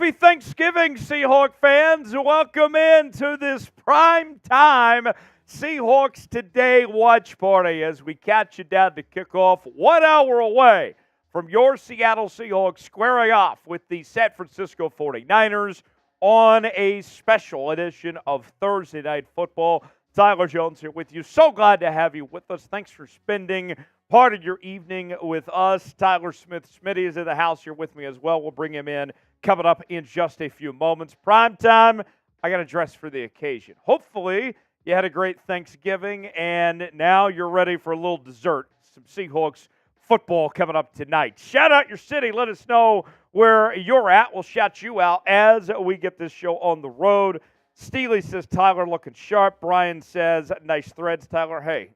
Happy Thanksgiving, Seahawk fans. Welcome into this prime time Seahawks Today watch party as we catch you down to kickoff 1 hour away from your Seattle Seahawks squaring off with the San Francisco 49ers on a special edition of Thursday Night Football. Tyler Jones here with you. So glad to have you with us. Thanks for spending part of your evening with us. Tyler Smith-Smitty is in the house here with me as well. We'll bring him in coming up in just a few moments. Prime time, I got to dress for the occasion. Hopefully, you had a great Thanksgiving, and now you're ready for a little dessert. Some Seahawks football coming up tonight. Shout out your city. Let us know where you're at. We'll shout you out as we get this show on the road. Steely says, Tyler looking sharp. Brian says, nice threads, Tyler. Hey,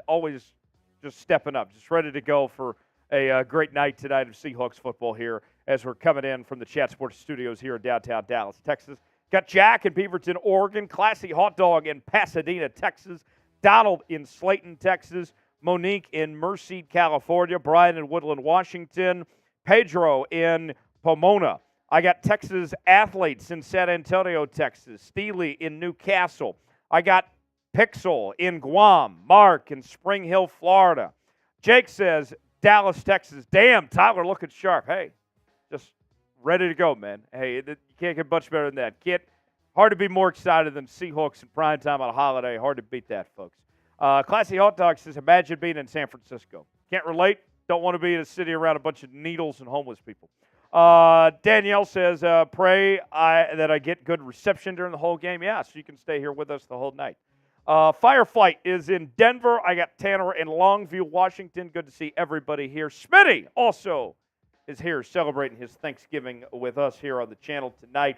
always just stepping up, just ready to go for a great night tonight of Seahawks football here as we're coming in from the Chat Sports Studios here in downtown Dallas, Texas. Got Jack in Beaverton, Oregon, Classy Hot Dog in Pasadena, Texas, Donald in Slayton, Texas, Monique in Merced, California, Brian in Woodland, Washington, Pedro in Pomona. I got Texas athletes in San Antonio, Texas, Steely in Newcastle. I got Pixel in Guam, Mark in Spring Hill, Florida. Jake says, Dallas, Texas. Damn, Tyler looking sharp. Hey, just ready to go, man. Hey, you can't get much better than that. Hard to be more excited than Seahawks in prime time on a holiday. Hard to beat that, folks. Classy Hot Dog says, imagine being in San Francisco. Can't relate. Don't want to be in a city around a bunch of needles and homeless people. Danielle says, pray that I get good reception during the whole game. Yeah, so you can stay here with us the whole night. Fireflight is in Denver. I got Tanner in Longview, Washington. Good to see everybody here. Smitty also is here celebrating his Thanksgiving with us here on the channel tonight.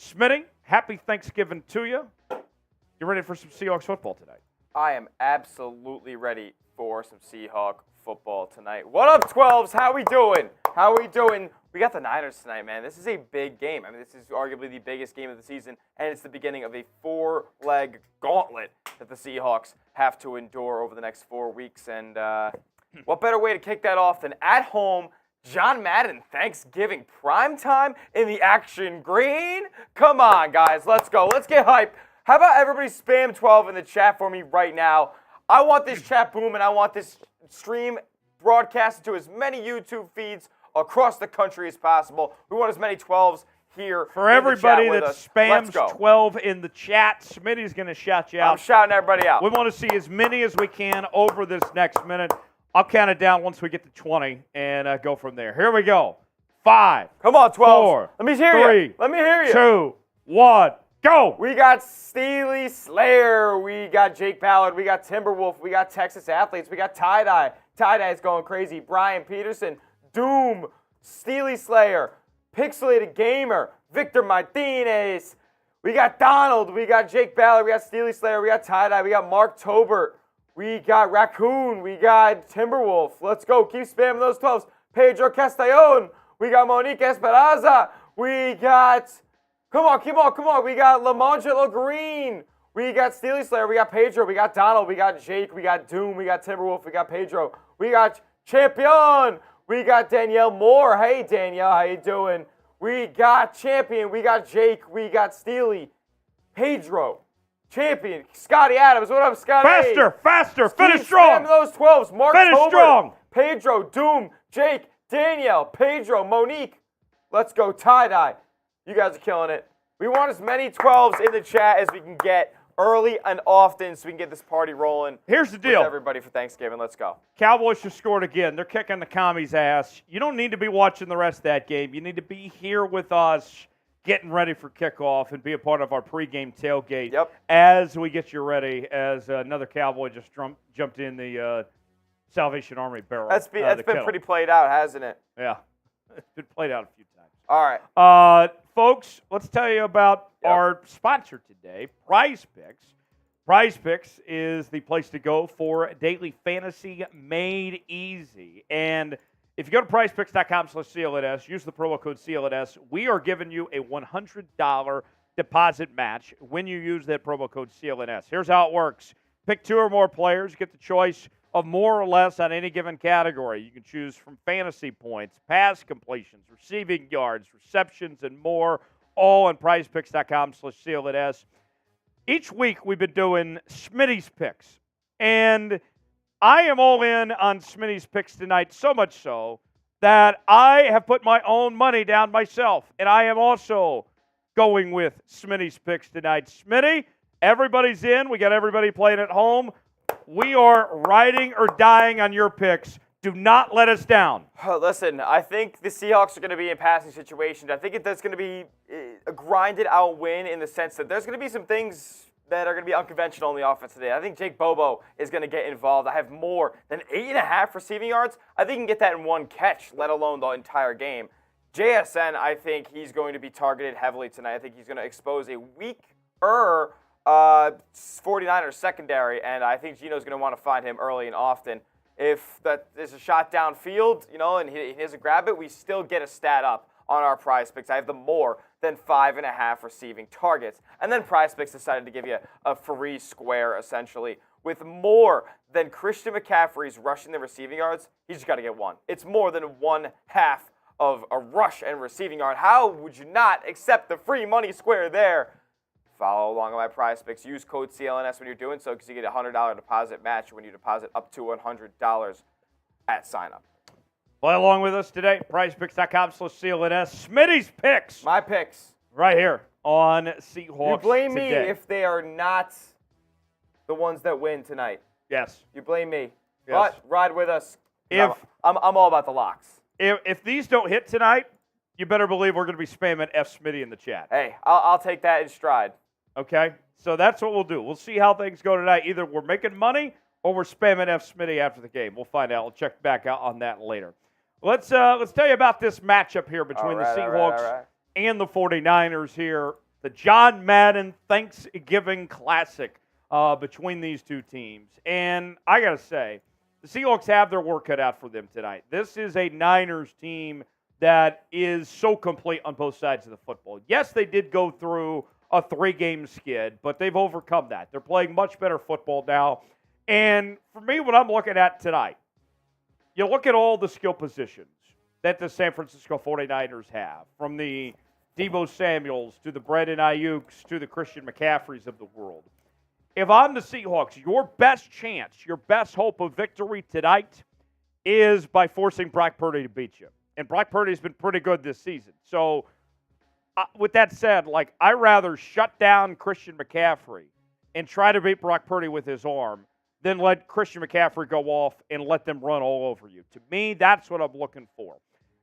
Smitty, happy Thanksgiving to you. You ready for some Seahawks football tonight? I am absolutely ready for some Seahawk football tonight. What up, 12s? How we doing? We got the Niners tonight, man. This is a big game. I mean, this is arguably the biggest game of the season, and it's the beginning of a four-leg gauntlet that the Seahawks have to endure over the next 4 weeks. And what better way to kick that off than at home, John Madden Thanksgiving primetime in the action green? Come on, guys. Let's go. Let's get hype. How about everybody spam 12 in the chat for me right now? I want this chat booming. I want this stream broadcasted to as many YouTube feeds across the country as possible. We want as many 12s here. For everybody that spams 12 in the chat, Smitty's going to shout you out. I'm shouting everybody out. We want to see as many as we can over this next minute. I'll count it down once we get to 20 and go from there. Here we go. 5. Come on, 12. 4. Let me hear 3, you. Let me hear you. 2, 1, go. We got Steely Slayer. We got Jake Ballard. We got Timberwolf. We got Texas Athletes. We got Tie-Dye. Tie-Dye's going crazy. Brian Peterson. Doom, Steely Slayer, Pixelated Gamer, Victor Martinez. We got Donald, we got Jake Ballard, we got Steely Slayer, we got Tie-Dye, we got Mark Tobert, we got Raccoon, we got Timberwolf. Let's go, keep spamming those 12s. Pedro Castellon, we got Monique Esperanza, we got, come on, we got Lamangelo Green, we got Steely Slayer, we got Pedro, we got Donald, we got Jake, we got Doom, we got Timberwolf, we got Pedro, we got Champion. We got Danielle Moore. Hey, Danielle, how you doing? We got Champion. We got Jake. We got Steely. Pedro. Champion. Scotty Adams. What up, Scotty? Faster. Finish strong. Those 12s. Mark Finish Tobert, strong. Pedro. Doom. Jake. Danielle. Pedro. Monique. Let's go. Tie-Dye. You guys are killing it. We want as many 12s in the chat as we can get early and often so we can get this party rolling. Here's the deal. With everybody for Thanksgiving. Let's go. Cowboys just scored again. They're kicking the commies' ass. You don't need to be watching the rest of that game. You need to be here with us getting ready for kickoff and be a part of our pregame tailgate as we get you ready as another Cowboy just jumped in the Salvation Army barrel. That's been pretty played out, hasn't it? Yeah. It's been played out a few times. All right. Folks, let's tell you about our sponsor today, Prize Picks. Prize Picks is the place to go for daily fantasy made easy. And if you go to prizepicks.com/CLNS, use the promo code CLNS, we are giving you a $100 deposit match when you use that promo code CLNS. Here's how it works. Pick 2 or more players, get the choice of more or less on any given category. You can choose from fantasy points, pass completions, receiving yards, receptions, and more, all on prizepicks.com/CLNS. Each week we've been doing Smitty's picks, and I am all in on Smitty's picks tonight, so much so that I have put my own money down myself, and I am also going with Smitty's picks tonight. Smitty, everybody's in. We got everybody playing at home. We are riding or dying on your picks. Do not let us down. Listen, I think the Seahawks are going to be in passing situations. I think that's going to be a grinded out win in the sense that there's going to be some things that are going to be unconventional in the offense today. I think Jake Bobo is going to get involved. I have more than 8.5 receiving yards. I think he can get that in one catch, let alone the entire game. JSN, I think he's going to be targeted heavily tonight. I think he's going to expose a weaker 49ers secondary, and I think Geno's going to want to find him early and often. If that is a shot downfield, and he doesn't grab it, we still get a stat up on our prize picks. I have the more than 5.5 receiving targets. And then prize picks decided to give you a free square, essentially. With more than Christian McCaffrey's rushing the receiving yards, he's just got to get one. It's more than 1/2 of a rush and receiving yard. How would you not accept the free money square there? Follow along on my prize picks. Use code CLNS when you're doing so because you get a $100 deposit match when you deposit up to $100 at sign-up. Play along with us today, prizepicks.com/CLNS. Smitty's picks. My picks. Right here on Seahawks You blame me Today. if they are not the ones that win tonight. Yes. You blame me. Yes. But ride with us. If I'm all about the locks. If these don't hit tonight, you better believe we're going to be spamming F. Smitty in the chat. Hey, I'll take that in stride. Okay? So that's what we'll do. We'll see how things go tonight. Either we're making money or we're spamming F. Smitty after the game. We'll find out. We'll check back out on that later. Let's tell you about this matchup here between the Seahawks and the 49ers here. The John Madden Thanksgiving Classic between these two teams. And I got to say, the Seahawks have their work cut out for them tonight. This is a Niners team that is so complete on both sides of the football. Yes, they did go through a 3-game skid, but they've overcome that. They're playing much better football now. And for me, what I'm looking at tonight, you look at all the skill positions that the San Francisco 49ers have, from the Deebo Samuels to the Brandon Ayuks to the Christian McCaffreys of the world. If I'm the Seahawks, your best chance, your best hope of victory tonight is by forcing Brock Purdy to beat you. And Brock Purdy's been pretty good this season. So with that said, I rather shut down Christian McCaffrey and try to beat Brock Purdy with his arm than let Christian McCaffrey go off and let them run all over you. To me, that's what I'm looking for.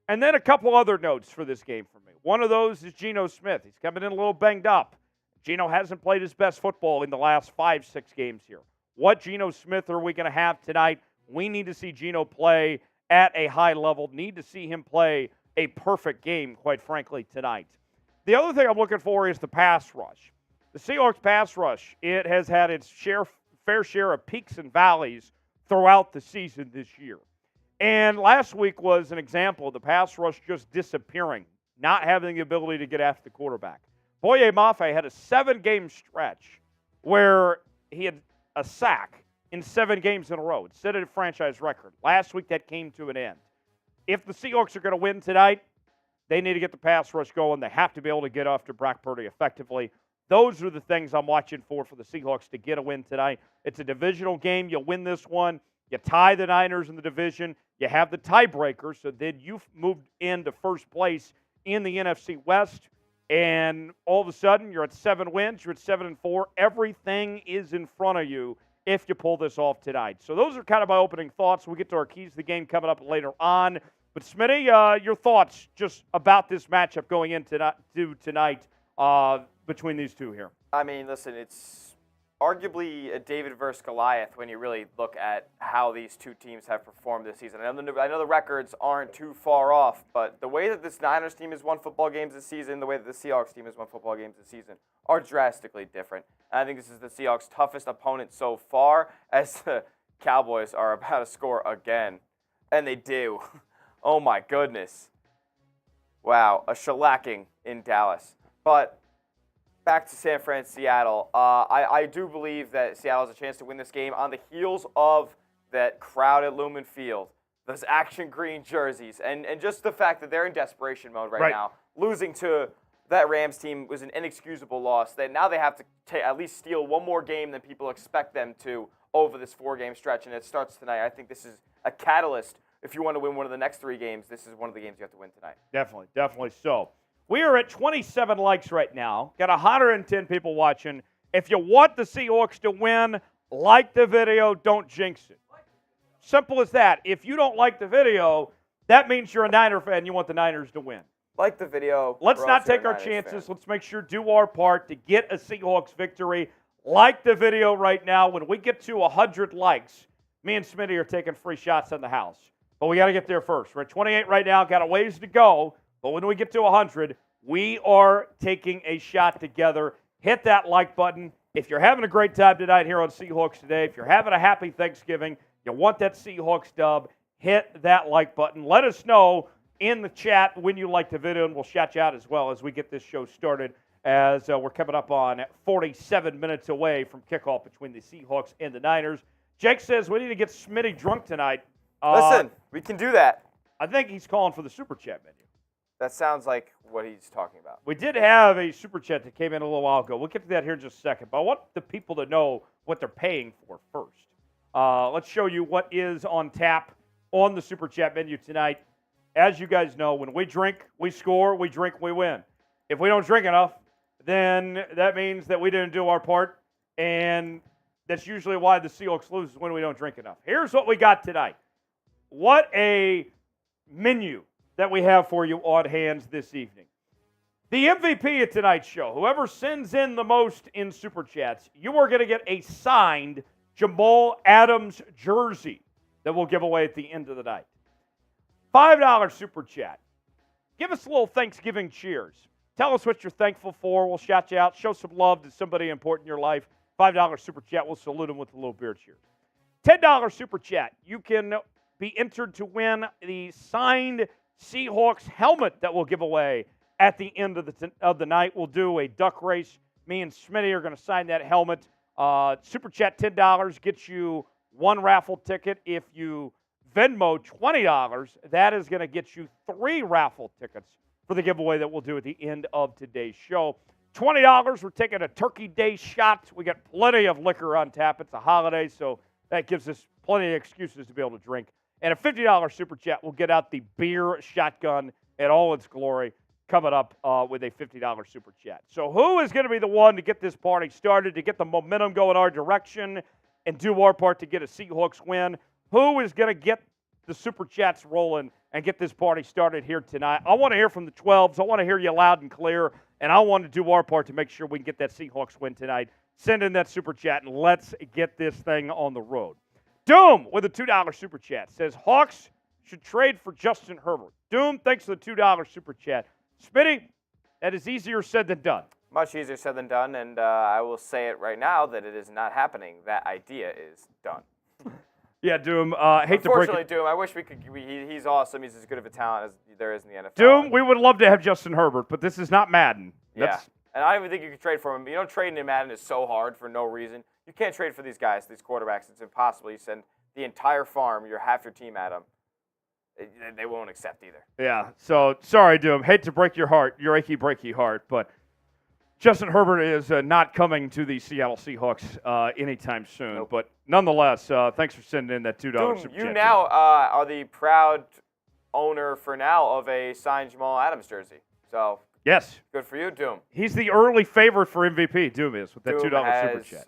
And then a couple other notes for this game for me. One of those is Geno Smith. He's coming in a little banged up. Geno hasn't played his best football in the last 5-6 games here. What Geno Smith are we going to have tonight? We need to see Geno play at a high level. Need to see him play a perfect game, quite frankly, tonight. The other thing I'm looking for is the pass rush. The Seahawks pass rush, it has had its fair share of peaks and valleys throughout the season this year. And last week was an example of the pass rush just disappearing, not having the ability to get after the quarterback. Boye Mafe had a 7-game stretch where he had a sack in 7 games in a row. It set a franchise record. Last week, that came to an end. If the Seahawks are going to win tonight, they need to get the pass rush going. They have to be able to get after Brock Purdy effectively. Those are the things I'm watching for the Seahawks to get a win tonight. It's a divisional game. You win this one. You tie the Niners in the division. You have the tiebreaker, so then you've moved into first place in the NFC West. And all of a sudden, you're at 7 wins. You're at 7-4. Everything is in front of you if you pull this off tonight. So those are kind of my opening thoughts. We'll get to our keys to the game coming up later on. But Smitty, your thoughts just about this matchup going into tonight between these two here. I mean, listen, it's arguably a David versus Goliath when you really look at how these two teams have performed this season. I know the records aren't too far off, but the way that this Niners team has won football games this season, the way that the Seahawks team has won football games this season are drastically different. And I think this is the Seahawks' toughest opponent so far, as the Cowboys are about to score again. And they do. Oh my goodness. Wow, a shellacking in Dallas. But back to San Fran, Seattle. I do believe that Seattle has a chance to win this game on the heels of that crowd at Lumen Field, those action green jerseys, and just the fact that they're in desperation mode right now. Losing to that Rams team was an inexcusable loss. That now they have to at least steal one more game than people expect them to over this 4-game stretch, and it starts tonight. I think this is a catalyst. If you want to win one of the next 3 games, this is one of the games you have to win tonight. Definitely so. We are at 27 likes right now. Got 110 people watching. If you want the Seahawks to win, like the video, don't jinx it. Simple as that. If you don't like the video, that means you're a Niner fan and you want the Niners to win. Like the video. Let's not take our chances. Let's make sure do our part to get a Seahawks victory. Like the video right now. When we get to 100 likes, me and Smitty are taking free shots in the house. But we got to get there first. We're at 28 right now. Got a ways to go. But when we get to 100, we are taking a shot together. Hit that like button. If you're having a great time tonight here on Seahawks Today, if you're having a happy Thanksgiving, you want that Seahawks dub, hit that like button. Let us know in the chat when you like the video, and we'll shout you out as well as we get this show started, as we're coming up on 47 minutes away from kickoff between the Seahawks and the Niners. Jake says we need to get Smitty drunk tonight. Listen, we can do that. I think he's calling for the Super Chat menu. That sounds like what he's talking about. We did have a Super Chat that came in a little while ago. We'll get to that here in just a second, but I want the people to know what they're paying for first. Let's show you what is on tap on the Super Chat menu tonight. As you guys know, when we drink, we score. We drink, we win. If we don't drink enough, then that means that we didn't do our part, and that's usually why the Seahawks lose, is when we don't drink enough. Here's what we got tonight. What a menu that we have for you on hands this evening. The MVP of tonight's show, whoever sends in the most in Super Chats, you are going to get a signed Jamal Adams jersey that we'll give away at the end of the night. $5 Super Chat. Give us a little Thanksgiving cheers. Tell us what you're thankful for. We'll shout you out. Show some love to somebody important in your life. $5 Super Chat. We'll salute them with a little beer cheers. $10 Super Chat. You can be entered to win the signed Seahawks helmet that we'll give away at the end of the night. We'll do a duck race. Me and Smitty are going to sign that helmet. Super Chat $10 gets you one raffle ticket. If you Venmo $20, that is going to get you 3 raffle tickets for the giveaway that we'll do at the end of today's show. $20, we're taking a Turkey Day shot. We got plenty of liquor on tap. It's a holiday, so that gives us plenty of excuses to be able to drink. And a $50 Super Chat will get out the beer shotgun in all its glory, coming up with a $50 Super Chat. So who is going to be the one to get this party started, to get the momentum going our direction, and do our part to get a Seahawks win? Who is going to get the Super Chats rolling and get this party started here tonight? I want to hear from the 12s. I want to hear you loud and clear, and I want to do our part to make sure we can get that Seahawks win tonight. Send in that Super Chat, and let's get this thing on the road. Doom with a $2 Super Chat says Hawks should trade for Justin Herbert. Doom, thanks for the $2 Super Chat. Smitty, that is easier said than done. Much easier said than done, and I will say it right now that it is not happening. That idea is done. Yeah, Doom, hate to break it. Unfortunately, Doom, I wish we could. He's awesome. He's as good of a talent as there is in the NFL. Doom, we would love to have Justin Herbert, but this is not Madden. Yeah, and I don't even think you can trade for him. You know, trading in Madden is so hard for no reason. You can't trade for these guys, these quarterbacks. It's impossible. You send the entire farm, half your team at them. They won't accept either. Yeah, so sorry, Doom. Hate to break your heart, your achy, breaky heart, but Justin Herbert is not coming to the Seattle Seahawks anytime soon. Nope. But nonetheless, thanks for sending in that $2 Doom, Super you Chat. now are the proud owner for now of a signed Jamal Adams jersey. So yes, good for you, Doom. He's the early favorite for MVP. Doom is with that Doom $2 has Super Chat.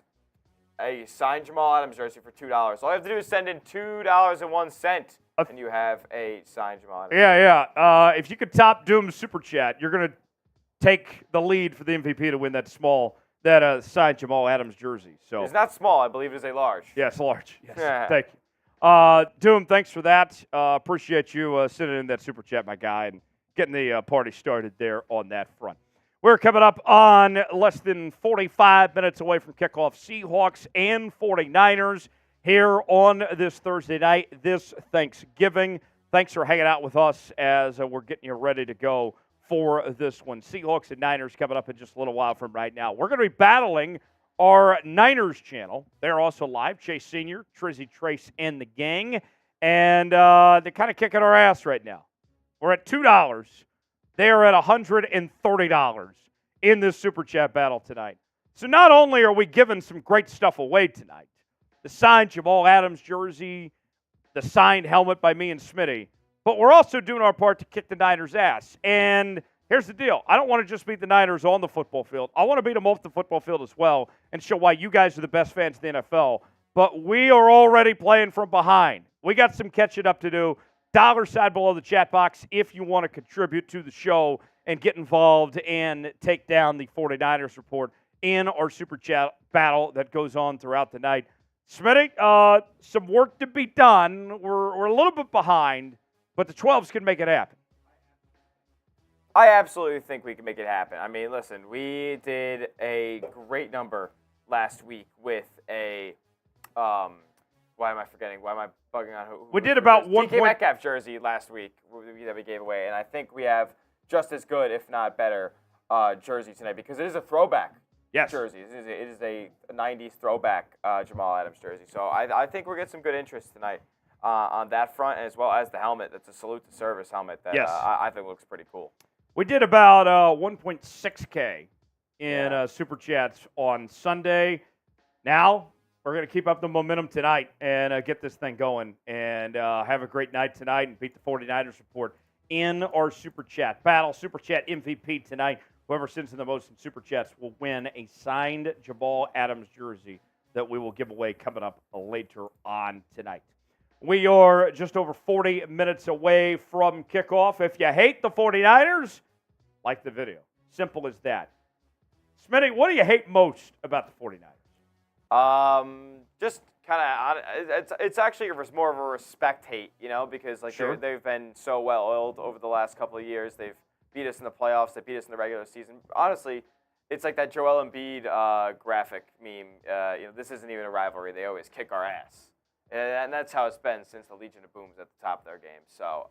A signed Jamal Adams jersey for $2. All you have to do is send in $2.01, and you have a signed Jamal Adams. Yeah. If you could top Doom's Super Chat, you're going to take the lead for the MVP to win that signed Jamal Adams jersey. So it's not small. I believe it is a large. Yes, large. Yes. Thank you. Doom, thanks for that. Appreciate you sending in that Super Chat, my guy, and getting the party started there on that front. We're coming up on less than 45 minutes away from kickoff. Seahawks and 49ers here on this Thursday night, this Thanksgiving. Thanks for hanging out with us as we're getting you ready to go for this one. Seahawks and Niners coming up in just a little while from right now. We're going to be battling our Niners channel. They're also live. Chase Sr., Trizzy Trace, and the gang. And they're kind of kicking our ass right now. We're at $2. They're at $130 in this Super Chat battle tonight. So not only are we giving some great stuff away tonight, the signed Jamal Adams jersey, the signed helmet by me and Smitty, but we're also doing our part to kick the Niners' ass. And here's the deal. I don't want to just beat the Niners on the football field. I want to beat them off the football field as well and show why you guys are the best fans in the NFL. But we are already playing from behind. We got some catching up to do. $sign below the chat box if you want to contribute to the show and get involved and take down the 49ers report in our Super Chat battle that goes on throughout the night. Smitty, some work to be done. We're a little bit behind, but the 12s can make it happen. I absolutely think we can make it happen. I mean, listen, we did a great number last week with a why am I forgetting? Why am I bugging on who? We did about one DK Metcalf jersey last week that we gave away, and I think we have just as good, if not better, jersey tonight because it is a throwback jersey. It is a 90s throwback Jamal Adams jersey. So I think we'll get some good interest tonight on that front, as well as the helmet. That's a salute to service helmet that I think looks pretty cool. We did about 1.6K in Super Chats on Sunday. Now, we're going to keep up the momentum tonight and get this thing going and have a great night tonight and beat the 49ers report in our Super Chat battle. Super Chat MVP tonight. Whoever sends in the most in Super Chats will win a signed Jamal Adams jersey that we will give away coming up later on tonight. We are just over 40 minutes away from kickoff. If you hate the 49ers, like the video. Simple as that. Smitty, what do you hate most about the 49ers? Just kind of, it's actually more of a respect hate, because they've been so well oiled over the last couple of years. They've beat us in the playoffs. They beat us in the regular season. Honestly, it's like that Joel Embiid graphic meme. This isn't even a rivalry. They always kick our ass, and that's how it's been since the Legion of Boom's at the top of their game. So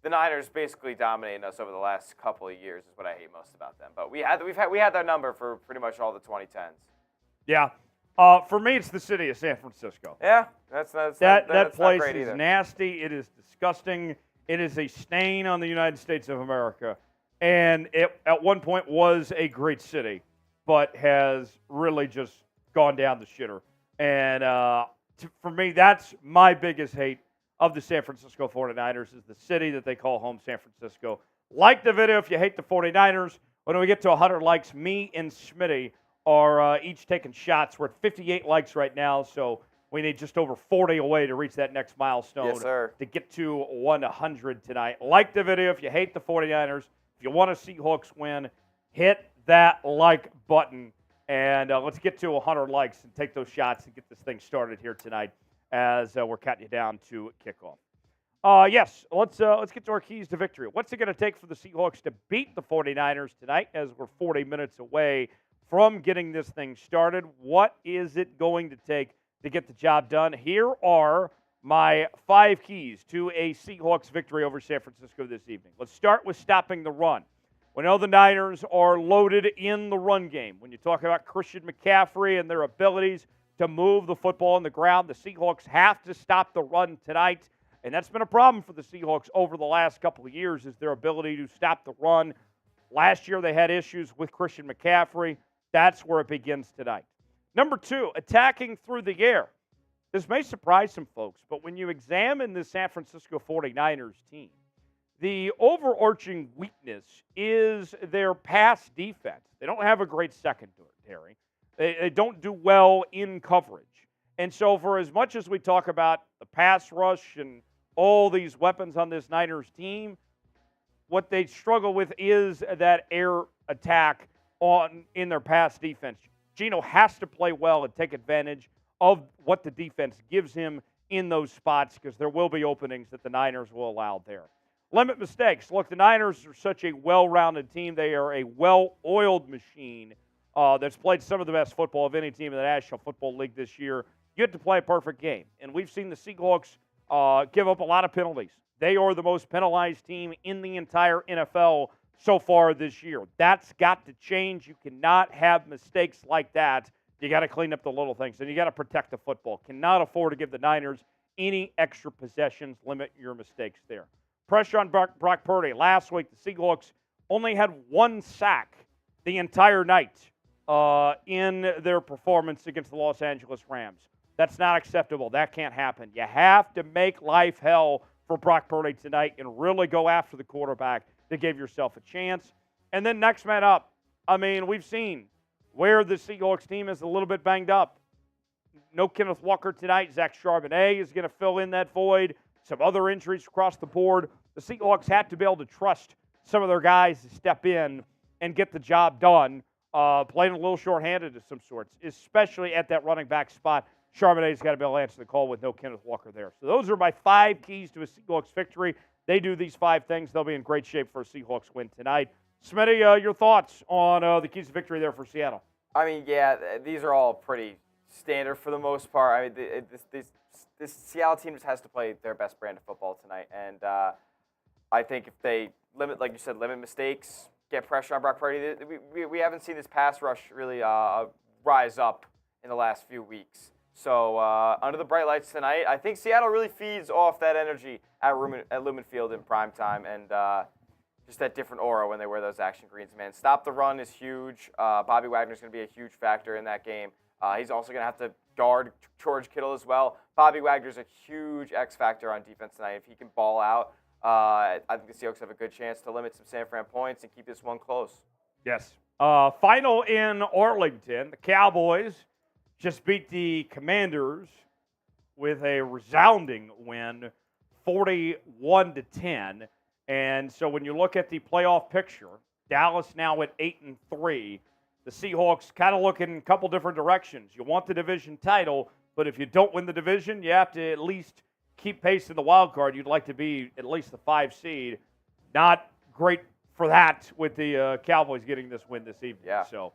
the Niners basically dominating us over the last couple of years is what I hate most about them. But we had their number for pretty much all the 2010s. Yeah. For me, it's the city of San Francisco. Yeah, that's that place not great is either. nasty. It is disgusting. It is a stain on the United States of America. And it, at one point, was a great city, but has really just gone down the shitter. And for me, that's my biggest hate of the San Francisco 49ers is the city that they call home, San Francisco. Like the video if you hate the 49ers. When we get to 100 likes, me and Smitty are each taking shots. We're at 58 likes right now, so we need just over 40 away to reach that next milestone. Yes, sir. To get to 100 tonight. Like the video if you hate the 49ers. If you want to see Seahawks win, hit that like button. And let's get to 100 likes and take those shots and get this thing started here tonight as we're counting you down to kickoff. Yes, let's get to our keys to victory. What's it going to take for the Seahawks to beat the 49ers tonight as we're 40 minutes away from getting this thing started? What is it going to take to get the job done? Here are my 5 keys to a Seahawks victory over San Francisco this evening. Let's start with stopping the run. We know the Niners are loaded in the run game. When you talk about Christian McCaffrey and their abilities to move the football on the ground, the Seahawks have to stop the run tonight. And that's been a problem for the Seahawks over the last couple of years is their ability to stop the run. Last year they had issues with Christian McCaffrey. That's where it begins tonight. Number 2, attacking through the air. This may surprise some folks, but when you examine the San Francisco 49ers team, the overarching weakness is their pass defense. They don't have a great secondary. They don't do well in coverage. And so for as much as we talk about the pass rush and all these weapons on this Niners team, what they struggle with is that air attack in their pass defense. Geno has to play well and take advantage of what the defense gives him in those spots because there will be openings that the Niners will allow there. Limit mistakes. Look, the Niners are such a well-rounded team. They are a well-oiled machine that's played some of the best football of any team in the National Football League this year. You have to play a perfect game. And we've seen the Seahawks give up a lot of penalties. They are the most penalized team in the entire NFL so far this year. That's got to change. You cannot have mistakes like that. You got to clean up the little things, and you got to protect the football. Cannot afford to give the Niners any extra possessions. Limit your mistakes there. Pressure on Brock Purdy. Last week, the Seahawks only had 1 sack the entire night in their performance against the Los Angeles Rams. That's not acceptable. That can't happen. You have to make life hell for Brock Purdy tonight and really go after the quarterback to give yourself a chance. And then next man up. I mean, we've seen where the Seahawks team is a little bit banged up. No Kenneth Walker tonight. Zach Charbonnet is going to fill in that void. Some other injuries across the board. The Seahawks had to be able to trust some of their guys to step in and get the job done. Playing a little shorthanded of some sorts, especially at that running back spot. Charbonnet's got to be able to answer the call with no Kenneth Walker there. So those are my 5 keys to a Seahawks victory. They do these 5 things. They'll be in great shape for a Seahawks win tonight. Smitty, your thoughts on the keys to victory there for Seattle? I mean, yeah, these are all pretty standard for the most part. I mean, this Seattle team just has to play their best brand of football tonight. And I think if they limit, like you said, limit mistakes, get pressure on Brock Purdy, we haven't seen this pass rush really rise up in the last few weeks. So under the bright lights tonight, I think Seattle really feeds off that energy at Lumen Field in prime time, and just that different aura when they wear those action greens, man. Stop the run is huge. Bobby Wagner is going to be a huge factor in that game. He's also going to have to guard George Kittle as well. Bobby Wagner's a huge X factor on defense tonight. If he can ball out, I think the Seahawks have a good chance to limit some San Fran points and keep this one close. Yes. Final in Arlington, the Cowboys just beat the Commanders with a resounding win, 41-10. And so when you look at the playoff picture, Dallas now at 8-3. The Seahawks kind of look in a couple different directions. You want the division title, but if you don't win the division, you have to at least keep pace in the wild card. You'd like to be at least the 5 seed. Not great for that with the Cowboys getting this win this evening. Yeah. So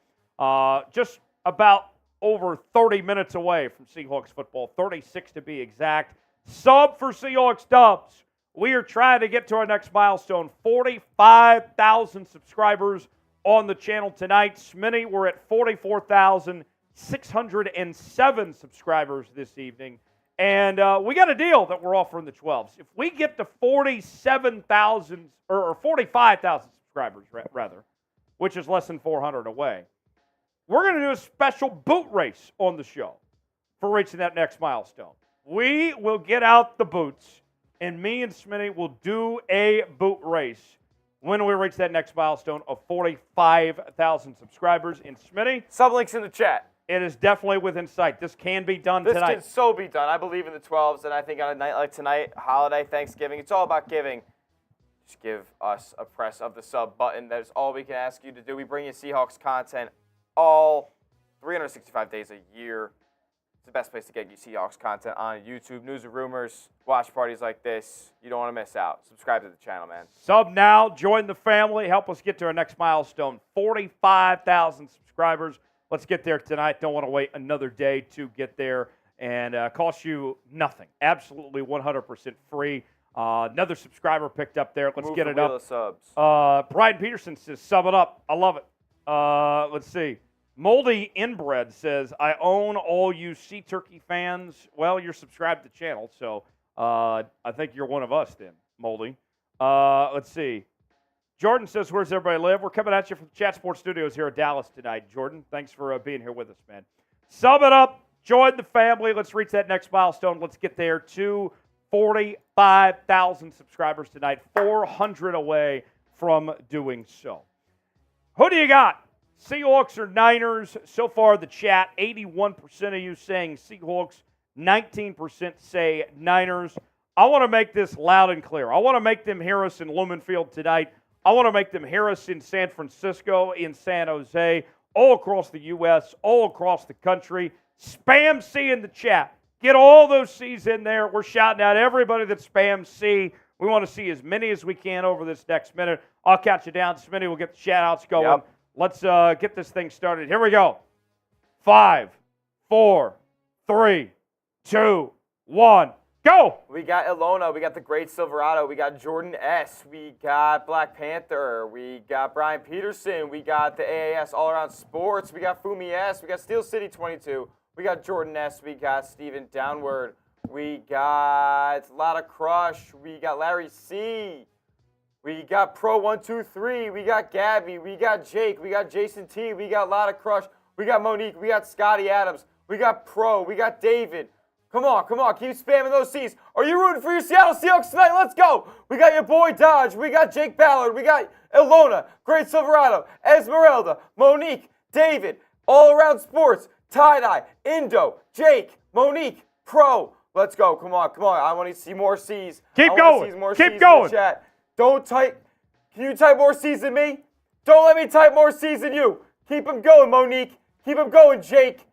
just about over 30 minutes away from Seahawks football, 36 to be exact. Sub for Seahawks Dubs. We are trying to get to our next milestone, 45,000 subscribers on the channel tonight. Smitty, we're at 44,607 subscribers this evening. And we got a deal that we're offering the 12s. If we get to 47,000 or 45,000 subscribers, rather, which is less than 400 away, we're going to do a special boot race on the show for reaching that next milestone. We will get out the boots, and me and Smitty will do a boot race when we reach that next milestone of 45,000 subscribers. And Smitty, Sublinks in the chat. It is definitely within sight. This can be done tonight. This can so be done. I believe in the 12s, and I think on a night like tonight, holiday, Thanksgiving, it's all about giving. Just give us a press of the sub button. That is all we can ask you to do. We bring you Seahawks content all 365 days a year. It's the best place to get you Seahawks content on YouTube. News and rumors, watch parties like this. You don't want to miss out. Subscribe to the channel, man. Sub now. Join the family. Help us get to our next milestone, 45,000 subscribers. Let's get there tonight. Don't want to wait another day to get there. And cost you nothing. Absolutely 100% free. Another subscriber picked up there. Let's get it up. Subs. Brian Peterson says, sub it up. I love it. Let's see. Moldy Inbred says, I own all you Sea Turkey fans. Well, you're subscribed to the channel, so I think you're one of us then, Moldy. Let's see. Jordan says, where's everybody live? We're coming at you from the Chat Sports Studios here in Dallas tonight. Jordan, thanks for being here with us, man. Sub it up. Join the family. Let's reach that next milestone. Let's get there to 45,000 subscribers tonight. 400 away from doing so. Who do you got? Seahawks or Niners? So far, the chat, 81% of you saying Seahawks, 19% say Niners. I want to make this loud and clear. I want to make them hear us in Lumen Field tonight. I want to make them hear us in San Francisco, in San Jose, all across the U.S., all across the country. Spam C in the chat. Get all those C's in there. We're shouting out everybody that spams C. We want to see as many as we can over this next minute. I'll catch you down. Smitty, we'll get the shout-outs going. Yep. Let's get this thing started. Here we go. 5, 4, 3, 2, 1. Go. We got Ilona. We got the Great Silverado. We got Jordan S. We got Black Panther. We got Brian Peterson. We got the AAS All Around Sports. We got Fumi S. We got Steel City 22. We got Jordan S. We got Steven Downward. We got Lotta Crush. We got Larry C. We got Pro 123. We got Gabby. We got Jake. We got Jason T. We got Lotta Crush. We got Monique. We got Scotty Adams. We got Pro. We got David. Come on. Keep spamming those C's. Are you rooting for your Seattle Seahawks tonight? Let's go. We got your boy Dodge. We got Jake Ballard. We got Ilona, Great Silverado, Esmeralda, Monique, David, All Around Sports, Tie-Dye, Indo, Jake, Monique, Pro. Let's go. Come on. I want to see more C's. Keep going. Keep going. Chat. Don't type. Can you type more C's than me? Don't let me type more C's than you. Keep them going, Monique. Keep them going, Jake.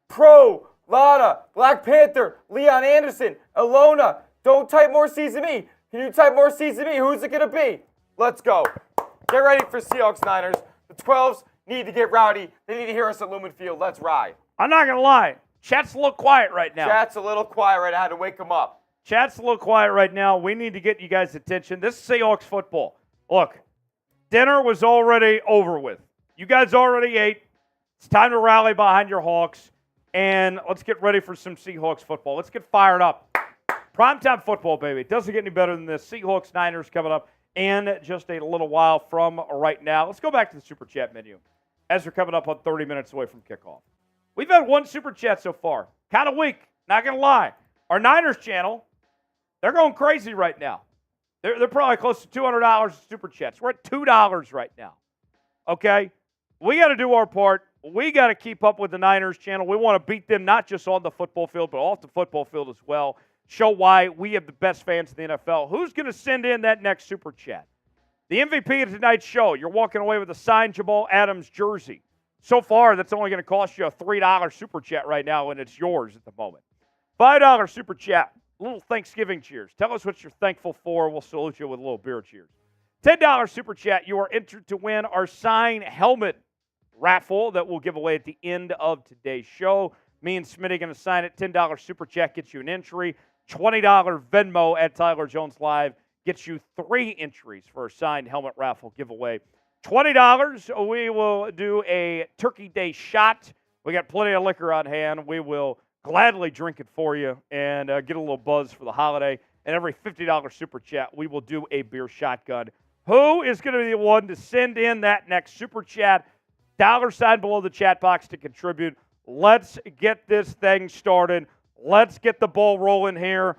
Pro, Lotta, Black Panther, Leon Anderson, Ilona. Don't type more C's than me. Can you type more C's than me? Who's it going to be? Let's go. Get ready for Seahawks Niners. The 12s need to get rowdy. They need to hear us at Lumen Field. Let's ride. I'm not going to lie. Chat's a little quiet right now. Chat's a little quiet right now. I had to wake them up. Chat's a little quiet right now. We need to get you guys' attention. This is Seahawks football. Look, dinner was already over with. You guys already ate. It's time to rally behind your Hawks. And let's get ready for some Seahawks football. Let's get fired up. Primetime football, baby. It doesn't get any better than this. Seahawks Niners coming up in just a little while from right now. Let's go back to the Super Chat menu as we're coming up on 30 minutes away from kickoff. We've had one Super Chat so far. Kind of weak, not going to lie. Our Niners channel, they're going crazy right now. They're probably close to $200 in Super Chats. We're at $2 right now. Okay? We got to do our part. We got to keep up with the Niners channel. We want to beat them not just on the football field, but off the football field as well. Show why we have the best fans in the NFL. Who's going to send in that next Super Chat? The MVP of tonight's show, you're walking away with a signed Jamal Adams jersey. So far, that's only going to cost you a $3 Super Chat right now, and it's yours at the moment. $5 Super Chat, a little Thanksgiving cheers. Tell us what you're thankful for. We'll salute you with a little beer cheers. $10 Super Chat, you are entered to win our signed helmet raffle that we'll give away at the end of today's show. Me and Smitty are going to sign it. $10 Super Chat gets you an entry. $20 Venmo at Tyler Jones Live gets you 3 entries for a signed helmet raffle giveaway. $20, we will do a Turkey Day shot. We got plenty of liquor on hand. We will gladly drink it for you and get a little buzz for the holiday. And every $50 Super Chat, we will do a beer shotgun. Who is going to be the one to send in that next Super Chat? $sign below the chat box to contribute. Let's get this thing started. Let's get the ball rolling here.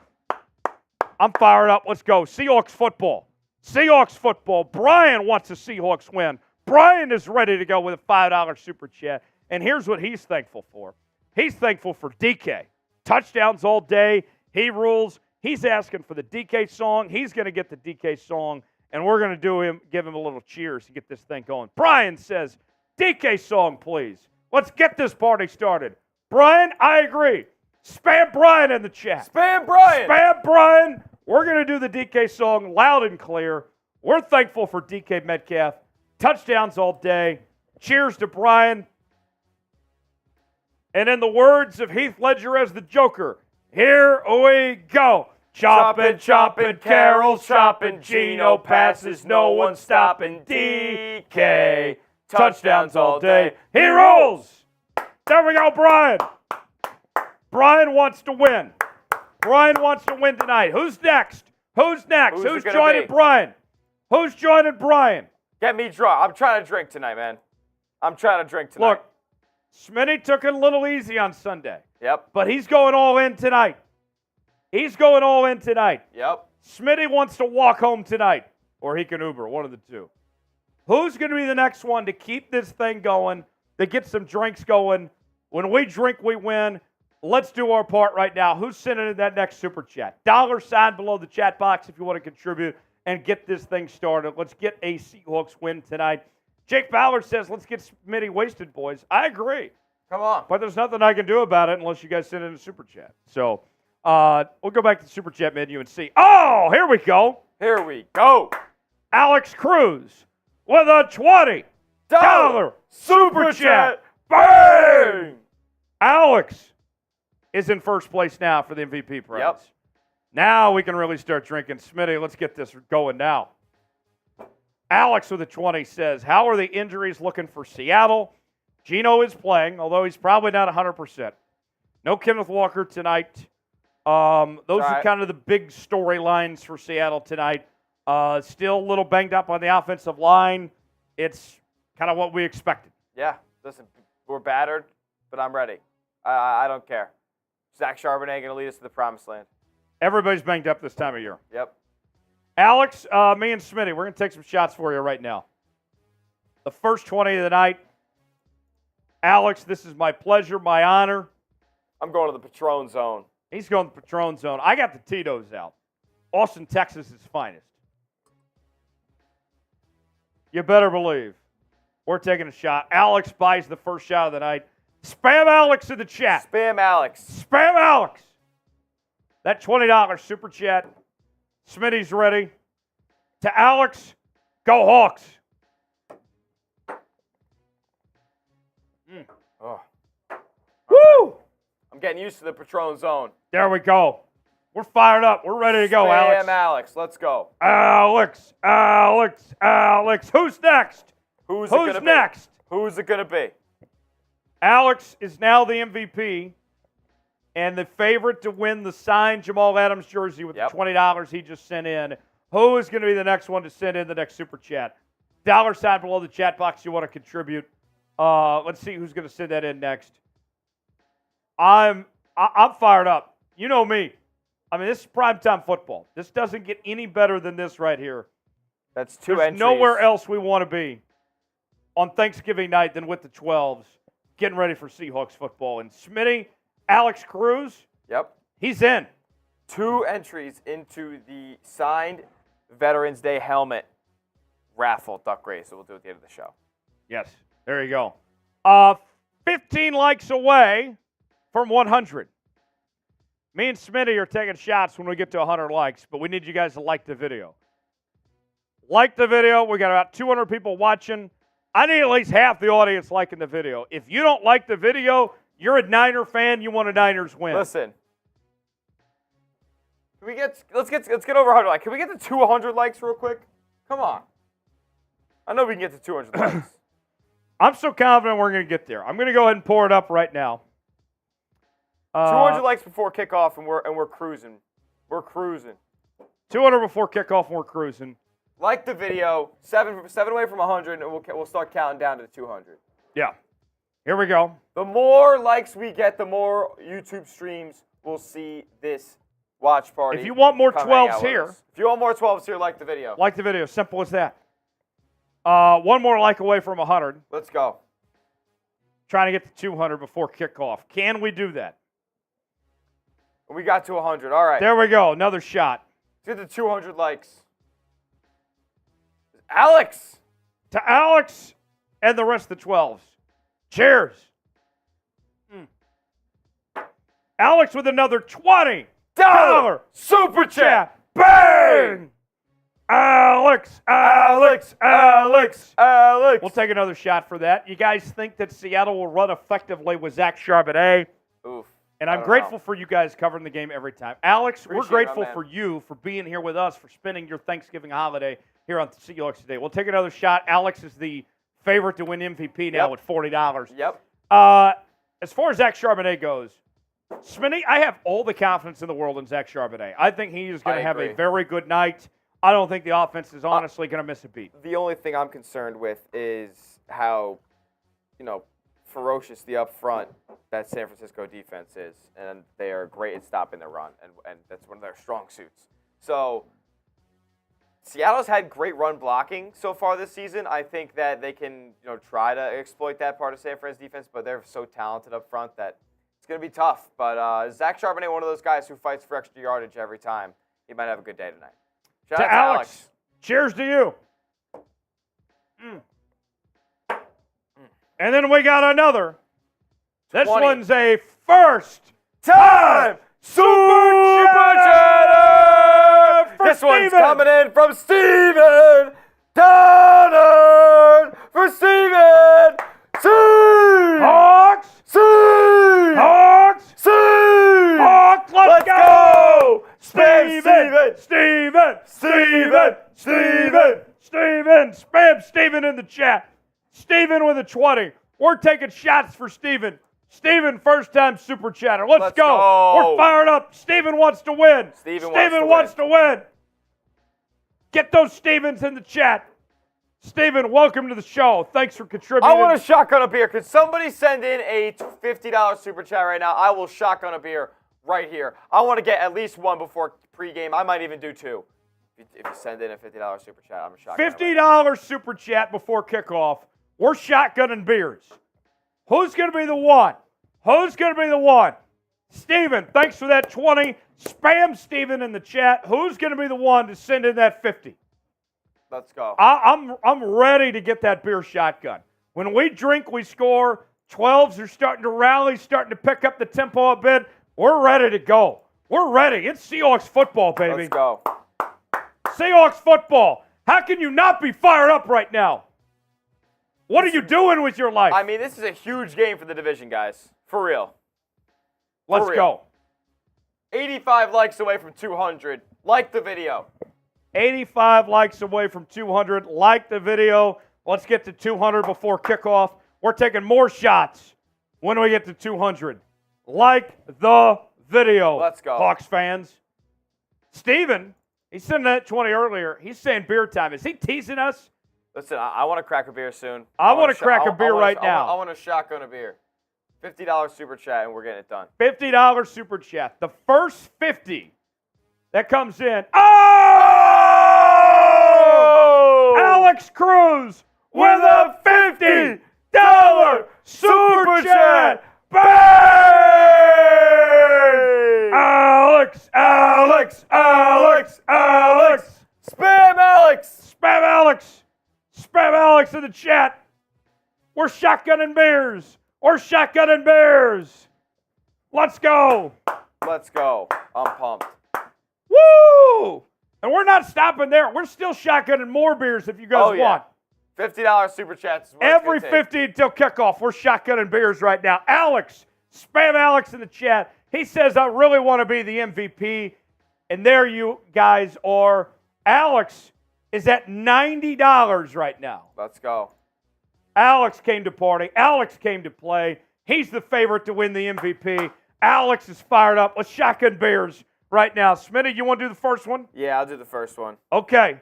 I'm fired up. Let's go. Seahawks football. Seahawks football. Brian wants a Seahawks win. Brian is ready to go with a $5 Super Chat. And here's what he's thankful for. He's thankful for DK. Touchdowns all day. He rules. He's asking for the DK song. He's going to get the DK song. And we're going to give him a little cheers to get this thing going. Brian says, DK song, please. Let's get this party started. Brian, I agree. Spam Brian in the chat. Spam Brian. Spam Brian. We're going to do the DK song loud and clear. We're thankful for DK Metcalf. Touchdowns all day. Cheers to Brian. And in the words of Heath Ledger as the Joker, here we go. Chopping, Carroll chopping, Geno passes, no one stopping. DK, touchdowns all day. He rolls. There we go, Brian. Brian wants to win. Brian wants to win tonight. Who's next? Who's joining Brian? Who's joining Brian? Get me drunk. I'm trying to drink tonight, man. Look, Smitty took it a little easy on Sunday. Yep. But he's going all in tonight. Yep. Smitty wants to walk home tonight, or he can Uber, one of the two. Who's going to be the next one to keep this thing going, to get some drinks going? When we drink, we win. Let's do our part right now. Who's sending in that next Super Chat? $sign below the chat box if you want to contribute and get this thing started. Let's get a Seahawks win tonight. Jake Ballard says, let's get Smitty wasted, boys. I agree. Come on. But there's nothing I can do about it unless you guys send in a Super Chat. So we'll go back to the Super Chat menu and see. Oh, here we go. Alex Cruz with a $20 Super Chat. Bang! Alex is in first place now for the MVP prize. Yep. Now we can really start drinking. Smitty, let's get this going now. Alex with a 20 says, how are the injuries looking for Seattle? Geno is playing, although he's probably not 100%. No Kenneth Walker tonight. Those are kind of the big storylines for Seattle tonight. Still a little banged up on the offensive line. It's kind of what we expected. Yeah, listen, we're battered, but I'm ready. I don't care. Zach Charbonnet going to lead us to the promised land. Everybody's banged up this time of year. Yep. Alex, me and Smitty, we're going to take some shots for you right now. The first 20 of the night. Alex, this is my pleasure, my honor. I'm going to the Patron zone. He's going to the Patron zone. I got the Tito's out. Austin, Texas' finest. You better believe. We're taking a shot. Alex buys the first shot of the night. Spam Alex in the chat. Spam Alex. Spam Alex. That $20 super chat. Smitty's ready. To Alex, go Hawks. Oh. Woo! I'm getting used to the Patron zone. There we go. We're fired up. We're ready to go, Alex. Spam Alex. Let's go. Alex. Who's next? Who's next? Who's it going to be? Alex is now the MVP and the favorite to win the signed Jamal Adams jersey with the $20 he just sent in. Who is going to be the next one to send in the next super chat? $sign below the chat box you want to contribute. Let's see who's going to send that in next. I'm fired up. You know me. I mean, this is primetime football. This doesn't get any better than this right here. That's two There's entries. nowhere else we want to be on Thanksgiving night than with the 12s, getting ready for Seahawks football. And Smitty, Alex Cruz, he's in. 2 entries into the signed Veterans Day helmet raffle duck race that we'll do at the end of the show. Yes, there you go. 15 likes away from 100. Me and Smitty are taking shots when we get to 100 likes, but we need you guys to like the video. Like the video. We got about 200 people watching. I need at least half the audience liking the video. If you don't like the video, you're a Niner fan, you want a Niners win. Listen. Let's get over 100 likes. Can we get to 200 likes real quick? Come on. I know we can get to 200 likes. I'm so confident we're going to get there. I'm going to go ahead and pour it up right now. 200 likes before kickoff, and we're cruising. We're cruising. 200 before kickoff, and we're cruising. Like the video. 7 away from 100, and we'll start counting down to 200. Yeah. Here we go. The more likes we get, the more YouTube streams we'll see this watch party. If you want more 12s here. If you want more 12s here, like the video. Like the video. Simple as that. One more like away from 100. Let's go. Trying to get to 200 before kickoff. Can we do that? We got to 100. All right. There we go. Another shot. Let's get to 200 likes. Alex. To Alex and the rest of the 12s. Cheers. Alex with another $20 super chat. Bang! Alex. We'll take another shot for that. You guys think that Seattle will run effectively with Zach Charbonnet? Oof. And I'm grateful for you guys covering the game every time. Alex, we're grateful it, for you for being here with us, for spending your Thanksgiving holiday here on Seahawks Today. We'll take another shot. Alex is the favorite to win MVP now with $40. Yep. As far as Zach Charbonnet goes, Smitty, I have all the confidence in the world in Zach Charbonnet. I think he is going to have a very good night. I don't think the offense is honestly going to miss a beat. The only thing I'm concerned with is how, ferocious the up front that San Francisco defense is. And they are great at stopping the run, and that's one of their strong suits. So Seattle's had great run blocking so far this season. I think that they can, try to exploit that part of San Francisco's defense, but they're so talented up front that it's going to be tough. But Zach Charbonnet, one of those guys who fights for extra yardage every time. He might have a good day tonight. Shout out to Alex. Cheers to you. And then we got another. This 20. one's a first time super chatter. This one's coming in from Steven Downard for Steven. Hawks! Hawks! Hawks! Let's go! Spam Steven. Spam Steven in the chat. Steven with a 20. We're taking shots for Steven. Steven, first-time super chatter. Let's go. We're fired up. Steven wants to win. Steven wants to win. Get those Stevens in the chat. Steven, welcome to the show. Thanks for contributing. I want a shotgun a beer. Could somebody send in a $50 super chat right now? I will shotgun a beer right here. I want to get at least one before pregame. I might even do two. If you send in a $50 super chat, I'm a shotgun. $50 super chat before kickoff. We're shotgunning beers. Who's going to be the one? Who's going to be the one? Steven, thanks for that 20. Spam Steven in the chat. Who's going to be the one to send in that 50? Let's go. I'm ready to get that beer shotgun. When we drink, we score. 12s are starting to rally, starting to pick up the tempo a bit. We're ready to go. We're ready. It's Seahawks football, baby. Let's go. Seahawks football. How can you not be fired up right now? What are you doing with your life? I mean, this is a huge game for the division, guys. For real. Let's go. 85 likes away from 200. Like the video. 85 likes away from 200. Like the video. Let's get to 200 before kickoff. We're taking more shots when we get to 200. Like the video. Let's go. Hawks fans. Steven, he sent that 20 earlier. He's saying beer time. Is he teasing us? Listen, I want to crack a beer soon. I want to crack a beer right now. I want to shotgun a beer. $50 super chat, and we're getting it done. $50 super chat. The first 50 that comes in. Oh! Alex Cruz with a $50 super chat. Bang! Alex. Spam Alex. Spam Alex. Spam Alex in the chat. We're shotgunning beers. We're shotgunning beers. Let's go. Let's go. I'm pumped. Woo! And we're not stopping there. We're still shotgunning more beers if you guys want. $50 super chats. Every 50 until kickoff. We're shotgunning beers right now. Alex, spam Alex in the chat. He says, I really want to be the MVP. And there you guys are. Alex is at $90 right now. Let's go. Alex came to party. Alex came to play. He's the favorite to win the MVP. Alex is fired up. Let's shotgun beers right now. Smitty, you want to do the first one? Yeah, I'll do the first one. Okay.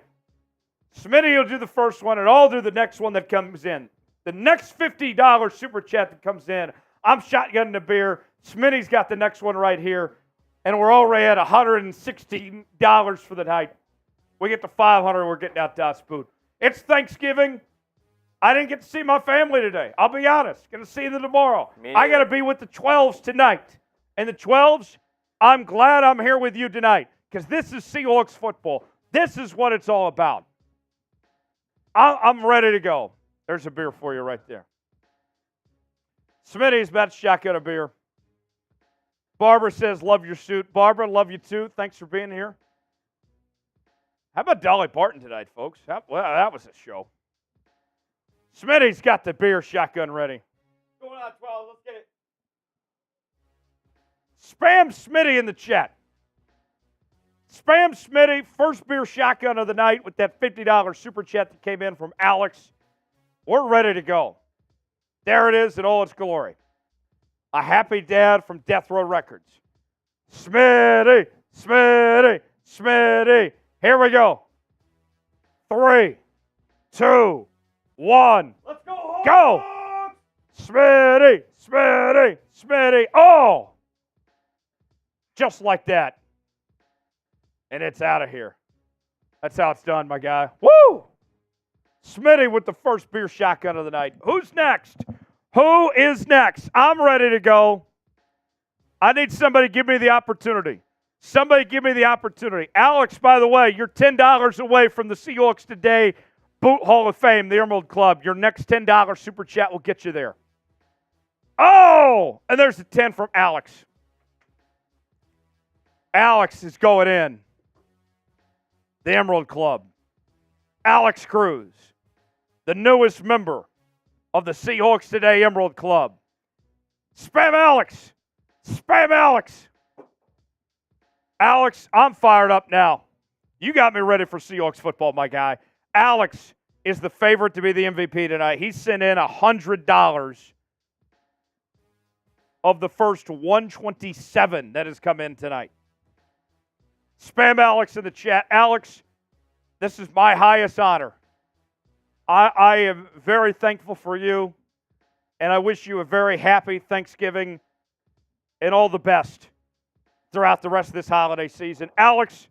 Smitty will do the first one, and I'll do the next one that comes in. The next $50 super chat that comes in, I'm shotgunning the beer. Smitty's got the next one right here, and we're already at $116 for the night. We get to 500, we're getting out to spoon. It's Thanksgiving. I didn't get to see my family today. I'll be honest. Going to see them tomorrow. I got to be with the 12s tonight. And the 12s, I'm glad I'm here with you tonight because this is Seahawks football. This is what it's all about. I'm ready to go. There's a beer for you right there. Smitty's about to shotgun a beer. Barbara says, love your suit. Barbara, love you too. Thanks for being here. How about Dolly Parton tonight, folks? Well, that was a show. Smitty's got the beer shotgun ready. Going on 12. Let's get it. Spam Smitty in the chat. Spam Smitty, first beer shotgun of the night with that $50 super chat that came in from Alex. We're ready to go. There it is in all its glory. A happy dad from Death Row Records. Smitty, Smitty, Smitty. Here we go. 3, 2, 1. Let's go. Home. Go. Smitty, Smitty, Smitty. Oh. Just like that. And it's out of here. That's how it's done, my guy. Woo! Smitty with the first beer shotgun of the night. Who's next? Who is next? I'm ready to go. I need somebody to give me the opportunity. Somebody give me the opportunity. Alex, by the way, you're $10 away from the Seahawks Today Boot Hall of Fame, the Emerald Club. Your next $10 super chat will get you there. Oh! And there's the 10 from Alex. Alex is going in. The Emerald Club. Alex Cruz, the newest member of the Seahawks Today Emerald Club. Spam Alex. Spam Alex. Alex, I'm fired up now. You got me ready for Seahawks football, my guy. Alex is the favorite to be the MVP tonight. He sent in $100 of the first 127 that has come in tonight. Spam Alex in the chat. Alex, this is my highest honor. I am very thankful for you, and I wish you a very happy Thanksgiving and all the best throughout the rest of this holiday season. Alex,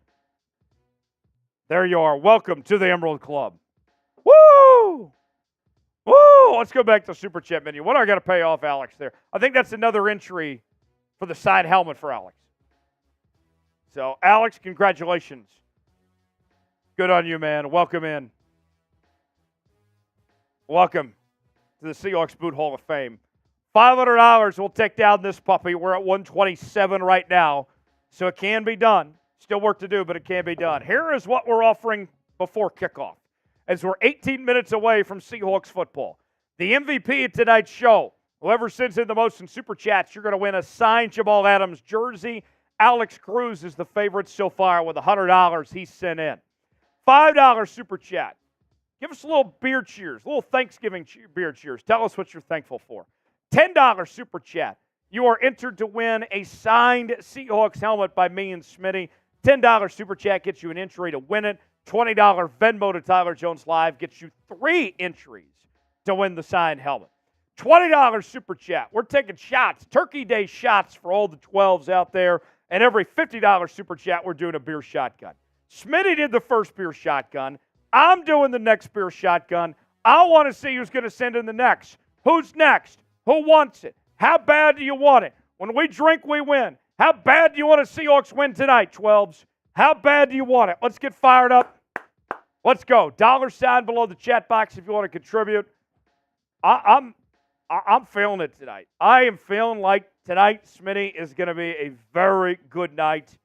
there you are. Welcome to the Emerald Club. Woo! Woo! Let's go back to the Super Chat menu. What do I got to pay off Alex there? I think that's another entry for the signed helmet for Alex. So, Alex, congratulations. Good on you, man. Welcome in. Welcome to the Seahawks Boot Hall of Fame. $500 will take down this puppy. We're at 127 right now, so it can be done. Still work to do, but it can be done. Here is what we're offering before kickoff, as we're 18 minutes away from Seahawks football. The MVP of tonight's show, whoever sends in the most in Super Chats, you're going to win a signed Jamal Adams jersey. Alex Cruz is the favorite so far with $100 he sent in. $5 Super Chat. Give us a little beer cheers, a little Thanksgiving beer cheers. Tell us what you're thankful for. $10 Super Chat. You are entered to win a signed Seahawks helmet by me and Smitty. $10 Super Chat gets you an entry to win it. $20 Venmo to Tyler Jones Live gets you 3 entries to win the signed helmet. $20 Super Chat. We're taking shots, Turkey Day shots for all the 12s out there. And every $50 Super Chat, we're doing a beer shotgun. Smitty did the first beer shotgun. I'm doing the next beer shotgun. I want to see who's going to send in the next. Who's next? Who wants it? How bad do you want it? When we drink, we win. How bad do you want to Seahawks win tonight, 12s? How bad do you want it? Let's get fired up. Let's go. $sign below the chat box if you want to contribute. I'm feeling it tonight. I am feeling like tonight, Smitty, is going to be a very good night.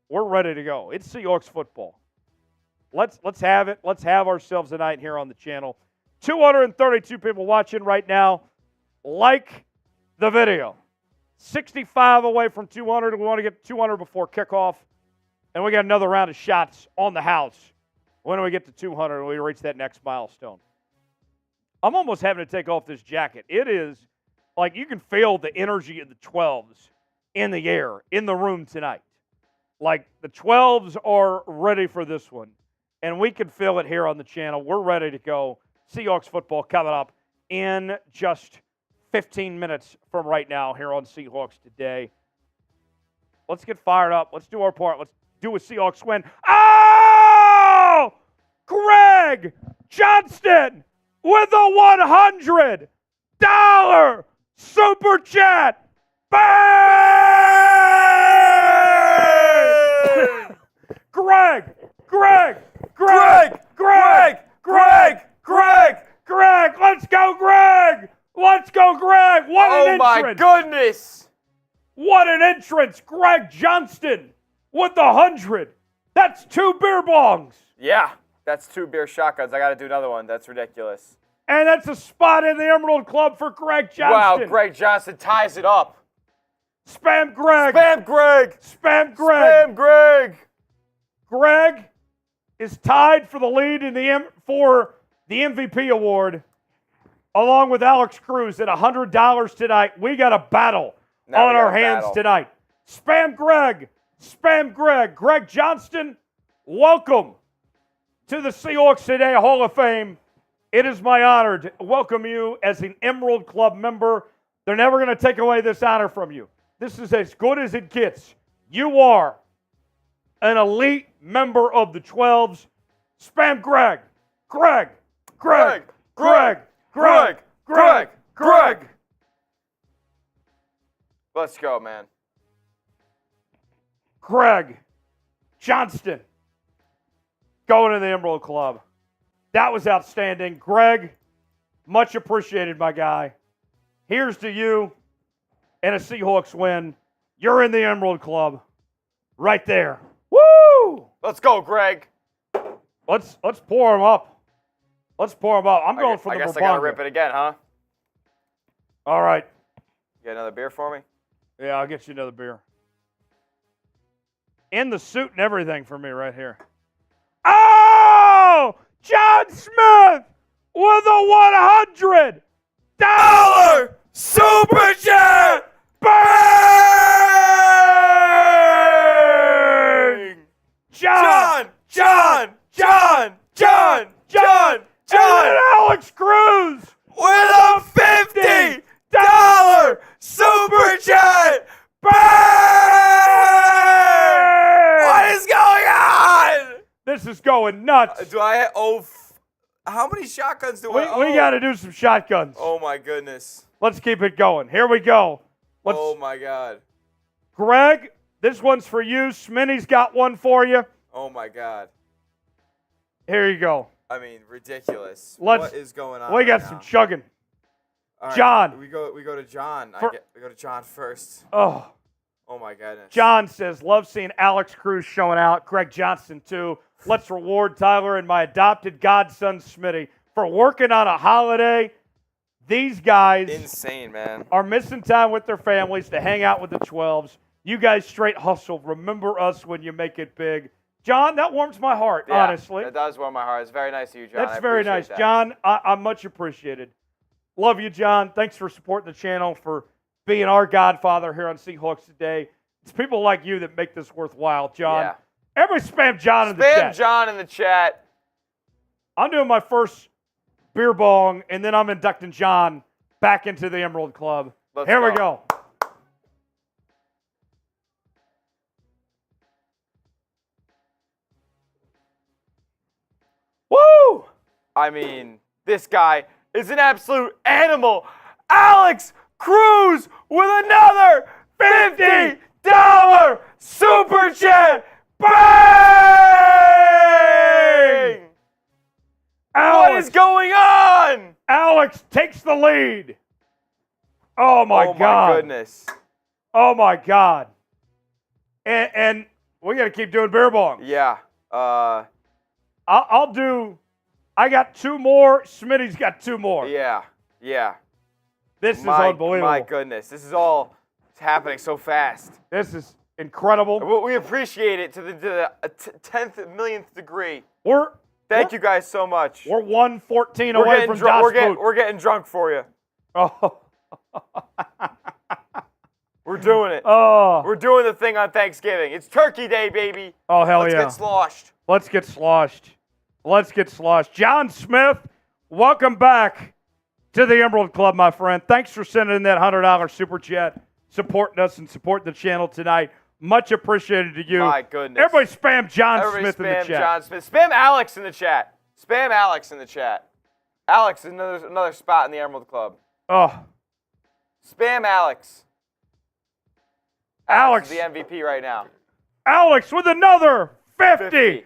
We're ready to go. It's Seahawks football. Let's have it. Let's have ourselves a night here on the channel. 232 people watching right now. Like the video. 65 away from 200. We want to get 200 before kickoff. And we got another round of shots on the house. When do we get to 200 and we reach that next milestone? I'm almost having to take off this jacket. It is like you can feel the energy of the 12s in the air, in the room tonight. Like the 12s are ready for this one. And we can feel it here on the channel. We're ready to go. Seahawks football coming up in just 15 minutes from right now here on Seahawks Today. Let's get fired up. Let's do our part. Let's do a Seahawks win. Oh! Greg Johnston with a $100 Super Chat. Bang! Greg! Let's go, Greg! Let's go, Greg! What an entrance! Oh, my goodness! What an entrance! Greg Johnston with the 100. That's 2 beer bongs. Yeah, that's 2 beer shotguns. I got to do another one. That's ridiculous. And that's a spot in the Emerald Club for Greg Johnston. Wow, Greg Johnston ties it up. Spam Greg. Spam Greg. Spam Greg. Spam Greg. Greg is tied for the lead in for the MVP award, along with Alex Cruz at $100 tonight. We got a battle on our hands tonight. Spam Greg. Spam Greg. Greg Johnston, welcome to the Seahawks Today Hall of Fame. It is my honor to welcome you as an Emerald Club member. They're never going to take away this honor from you. This is as good as it gets. You are an elite member of the 12s. Spam Greg. Greg. Let's go, man. Greg Johnston going to the Emerald Club. That was outstanding. Greg, much appreciated, my guy. Here's to you and a Seahawks win. You're in the Emerald Club right there. Woo! Let's go, Greg. Let's pour him up. Let's pour him up. I'm going for the I guess I got to rip it again, huh? All right. You got another beer for me? Yeah, I'll get you another beer. In the suit and everything for me right here. Oh! John Smith with a $100 Super Chat! bang! John! And Alex Cruz With a $50 Super Chat! Bang! What is going on? This is going nuts. Do I how many shotguns do I We got to do some shotguns. Oh my goodness. Let's keep it going. Here we go. Oh my God. Greg, this one's for you. Smitty's got one for you. Oh my God. Here you go. I mean, ridiculous. Let's- what is going on? We got right some now? chugging. All right, John. We go to John. For- We go to John first. Oh, Oh my goodness. John says, love seeing Alex Cruz showing out. Greg Johnson, too. Let's reward Tyler and my adopted godson, Smitty, for working on a holiday. These guys Insane, man. are missing time with their families to hang out with the 12s. You guys straight hustle. Remember us when you make it big. John, that warms my heart, Yeah, honestly. That does warm my heart. It's very nice of you, John. That's I very appreciate nice. that. John, I'm much appreciated. Love you, John. Thanks for supporting the channel, for being our godfather here on Seahawks Today. It's people like you that make this worthwhile, John. Yeah. Everybody spam John in the Spam chat. John in the chat. I'm doing my first beer bong, and then I'm inducting John back into the Emerald Club. Let's Here we go. go. Woo! I mean, this guy is an absolute animal. Alex Cruz with another $50 Super Chat. Bang! What is going on? Alex takes the lead. Oh, my Oh God. my goodness. Oh, my God. And we got to keep doing beer bong. Yeah. I'll do. I got two more. Smitty's got two more. Yeah. This is unbelievable. My goodness. This is all happening so fast. This is incredible. We appreciate it to the 10th millionth degree. Thank you guys so much. We're 114 away from Das Boot. We're getting drunk for you. Oh. We're doing it. Oh. We're doing the thing on Thanksgiving. It's Turkey Day, baby. Oh, hell Let's yeah. get sloshed. Let's get sloshed. Let's get sloshed. John Smith, welcome back to the Emerald Club, my friend. Thanks for sending in that $100 super chat, supporting us and supporting the channel tonight. Much appreciated to you. My goodness. Everybody spam John Everybody Smith in the spam chat. John Smith. Spam Alex in the chat. Spam Alex in the chat. Alex is another spot in the Emerald Club. Oh, Spam Alex. Alex. Is the MVP right now. Alex with another $50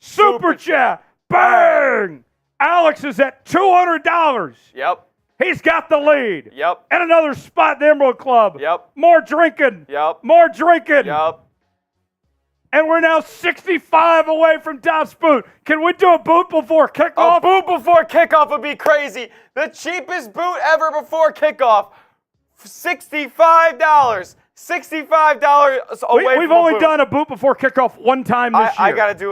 super chat. Bang! Alex is at $200. Yep. He's got the lead. Yep. And another spot in the Emerald Club. Yep. More drinking. Yep. More drinking. Yep. And we're now 65 away from Das Boot. Can we do a boot before kickoff? A boot before kickoff would be crazy. The cheapest boot ever before kickoff. $65. $65 away. We've from a only boot. done a boot before kickoff one time this year. I gotta do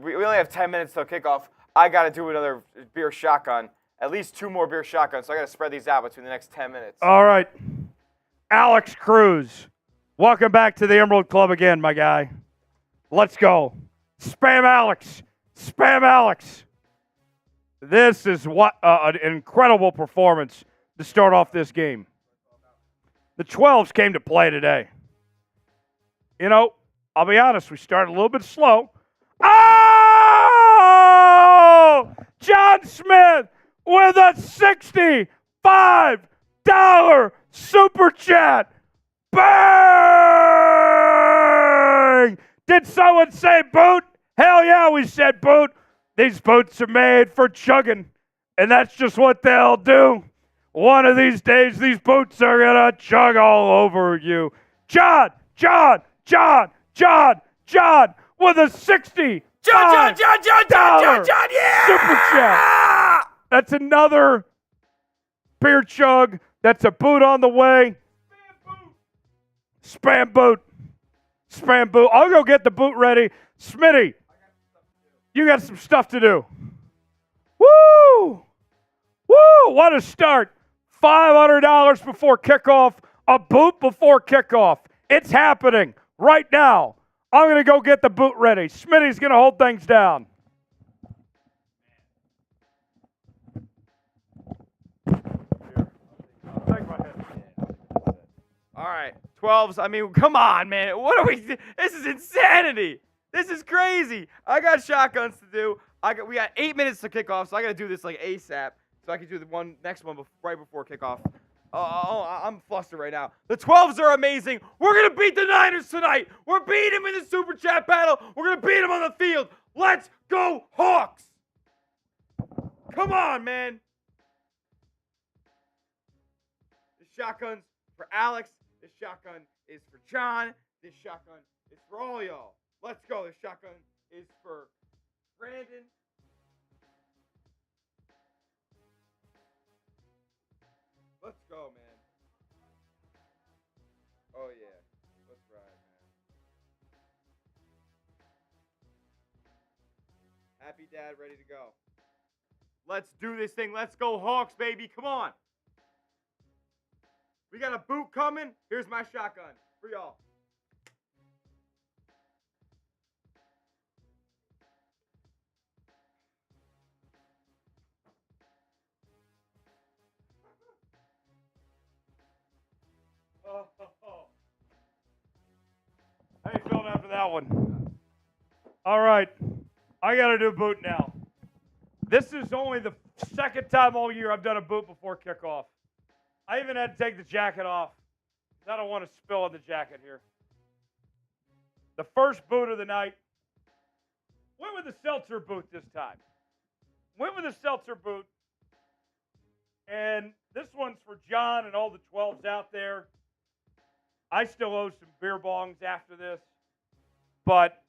we only have 10 minutes till kickoff. I gotta do another beer shotgun. At least 2 more beer shotguns. So I gotta spread these out between the next 10 minutes. All right. Alex Cruz, welcome back to the Emerald Club again, my guy. Let's go. Spam Alex. Spam Alex. This is what an incredible performance to start off this game. The 12s came to play today. You know, I'll be honest, we started a little bit slow. Oh! John Smith with a $65 super chat. Bang! Did someone say boot? Hell yeah, we said boot. These boots are made for chugging, and that's just what they'll do. One of these days, these boots are going to chug all over you. John with a $60 John, yeah! super chat. That's another beer chug. That's a boot on the way. Spam boot. Spam boot. I'll go get the boot ready. Smitty, You got some stuff to do. Woo! Woo! What a start. $500 before kickoff, a boot before kickoff. It's happening right now. I'm going to go get the boot ready. Smitty's going to hold things down. All right, 12s. I mean, come on, man. What are we? This is insanity. This is crazy. I got shotguns to do. We got 8 minutes to kick off, so I got to do this like ASAP, so I can do the next one right before kickoff. I'm flustered right now. The 12s are amazing. We're gonna beat the Niners tonight. We're beating them in the Super Chat battle. We're gonna beat them on the field. Let's go Hawks! Come on, man. This shotgun's for Alex. This shotgun is for John. This shotgun is for all y'all. Let's go. This shotgun is for Brandon. Let's go, man. Oh, yeah. Let's ride, man. Happy dad, ready to go. Let's do this thing. Let's go Hawks, baby. Come on. We got a boot coming. Here's my shotgun for y'all. How you feeling after that one? All right. I got to do a boot now. This is only the second time all year I've done a boot before kickoff. I even had to take the jacket off. I don't want to spill on the jacket here. The first boot of the night. Went with the seltzer boot this time. Went with the seltzer boot. And this one's for John and all the 12s out there. I still owe some beer bongs after this. But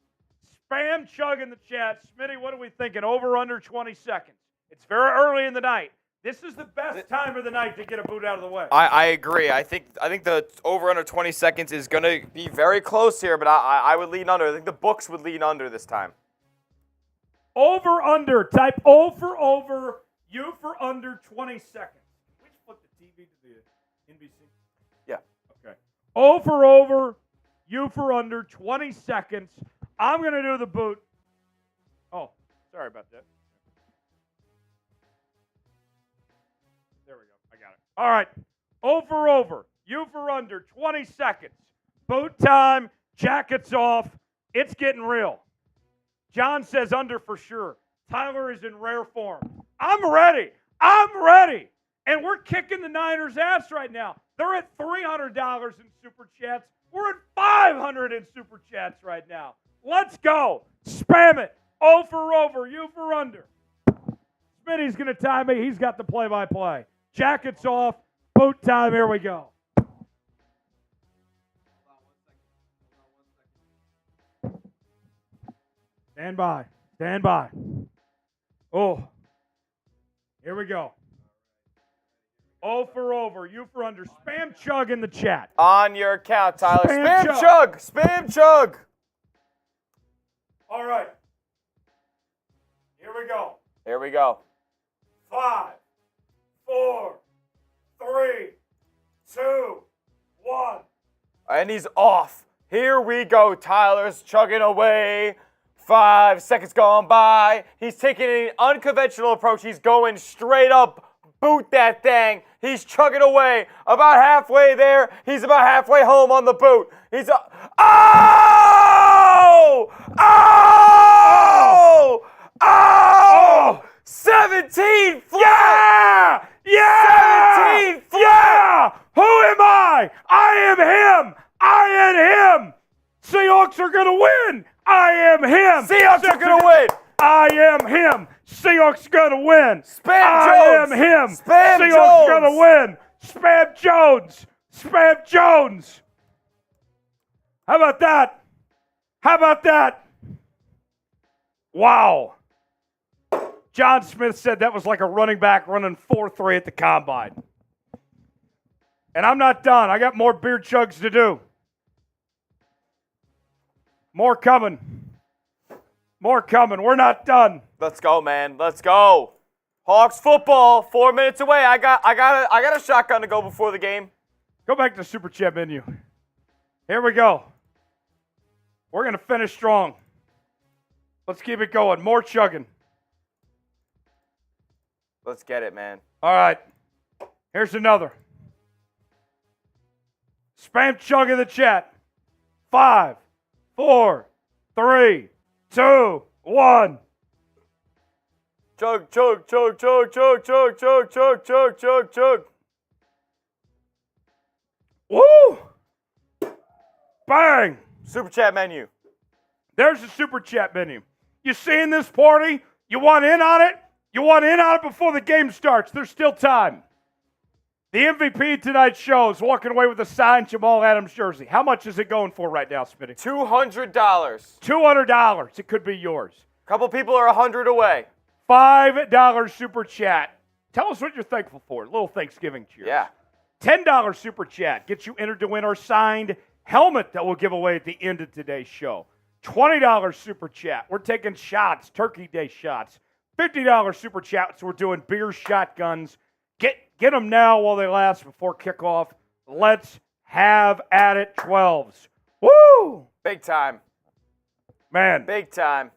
spam chug in the chat. Smitty, what are we thinking? Over, under 20 seconds. It's very early in the night. This is the best time of the night to get a boot out of the way. I agree. I think the over under 20 seconds is going to be very close here, but I would lean under. I think the books would lean under this time. Over, under. Type O for over, U for under 20 seconds. Can we flip the TV to the NBC? Yeah. Okay. O for over, U for under 20 seconds. I'm going to do the boot. Oh, sorry about that. There we go. I got it. All right. O for over, U for under 20 seconds. Boot time, jackets off. It's getting real. John says under for sure. Tyler is in rare form. I'm ready. I'm ready. And we're kicking the Niners' ass right now. They're at $300 in Super Chats. We're at $500 in Super Chats right now. Let's go. Spam it. O for over, U for under. Smitty's going to time me. He's got the play-by-play. Jackets off. Boot time. Here we go. Stand by. Stand by. Oh. Here we go. O for over, U for under. Spam chug in the chat. On your account, Tyler. Spam chug. Spam chug. All right. Here we go. Here we go. 5, 4, 3, 2, 1. And he's off. Here we go. Tyler's chugging away. 5 seconds gone by. He's taking an unconventional approach. He's going straight up. Boot that thing. He's chugging away. About halfway there. He's about halfway home on the boot. He's oh! Oh! Oh! 17 flat! Yeah! Yeah! 17 flat! Yeah! Who am I? I am him! I am him! Seahawks are going to win! I am him! Seahawks are going to win! I am him! Seahawks going to win! Spam I Jones! am him! Spam Seahawks Jones! going to win! Spam Jones! Spam Jones! How about that? How about that? Wow. John Smith said that was like a running back running 4.3 at the combine. And I'm not done. I got more beer chugs to do. More coming. More coming. We're not done. Let's go, man. Let's go. Hawks football, 4 minutes away. I got a shotgun to go before the game. Go back to the Super Chat menu. Here we go. We're going to finish strong. Let's keep it going. More chugging. Let's get it, man. All right. Here's another. Spam chug in the chat. 5, 4, 3, 2, 1. Chug, chug, chug, chug, chug, chug, chug, chug, chug, chug, chug. Woo! Bang! Super chat menu. There's the Super Chat menu. You seeing this party? You want in on it? You want in on it before the game starts. There's still time. The MVP of tonight's show is walking away with a signed Jamal Adams jersey. How much is it going for right now, Smitty? $200. $200. It could be yours. A couple people are 100 away. $5 Super Chat. Tell us what you're thankful for. A little Thanksgiving cheers. Yeah. $10 Super Chat gets you entered to win our signed helmet that we'll give away at the end of today's show. $20 Super Chat. We're taking shots, Turkey Day shots. $50 Super Chat. So we're doing beer shotguns. Get them now while they last before kickoff. Let's have at it 12s. Woo! Big time. Man. Big time.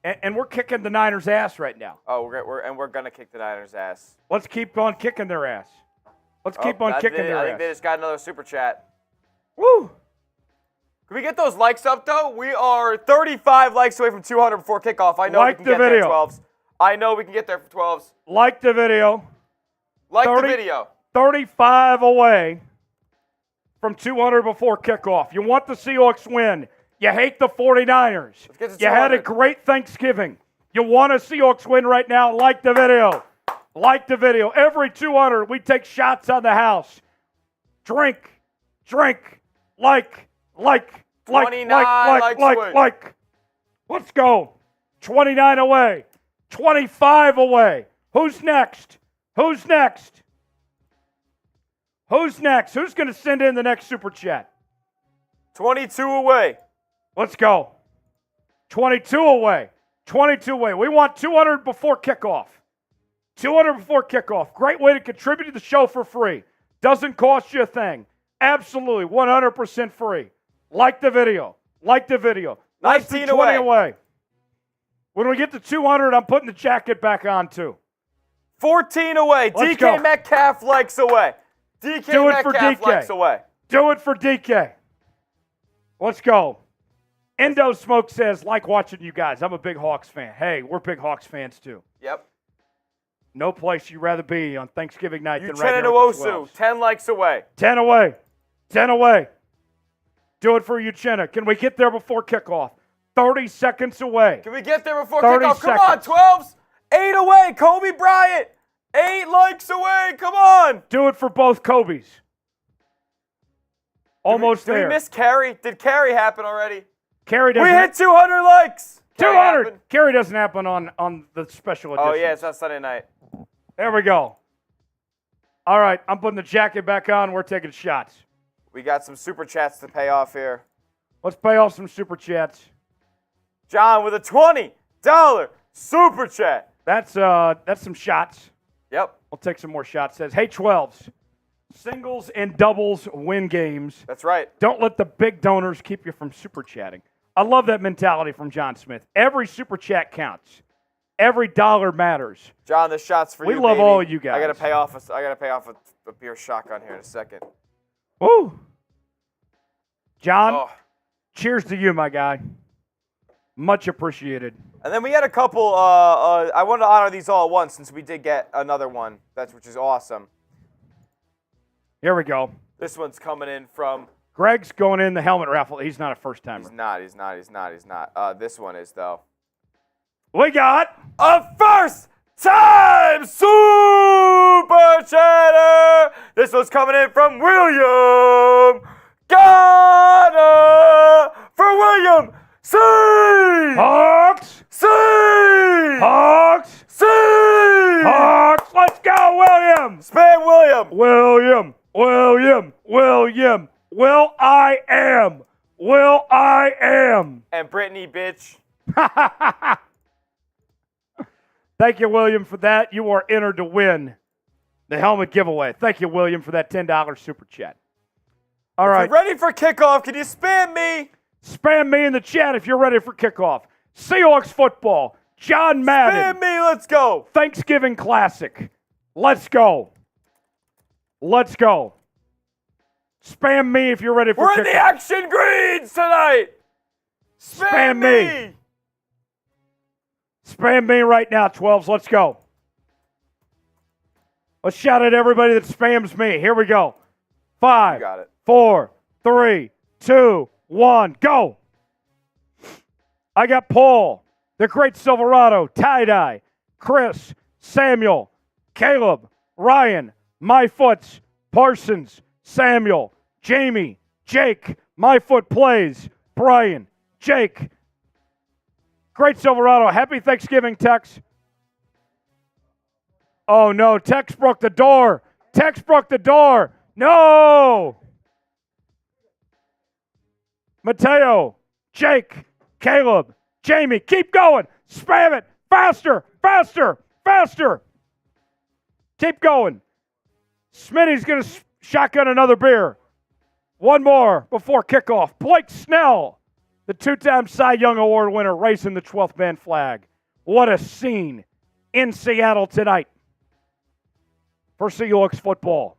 And we're kicking the Niners' ass right now. Oh, we're gonna kick the Niners' ass. Let's keep on kicking their ass. Let's keep on kicking their ass. I think they just got another super chat. Woo! Can we get those likes up though? We are 35 likes away from 200 before kickoff. I know we can get there for 12s. I know we can get there for 12s. Like the video. Like the video. 35 away from 200 before kickoff. You want the Seahawks win. You hate the 49ers. Let's get to 200. You had a great Thanksgiving. You want a Seahawks win right now. Like the video. Like the video. Every 200, we take shots on the house. Drink. Like. 29 likes. Let's go. 29 away. 25 away. Who's next? Who's going to send in the next Super Chat? 22 away. Let's go. 22 away. We want 200 before kickoff. 200 before kickoff. Great way to contribute to the show for free. Doesn't cost you a thing. Absolutely 100% free. Like the video. 19 20 away. When we get to 200, I'm putting the jacket back on too. 14 away. Let's DK go. Metcalf likes away. Do it for DK. Likes away. Do it for DK. Let's go. Endo Smoke says, like watching you guys. I'm a big Hawks fan. Hey, we're big Hawks fans too. Yep. No place you'd rather be on Thanksgiving night than Uchenna right here. Nwosu, 10 likes away. 10 away. Do it for Uchenna. Can we get there before kickoff? 30 seconds away. Can we get there before 30 kickoff? Come seconds. on, 12s. 8 away. Kobe Bryant. 8 likes away. Come on. Do it for both Kobe's. Almost there. there. Did we miss Carey? Did Carey happen already? Carey doesn't. We hit 200 likes. 200. Carey doesn't happen on the special edition. Oh, yeah, it's on Sunday night. There we go. All right, I'm putting the jacket back on. We're taking shots. We got some super chats to pay off here. Let's pay off some super chats. John with a $20 super chat. That's some shots. Yep. We'll take some more shots. Says, hey, 12s. Singles and doubles win games. That's right. Don't let the big donors keep you from super chatting. I love that mentality from John Smith. Every super chat counts. Every dollar matters. John, the shots for you. We love baby. all you guys. I gotta pay off a beer shotgun here in a second. Woo! John, Oh. cheers to you, my guy. Much appreciated. And then we had a couple. I wanted to honor these all at once since we did get another one. Which is awesome. Here we go. This one's coming in from. Greg's going in the helmet raffle. He's not a first timer. He's not. This one is though. We got A first-time super chatter. This one's coming in from William. Ghana for William. C. Hawks. C. Hawks. C. Hawks. Let's go, William. Spam William. William. Will I am. And Brittany, bitch. Thank you, William, for that. You are entered to win the helmet giveaway. Thank you, William, for that $10 super chat. All right. If you're ready for kickoff, can you spam me? Spam me in the chat if you're ready for kickoff. Seahawks football. John Madden. Spam me, let's go. Thanksgiving Classic. Let's go. Let's go. Spam me if you're ready for kickoff. We're in the action greens tonight. Spam me. Spam me right now, 12s. Let's go. Let's shout at everybody that spams me. Here we go. 5, You got it. 4, 3, 2, 1, go. I got Paul, the Great Silverado, Tie-Dye, Chris, Samuel, Caleb, Ryan, Myfoots, Parsons, Samuel, Jamie, Jake, Myfoot Plays, Brian, Jake, Great Silverado. Happy Thanksgiving, Tex. Oh, no. Tex broke the door. Tex broke the door. No. Mateo, Jake, Caleb, Jamie, keep going. Spam it. Faster, faster, faster. Keep going. Smitty's going to shotgun another beer. One more before kickoff. Blake Snell, the two-time Cy Young Award winner, racing the 12th man flag. What a scene in Seattle tonight for Seahawks football.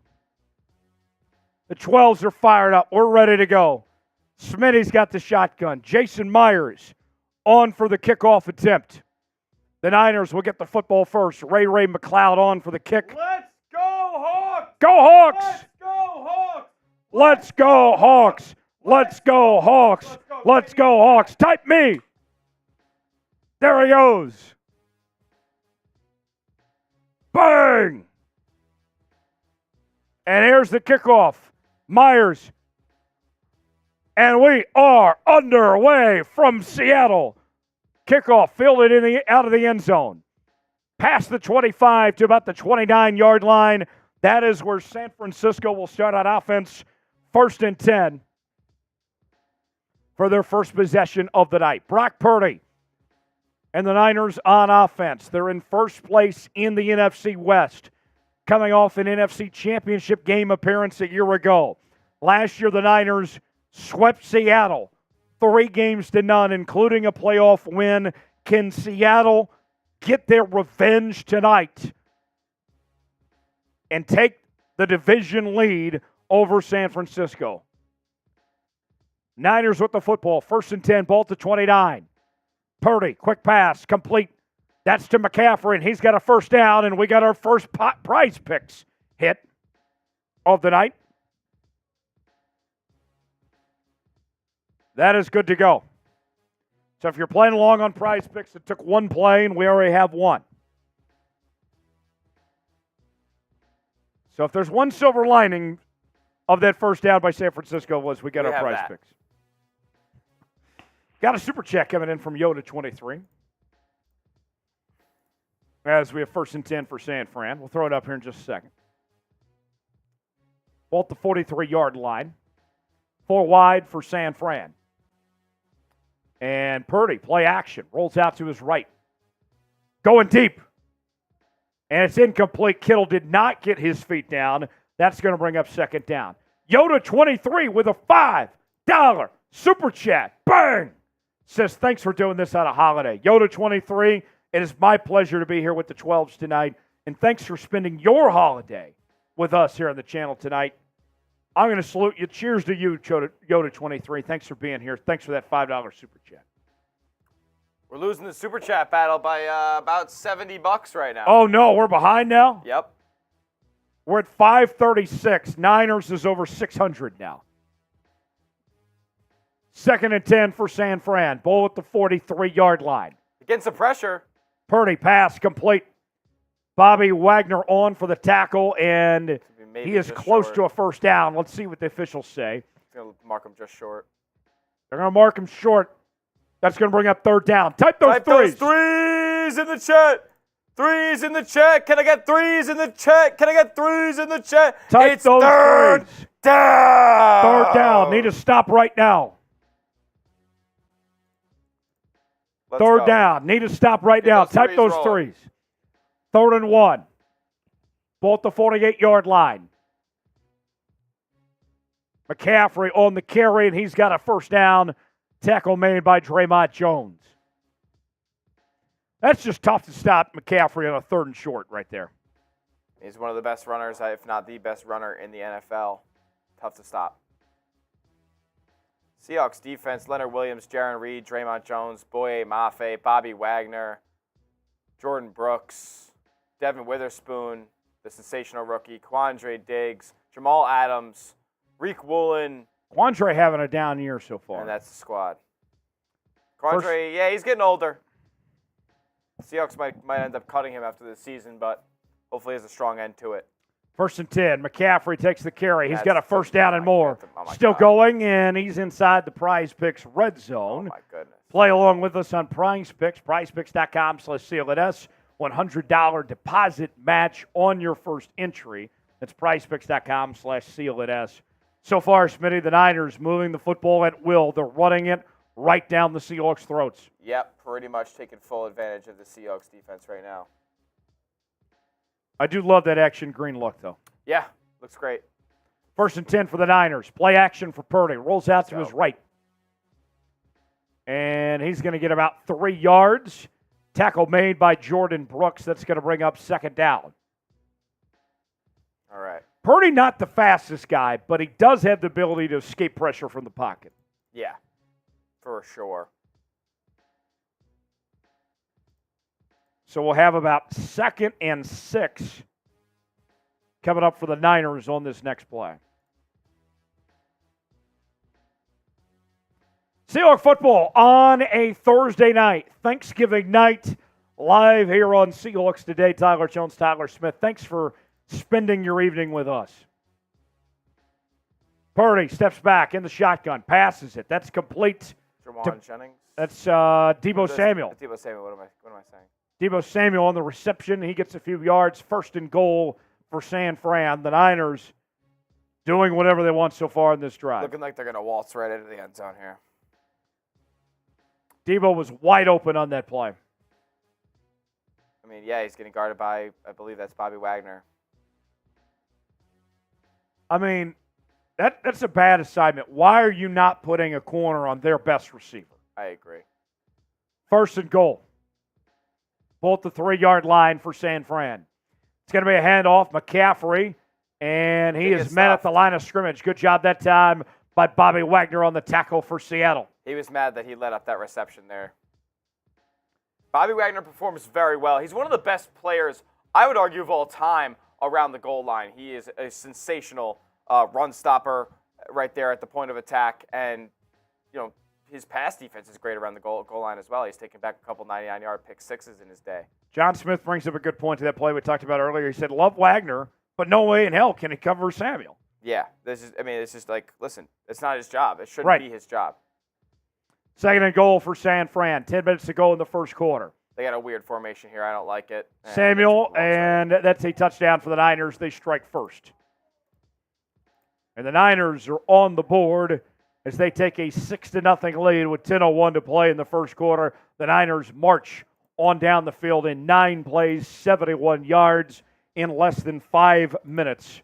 The 12s are fired up. We're ready to go. Smitty's got the shotgun. Jason Myers on for the kickoff attempt. The Niners will get the football first. Ray McLeod on for the kick. Let's go, Hawks. Go Hawks! Let's go, Hawks. Let's go Hawks! Let's go Hawks! Let's go Hawks! Type me! There he goes. Bang! And here's the kickoff. Myers. And we are underway from Seattle. Kickoff fielded out of the end zone. Past the 25 to about the 29-yard line. That is where San Francisco will start on offense. 1st and 10 for their first possession of the night. Brock Purdy and the Niners on offense. They're in first place in the NFC West, coming off an NFC Championship game appearance a year ago. Last year, the Niners swept Seattle 3-0, including a playoff win. Can Seattle get their revenge tonight and take the division lead over San Francisco? Niners with the football. 1st and 10, ball to 29. Purdy, quick pass, complete. That's to McCaffrey, and he's got a first down, and we got our first prize picks hit of the night. That is good to go. So if you're playing along on prize picks, it took one play, and we already have one. So if there's one silver lining of that first down by San Francisco was we got our prize picks. Got a super chat coming in from Yoda23. As we have 1st and 10 for San Fran. We'll throw it up here in just a second. Ball at the 43-yard line. 4 wide for San Fran. And Purdy, play action. Rolls out to his right. Going deep. And it's incomplete. Kittle did not get his feet down. That's going to bring up 2nd down. Yoda23 with a $5 super chat. Bang! Says, thanks for doing this on a holiday. Yoda23, it is my pleasure to be here with the 12s tonight. And thanks for spending your holiday with us here on the channel tonight. I'm going to salute you. Cheers to you, Yoda23. Thanks for being here. Thanks for that $5 super chat. We're losing the super chat battle by about $70 right now. Oh, no. We're behind now? Yep. We're at 536. Niners is over 600 now. 2nd and 10 for San Fran. Ball at the 43-yard line. Getting some pressure. Purdy pass complete. Bobby Wagner on for the tackle, and he is close to a first down. Let's see what the officials say. He's going to mark him just short. They're going to mark him short. That's going to bring up 3rd down. Type those threes. Those threes in the chat. Threes in the chat. Can I get threes in the chat? Can I get threes in the chat? Type it's those 3rd threes. down. 3rd down. Need to stop right now. Third down. Need to stop right now. Type those threes. 3rd and 1. Ball at the 48-yard line. McCaffrey on the carry, and he's got a first down. Tackle made by Dre'Mont Jones. That's just tough to stop McCaffrey on a 3rd and short right there. He's one of the best runners, if not the best runner in the NFL. Tough to stop. Seahawks defense, Leonard Williams, Jerrick Reed, Dre'Mont Jones, Boye Mafe, Bobby Wagner, Jordan Brooks, Devon Witherspoon, the sensational rookie, Quandre Diggs, Jamal Adams, Riq Woolen. Quandre having a down year so far. And that's the squad. Quandre, he's getting older. Seahawks might end up cutting him after this season, but hopefully he has a strong end to it. 1st and 10. McCaffrey takes the carry. He's got a first down and more. Still going, and he's inside the Prize Picks red zone. Oh, my goodness. Play along with us on Prize Picks, prizepicks.com/CLNS. $100 deposit match on your first entry. That's prizepicks.com/CLNS. So far, Smitty, the Niners moving the football at will. They're running it right down the Seahawks' throats. Yep, pretty much taking full advantage of the Seahawks defense right now. I do love that action green look, though. Yeah, looks great. 1st and 10 for the Niners. Play action for Purdy. Rolls out to his right. And he's going to get about 3 yards. Tackle made by Jordan Brooks. That's going to bring up 2nd down. All right. Purdy not the fastest guy, but he does have the ability to escape pressure from the pocket. Yeah, for sure. So we'll have about 2nd and 6 coming up for the Niners on this next play. Seahawks football on a Thursday night, Thanksgiving night, live here on Seahawks Today. Tyler Jones, Tyler Smith. Thanks for spending your evening with us. Purdy steps back in the shotgun, passes it. That's complete. Jermon Jennings. That's Deebo Samuel. Deebo Samuel. What am I saying? Deebo Samuel on the reception. He gets a few yards. 1st and goal for San Fran. The Niners doing whatever they want so far in this drive. Looking like they're going to waltz right into the end zone here. Deebo was wide open on that play. I mean, yeah, he's getting guarded by, I believe that's Bobby Wagner. I mean, that's a bad assignment. Why are you not putting a corner on their best receiver? I agree. 1st and goal. Ball at the 3-yard line for San Fran. It's going to be a handoff. McCaffrey, and he is met at the line of scrimmage. Good job that time by Bobby Wagner on the tackle for Seattle. He was mad that he let up that reception there. Bobby Wagner performs very well. He's one of the best players, I would argue, of all time around the goal line. He is a sensational run stopper right there at the point of attack, and his pass defense is great around the goal line as well. He's taken back a couple 99-yard pick sixes in his day. John Smith brings up a good point to that play we talked about earlier. He said, love Wagner, but no way in hell can he cover Samuel. Yeah, it's just like, listen, it's not his job. It shouldn't be his job. 2nd and goal for San Fran. 10 minutes to go in the first quarter. They got a weird formation here. I don't like it. Samuel, and that's a touchdown for the Niners. They strike first. And the Niners are on the board as they take a 6-0 lead with 10:01 to play in the first quarter. The Niners march on down the field in 9 plays, 71 yards in less than 5 minutes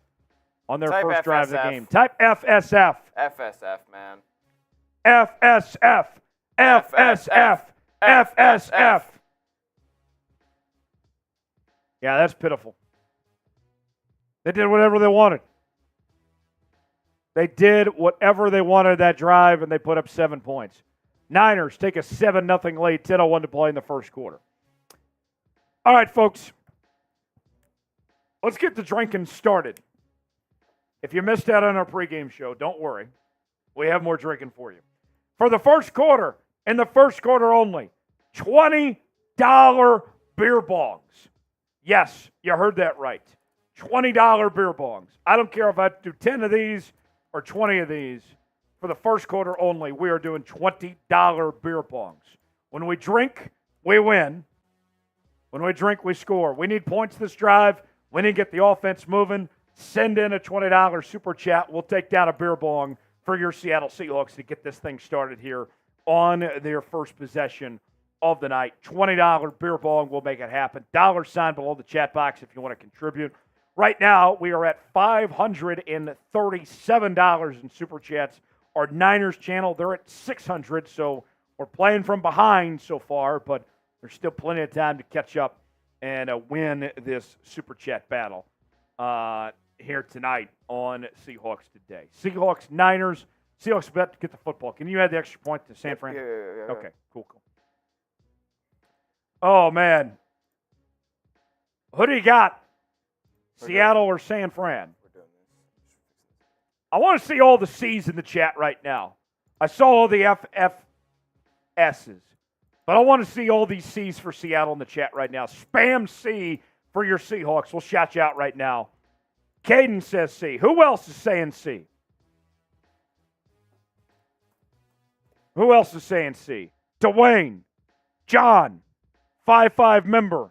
on their first drive of the game. Type FSF. FSF, man. FSF. FSF. FSF. Yeah, that's pitiful. They did whatever they wanted. They did whatever they wanted that drive, and they put up 7 points. Niners take a 7-0 lead, 10:01 to play in the first quarter. All right, folks. Let's get the drinking started. If you missed out on our pregame show, don't worry. We have more drinking for you. For the first quarter, in the first quarter only, $20 beer bongs. Yes, you heard that right. $20 beer bongs. I don't care if I do 10 of these or 20 of these. For the first quarter only, we are doing $20 beer bongs. When we drink, we win. When we drink, we score. We need points this drive. We need to get the offense moving. Send in a $20 super chat. We'll take down a beer bong for your Seattle Seahawks to get this thing started here on their first possession of the night. $20 beer bong will make it happen. $ below the chat box if you want to contribute. Right now, we are at $537 in Super Chats. Our Niners channel, they're at $600, so we're playing from behind so far, but there's still plenty of time to catch up and win this Super Chat battle here tonight on Seahawks Today. Seahawks, Niners. Seahawks bet to get the football. Can you add the extra point to San Fran? Yeah. Okay, cool. Oh, man. Who do you got? Seattle or San Fran? I want to see all the C's in the chat right now. I saw all the FFS's, but I want to see all these C's for Seattle in the chat right now. Spam C for your Seahawks. We'll shout you out right now. Caden says C. Who else is saying C? Who else is saying C? Dwayne, John, 5-5 member,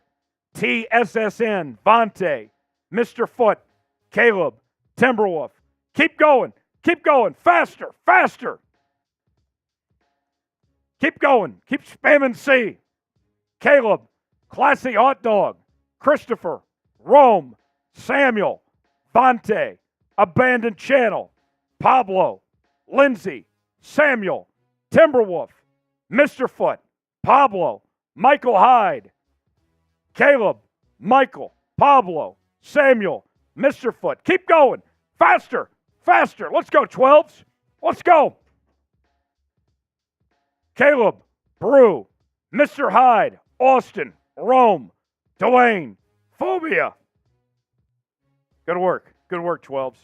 TSSN, Vontae, Mr. Foot, Caleb, Timberwolf. Keep going. Faster. Keep going. Keep spamming C. Caleb, Classy Hot Dog, Christopher, Rome, Samuel, Vontae, Abandoned Channel, Pablo, Lindsay, Samuel, Timberwolf, Mr. Foot, Pablo, Michael Hyde, Caleb, Michael, Pablo, Samuel, Mr. Foot. Keep going. Faster. Let's go, 12s. Let's go. Caleb, Brew, Mr. Hyde, Austin, Rome, Dwayne, Phobia. Good work, 12s.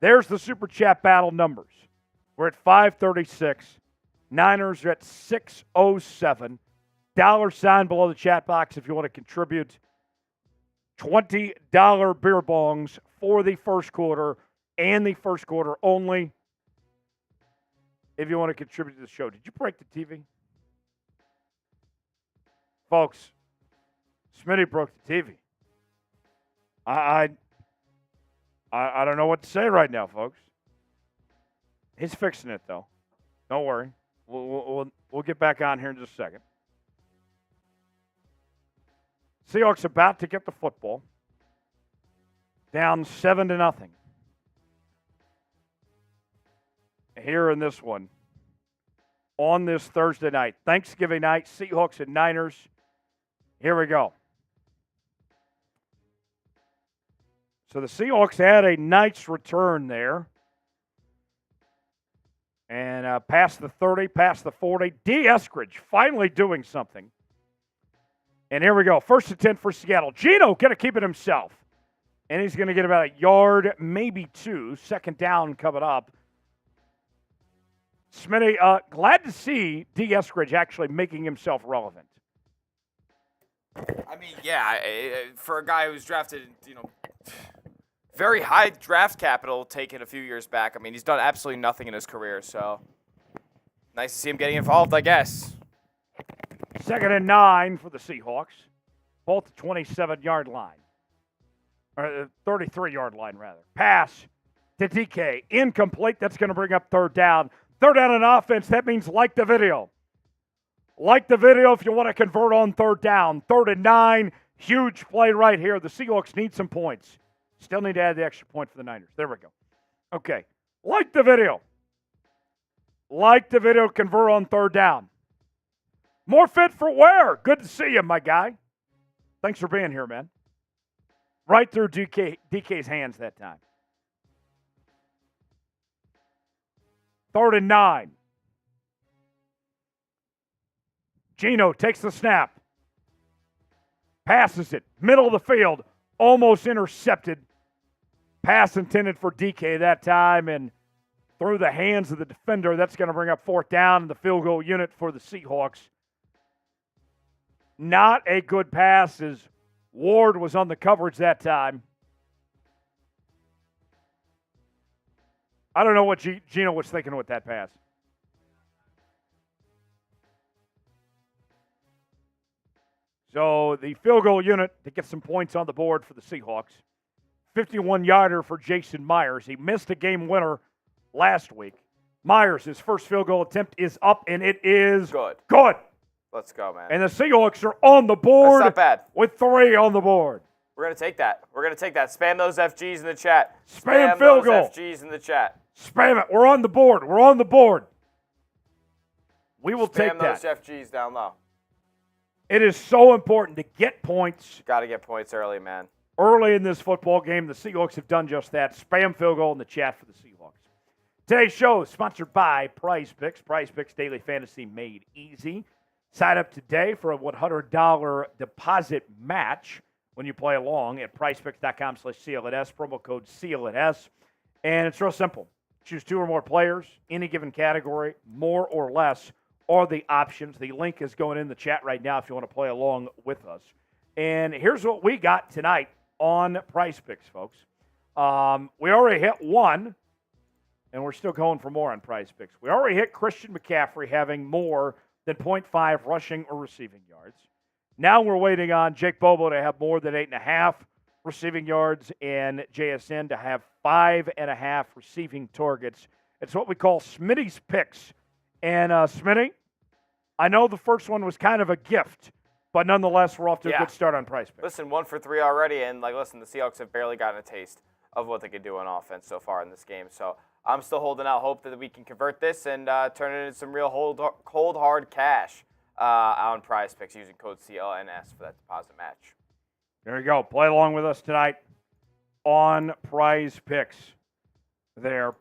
There's the Super Chat battle numbers. We're at 536. Niners are at 607. $ below the chat box if you want to contribute. $20 beer bongs for the first quarter and the first quarter only if you want to contribute to the show. Did you break the TV? Folks, Smitty broke the TV. I don't know what to say right now, folks. He's fixing it, though. Don't worry. We'll get back on here in just a second. Seahawks about to get the football. Down 7-0. Here in this one. On this Thursday night. Thanksgiving night. Seahawks and Niners. Here we go. So the Seahawks had a nice return there. And past the 30, past the 40. D. Eskridge finally doing something. And here we go. First and 10 for Seattle. Geno going to keep it himself. And he's going to get about a yard, maybe two. Second down coming up. Smitty, glad to see D. Eskridge actually making himself relevant. I mean, yeah, for a guy who's drafted, very high draft capital taken a few years back. I mean, he's done absolutely nothing in his career, so nice to see him getting involved, I guess. 2nd and 9 for the Seahawks. Both the 27-yard line. Or the 33-yard line, rather. Pass to DK. Incomplete. That's going to bring up third down. Third down in offense. That means like the video. Like the video if you want to convert on third down. 3rd and 9. Huge play right here. The Seahawks need some points. Still need to add the extra point for the Niners. There we go. Okay. Like the video. Like the video. Convert on third down. More fit for wear. Good to see you, my guy. Thanks for being here, man. Right through DK's hands that time. 3rd and 9. Geno takes the snap. Passes it. Middle of the field. Almost intercepted. Pass intended for DK that time and through the hands of the defender. That's going to bring up 4th down in the field goal unit for the Seahawks. Not a good pass as Ward was on the coverage that time. I don't know what Geno was thinking with that pass. So the field goal unit to get some points on the board for the Seahawks. 51-yarder for Jason Myers. He missed a game winner last week. Myers, his first field goal attempt is up, and it is good. Good. Let's go, man. And the Seahawks are on the board. That's not bad. With 3 on the board. We're going to take that. We're going to take that. Spam those FGs in the chat. Spam field those goal. FGs in the chat. Spam it. We're on the board. We're on the board. We will take that. Spam those FGs down low. It is so important to get points. Got to get points early, man. Early in this football game, the Seahawks have done just that. Spam field goal in the chat for the Seahawks. Today's show is sponsored by Prize Picks. Prize Picks Daily Fantasy made easy. Sign up today for a $100 deposit match when you play along at prizepicks.com/CLNS, promo code CLNS. And it's real simple. Choose 2 or more players, any given category, more or less are the options. The link is going in the chat right now if you want to play along with us. And here's what we got tonight on Prize Picks, folks. We already hit 1, and we're still going for more on Prize Picks. We already hit Christian McCaffrey having more than 0.5 rushing or receiving yards. Now we're waiting on Jake Bobo to have more than 8.5 receiving yards and JSN to have 5.5 receiving targets. It's what we call Smitty's Picks. And Smitty, I know the first one was kind of a gift, but nonetheless, we're off to a good start on Prize Picks. Listen, 1 for 3 already, and listen, the Seahawks have barely gotten a taste of what they could do on offense so far in this game. So I'm still holding out hope that we can convert this and turn it into some real cold hard cash on Prize Picks using code CLNS for that deposit match. There you go. Play along with us tonight on Prize Picks. There,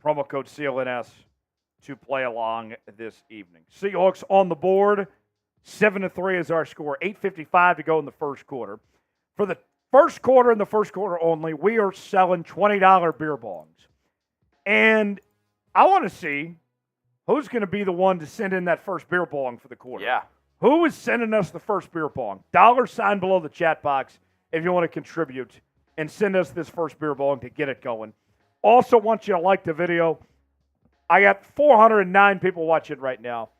promo code CLNS to play along this evening. Seahawks on the board. 7-3 is our score. 8:55 to go in the first quarter. For the first quarter and the first quarter only, we are selling $20 beer bongs. And I want to see who's going to be the one to send in that first beer bong for the quarter. Yeah. Who is sending us the first beer bong? $ below the chat box if you want to contribute and send us this first beer bong to get it going. Also want you to like the video. I got 409 people watching right now.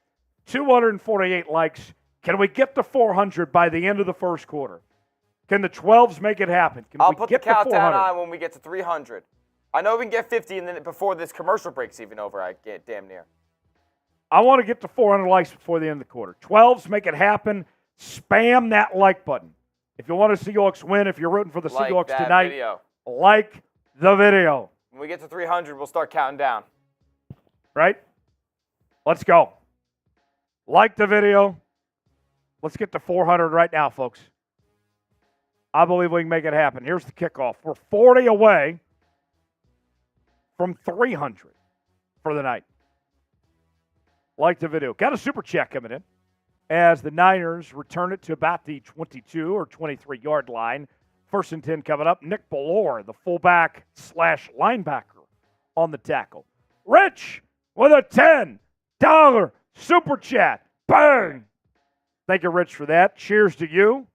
248 likes. Can we get to 400 by the end of the first quarter? Can the 12s make it happen? I'll put the countdown on when we get to 300. I know we can get 50 and then before this commercial break's even over, I get damn near. I want to get to 400 likes before the end of the quarter. 12s, make it happen. Spam that like button. If you want to see Seahawks win, if you're rooting for the Seahawks tonight, like the video. When we get to 300, we'll start counting down. Right? Let's go. Like the video. Let's get to 400 right now, folks. I believe we can make it happen. Here's the kickoff. We're 40 away from 300 for the night. Like the video. Got a super chat coming in as the Niners return it to about the 22 or 23-yard line. 1st and 10 coming up. Nick Ballore, the fullback / linebacker on the tackle. Rich with a $10 super chat. Bang! Thank you, Rich, for that. Cheers to you.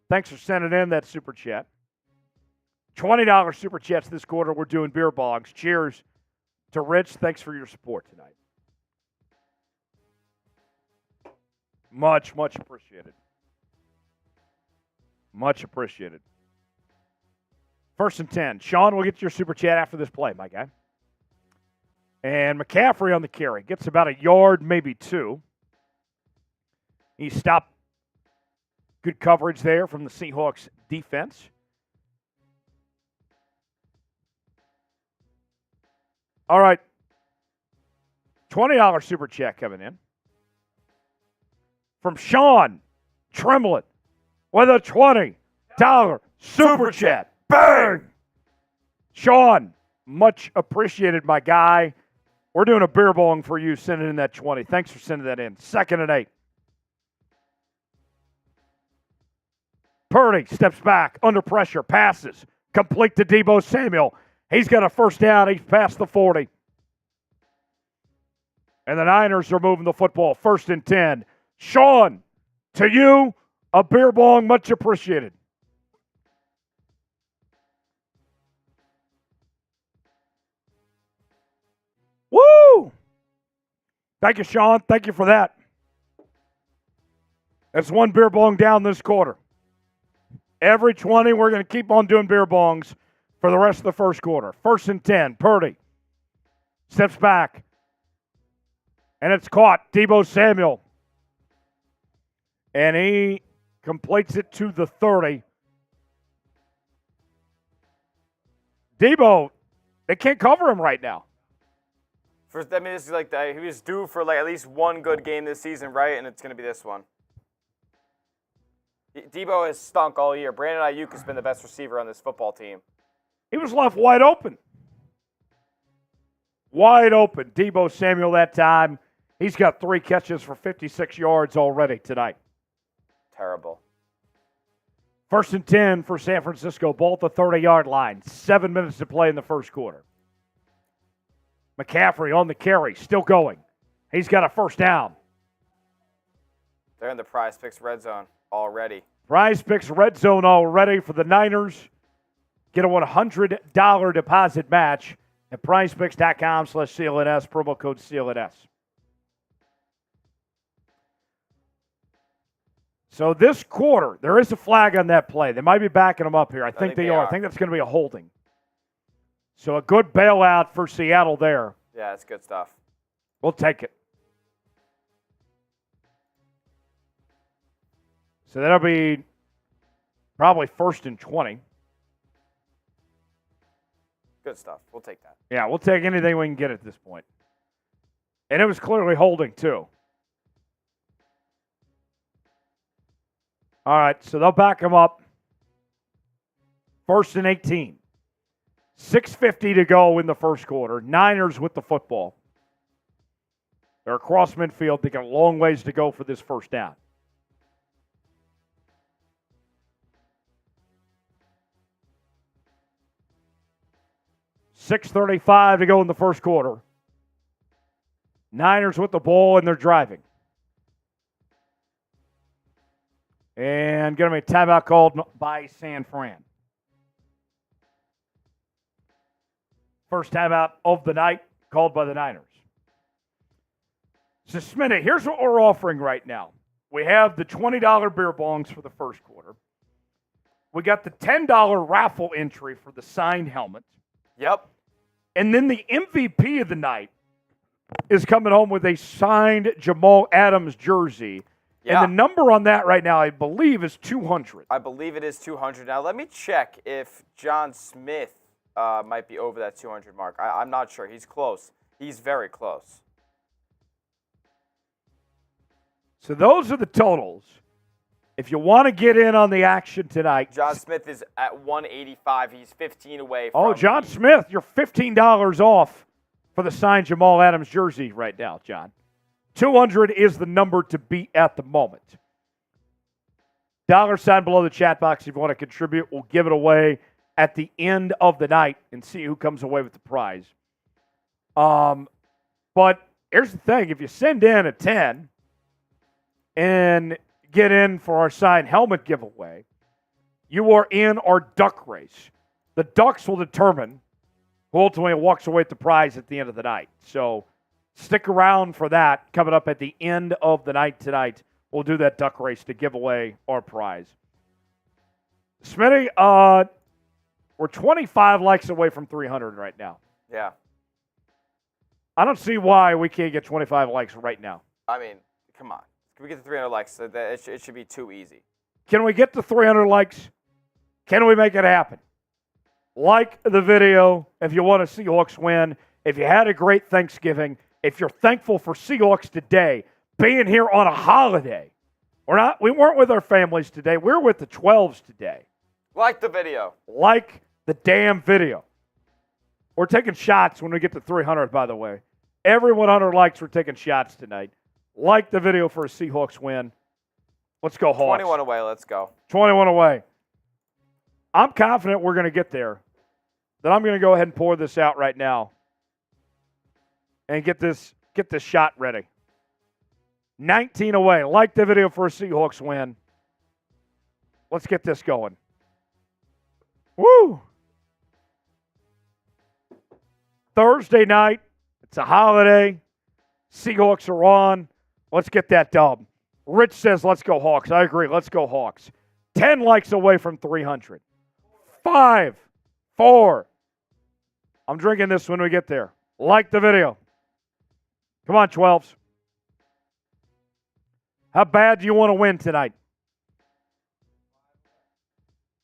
Thanks for sending in that super chat. $20 super chats this quarter. We're doing beer bongs. Cheers to Rich. Thanks for your support tonight. Much, much appreciated. Much appreciated. 1st and 10. Sean, we'll get your super chat after this play, my guy. And McCaffrey on the carry. Gets about a yard, maybe 2. He stopped. Good coverage there from the Seahawks defense. All right. $20 super chat coming in. From Sean Tremblett with a $20 super chat. Bang! Sean, much appreciated, my guy. We're doing a beer bong for you, sending in that 20. Thanks for sending that in. 2nd and 8. Purdy steps back, under pressure, passes, complete to Deebo Samuel. He's got a 1st down. He's past the 40. And the Niners are moving the football. 1st and 10. Sean, to you, a beer bong, much appreciated. Woo! Thank you, Sean. Thank you for that. That's 1 beer bong down this quarter. Every 20, we're going to keep on doing beer bongs for the rest of the first quarter. 1st and 10, Purdy steps back, and it's caught. Deebo Samuel And he completes it to the 30. Deebo, they can't cover him right now. This is like he was due for like at least one good game this season, right? And it's going to be this one. Deebo has stunk all year. Brandon Ayuk has been the best receiver on this football team. He was left wide open. Wide open. Deebo Samuel that time. He's got 3 catches for 56 yards already tonight. Terrible. 1st and 10 for San Francisco. Ball at the 30-yard line. 7 minutes to play in the first quarter. McCaffrey on the carry. Still going. He's got a first down. They're in the Prize Picks red zone already. Prize Picks red zone already for the Niners. Get a $100 deposit match at prizepicks.com/CLNS. Promo code CLNS. So this quarter, there is a flag on that play. They might be backing them up here. I think they are. I think that's going to be a holding. So a good bailout for Seattle there. Yeah, it's good stuff. We'll take it. So that'll be probably 1st and 20. Good stuff. We'll take that. Yeah, we'll take anything we can get at this point. And it was clearly holding, too. All right, so they'll back him up. 1st and 18. 6:50 to go in the first quarter. Niners with the football. They're across midfield. They got a long ways to go for this first down. $6:35 to go in the first quarter. Niners with the ball, and they're driving. And going to be a timeout called by San Fran. First timeout of the night called by the Niners. So, Smitty, here's what we're offering right now. We have the $20 beer bongs for the first quarter. We got the $10 raffle entry for the signed helmet. Yep. And then the MVP of the night is coming home with a signed Jamal Adams jersey. Yeah. And the number on that right now, I believe, is 200. I believe it is 200. Now, let me check if John Smith might be over that 200 mark. I'm not sure. He's close. He's very close. So those are the totals. If you want to get in on the action tonight. John Smith is at 185. He's 15 away from. Oh, John Smith, you're $15 off for the signed Jamal Adams jersey right now, John. 200 is the number to beat at the moment. $sign below the chat box if you want to contribute. We'll give it away at the end of the night and see who comes away with the prize. But here's the thing. If you send in a 10 and get in for our signed helmet giveaway, you are in our duck race. The Ducks will determine who ultimately walks away with the prize at the end of the night. So stick around for that. Coming up at the end of the night tonight, we'll do that duck race to give away our prize. Smitty, we're 25 likes away from 300 right now. Yeah. I don't see why we can't get 25 likes right now. I mean, come on. Can we get to 300 likes? It should be too easy. Can we get to 300 likes? Can we make it happen? Like the video if you want to Seahawks win. If you had a great Thanksgiving. If you're thankful for Seahawks today, being here on a holiday. We weren't with our families today. We're with the 12s today. Like the video. Like the damn video. We're taking shots when we get to 300, by the way. Every 100 likes, we're taking shots tonight. Like the video for a Seahawks win. Let's go Hawks. 21 away, let's go. 21 away. I'm confident we're going to get there. Then I'm going to go ahead and pour this out right now. And get this shot ready. 19 away. Like the video for a Seahawks win. Let's get this going. Woo! Thursday night. It's a holiday. Seahawks are on. Let's get that dub. Rich says, let's go Hawks. I agree. Let's go Hawks. 10 likes away from 300. 5, 4. I'm drinking this when we get there. Like the video. Come on, 12s. How bad do you want to win tonight?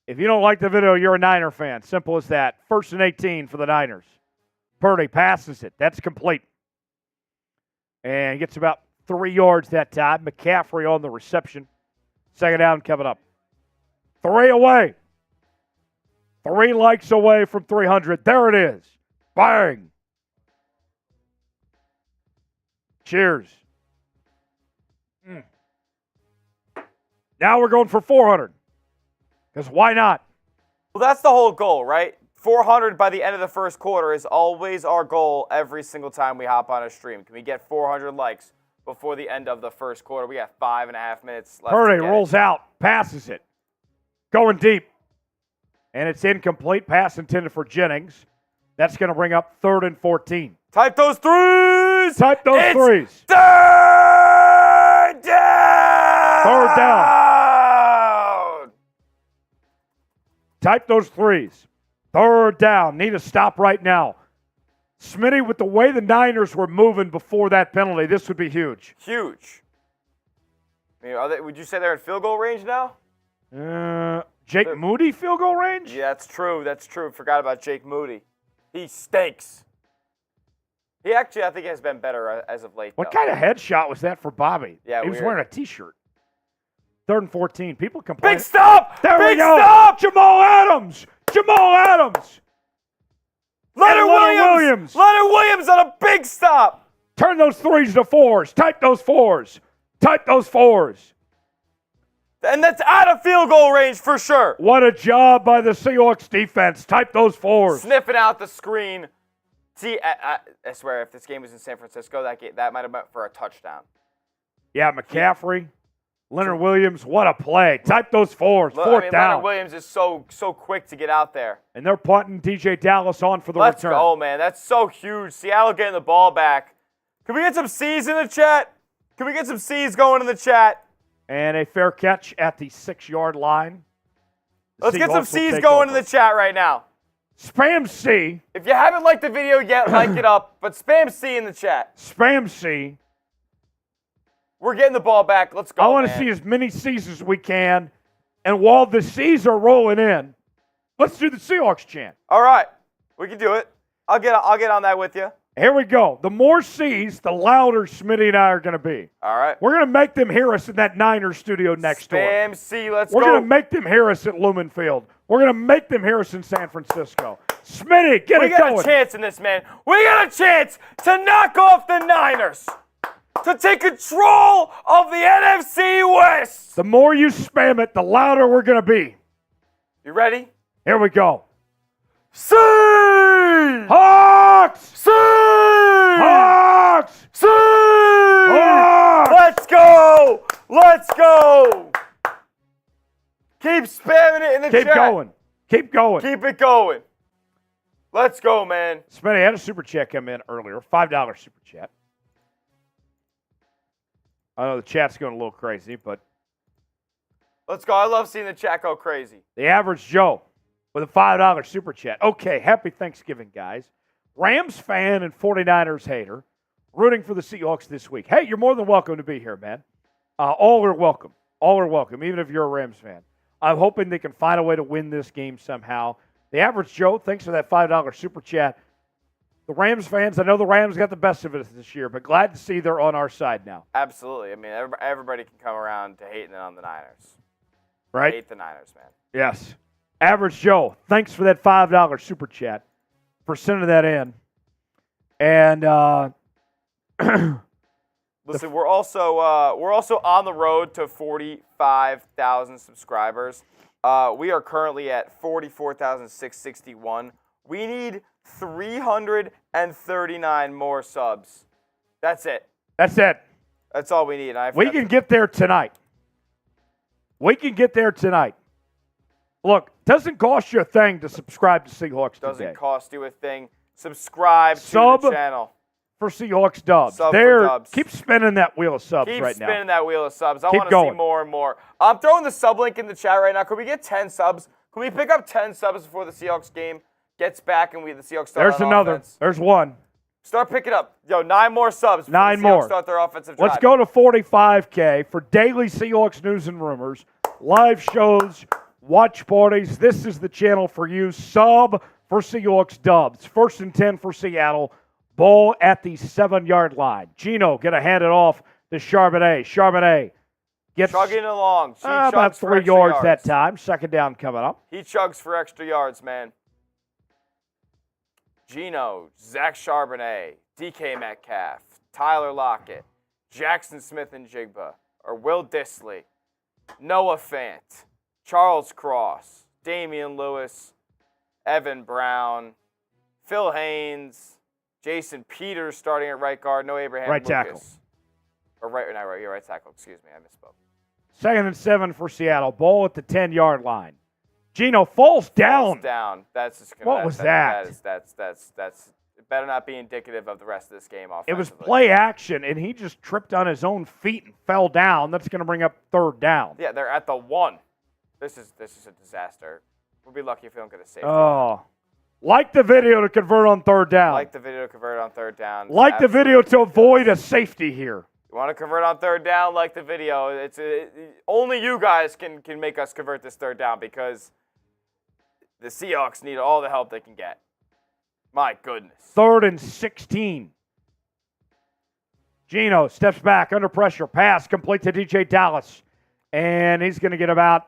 If you don't like the video, you're a Niner fan. Simple as that. 1st and 18 for the Niners. Purdy passes it. That's complete. And gets about 3 yards that time. McCaffrey on the reception. 2nd down coming up. 3 away. 3 likes away from 300. There it is. Bang. Cheers. Now we're going for 400. Because why not? Well, that's the whole goal, right? 400 by the end of the first quarter is always our goal every single time we hop on a stream. Can we get 400 likes before the end of the first quarter? We got 5.5 minutes left. Purdy rolls out, passes it. Going deep. And it's incomplete. Pass intended for Jennings. That's going to bring up 3rd and 14. Type those threes! Type those threes. 3rd down! 3rd down. Type those threes. 3rd down. Need a stop right now. Smitty, with the way the Niners were moving before that penalty, this would be huge. Huge. I mean, would you say they're in field goal range now? Jake Moody field goal range? Yeah, that's true. That's true. Forgot about Jake Moody. He stinks. He actually, I think, has been better as of late. What kind of headshot was that for Bobby? Yeah, he was weird. wearing a T-shirt. 3rd and 14. People complain. Big stop! There Big we go. Stop! Jamal Adams. Jamal Adams. Leonard Williams. Leonard Williams on a big stop. Turn those threes to 4s. Type those 4s. Type those 4s. And that's out of field goal range for sure. What a job by the Seahawks defense. Type those 4s. Sniffing out the screen. See, I swear, if this game was in San Francisco, that might have been for a touchdown. Yeah, McCaffrey. Leonard Williams, what a play. Type those 4s. 4th down. Leonard Williams is so quick to get out there. And they're punting DJ Dallas on for the Let's return. go, man. That's so huge. Seattle getting the ball back. Can we get some C's in the chat? Can we get some C's going in the chat? And a fair catch at the 6-yard line. Let's get some C's going in the chat right now. Spam C. If you haven't liked the video yet, like it up. But spam C in the chat. Spam C. We're getting the ball back. Let's go, I want to see as many C's as we can. And while the C's are rolling in, let's do the Seahawks chant. All right. We can do it. I'll get on that with you. Here we go. The more C's, the louder Smitty and I are going to be. All right. We're going to make them hear us in that Niners studio next door. Spam C, let's go. We're going to make them hear us at Lumen Field. We're going to make them hear us in San Francisco. Smitty, get it going. We got a chance in this, man. We got a chance to knock off the Niners. To take control of the NFC West. The more you spam it, the louder we're going to be. You ready? Here we go. See! Hawks! See! Hawks! See! Hawks! Let's go! Let's go! Keep spamming it in the chat. Keep going. Keep going. Keep it going. Let's go, man. Smitty had a super chat come in earlier. $5 super chat. I know the chat's going a little crazy, but Let's go. I love seeing the chat go crazy. the average Joe with a $5 super chat. Okay, happy Thanksgiving, guys. Rams fan and 49ers hater rooting for the Seahawks this week. Hey, you're more than welcome to be here, man. All are welcome. All are welcome, even if you're a Rams fan. I'm hoping they can find a way to win this game somehow. The average Joe, thanks for that $5 super chat. The Rams fans, I know the Rams got the best of it this year, but glad to see they're on our side now. Absolutely. I mean, everybody can come around to hating on the Niners. Right? Hate the Niners, man. Yes. Average Joe, thanks for that $5 super chat for sending that in. And listen, we're also on the road to 45,000 subscribers. We are currently at 44,661. We need 339 more subs. That's it. That's it. That's all we need. We can get there tonight. We can get there tonight. Look, doesn't cost you a thing to subscribe to Seahawks Today. Doesn't cost you a thing. Subscribe to the channel. For Seahawks Dubs. Sub for Dubs. Keep spinning that wheel of subs Keep right now. Keep spinning that wheel of subs. I Keep want to see going. more and more. I'm throwing the sub link in the chat right now. Could we get 10 subs? Can we pick up 10 subs before the Seahawks game gets back and the Seahawks start There's on another. offense? There's one. Start picking up. Yo, 9 more subs. 9 before the Seahawks more. Start their offensive drive. Let's go to 45K for daily Seahawks news and rumors, live shows, watch parties. This is the channel for you. Sub for Seahawks dubs. 1st and 10 for Seattle. Ball at the 7-yard line. Geno going to hand it off to Charbonnet. Charbonnet gets chugging along. about 3 yards that time. 2nd down coming up. He chugs for extra yards, man. Geno, Zach Charbonnet, DK Metcalf, Tyler Lockett, Jaxon Smith-Njigba, or Will Dissly, Noah Fant, Charles Cross, Damian Lewis, Evan Brown, Phil Haynes, Jason Peters starting at right guard, no Abraham right Lucas. Tackle. Or right tackle, excuse me, I misspoke. 2nd and 7 for Seattle. Ball at the 10-yard line. Geno falls down. That's just gonna, What was that? That's it better not be indicative of the rest of this game offensively. It was play action, and he just tripped on his own feet and fell down. That's going to bring up 3rd down. Yeah, they're at the 1. This is a disaster. We'll be lucky if we don't get a safety. Oh. Like the video to convert on 3rd down. Like the video to convert on 3rd down. Like the video to avoid a safety here. You want to convert on 3rd down? Like the video. Only you guys can make us convert this 3rd down because the Seahawks need all the help they can get. My goodness. 3rd and 16. Geno steps back under pressure. Pass complete to DJ Dallas. And he's going to get about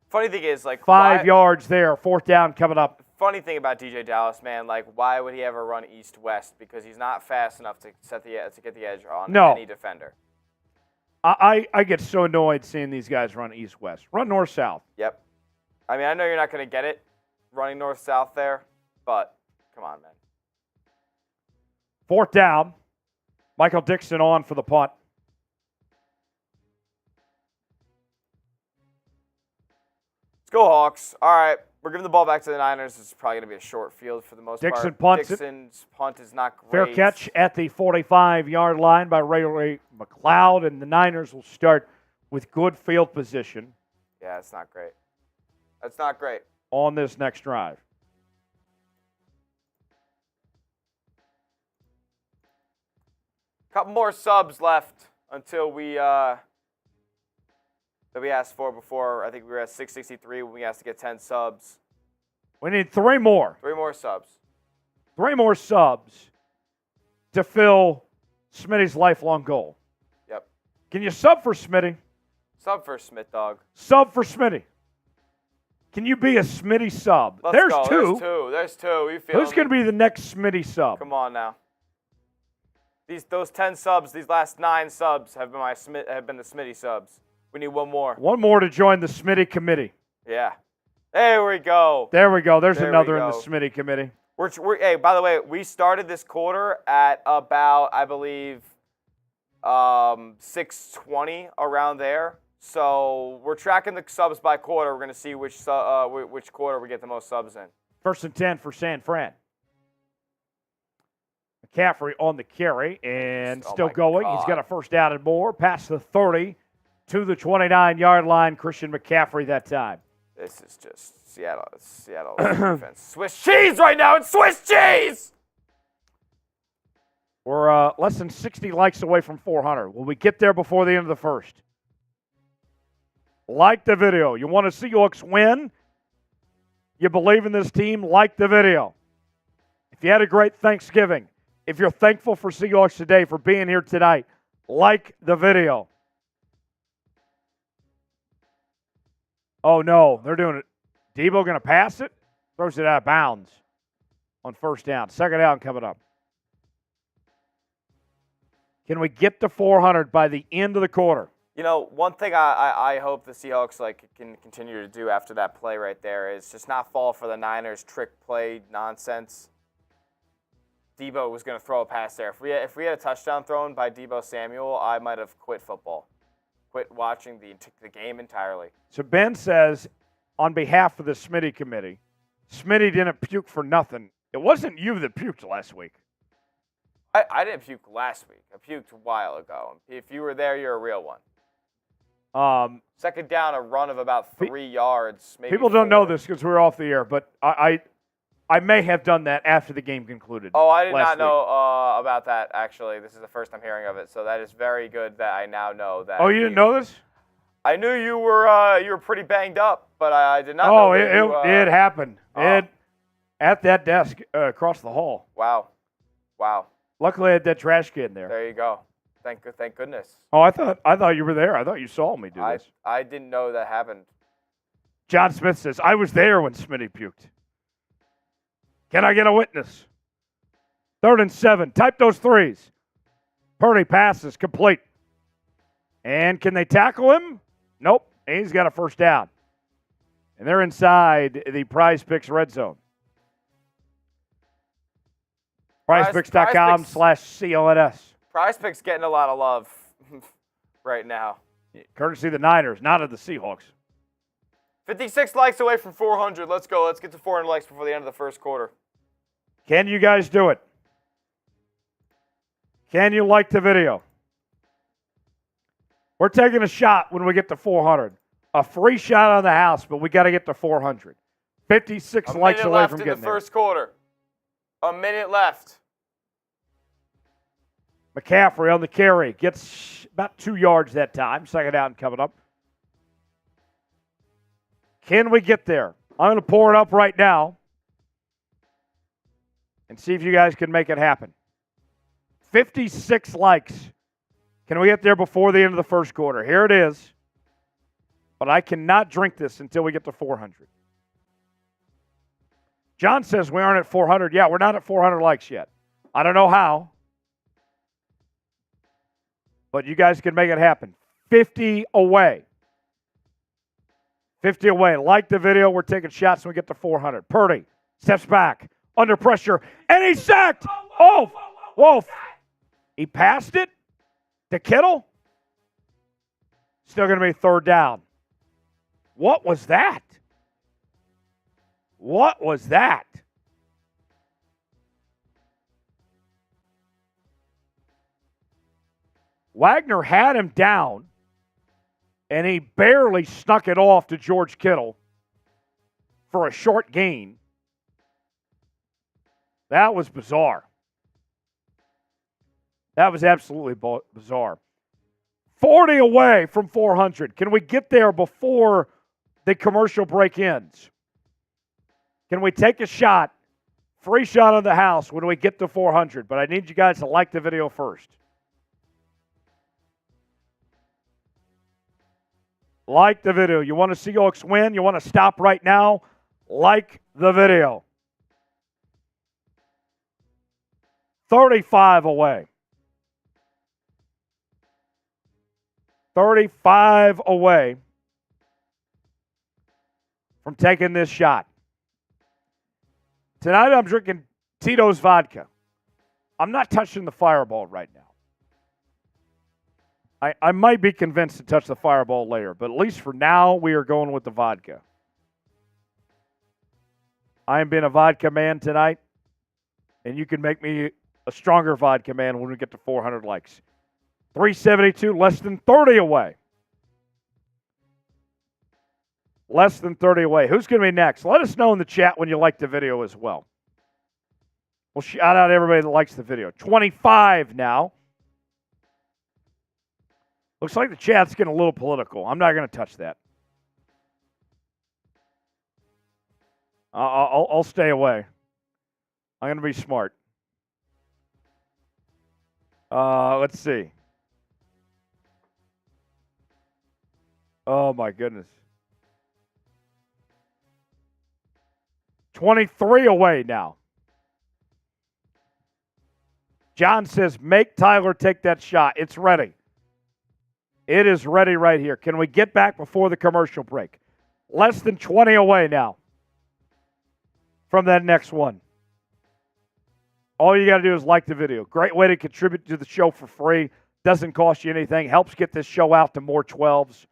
funny thing is, like 5 yards there. 4th down coming up. Funny thing about DJ Dallas, man, like why would he ever run east-west? Because he's not fast enough to get the edge on any defender. I get so annoyed seeing these guys run east-west. Run north-south. Yep. I mean, I know you're not going to get it running north-south there, but come on, man. 4th down. Michael Dixon on for the punt. Let's go Hawks. All right, we're giving the ball back to the Niners. This is probably going to be a short field for the most part. Dixon's punt is not great. Fair catch at the 45-yard line by Ray McLeod, and the Niners will start with good field position. Yeah, it's not great. That's not great. On this next drive. Couple more subs left until we that we asked for before. I think we were at 663 when we asked to get 10 subs. We need 3 more. 3 more subs. 3 more subs to fill Smitty's lifelong goal. Yep. Can you sub for Smitty? Sub for Smith, dog. Sub for Smitty. Can you be a Smitty sub? Let's go. There's two. You feel Who's going to be the next Smitty sub? Come on now. Those 10 subs, these last 9 subs have been the Smitty subs. We need 1 more. 1 more to join the Smitty committee. Yeah. There we go. There we go. There's another in the Smitty committee. Hey, by the way, we started this quarter at about, I believe, 620 around there. So we're tracking the subs by quarter. We're going to see which quarter we get the most subs in. 1st and 10 for San Fran. McCaffrey on the carry and still going. God. He's got a 1st down and more. Past the 30 to the 29-yard line. Christian McCaffrey that time. This is just Seattle defense. Swiss cheese right now. It's Swiss cheese. We're less than 60 likes away from 400. Will we get there before the end of the first? Like the video. You want to see Seahawks win? You believe in this team? Like the video. If you had a great Thanksgiving, if you're thankful for Seahawks Today for being here tonight, like the video. Oh, no, they're doing it. Deebo going to pass it? Throws it out of bounds on 1st down. 2nd down coming up. Can we get to 400 by the end of the quarter? You know, one thing I hope the Seahawks can continue to do after that play right there is just not fall for the Niners trick play nonsense. Deebo was going to throw a pass there. If we had a touchdown thrown by Deebo Samuel, I might have quit football. Quit watching the game entirely. So Ben says, on behalf of the Smitty committee, Smitty didn't puke for nothing. It wasn't you that puked last week. I didn't puke last week. I puked a while ago. If you were there, you're a real one. 2nd down, a run of about 3 yards. Maybe people don't know this because we're off the air, but I I may have done that after the game concluded. Oh, I did last not know week. about that, actually. This is the first I'm hearing of it, so that is very good that I now know that. Oh, you didn't know this? I knew you were pretty banged up, but I did not know that it happened. At that desk across the hall. Wow. Luckily, I had that trash can there. There you go. Thank goodness. Oh, I thought you were there. I thought you saw me do this. I didn't know that happened. John Smith says, I was there when Smitty puked. Can I get a witness? 3rd and 7. Type those threes. Purdy passes complete. And can they tackle him? Nope. He's got a first down. And they're inside the Prize Picks red zone. PrizePicks.com/CLNS. Prize Picks getting a lot of love right now. Courtesy of the Niners, not of the Seahawks. 56 likes away from 400. Let's go. Let's get to 400 likes before the end of the first quarter. Can you guys do it? Can you like the video? We're taking a shot when we get to 400. A free shot on the house, but we got to get to 400. 56 likes away from getting there. A minute left in the first quarter. A minute left. McCaffrey on the carry. Gets about 2 yards that time. Second down coming up. Can we get there? I'm going to pour it up right now and see if you guys can make it happen. 56 likes. Can we get there before the end of the first quarter? Here it is. But I cannot drink this until we get to 400. John says we aren't at 400. Yeah, we're not at 400 likes yet. I don't know how. But you guys can make it happen. 50 away. 50 away. Like the video. We're taking shots when we get to 400. Purdy steps back. Under pressure. And he's sacked. Oh, whoa. He passed it to Kittle. Still going to be 3rd down. What was that? What was that? Wagner had him down, and he barely snuck it off to George Kittle for a short gain. That was bizarre. That was absolutely bizarre. 40 away from 400. Can we get there before the commercial break ends? Can we take a shot, free shot on the house when we get to 400? But I need you guys to like the video first. Like the video. You want to see Seahawks win? You want to stop right now? Like the video. 35 away. 35 away from taking this shot. Tonight I'm drinking Tito's vodka. I'm not touching the Fireball right now. I might be convinced to touch the Fireball later, but at least for now, we are going with the vodka. I am being a vodka man tonight, and you can make me a stronger vodka man when we get to 400 likes. 372, less than 30 away. Less than 30 away. Who's going to be next? Let us know in the chat when you like the video as well. We'll shout out everybody that likes the video. 25 now. Looks like the chat's getting a little political. I'm not going to touch that. I'll stay away. I'm going to be smart. Let's see. Oh, my goodness. 23 away now. John says, make Tyler take that shot. It's ready. It is ready right here. Can we get back before the commercial break? Less than 20 away now from that next one. All you got to do is like the video. Great way to contribute to the show for free. Doesn't cost you anything. Helps get this show out to more 12s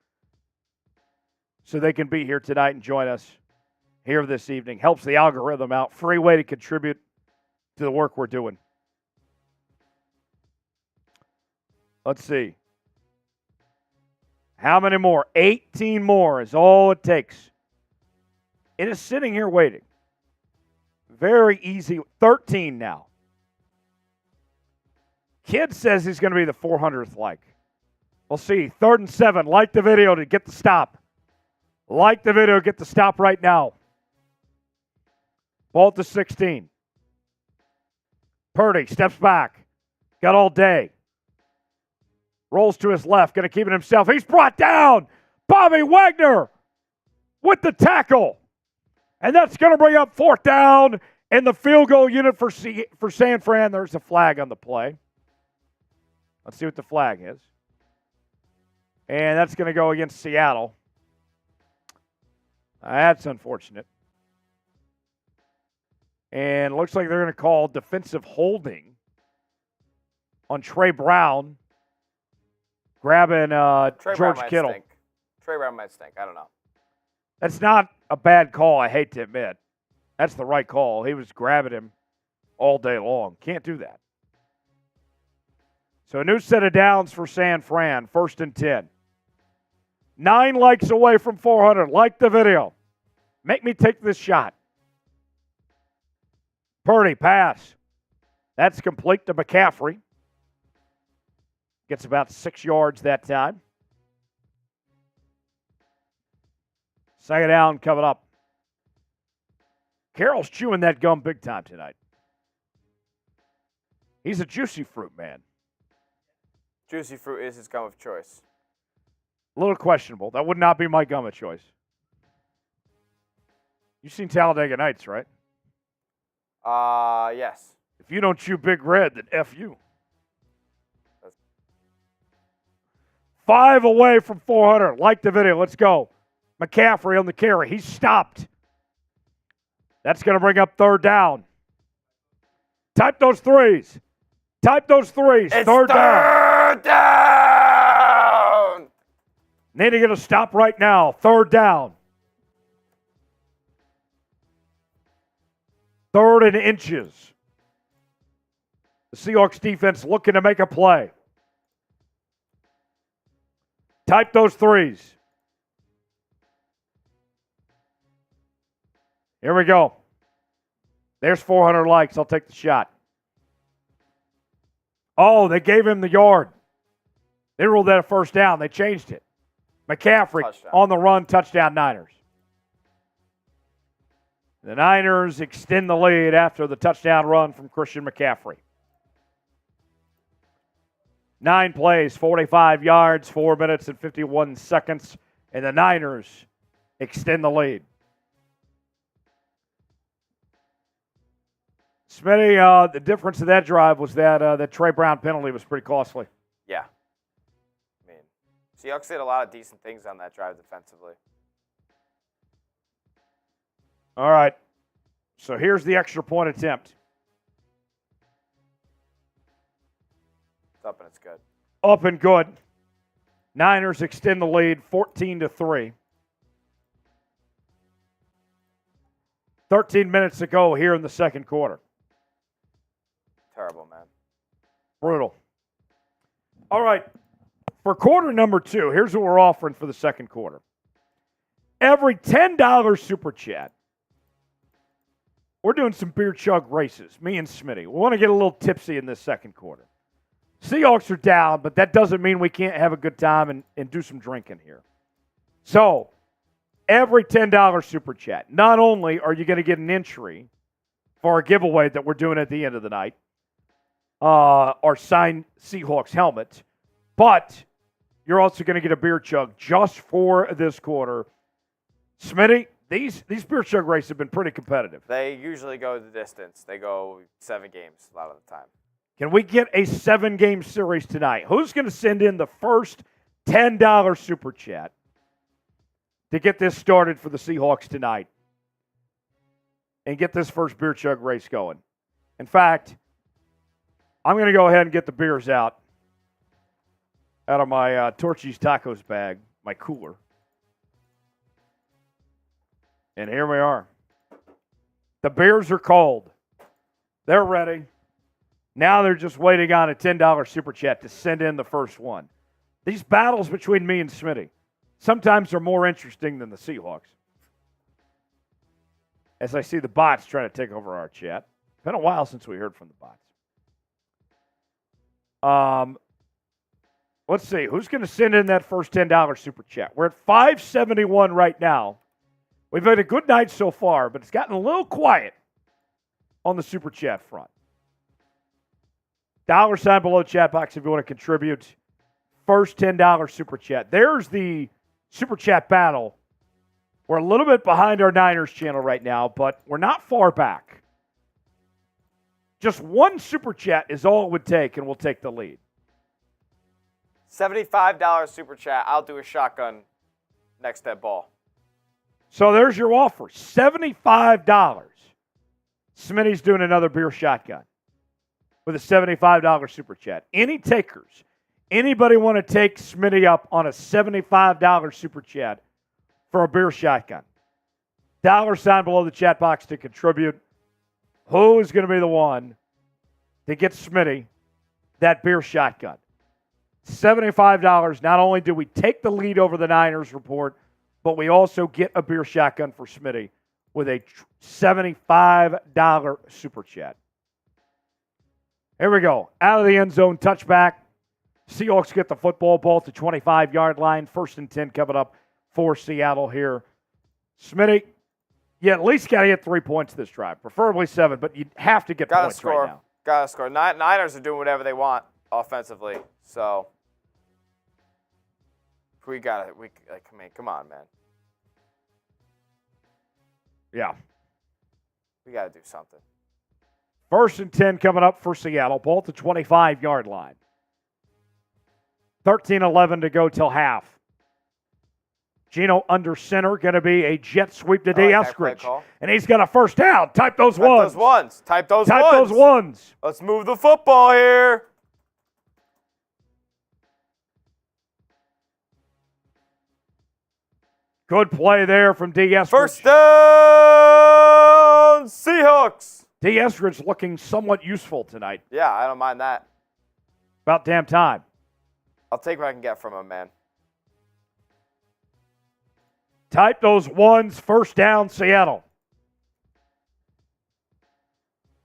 so they can be here tonight and join us here this evening. Helps the algorithm out. Free way to contribute to the work we're doing. Let's see. How many more? 18 more is all it takes. It is sitting here waiting. Very easy. 13 now. Kid says he's going to be the 400th like. We'll see. 3rd and 7. Like the video to get the stop. Like the video, get the stop right now. Ball to 16. Purdy steps back. Got all day. Rolls to his left. Going to keep it himself. He's brought down. Bobby Wagner with the tackle. And that's going to bring up 4th down in the field goal unit for San Fran. There's a flag on the play. Let's see what the flag is. And that's going to go against Seattle. That's unfortunate. And it looks like they're going to call defensive holding on Trey Brown, grabbing George Kittle. Trey Brown might stink. I don't know. That's not a bad call, I hate to admit. That's the right call. He was grabbing him all day long. Can't do that. So a new set of downs for San Fran, 1st and 10. 9 likes away from 400. Like the video. Make me take this shot. Purdy, pass. That's complete to McCaffrey. Gets about 6 yards that time. 2nd down coming up. Carroll's chewing that gum big time tonight. He's a juicy fruit man. Juicy fruit is his gum of choice. A little questionable. That would not be my gum of choice. You've seen Talladega Nights, right? Yes. If you don't chew Big Red, then F you. 5 away from 400. Like the video. Let's go. McCaffrey on the carry. He's stopped. That's going to bring up 3rd down. Type those threes. Type those threes. It's third down. Need to get a stop right now. 3rd down. 3rd and inches. The Seahawks defense looking to make a play. Type those threes. Here we go. There's 400 likes. I'll take the shot. Oh, they gave him the yard. They ruled that a 1st down. They changed it. McCaffrey Touchdown. On the run, touchdown Niners. The Niners extend the lead after the touchdown run from Christian McCaffrey. 9 plays, 45 yards, 4 minutes and 51 seconds, and the Niners extend the lead. Smitty, the difference of that drive was that Trey Brown penalty was pretty costly. Yeah. I mean, Seahawks did a lot of decent things on that drive defensively. All right. So here's the extra point attempt. It's up and it's good. Up and good. Niners extend the lead 14-3. 13 minutes to go here in the second quarter. Terrible, man. Brutal. All right. For quarter number 2, here's what we're offering for the second quarter. Every $10 super chat, we're doing some beer chug races, me and Smitty. We want to get a little tipsy in this second quarter. Seahawks are down, but that doesn't mean we can't have a good time and do some drinking here. So, every $10 super chat, not only are you going to get an entry for our giveaway that we're doing at the end of the night, our signed Seahawks helmet, but you're also going to get a beer chug just for this quarter. Smitty, these beer chug races have been pretty competitive. They usually go the distance. They go 7 games a lot of the time. Can we get a 7-game series tonight? Who's going to send in the first $10 super chat to get this started for the Seahawks tonight and get this first beer chug race going? In fact, I'm going to go ahead and get the beers out of my Torchy's Tacos bag, my cooler. And here we are. The beers are cold. They're ready. Now they're just waiting on a $10 super chat to send in the first one. These battles between me and Smitty sometimes are more interesting than the Seahawks. as I see the bots trying to take over our chat. It's been a while since we heard from the bots. Let's see. Who's going to send in that first $10 super chat? We're at 571 right now. We've had a good night so far, but it's gotten a little quiet on the super chat front. $ below chat box if you want to contribute. First $10 super chat. There's the super chat battle. We're a little bit behind our Niners channel right now, but we're not far back. Just one super chat is all it would take, and we'll take the lead. $75 super chat. I'll do a shotgun next dead ball. So there's your offer. $75. Smitty's doing another beer shotgun with a $75 super chat. Any takers? Anybody want to take Smitty up on a $75 super chat for a beer shotgun? $ below the chat box to contribute. Who is going to be the one to get Smitty that beer shotgun? $75. Not only do we take the lead over the Niners report, but we also get a beer shotgun for Smitty with a $75 super chat. Here we go. Out of the end zone, touchback. Seahawks get the football ball to 25-yard line. 1st and 10 coming up for Seattle here. Smitty, you at least got to get 3 points this drive, preferably 7, but you have to get points right now. Got to score. Niners are doing whatever they want offensively, so we got it. Come on, man. Yeah. We got to do something. 1st and 10 coming up for Seattle. Ball to 25-yard line. 13-11 to go till half. Geno under center, going to be a jet sweep to D. Eskridge. And he's got a first down. Type those ones. Type those ones. Let's move the football here. Good play there from D. Eskridge. First down, Seahawks. D. Eskridge looking somewhat useful tonight. Yeah, I don't mind that. About damn time. I'll take what I can get from him, man. Type those ones. First down, Seattle.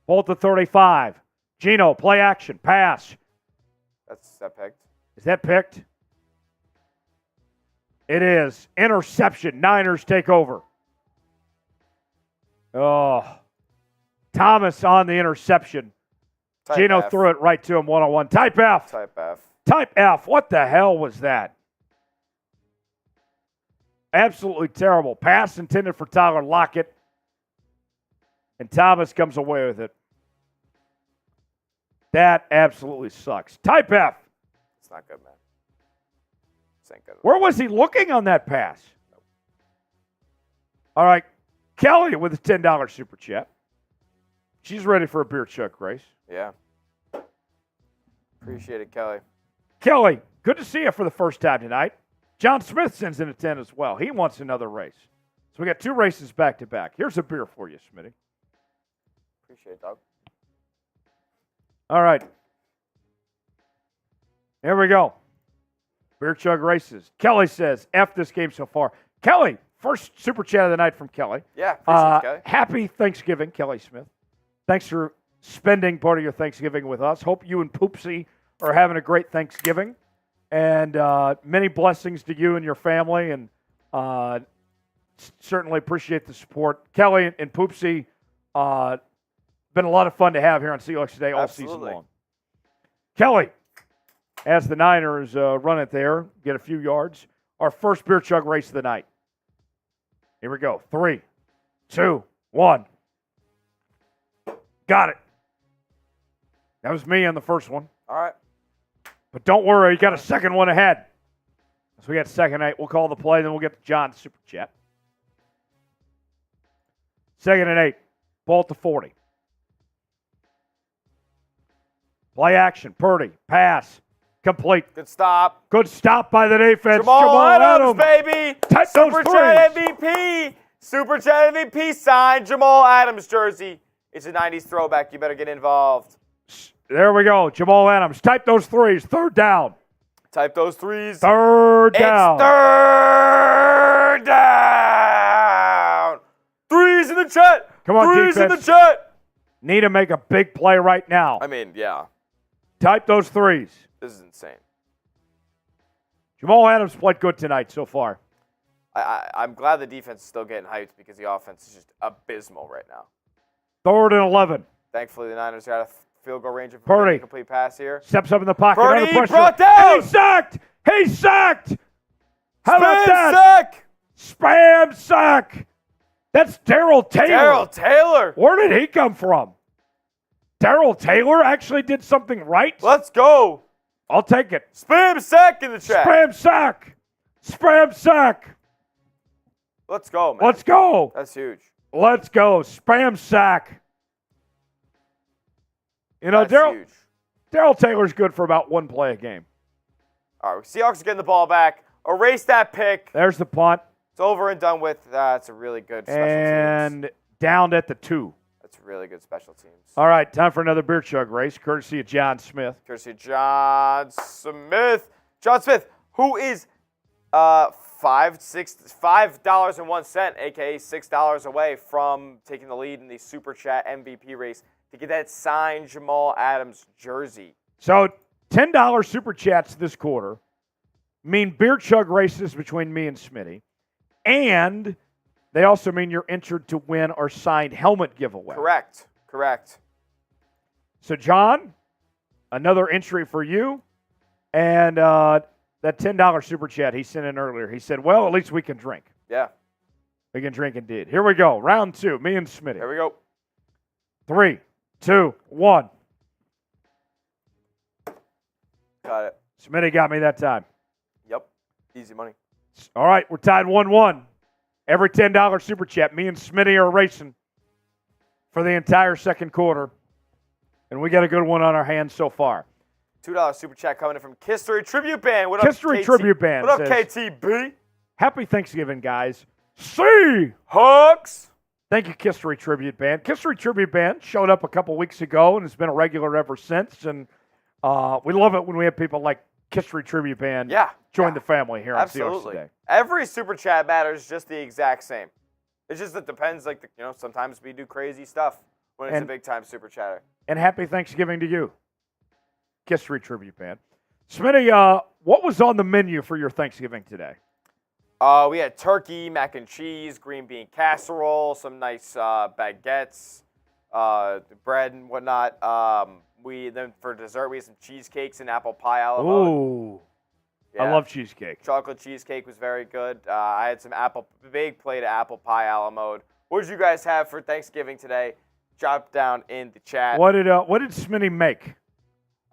Ball to 35. Geno, play action, pass. That's that picked. Is that picked? It is. Interception. Niners take over. Oh. Thomas on the interception. Geno threw it right to him one-on-one. Type F. Type F. Type F. What the hell was that? Absolutely terrible. Pass intended for Tyler Lockett. And Thomas comes away with it. That absolutely sucks. Type F. It's not good, man. This ain't good. Where was he looking on that pass? All right. Kelly with a $10 super chat. She's ready for a beer chuck race. Yeah. Appreciate it, Kelly. Kelly, good to see you for the first time tonight. John Smith sends in a 10 as well. He wants another race. So we got 2 races back to back. Here's a beer for you, Smitty. Appreciate it, dog. All right. Here we go. Beer chug races. Kelly says, F this game so far. Kelly, first super chat of the night from Kelly. Yeah, appreciate it, Kelly. Happy Thanksgiving, Kelly Smith. Thanks for spending part of your Thanksgiving with us. Hope you and Poopsie are having a great Thanksgiving. And many blessings to you and your family. And certainly appreciate the support. Kelly and Poopsie, been a lot of fun to have here on Seahawks Today all season long. Kelly, as the Niners run it there, get a few yards. Our first beer chug race of the night. Here we go. 3, 2, 1. Got it. That was me on the first one. All right. But don't worry, you got a second one ahead. So we got 2nd 8. We'll call the play, then we'll get to John's super chat. 2nd and 8. Ball to 40. Play action. Purdy. Pass. Complete. Good stop. Good stop by the defense. Jamal Adams, baby. Type Super those Chat threes. MVP. Super Chat MVP signed Jamal Adams jersey. It's a 90s throwback. You better get involved. There we go. Jamal Adams. Type those threes. 3rd down. Type those threes. 3rd down. It's 3rd down. Threes in the chat. Come on, Threes defense. in the chat. Need to make a big play right now. I mean, yeah. Type those threes. This is insane. Jamal Adams played good tonight so far. I'm glad the defense is still getting hyped because the offense is just abysmal right now. 3rd and 11. Thankfully, the Niners got a field goal range of Purdy. a complete pass here. Steps up in the pocket. Purdy under pressure. brought down. And he's sacked. He's sacked. How about Spam that? sack. Spam sack. That's Darrell Taylor. Darrell Taylor. Where did he come from? Darrell Taylor actually did something right? Let's go. I'll take it. Spam sack in the chat. Spam sack. Spam sack. Let's go, man. Let's go. That's huge. Let's go. Spam sack. You know, That's huge. Darrell Taylor's good for about one play a game. All right, Seahawks are getting the ball back. Erase that pick. There's the punt. It's over and done with. That's a really good special And teams. downed at the 2. That's really good special teams. All right, time for another beer chug race, courtesy of John Smith. Courtesy of John Smith. John Smith, who is $5.01, a.k.a. $6 away from taking the lead in the Super Chat MVP race to get that signed Jamal Adams jersey. So $10 super chats this quarter mean beer chug races between me and Smitty, and they also mean you're entered to win our signed helmet giveaway. Correct. So, John, another entry for you, and that $10 super chat he sent in earlier. He said, well, at least we can drink. Yeah. We can drink indeed. Here we go. Round 2, me and Smitty. Here we go. 3, 2, 1. Got it. Smitty got me that time. Yep. Easy money. All right, we're tied 1-1. Every $10 super chat, me and Smitty are racing for the entire second quarter. And we got a good one on our hands so far. $2 super chat coming in from History Tribute Band. What up, History KT? Tribute Band What up, says, KTB? Happy Thanksgiving, guys. Seahawks. Thank you, History Tribute Band. History Tribute Band showed up a couple weeks ago and has been a regular ever since. And we love it when we have people like History Tribute Band join the family here on Seahawks Today. Every super chat matters just the exact same. It's just it depends. Like sometimes we do crazy stuff when it's a big time super chatter. And happy Thanksgiving to you, History Tribute Band. Smitty, what was on the menu for your Thanksgiving today? We had turkey, mac and cheese, green bean casserole, some nice baguettes, bread and whatnot. Then for dessert we had some cheesecakes and apple pie a la mode. Ooh, I love cheesecake. Chocolate cheesecake was very good. I had some big plate of apple pie a la mode. What did you guys have for Thanksgiving today? Drop down in the chat. What did Smitty make?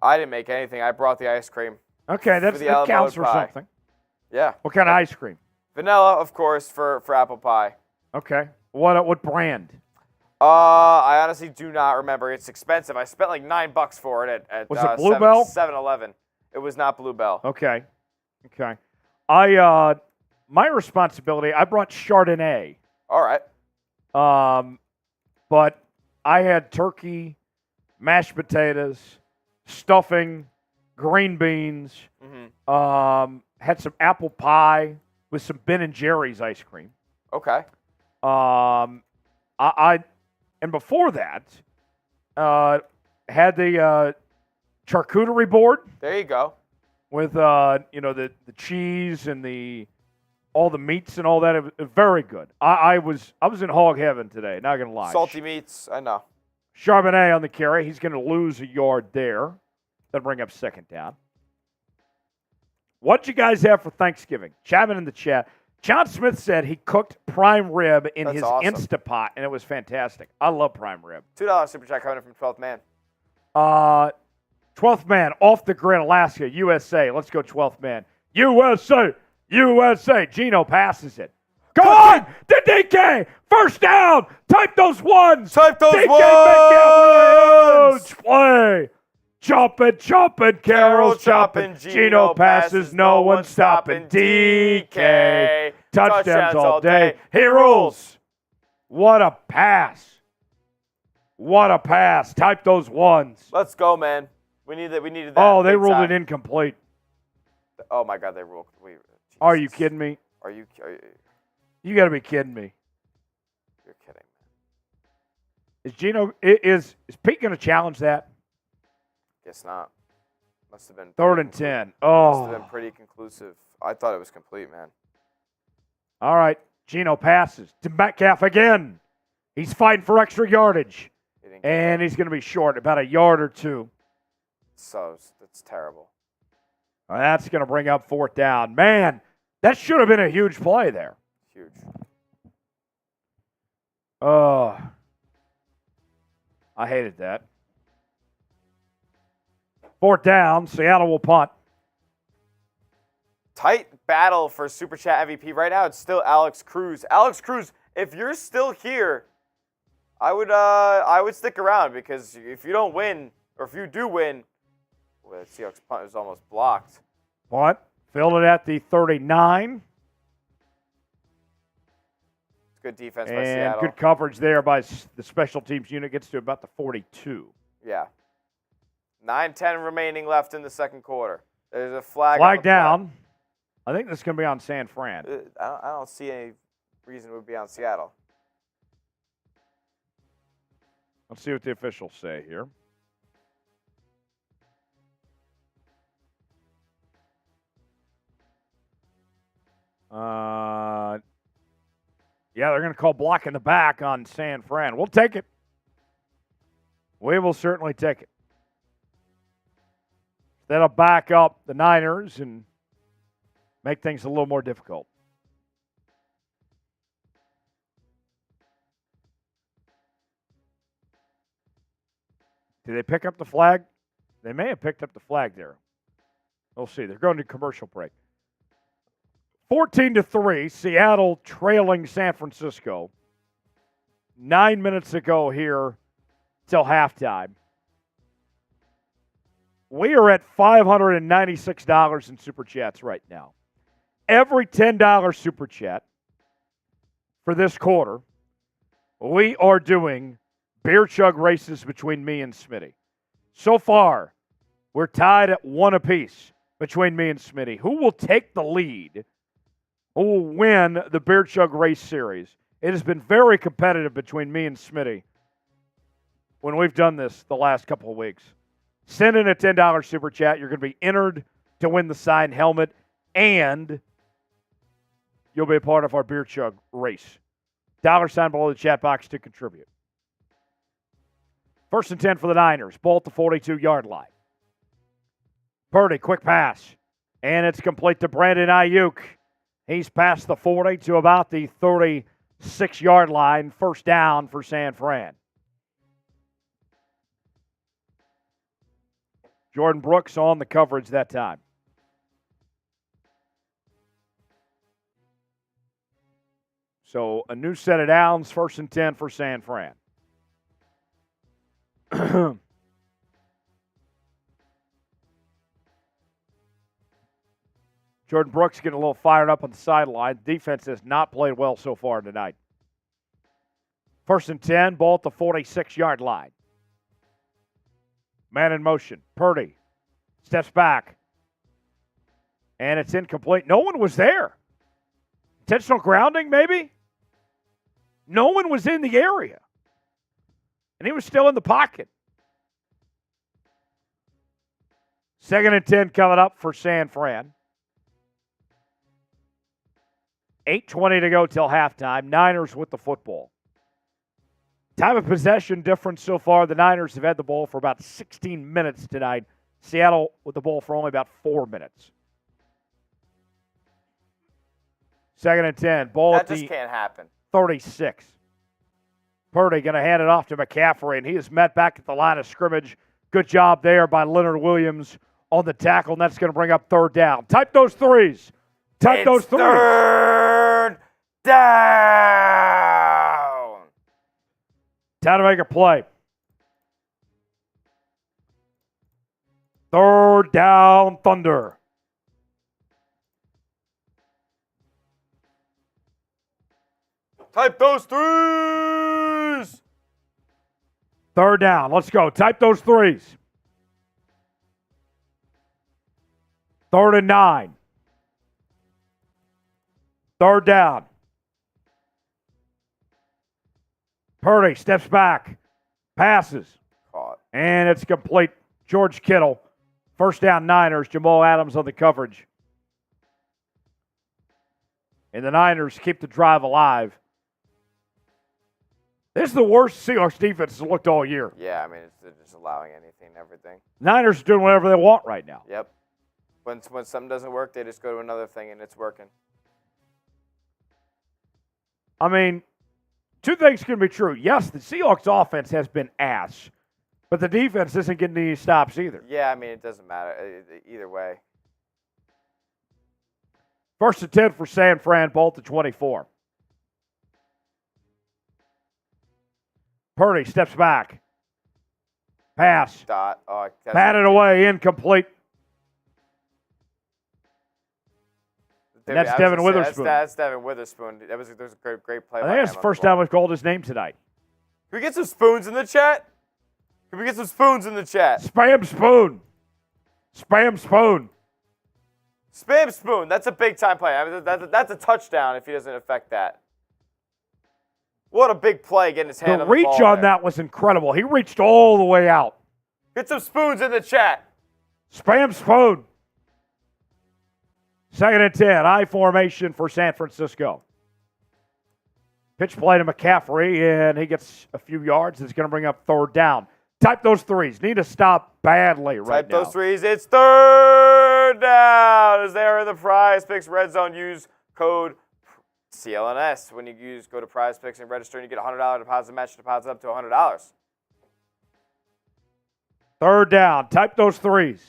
I didn't make anything. I brought the ice cream. Okay, that counts for something. Yeah. What kind of ice cream? Vanilla, of course, for apple pie. Okay. What brand? I honestly do not remember. It's expensive. I spent like $9 for it at Was it Bluebell? 7-Eleven. It was not Bluebell. Okay. My responsibility, I brought Chardonnay. All right. But I had turkey, mashed potatoes, stuffing, green beans, had some apple pie with some Ben & Jerry's ice cream. Okay. And before that, had the charcuterie board. There you go. With the cheese and all the meats and all that. It was very good. I was in hog heaven today, not gonna lie. Salty meats, I know. Charbonnet on the carry. He's gonna lose a yard there. That'll bring up second down. What'd you guys have for Thanksgiving? Chapman in the chat. John Smith said he cooked prime rib in his awesome. Instapot, and it was fantastic. I love prime rib. $2 super chat coming in from 12th man. 12th man, off the grid, Alaska, USA. Let's go, 12th man. USA! Geno passes it. Go on to DK! First down! Type those ones! DK Metcalf, huge play! Chopping, Carroll's chopping. Geno passes, no one stopping. DK. Touchdowns all day. He rules. What a pass. Type those ones. Let's go, man. We needed that. Oh, they ruled it incomplete. Oh, my God, they ruled. Are you kidding me? Are you You got to be kidding me. You're kidding. Is Pete going to challenge that? Guess not. Must have been 3rd and 10. Oh. Must have been pretty conclusive. I thought it was complete, man. All right. Geno passes to Metcalf again. He's fighting for extra yardage. And he's going to be short about a yard or two. So that's terrible. Well, that's going to bring up 4th down. Man, that should have been a huge play there. Huge. Oh. I hated that. 4th down. Seattle will punt. Tight battle for Super Chat MVP. Right now, it's still Alex Cruz. Alex Cruz, if you're still here, I would stick around because if you don't win, or if you do win, well, the Seahawks punt was almost blocked. Punt. Filled it at the 39. It's good defense by Seattle. And good coverage there by the special teams unit. Gets to about the 42. Yeah. 9:10 remaining left in the second quarter. There's a flag. Flag down. I think this is going to be on San Fran. I don't see any reason it would be on Seattle. Let's see what the officials say here. Yeah, they're going to call block in the back on San Fran. We'll take it. We will certainly take it. That'll back up the Niners and make things a little more difficult. Did they pick up the flag? They may have picked up the flag there. We'll see. They're going to commercial break. 14-3, Seattle trailing San Francisco. 9 minutes ago here till halftime. We are at $596 in Super Chats right now. Every $10 Super Chat for this quarter, we are doing beer chug races between me and Smitty. So far, we're tied at 1 apiece between me and Smitty. Who will take the lead? Who will win the beer chug race series? It has been very competitive between me and Smitty when we've done this the last couple of weeks. Send in a $10 Super Chat. You're going to be entered to win the signed helmet, and you'll be a part of our beer chug race. $sign below the chat box to contribute. 1st and 10 for the Niners. Ball at the 42-yard line. Purdy, quick pass. And it's complete to Brandon Ayuk. He's past the 40 to about the 36-yard line. 1st down for San Fran. Jordan Brooks on the coverage that time. So a new set of downs, 1st and 10 for San Fran. Jordan Brooks getting a little fired up on the sideline. Defense has not played well so far tonight. 1st and 10, ball at the 46-yard line. Man in motion. Purdy steps back. And it's incomplete. No one was there. Intentional grounding, maybe? No one was in the area. And he was still in the pocket. 2nd and 10 coming up for San Fran. 8:20 to go till halftime. Niners with the football. Time of possession difference so far. The Niners have had the ball for about 16 minutes tonight. Seattle with the ball for only about 4 minutes. 2nd and 10. Ball That at the just can't happen. 36. Purdy going to hand it off to McCaffrey, and he is met back at the line of scrimmage. Good job there by Leonard Williams on the tackle, and that's going to bring up 3rd down. Type those threes. Type those threes. 3rd down. Time to make a play. 3rd down, Thunder. Type those threes. 3rd down. Let's go. Type those threes. 3rd and 9. 3rd down. Purdy steps back. Passes. Caught. And it's complete. George Kittle. First down Niners. Jamal Adams on the coverage. And the Niners keep the drive alive. This is the worst Seahawks defense has looked all year. Yeah, I mean, they're just allowing anything and everything. Niners are doing whatever they want right now. Yep. When something doesn't work, they just go to another thing, and it's working. I mean, two things can be true. Yes, the Seahawks offense has been ass, but the defense isn't getting any stops either. Yeah, I mean, it doesn't matter either way. First and 10 for San Fran, ball to 24. Purdy steps back. Pass. Dot. Oh, Batted away, incomplete. And that's Devon Witherspoon. That's Devon Witherspoon. That was a great play. I think that's the first time we've called his name tonight. Can we get some spoons in the chat? Can we get some spoons in the chat? Spam spoon. Spam spoon. Spam spoon. That's a big time play. I mean, that's a touchdown if he doesn't affect that. What a big play getting his hand on the ball. The reach on that was incredible. He reached all the way out. Get some spoons in the chat. Spam spoon. Second and 10. I formation for San Francisco. Pitch play to McCaffrey, and he gets a few yards. It's going to bring up third down. Type those threes. Need to stop badly right now. Type those threes. It's third down. As they are in the Prize Picks Red Zone, use code CLNS. When you go to Prize Picks and register, and you get a $100 deposit match deposit up to $100. Third down. Type those threes.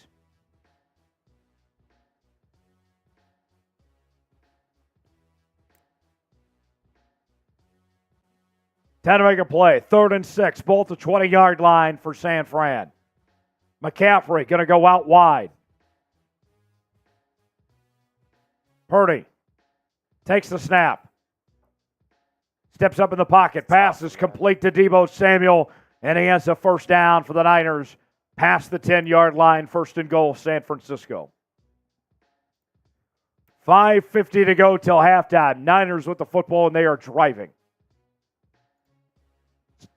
Time to make a play. Third and 6. Ball to 20-yard line for San Fran. McCaffrey going to go out wide. Purdy takes the snap. Steps up in the pocket. Pass is complete to Deebo Samuel, and he has a first down for the Niners past the 10-yard line. First and goal, San Francisco. 5:50 to go till halftime. Niners with the football, and they are driving.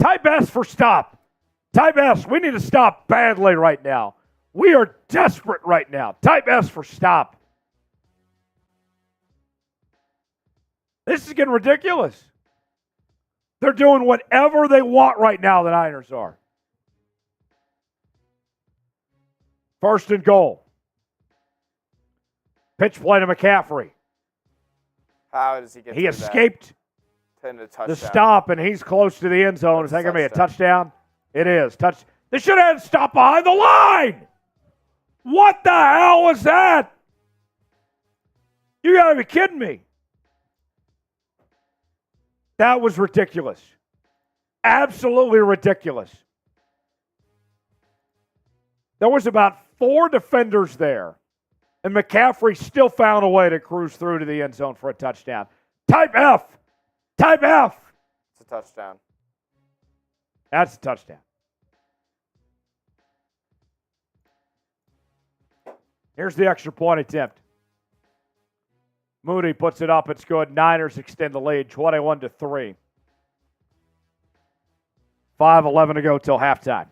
Type S for stop. Type S. We need to stop badly right now. We are desperate right now. Type S for stop. This is getting ridiculous. They're doing whatever they want right now, the Niners are. First and goal. Pitch play to McCaffrey. How does he get He escaped the stop, and he's close to the end zone. Is that going to be a touchdown? It is. They should have had a stop behind the line. What the hell was that? You got to be kidding me. That was ridiculous. Absolutely ridiculous. There was about 4 defenders there, and McCaffrey still found a way to cruise through to the end zone for a touchdown. Type F. Type F. It's a touchdown. That's a touchdown. Here's the extra point attempt. Mooney puts it up. It's good. Niners extend the lead 21-3. 5:11 to go till halftime.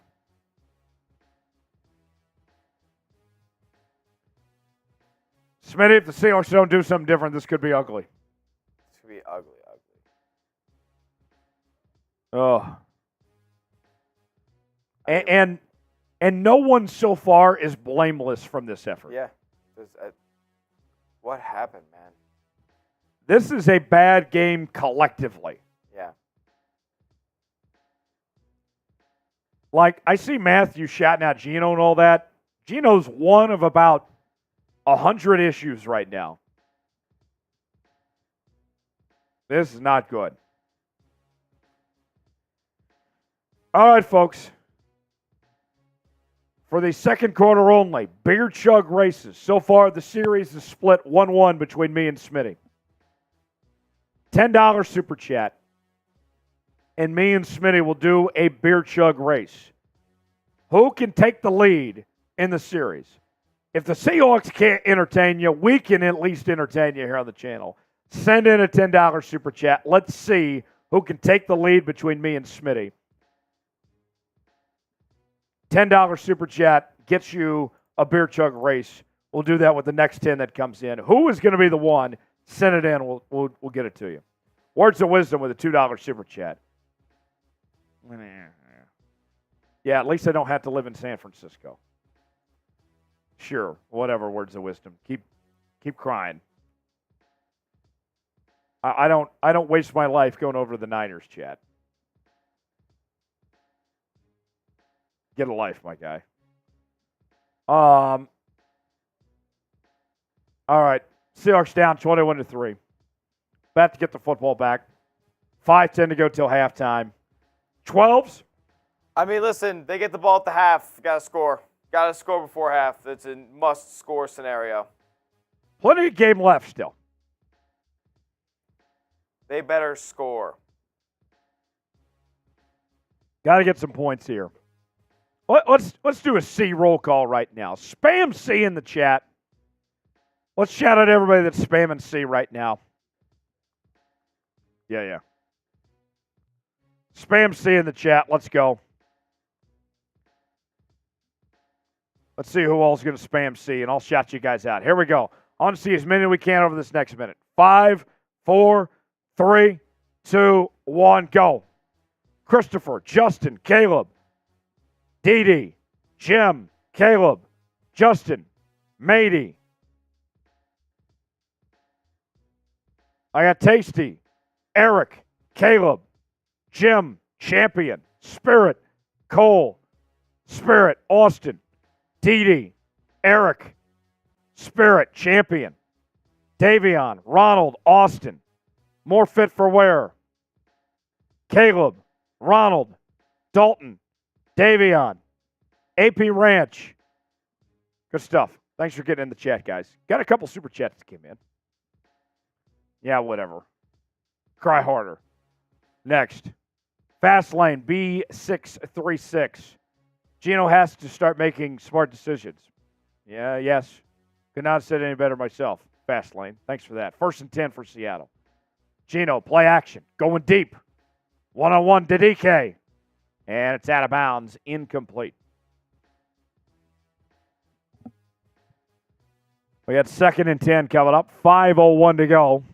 Smitty, if the Seahawks don't do something different, this could be ugly. This could be ugly. Oh. And no one so far is blameless from this effort. Yeah. What happened, man? This is a bad game collectively. Yeah. Like, I see Matthew shouting out Geno and all that. Geno's one of about 100 issues right now. This is not good. All right, folks. For the second quarter only, beer chug races. So far, the series is split 1-1 between me and Smitty. $10 super chat. And me and Smitty will do a beer chug race. Who can take the lead in the series? If the Seahawks can't entertain you, we can at least entertain you here on the channel. Send in a $10 super chat. Let's see who can take the lead between me and Smitty. $10 super chat gets you a beer chug race. We'll do that with the next 10 that comes in. Who is going to be the one? Send it in. We'll get it to you. Words of wisdom with a $2 super chat. Yeah, at least I don't have to live in San Francisco. Sure, whatever. Words of wisdom. Keep crying. I don't waste my life going over to the Niners chat. Get a life, my guy. All right. Seahawks down 21-3. About to get the football back. 5:10 to go till halftime. 12s. I mean, listen, they get the ball at the half. Got to score. Got to score before half. That's a must-score scenario. Plenty of game left still. They better score. Got to get some points here. Let's do a C roll call right now. Spam C in the chat. Let's shout out everybody that's spamming C right now. Yeah. Spam C in the chat. Let's go. Let's see who else is going to spam C, and I'll shout you guys out. Here we go. I want to see as many as we can over this next minute. 5, 4, 3, 2, 1, go. Christopher, Justin, Caleb, Dee, Jim, Caleb, Justin, Matey. I got Tasty, Eric, Caleb, Jim, Champion, Spirit, Cole, Spirit, Austin, Dee, Eric, Spirit, Champion, Davion, Ronald, Austin, More Fit for Wear, Caleb, Ronald, Dalton, Davion, AP Ranch. Good stuff. Thanks for getting in the chat, guys. Got a couple super chats that came in. Yeah, whatever. Cry harder. Next. Fast Lane B636. Geno has to start making smart decisions. Yeah, yes. Could not have said any better myself. Fast Lane. Thanks for that. 1st and 10 for Seattle. Geno, play action. Going deep. One-on-one to DK. And it's out of bounds. Incomplete. We got 2nd and 10 coming up. 5:01 to go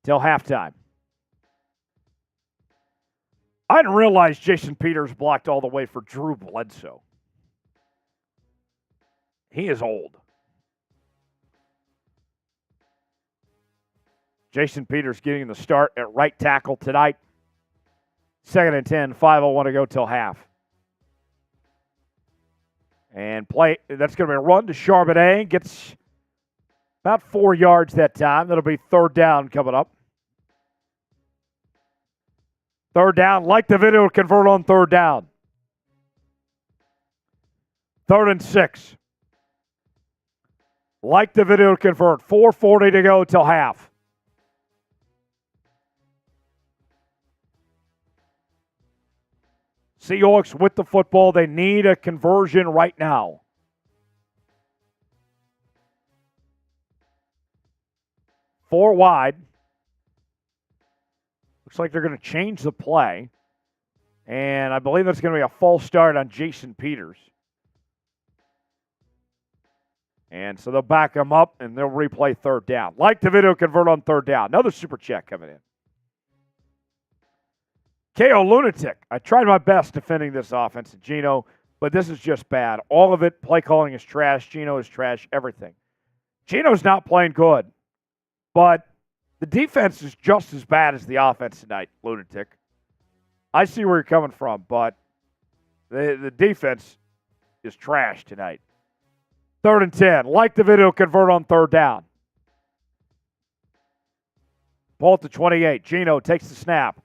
till halftime. I didn't realize Jason Peters blocked all the way for Drew Bledsoe. He is old. Jason Peters getting the start at right tackle tonight. 2nd and 10, 5:01 to go till half. And play, that's going to be a run to Charbonnet. Gets about 4 yards that time. That'll be 3rd down coming up. 3rd down, like the video, convert on 3rd down. 3rd and 6. Like the video, convert. 4:40 to go till half. Seahawks with the football. They need a conversion right now. Four wide. Looks like they're going to change the play. And I believe that's going to be a false start on Jason Peters. And so they'll back him up, and they'll replay 3rd down. Like the video, convert on 3rd down. Another super chat coming in. KO Lunatic. I tried my best defending this offense, Geno, but this is just bad. All of it, play calling is trash. Geno is trash, everything. Geno's not playing good, but the defense is just as bad as the offense tonight, Lunatic. I see where you're coming from, but the defense is trash tonight. 3rd and 10. Like the video, convert on 3rd down. Ball at the 28. Geno takes the snap.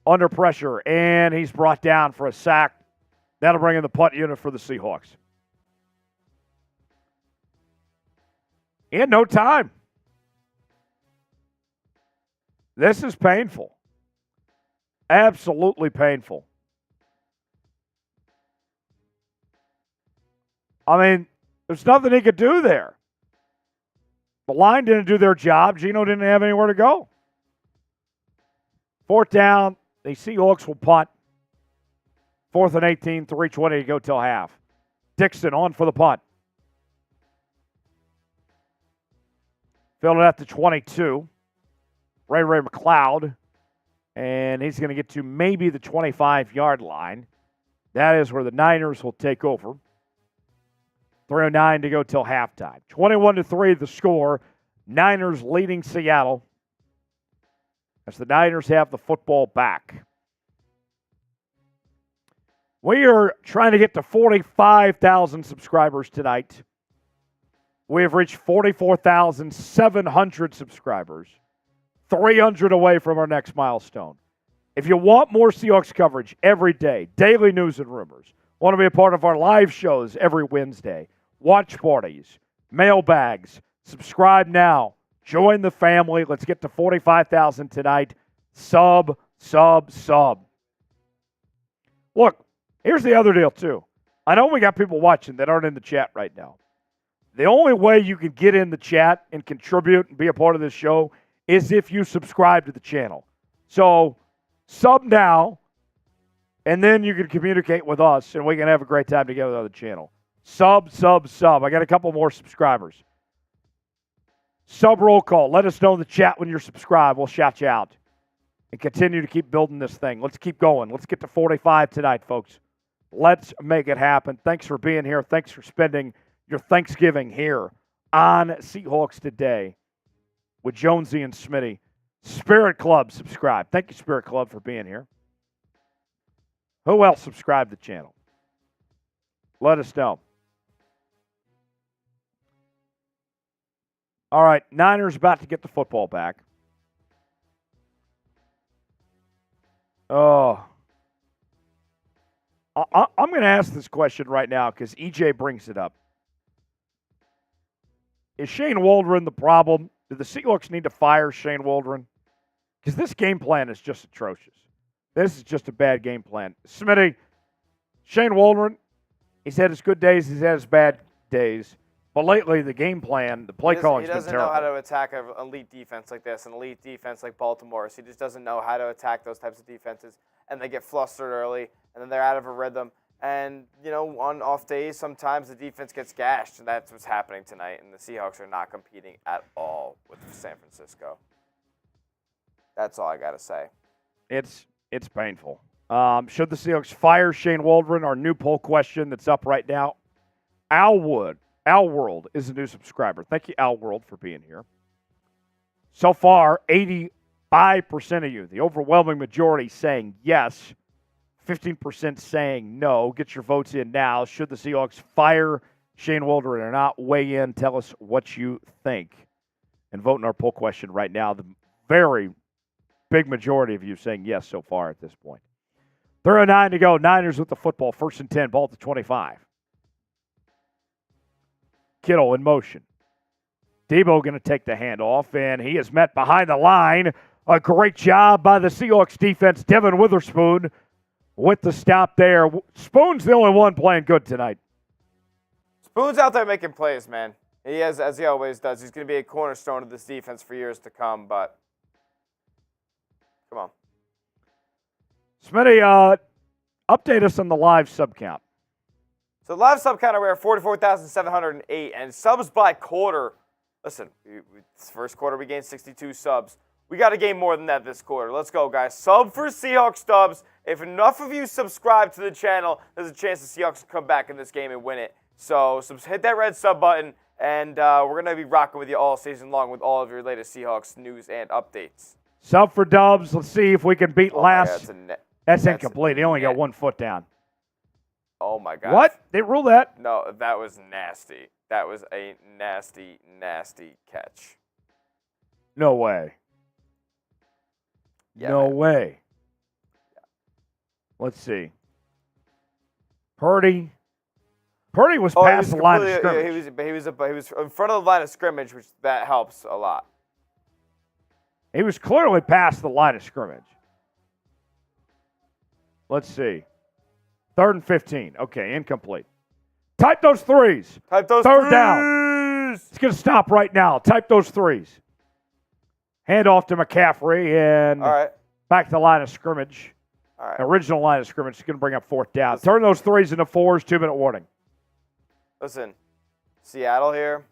Under pressure, and he's brought down for a sack. That'll bring in the punt unit for the Seahawks. In no time. This is painful. Absolutely painful. I mean, there's nothing he could do there. The line didn't do their job. Geno didn't have anywhere to go. 4th down. The Seahawks will punt. 4th and 18, 3:20 to go till half. Dixon on for the punt. Fielded at the 22. Ray McLeod. And he's going to get to maybe the 25-yard line. That is where the Niners will take over. 3:09 to go till halftime. 21-3 the score. Niners leading Seattle as the Niners have the football back. We are trying to get to 45,000 subscribers tonight. We have reached 44,700 subscribers. 300 away from our next milestone. If you want more Seahawks coverage every day, daily news and rumors, want to be a part of our live shows every Wednesday, watch parties, mailbags, subscribe now. Join the family. Let's get to 45,000 tonight. Sub. Look, here's the other deal, too. I know we got people watching that aren't in the chat right now. The only way you can get in the chat and contribute and be a part of this show is if you subscribe to the channel. So, sub now, and then you can communicate with us, and we can have a great time together on the channel. Sub. I got a couple more subscribers. Sub roll call. Let us know in the chat when you're subscribed. We'll shout you out. And continue to keep building this thing. Let's keep going. Let's get to 45 tonight, folks. Let's make it happen. Thanks for being here. Thanks for spending your Thanksgiving here on Seahawks Today with Jonesy and Smitty. Spirit Club, subscribe. Thank you, Spirit Club, for being here. Who else subscribed to the channel? Let us know. All right, Niners about to get the football back. Oh. I'm going to ask this question right now because EJ brings it up. Is Shane Waldron the problem? Do the Seahawks need to fire Shane Waldron? Because this game plan is just atrocious. This is just a bad game plan. Smitty, Shane Waldron, he's had his good days, he's had his bad days. But lately, the game plan, the play calling has been terrible. He doesn't know how to attack an elite defense like this, an elite defense like Baltimore. So he just doesn't know how to attack those types of defenses. And they get flustered early, and then they're out of a rhythm. And, you know, on off days, sometimes the defense gets gashed, and that's what's happening tonight. And the Seahawks are not competing at all with San Francisco. That's all I got to say. It's painful. Should the Seahawks fire Shane Waldron? Our new poll question that's up right now. Al World is a new subscriber. Thank you, Al World, for being here. So far, 85% of you, the overwhelming majority, saying yes. 15% saying no. Get your votes in now. Should the Seahawks fire Shane Waldron or not? Weigh in. Tell us what you think. And vote in our poll question right now. The very big majority of you saying yes so far at this point. 3:09 to go. Niners with the football. 1st and 10. Ball at the 25. Kittle in motion. Deebo going to take the handoff, and he is met behind the line. A great job by the Seahawks defense. Devon Witherspoon with the stop there. Spoon's the only one playing good tonight. Spoon's out there making plays, man. He is, as he always does. He's going to be a cornerstone of this defense for years to come, but come on. Smitty, update us on the live sub count. So live sub count, we're at 44,708, and subs by quarter. Listen, this first quarter we gained 62 subs. We got to gain more than that this quarter. Let's go, guys. Sub for Seahawks Dubs. If enough of you subscribe to the channel, there's a chance the Seahawks will come back in this game and win it. So hit that red sub button, and we're going to be rocking with you all season long with all of your latest Seahawks news and updates. Sub for Dubs. Let's see if we can beat last. That's incomplete. He only got 1 foot down. Oh, my God. What? They ruled that? No, that was nasty. That was a nasty, nasty catch. No way. Yeah, no man. way. Yeah. Let's see. Purdy was past the line of scrimmage. He was in front of the line of scrimmage, which that helps a lot. He was clearly past the line of scrimmage. Let's see. 3rd and 15. Okay, incomplete. Type those threes. Type those Third threes. down. It's going to stop right now. Type those threes. Hand off to McCaffrey and all right. back to the line of scrimmage. All right. Original line of scrimmage is going to bring up 4th down. Turn those 3s into 4s, 2-minute warning. Listen, Seattle here,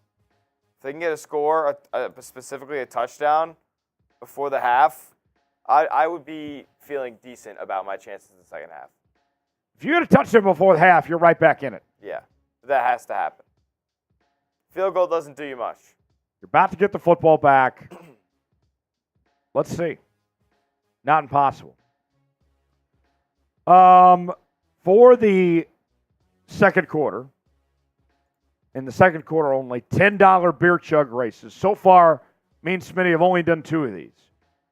if they can get a score, specifically a touchdown, before the half, I would be feeling decent about my chances in the second half. If you get a touchdown before the half, you're right back in it. Yeah, that has to happen. Field goal doesn't do you much. You're about to get the football back. Let's see. Not impossible. For the second quarter, in the second quarter only, $10 beer chug races. So far, me and Smitty have only done 2 of these.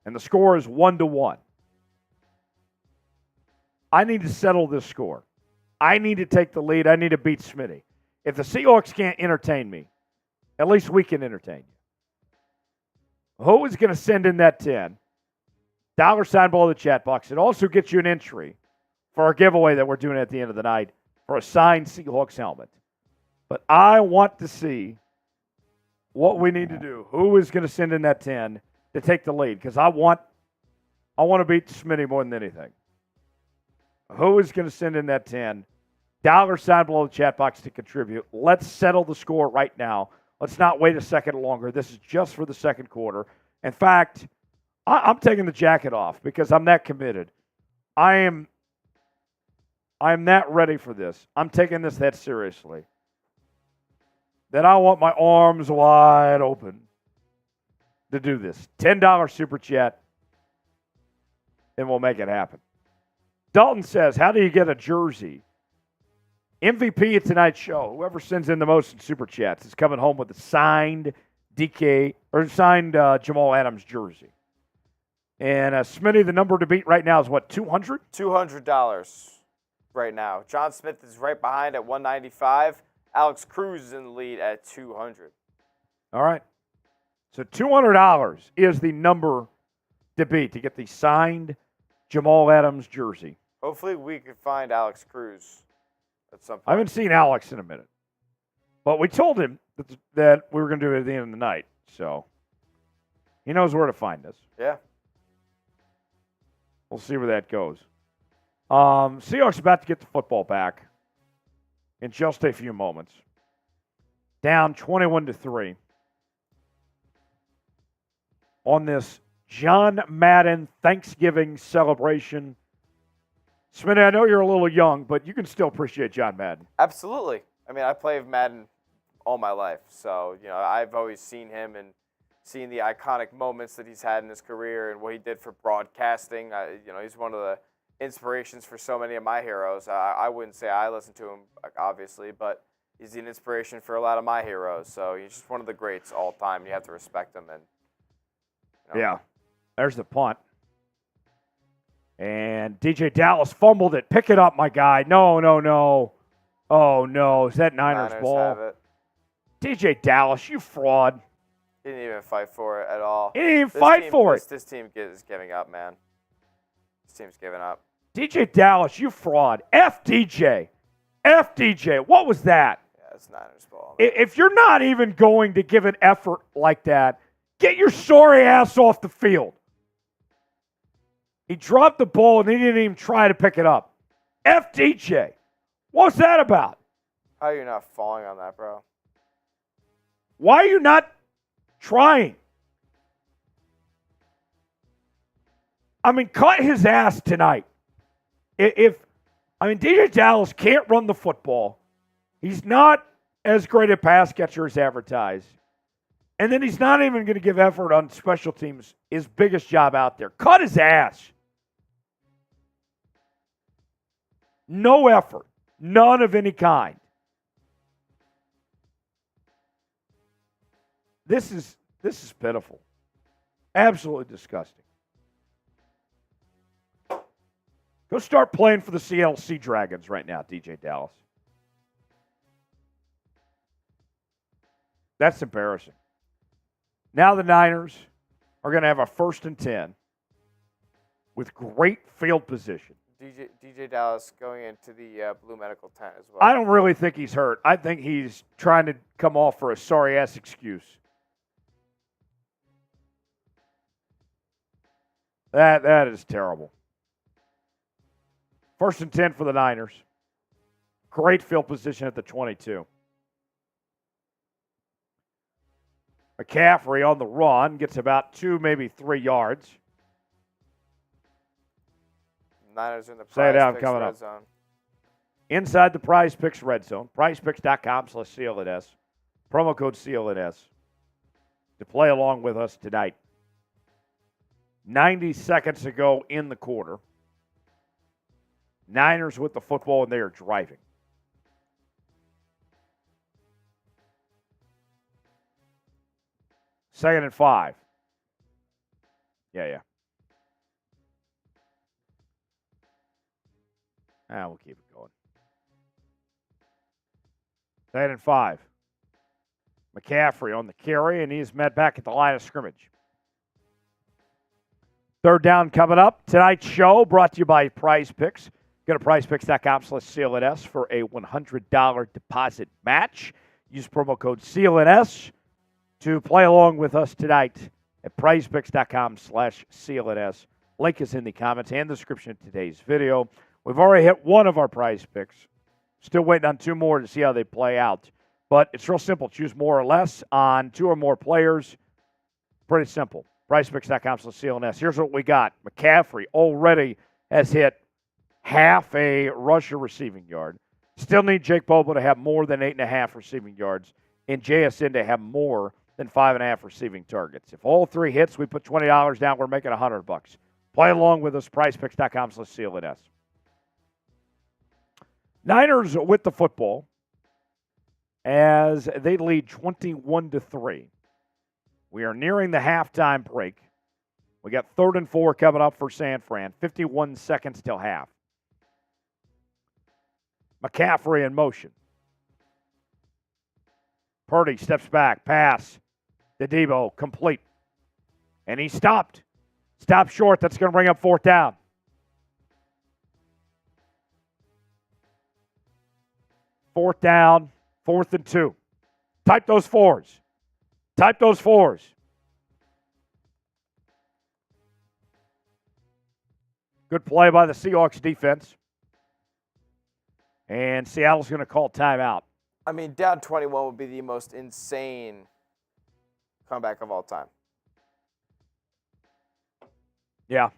And the score is 1-1. I need to settle this score. I need to take the lead. I need to beat Smitty. If the Seahawks can't entertain me, at least we can entertain you. Who is going to send in that $10? $ below the chat box. It also gets you an entry for our giveaway that we're doing at the end of the night for a signed Seahawks helmet. But I want to see what we need to do. Who is going to send in that 10 to take the lead? Because I want to beat Smitty more than anything. Who is going to send in that 10? $ below the chat box to contribute. Let's settle the score right now. Let's not wait a second longer. This is just for the second quarter. In fact, I'm taking the jacket off because I'm that committed. I am that ready for this. I'm taking this that seriously. That I want my arms wide open to do this. $10 super chat, and we'll make it happen. Dalton says, how do you get a jersey? MVP of tonight's show, whoever sends in the most in super chats, is coming home with a signed Jamal Adams jersey. And Smitty, the number to beat right now is what, 200? $200 right now. John Smith is right behind at 195. Alex Cruz is in the lead at 200. All right. So $200 is the number to beat to get the signed Jamal Adams jersey. Hopefully we can find Alex Cruz at some point. I haven't seen Alex in a minute. But we told him that we were going to do it at the end of the night. So he knows where to find us. Yeah. We'll see where that goes. Seahawks about to get the football back in just a few moments. Down 21-3 on this John Madden Thanksgiving celebration. Smitty, I know you're a little young, but you can still appreciate John Madden. Absolutely. I mean, I played Madden all my life, so I've always seen him and seen the iconic moments that he's had in his career and what he did for broadcasting. He's one of the inspirations for so many of my heroes. I wouldn't say I listen to him, obviously, but he's an inspiration for a lot of my heroes. So he's just one of the greats all time. You have to respect him. And yeah, there's the punt. And DJ Dallas fumbled it. Pick it up, my guy. No. Oh, no. Is that Niners ball? Have it. DJ Dallas, you fraud. He didn't even fight for it at all. He didn't even fight for it. This team is giving up, man. This team's giving up. DJ Dallas, you fraud. F DJ. What was that? Yeah, it's Niners ball. Man. If you're not even going to give an effort like that, get your sorry ass off the field. He dropped the ball and he didn't even try to pick it up. F DJ. What's that about? How are you not falling on that, bro? Why are you not trying? I mean, cut his ass tonight. DJ Dallas can't run the football. He's not as great a pass catcher as advertised. And then he's not even going to give effort on special teams, his biggest job out there. Cut his ass. No effort. None of any kind. This is pitiful. Absolutely disgusting. Go start playing for the Seattle Sea Dragons right now, DJ Dallas. That's embarrassing. Now the Niners are going to have a 1st and 10 with great field position. DJ Dallas going into the blue medical tent as well. I don't really think he's hurt. I think he's trying to come off for a sorry-ass excuse. That is terrible. First and 10 for the Niners. Great field position at the 22. McCaffrey on the run gets about 2, maybe 3 yards. Niners in the Say it Prize out, Picks coming red up. zone. Inside the Prize Picks red zone. PrizePicks.com/CLNS. Promo code CLNS to play along with us tonight. 90 seconds to go in the quarter. Niners with the football, and they are driving. Second and 5. Yeah. We'll keep it going. Second and 5. McCaffrey on the carry, and he's met back at the line of scrimmage. Third down coming up. Tonight's show brought to you by Prize Picks. Go to prizepicks.com/CLNS for a $100 deposit match. Use promo code CLNS to play along with us tonight at prizepicks.com/CLNS. Link is in the comments and description of today's video. We've already hit one of our Prize Picks. Still waiting on 2 more to see how they play out. But it's real simple. Choose more or less on 2 or more players. Pretty simple. PrizePicks.com/CLNS. Here's what we got. McCaffrey already has hit half a rusher receiving yard. Still need Jake Bobo to have more than 8.5 receiving yards, and JSN to have more than 5.5 receiving targets. If all 3 hits, we put $20 down. We're making $100. Play along with us. PrizePicks.com/CLNS. Niners with the football as they lead 21-3. We are nearing the halftime break. We got 3rd and 4 coming up for San Fran. 51 seconds till half. McCaffrey in motion. Purdy steps back. Pass to Deebo. Complete. And he stopped. Stopped short. That's going to bring up 4th down. Fourth down. 4th and 2. Type those 4s. Type those 4s. Good play by the Seahawks defense. And Seattle's going to call timeout. I mean, down 21 would be the most insane comeback of all time. Yeah.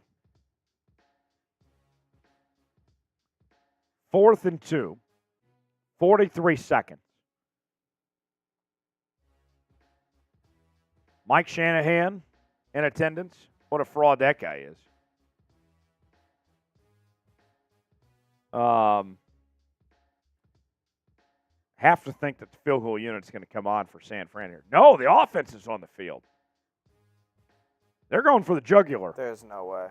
4th and 2. 43 seconds. Mike Shanahan in attendance. What a fraud that guy is. Have to think that the field goal unit's going to come on for San Fran here. No, the offense is on the field. They're going for the jugular. There's no way.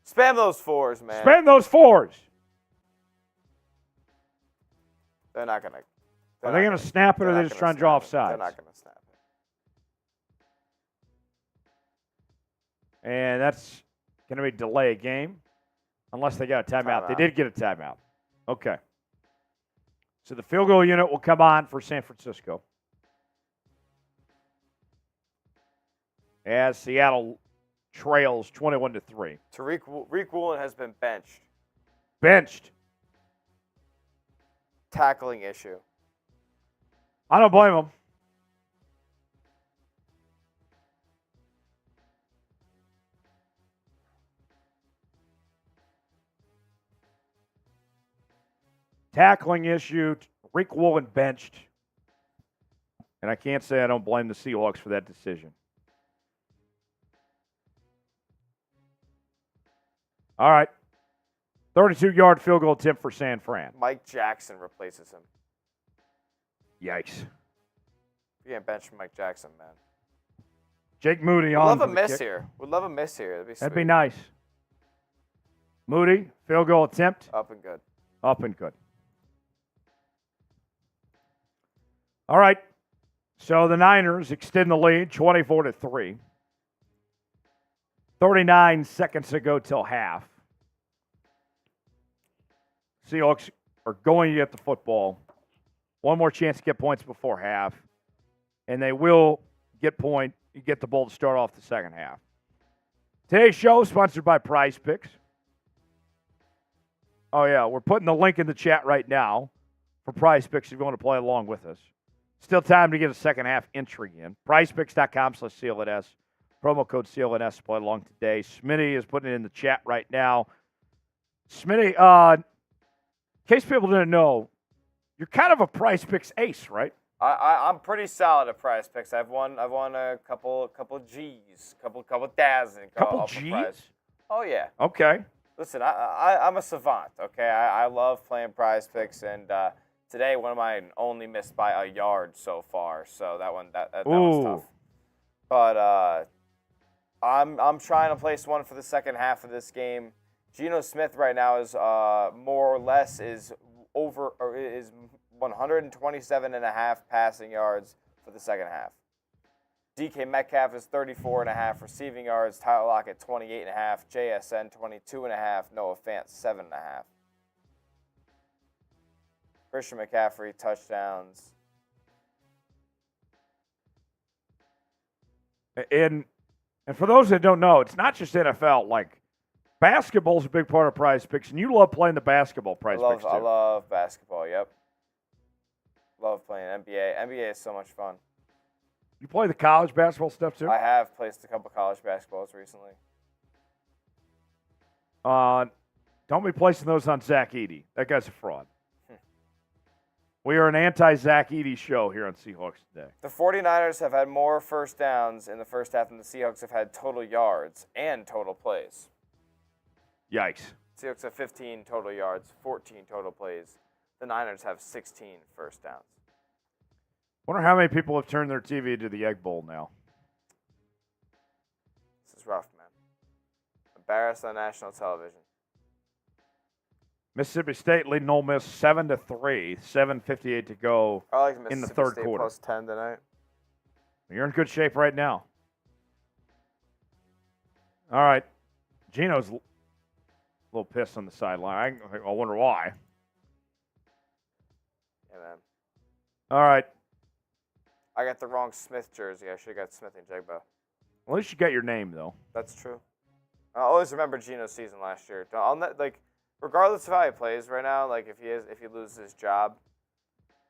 Spam those 4s, man. Spam those 4s. They're not going to. Are they going to snap it, or are they just trying to draw off sides? They're not going to snap it. And that's going to be delay a game unless they got a timeout. They did get a timeout. Okay. So the field goal unit will come on for San Francisco as Seattle trails 21-3. Riq Woolen has been benched. Benched. Tackling issue. I don't blame him. Tackling issue. Riq Woolen benched. And I can't say I don't blame the Seahawks for that decision. All right. 32-yard field goal attempt for San Fran. Mike Jackson replaces him. Yikes. You can't bench Mike Jackson, man. Jake Moody We'd on. love a miss here. We'd love a miss here. That'd be sweet. That'd be nice. Moody, field goal attempt. Up and good. Up and good. All right. So the Niners extend the lead 24-3. 39 seconds to go till half. Seahawks are going to get the football. One more chance to get points before half. And they will get the ball to start off the second half. Today's show is sponsored by Prize Picks. Oh, yeah. We're putting the link in the chat right now for Prize Picks if you want to play along with us. Still time to get a second half entry in. PrizePicks.com/CLNS. Promo code CLNS to play along today. Smitty is putting it in the chat right now. Smitty, in case people didn't know, you're kind of a Prize Picks ace, right? I'm pretty solid at Prize Picks. I've won a couple G's, couple thousand. Couple G's? Oh yeah. Okay. Listen, I'm a savant. Okay, I love playing Prize Picks, and today one of mine only missed by a yard so far. So that was tough. But I'm trying to place one for the second half of this game. Geno Smith right now is more or less is 127.5 passing yards for the second half. DK Metcalf is 34.5 receiving yards. Tyler Lockett 28.5. JSN 22.5. Noah Fant 7.5. Christian McCaffrey touchdowns. And for those that don't know, it's not just NFL. Like, basketball's a big part of Prize Picks, and you love playing the basketball Prize Picks too. I love basketball. Yep. Love playing NBA. NBA is so much fun. You play the college basketball stuff too? I have placed a couple college basketballs recently. Don't be placing those on Zach Edey. That guy's a fraud. We are an anti-Zach Edey show here on Seahawks Today. The 49ers have had more first downs in the first half than the Seahawks have had total yards and total plays. Yikes. Seahawks have 15 total yards, 14 total plays. The Niners have 16 first downs. Wonder how many people have turned their TV to the Egg Bowl now. This is rough, man. Embarrassed on national television. Mississippi State leading Ole Miss 7-3, 7:58 to go in the third State quarter. Plus 10 tonight. You're in good shape right now. All right. Geno's a little pissed on the sideline. I wonder why. Yeah, man. All right. I got the wrong Smith jersey. I should have got Smith-Njigba. At least you got your name, though. That's true. I always remember Geno's season last year. Regardless of how he plays right now, like if he loses his job,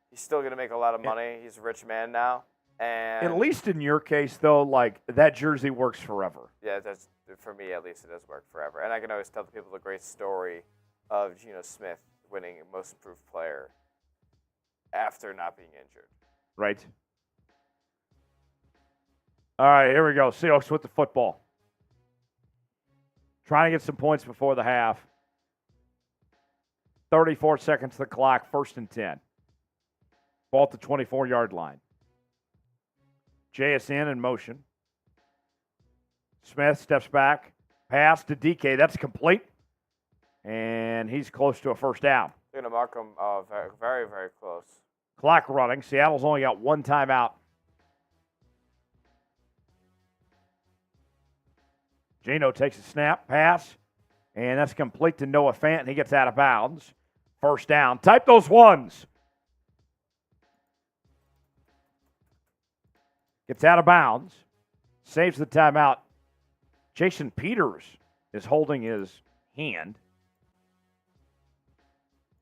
he's still gonna make a lot of money. He's a rich man now, and at least in your case, though, like that jersey works forever. Yeah, that's for me at least. It does work forever, and I can always tell the people the great story of Geno Smith winning Most Improved Player after not being injured. Right. All right, here we go. Seahawks with the football. Trying to get some points before the half. 34 seconds to the clock, 1st and 10. Ball at the 24-yard line. JSN in motion. Smith steps back. Pass to DK. That's complete. And he's close to a first down. They're going to mark him very, very, very close. Clock running. Seattle's only got one timeout. Geno takes a snap, pass, and that's complete to Noah Fant, and he gets out of bounds. First down. Type those ones. Gets out of bounds. Saves the timeout. Jason Peters is holding his hand.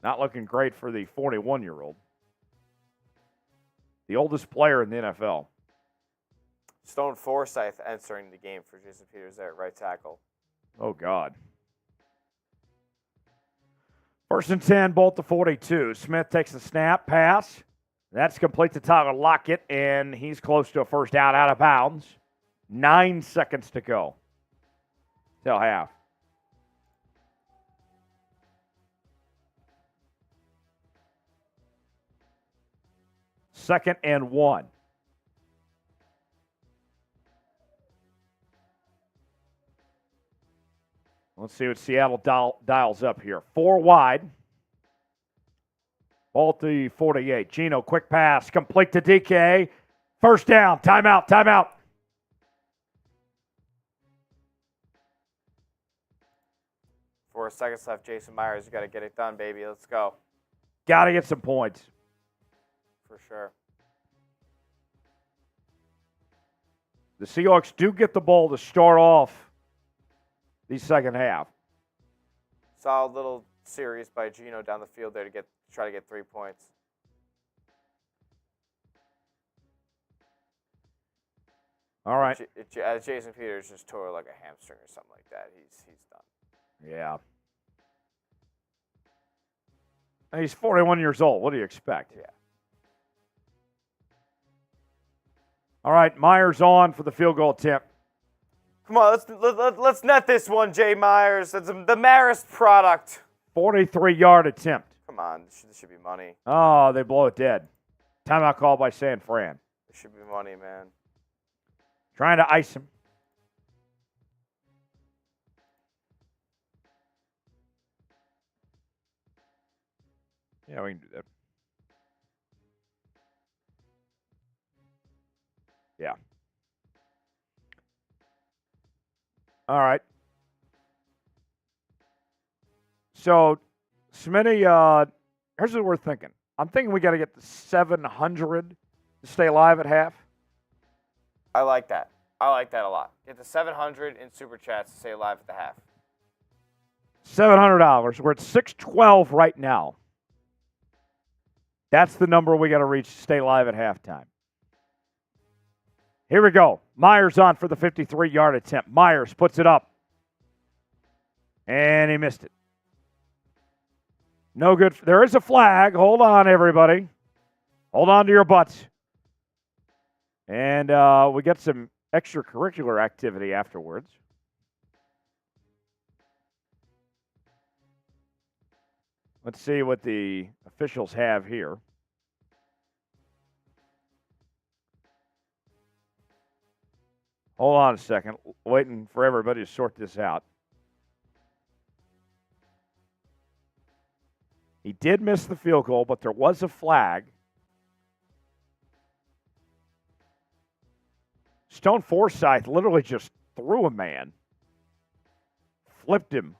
Not looking great for the 41-year-old. The oldest player in the NFL. Stone Forsythe entering the game for Jason Peters there at right tackle. Oh, God. 1st and 10, ball at the 42. Smith takes the snap, pass. That's complete to Tyler Lockett, and he's close to a first down out of bounds. 9 seconds to go till half. Second and 1. Let's see what Seattle dials up here. 4 wide. Ball at the 48. Geno, quick pass, complete to DK. First down, timeout, timeout. Four seconds left, Jason Myers. You got to get it done, baby. Let's go. Got to get some points. For sure. The Seahawks do get the ball to start off the second half. Solid little series by Geno down the field there to try to get 3 points. All right. Jason Peters just tore like a hamstring or something like that. He's done. Yeah. He's 41 years old. What do you expect? Yeah. All right, Myers on for the field goal attempt. Come on, let's net this one, Jay Myers. That's the Marist product. 43-yard attempt. Come on, this should be money. Oh, they blow it dead. Timeout call by San Fran. This should be money, man. Trying to ice him. Yeah, we can do that. Yeah. All right. So, Smitty, here's what we're thinking. I'm thinking we got to get to 700 to stay alive at half. I like that. I like that a lot. Get the 700 in Super Chats to stay alive at the half. $700. We're at 612 right now. That's the number we got to reach to stay alive at halftime. Here we go. Myers on for the 53-yard attempt. Myers puts it up. And he missed it. No good. There is a flag. Hold on, everybody. Hold on to your butts. And we got some extracurricular activity afterwards. Let's see what the officials have here. Hold on a second. Waiting for everybody to sort this out. He did miss the field goal, but there was a flag. Stone Forsythe literally just threw a man. Flipped him.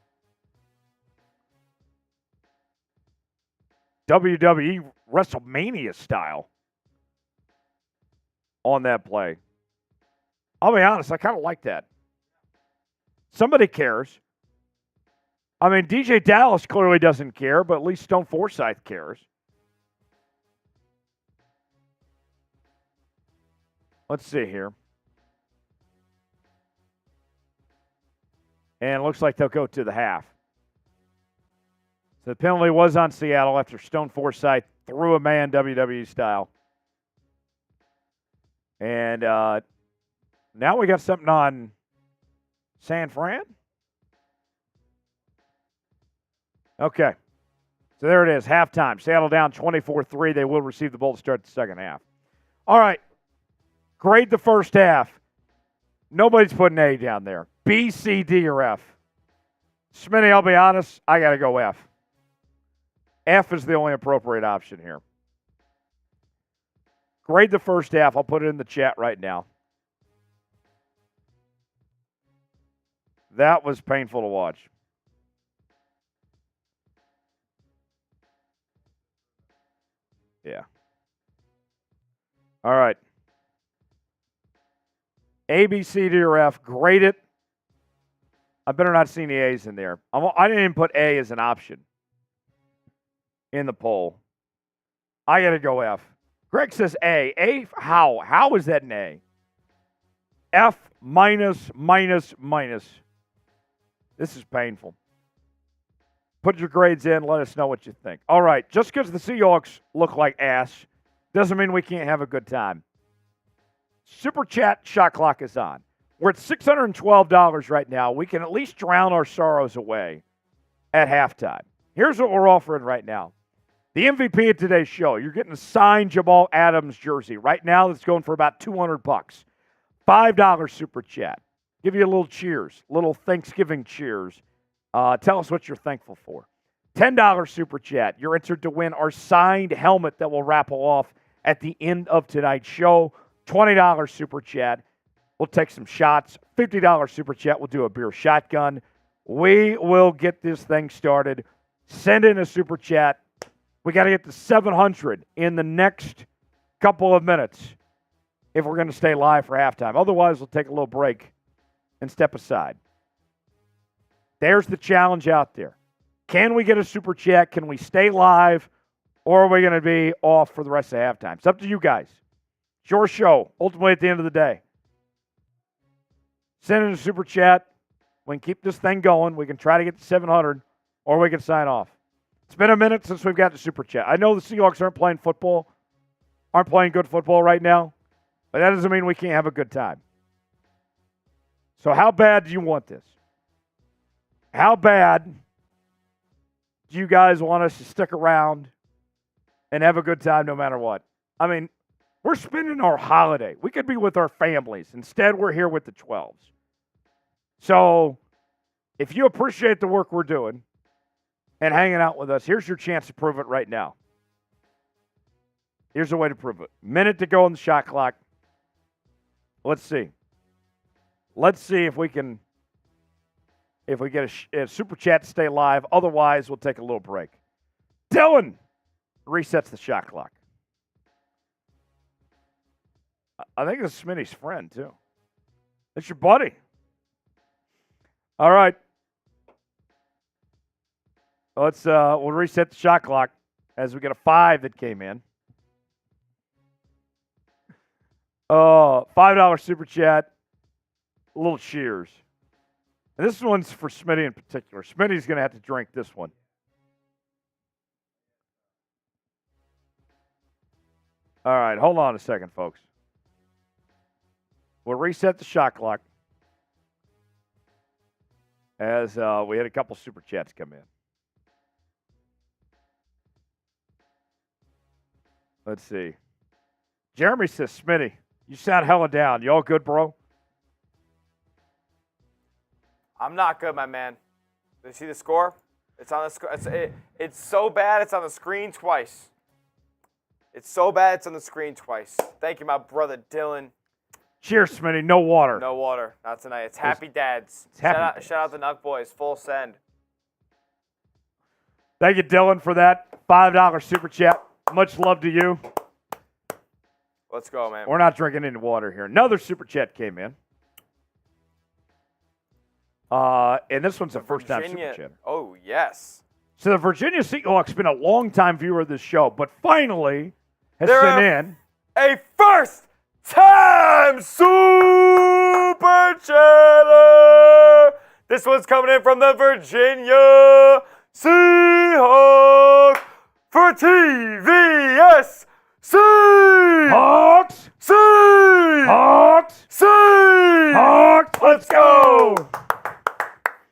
WWE WrestleMania style on that play. I'll be honest, I kind of like that. Somebody cares. I mean, DJ Dallas clearly doesn't care, but at least Stone Forsythe cares. Let's see here. And it looks like they'll go to the half. So the penalty was on Seattle after Stone Forsythe threw a man WWE style. And now we got something on San Fran. Okay. So there it is, halftime. Seattle down 24-3. They will receive the ball to start the second half. All right. Grade the first half. Nobody's putting A down there. B, C, D, or F. Smitty, I'll be honest, I got to go F. F is the only appropriate option here. Grade the first half. I'll put it in the chat right now. That was painful to watch. Yeah. All right. A, B, C, D, or F. Grade it. I better not see any A's in there. I didn't even put A as an option in the poll. I got to go F. Greg says A. A, how? How is that an A? F minus, minus, minus. This is painful. Put your grades in. Let us know what you think. All right. Just because the Seahawks look like ass doesn't mean we can't have a good time. Super Chat shot clock is on. We're at $612 right now. We can at least drown our sorrows away at halftime. Here's what we're offering right now. The MVP of today's show, you're getting a signed Jamal Adams jersey. Right now, it's going for about $200. $5 Super Chat. Give you a little cheers, little Thanksgiving cheers. Tell us what you're thankful for. $10 Super Chat. You're entered to win our signed helmet that will raffle off at the end of tonight's show. $20 Super Chat. We'll take some shots. $50 Super Chat. We'll do a beer shotgun. We will get this thing started. Send in a Super Chat. We got to get to 700 in the next couple of minutes if we're going to stay live for halftime. Otherwise, we'll take a little break and step aside. There's the challenge out there. Can we get a super chat? Can we stay live? Or are we going to be off for the rest of halftime? It's up to you guys. It's your show, ultimately at the end of the day. Send in a super chat. We can keep this thing going. We can try to get to 700, or we can sign off. It's been a minute since we've got the super chat. I know the Seahawks aren't playing good football right now, but that doesn't mean we can't have a good time. So how bad do you want this? How bad do you guys want us to stick around and have a good time no matter what? I mean, we're spending our holiday. We could be with our families. Instead, we're here with the 12s. So if you appreciate the work we're doing and hanging out with us, here's your chance to prove it right now. Here's a way to prove it. Minute to go on the shot clock. Let's see. Let's see if we get a super chat to stay live. Otherwise, we'll take a little break. Dylan resets the shot clock. I think this is Smitty's friend, too. It's your buddy. All right. We'll reset the shot clock as we get a 5 that came in. $5 super chat. A little cheers. And this one's for Smitty in particular. Smitty's going to have to drink this one. All right, hold on a second, folks. We'll reset the shot clock as we had a couple super chats come in. Let's see. Jeremy says, Smitty, you sound hella down. You all good, bro? I'm not good, my man. Did you see the score? It's on the score. It's so bad it's on the screen twice. It's so bad it's on the screen twice. Thank you, my brother Dylan. Cheers, Smitty. No water. No water. Not tonight. It's Happy Dads. Shout out the Nuck Boys. Full send. Thank you, Dylan, for that $5 super chat. Much love to you. Let's go, man. We're not drinking any water here. Another super chat came in. And this one's a first-time super chat. Oh, yes. So the Virginia Seahawks been a long-time viewer of this show, but finally has sent in a first-time super chatter. This one's coming in from the Virginia Seahawks for TVS. Hawks! Hawks! Hawks! Let's go!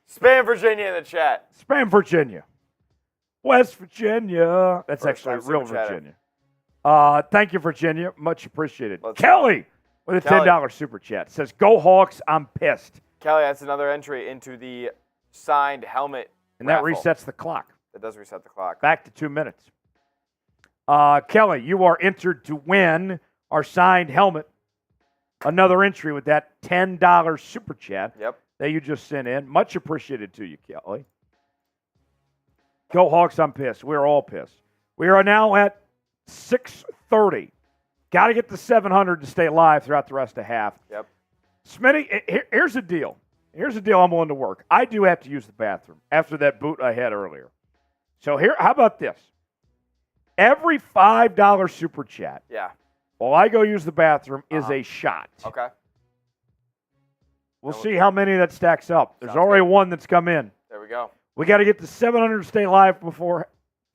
Spam Virginia in the chat. Spam Virginia. West Virginia. That's First actually real Virginia. Thank you, Virginia. Much appreciated. Kelly with a $10 super chat says, Go Hawks, I'm pissed. Kelly, that's another entry into the signed helmet And raffle. that resets the clock. That does reset the clock. Back to 2 minutes. Kelly, you are entered to win our signed helmet. Another entry with that $10 super chat that you just sent in. Much appreciated to you, Kelly. Go Hawks, I'm pissed. We're all pissed. We are now at 6:30. Got to get to 700 to stay live throughout the rest of half. Yep. Smitty, here's the deal. Here's the deal I'm willing to work. I do have to use the bathroom after that boot I had earlier. So how about this? Every $5 super chat, while I go use the bathroom, is a shot. Okay. We'll see how many that stacks up. There's already one that's come in. There we go. We got to get to 700 to stay live through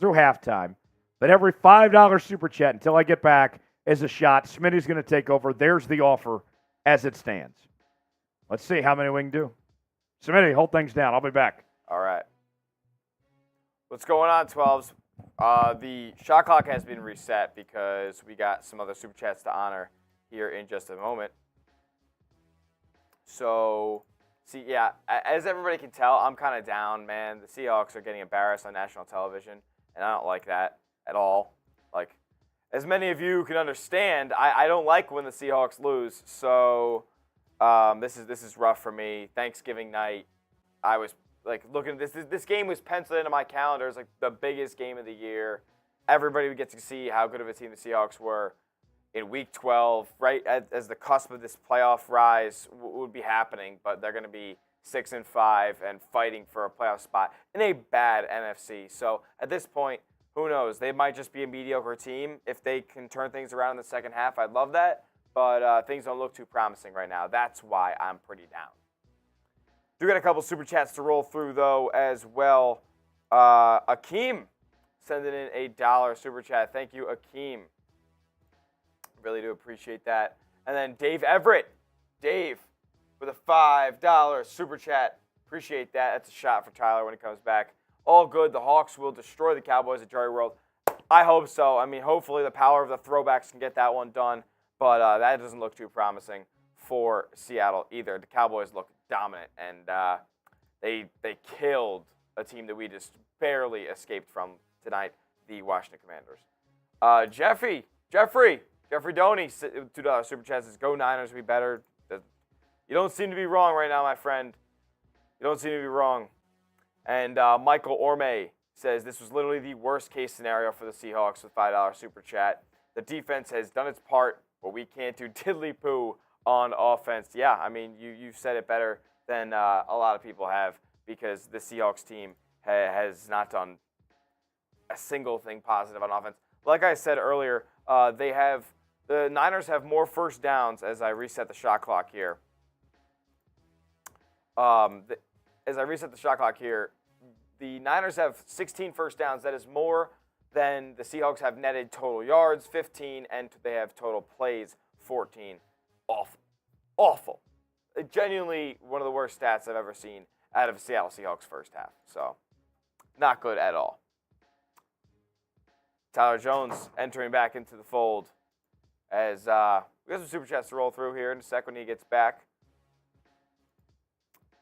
halftime. But every $5 super chat until I get back is a shot. Smitty's going to take over. There's the offer as it stands. Let's see how many we can do. Smitty, hold things down. I'll be back. All right. What's going on, 12s? The shot clock has been reset because we got some other super chats to honor here in just a moment. So, as everybody can tell, I'm kind of down, man. The Seahawks are getting embarrassed on national television, and I don't like that at all. Like, as many of you can understand, I don't like when the Seahawks lose. So, this is rough for me. Thanksgiving night, I was looking at this game was penciled into my calendar as the biggest game of the year. Everybody would get to see how good of a team the Seahawks were in Week 12, right as the cusp of this playoff rise would be happening. But they're going to be 6-5 and fighting for a playoff spot in a bad NFC. So at this point, who knows? They might just be a mediocre team. If they can turn things around in the second half, I'd love that. But things don't look too promising right now. That's why I'm pretty down. Do get a couple super chats to roll through, though, as well. Akeem sending in a $1 super chat. Thank you, Akeem. Really do appreciate that. And then Dave Everett. Dave with a $5 super chat. Appreciate that. That's a shot for Tyler when he comes back. All good. The Hawks will destroy the Cowboys at Jerry World. I hope so. I mean, hopefully the power of the throwbacks can get that one done. But that doesn't look too promising for Seattle either. The Cowboys look dominant, and they killed a team that we just barely escaped from tonight, the Washington Commanders. Jeffrey Doney, $2 super chat says, "Go Niners, be better." You don't seem to be wrong right now, my friend. You don't seem to be wrong. And Michael Orme says, "This was literally the worst case scenario for the Seahawks," with $5 super chat. "The defense has done its part, but we can't do diddly-poo on offense." Yeah, I mean, you said it better than a lot of people have, because the Seahawks team has not done a single thing positive on offense. Like I said earlier, the Niners have more first downs as I reset the shot clock here. The Niners have 16 first downs. That is more than the Seahawks have netted total yards, 15, and they have total plays, 14. Awful. Genuinely one of the worst stats I've ever seen out of Seattle Seahawks first half. So, not good at all. Tyler Jones entering back into the fold as we got some super chats to roll through here in a sec when he gets back.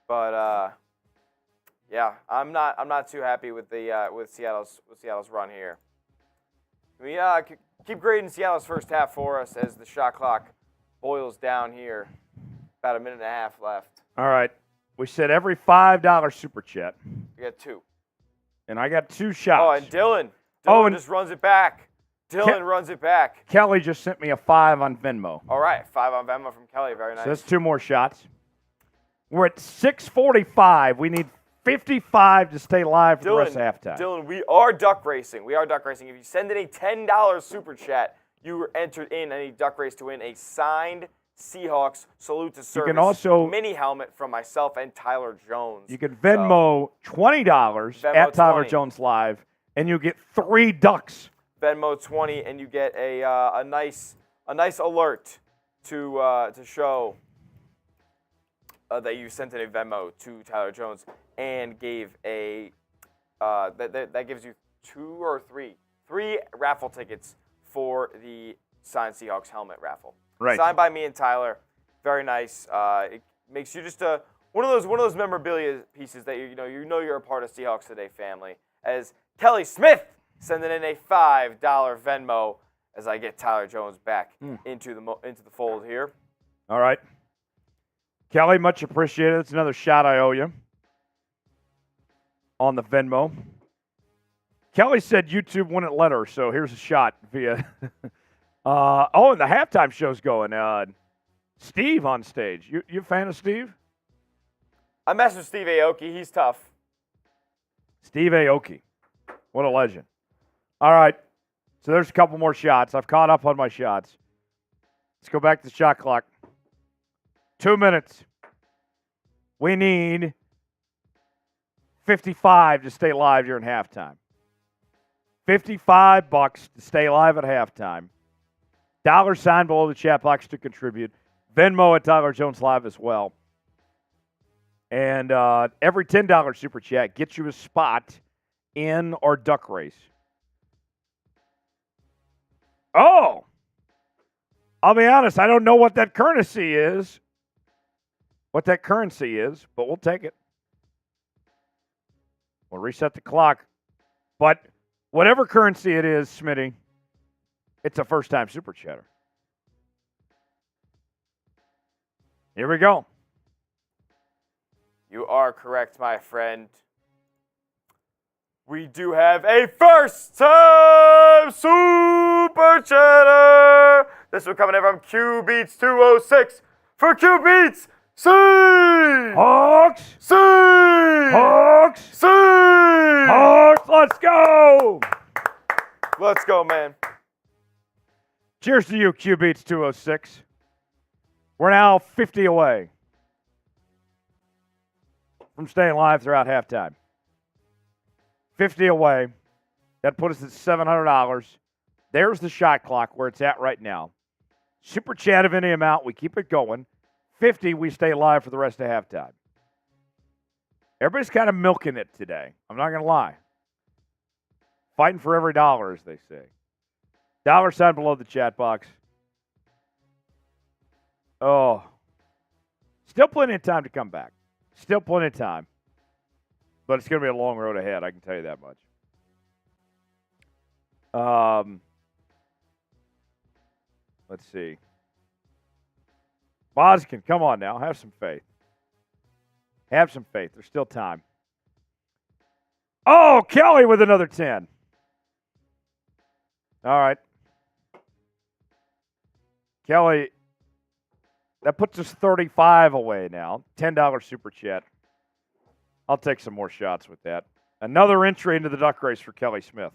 But yeah, I'm not too happy with Seattle's run here. We keep grading Seattle's first half for us as the shot clock boils down here. About a minute and a half left. All right. We said every $5 super chat. We got 2. And I got 2 shots. Oh, and Dylan just runs it back. Dylan runs it back. Kelly just sent me a 5 on Venmo. All right, 5 on Venmo from Kelly. Very nice. So that's 2 more shots. We're at 6:45. We need 55 to stay live for the rest of halftime. Dylan, we are duck racing. If you send in a $10 super chat, you were entered in any duck race to win a signed Seahawks Salute to Service mini helmet from myself and Tyler Jones. You can Venmo $20 at Tyler 20. Jones Live, and you get 3 ducks. Venmo 20, and you get a nice alert to show that you sent in a Venmo to Tyler Jones, and gave that gives you 2 or 3 raffle tickets for the signed Seahawks helmet raffle. Right. Signed by me and Tyler. Very nice. It makes you just one of those memorabilia pieces that you know you're a part of Seahawks Today family. As Kelly Smith sending in a $5 Venmo as I get Tyler Jones back into the fold here. All right. Kelly, much appreciated. It's another shot I owe you on the Venmo. Kelly said YouTube wouldn't let her, so here's a shot via. And the halftime show's going. Steve on stage. You a fan of Steve? I messed with Steve Aoki. He's tough. Steve Aoki. What a legend. All right. So there's a couple more shots. I've caught up on my shots. Let's go back to the shot clock. 2 minutes. We need 55 to stay live during halftime. $55 to stay live at halftime. $sign below the chat box to contribute. Venmo at Tyler Jones Live as well. And every $10 super chat gets you a spot in our duck race. Oh! I'll be honest, I don't know what that currency is. But we'll take it. We'll reset the clock. But whatever currency it is, Smitty, it's a first-time super chatter. Here we go. You are correct, my friend. We do have a first-time super chatter. This one coming in from Q Beats 206 for Q Beats See! Hawks! See! Hawks! See! Hawks! Let's go! Let's go, man. Cheers to you, Q Beats 206. We're now 50 away from staying live throughout halftime. 50 away. That put us at $700. There's the shot clock where it's at right now. Super chat of any amount. We keep it going. 50, we stay live for the rest of halftime. Everybody's kind of milking it today. I'm not going to lie. Fighting for every dollar, as they say. $ below the chat box. Oh. Still plenty of time to come back. Still plenty of time. But it's going to be a long road ahead, I can tell you that much. Let's see. Boskin, come on now. Have some faith. Have some faith. There's still time. Oh, Kelly with another 10. All right. Kelly, that puts us 35 away now. $10 super chat. I'll take some more shots with that. Another entry into the duck race for Kelly Smith.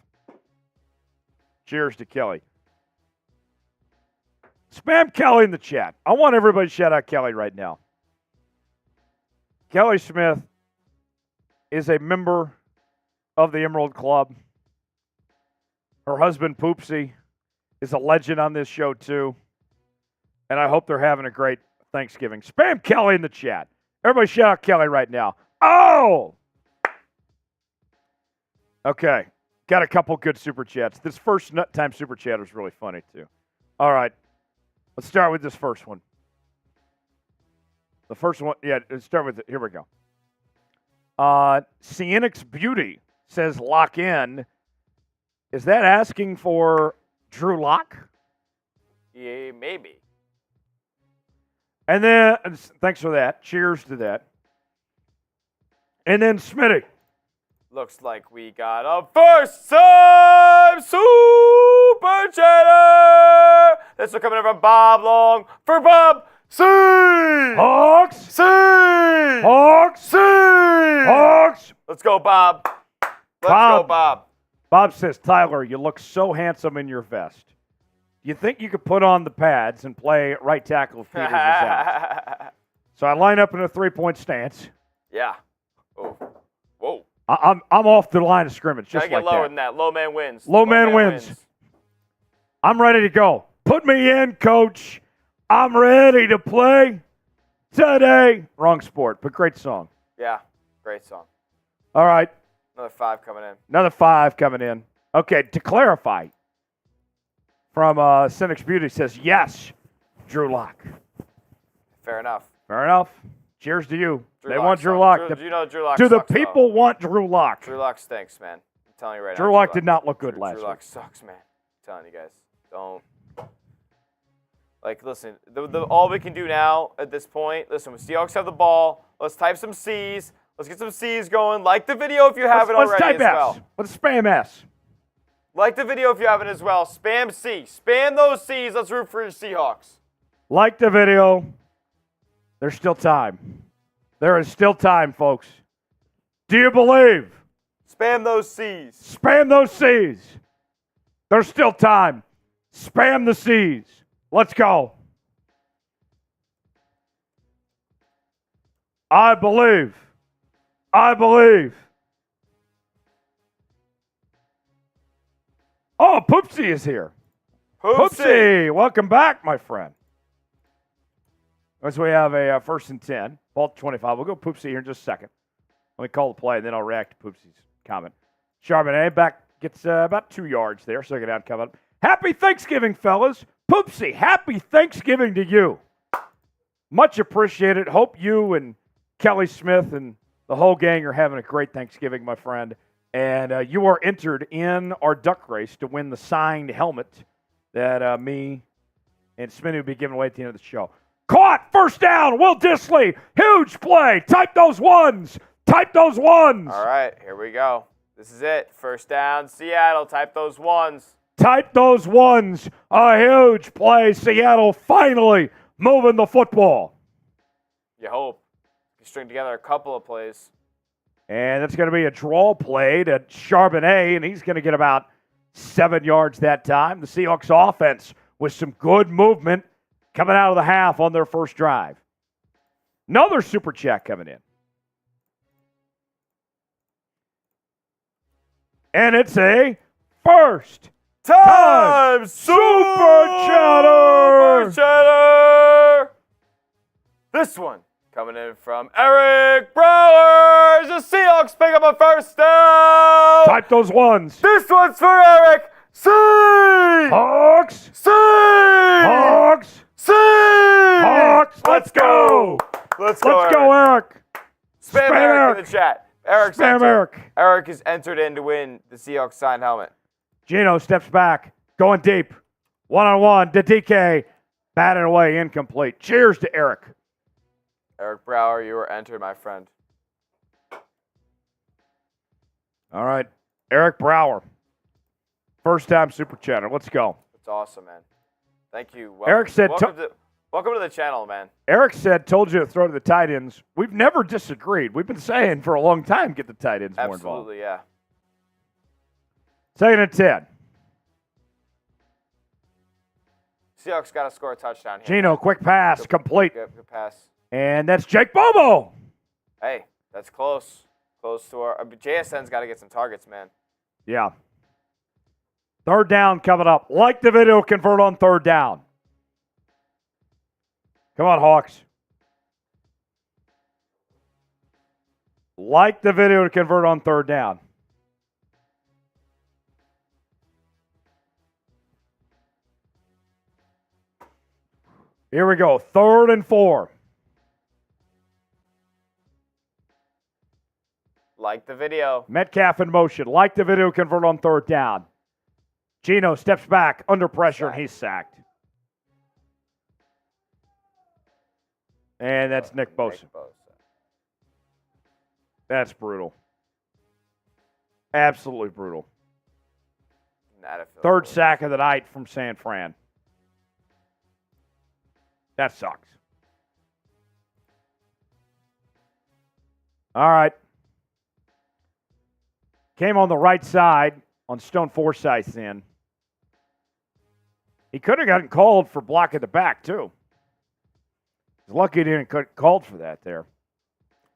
Cheers to Kelly. Spam Kelly in the chat. I want everybody to shout out Kelly right now. Kelly Smith is a member of the Emerald Club. Her husband, Poopsie, is a legend on this show, too. And I hope they're having a great Thanksgiving. Spam Kelly in the chat. Everybody shout out Kelly right now. Oh! Okay. Got a couple good super chats. This first nut time super chat is really funny, too. All right. Let's start with this first one. The first one, yeah, let's start with it. Here we go. Cienix Beauty says lock in. Is that asking for Drew Lock? Yeah, maybe. And then, thanks for that. Cheers to that. And then Smitty. Looks like we got a first-time Super Chatter. This is coming in from Bob Long for Bob C. Hawks! C. Hawks! C. Hawks! Let's go, Bob. Let's Bob. go, Bob. Bob says, Tyler, you look so handsome in your vest. You think you could put on the pads and play right tackle if Peters is out? So I line up in a three-point stance. Yeah. Oh. Whoa. I'm off the line of scrimmage, just Gotta get like lower that. than that. Low man wins. Low man wins. I'm ready to go. Put me in, coach. I'm ready to play today. Wrong sport, but great song. Yeah. Great song. All right. Another 5 coming in. Another 5 coming in. Okay, to clarify, from Cienix Beauty says, yes, Drew Lock. Fair enough. Fair enough. Cheers to you. They Lock want Drew sucks. Lock. You know Drew Lock Do the sucks, people though. want Drew Lock? Drew Lock stinks, man. I'm telling you right now. Drew Lock did not look good last Drew week. Lock sucks, man. I'm telling you guys. Don't. Like, listen, all we can do now at this point, listen, when Seahawks have the ball, let's type some C's. Let's get some C's going. Like the video if you haven't already Let's type as S. well. Let's spam S. Like the video if you haven't as well. Spam C. Spam those C's. Let's root for your Seahawks. Like the video. There's still time. There is still time, folks. Do you believe? Spam those C's. Spam those C's. There's still time. Spam the C's. Let's go. I believe. I believe. Oh, Poopsie is here. Poopsie, welcome back, my friend. As we have a first and 10, ball 25. We'll go Poopsie here in just a second. Let me call the play, and then I'll react to Poopsie's comment. Charbonnet back gets about 2 yards there. Second down coming up. Happy Thanksgiving, fellas. Poopsie, happy Thanksgiving to you. Much appreciated. Hope you and Kelly Smith and the whole gang are having a great Thanksgiving, my friend. And you are entered in our duck race to win the signed helmet that me and Smitty will be giving away at the end of the show. Caught! First down! Will Dissly! Huge play! Type those ones! Type those ones! All right, here we go. This is it. First down, Seattle. Type those ones. Type those ones. A huge play. Seattle finally moving the football. You hope. You string together a couple of plays. And that's going to be a draw play to Charbonnet, and he's going to get about 7 yards that time. The Seahawks offense with some good movement coming out of the half on their first drive. Another super chat coming in. And it's a first time super chatter. This one coming in from Eric Brower. The Seahawks pick up a first down. Type those ones. This one's for Eric. Hawks. Hawks. Hawks. Let's go. Let's go, Eric. Spam Eric in the chat. Eric is entered in to win the Seahawks signed helmet. Geno steps back, going deep. One-on-one to DK. Batted away, incomplete. Cheers to Eric. Eric Brower, you were entered, my friend. All right. Eric Brower. First time super chatter. Let's go. That's awesome, man. Thank you. Eric said, welcome to the channel, man. Eric said, told you to throw to the tight ends. We've never disagreed. We've been saying for a long time, get the tight ends more involved. Absolutely, yeah. 2nd and 10. Seahawks got to score a touchdown here. Geno, quick pass, complete. Good pass. And that's Jake Bobo. Hey, that's close. Close to our... JSN's got to get some targets, man. Yeah. 3rd down coming up. Like the video, convert on 3rd down. Come on, Hawks. Like the video to convert on 3rd down. Here we go. 3rd and 4. Like the video. Metcalf in motion. Like the video, convert on 3rd down. Geno steps back under pressure, and he's sacked. And that's Nick Bosa. That's brutal. Absolutely brutal. 3rd sack of the night from San Fran. That sucks. All right. Came on the right side on Stone Forsythe's end. He could have gotten called for blocking the back, too. He's lucky he didn't get called for that there.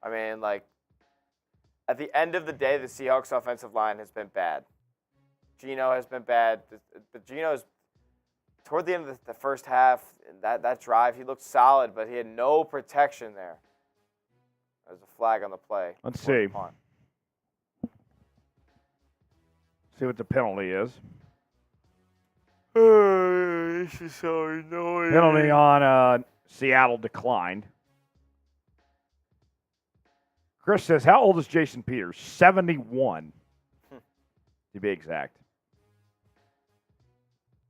I mean, like, at the end of the day, the Seahawks offensive line has been bad. Geno has been bad. Geno's toward the end of the first half, that drive, he looked solid, but he had no protection there. There's a flag on the play. Let's see. See what the penalty is. This is so annoying. Penalty on Seattle declined. Chris says, how old is Jason Peters? 71, to be exact.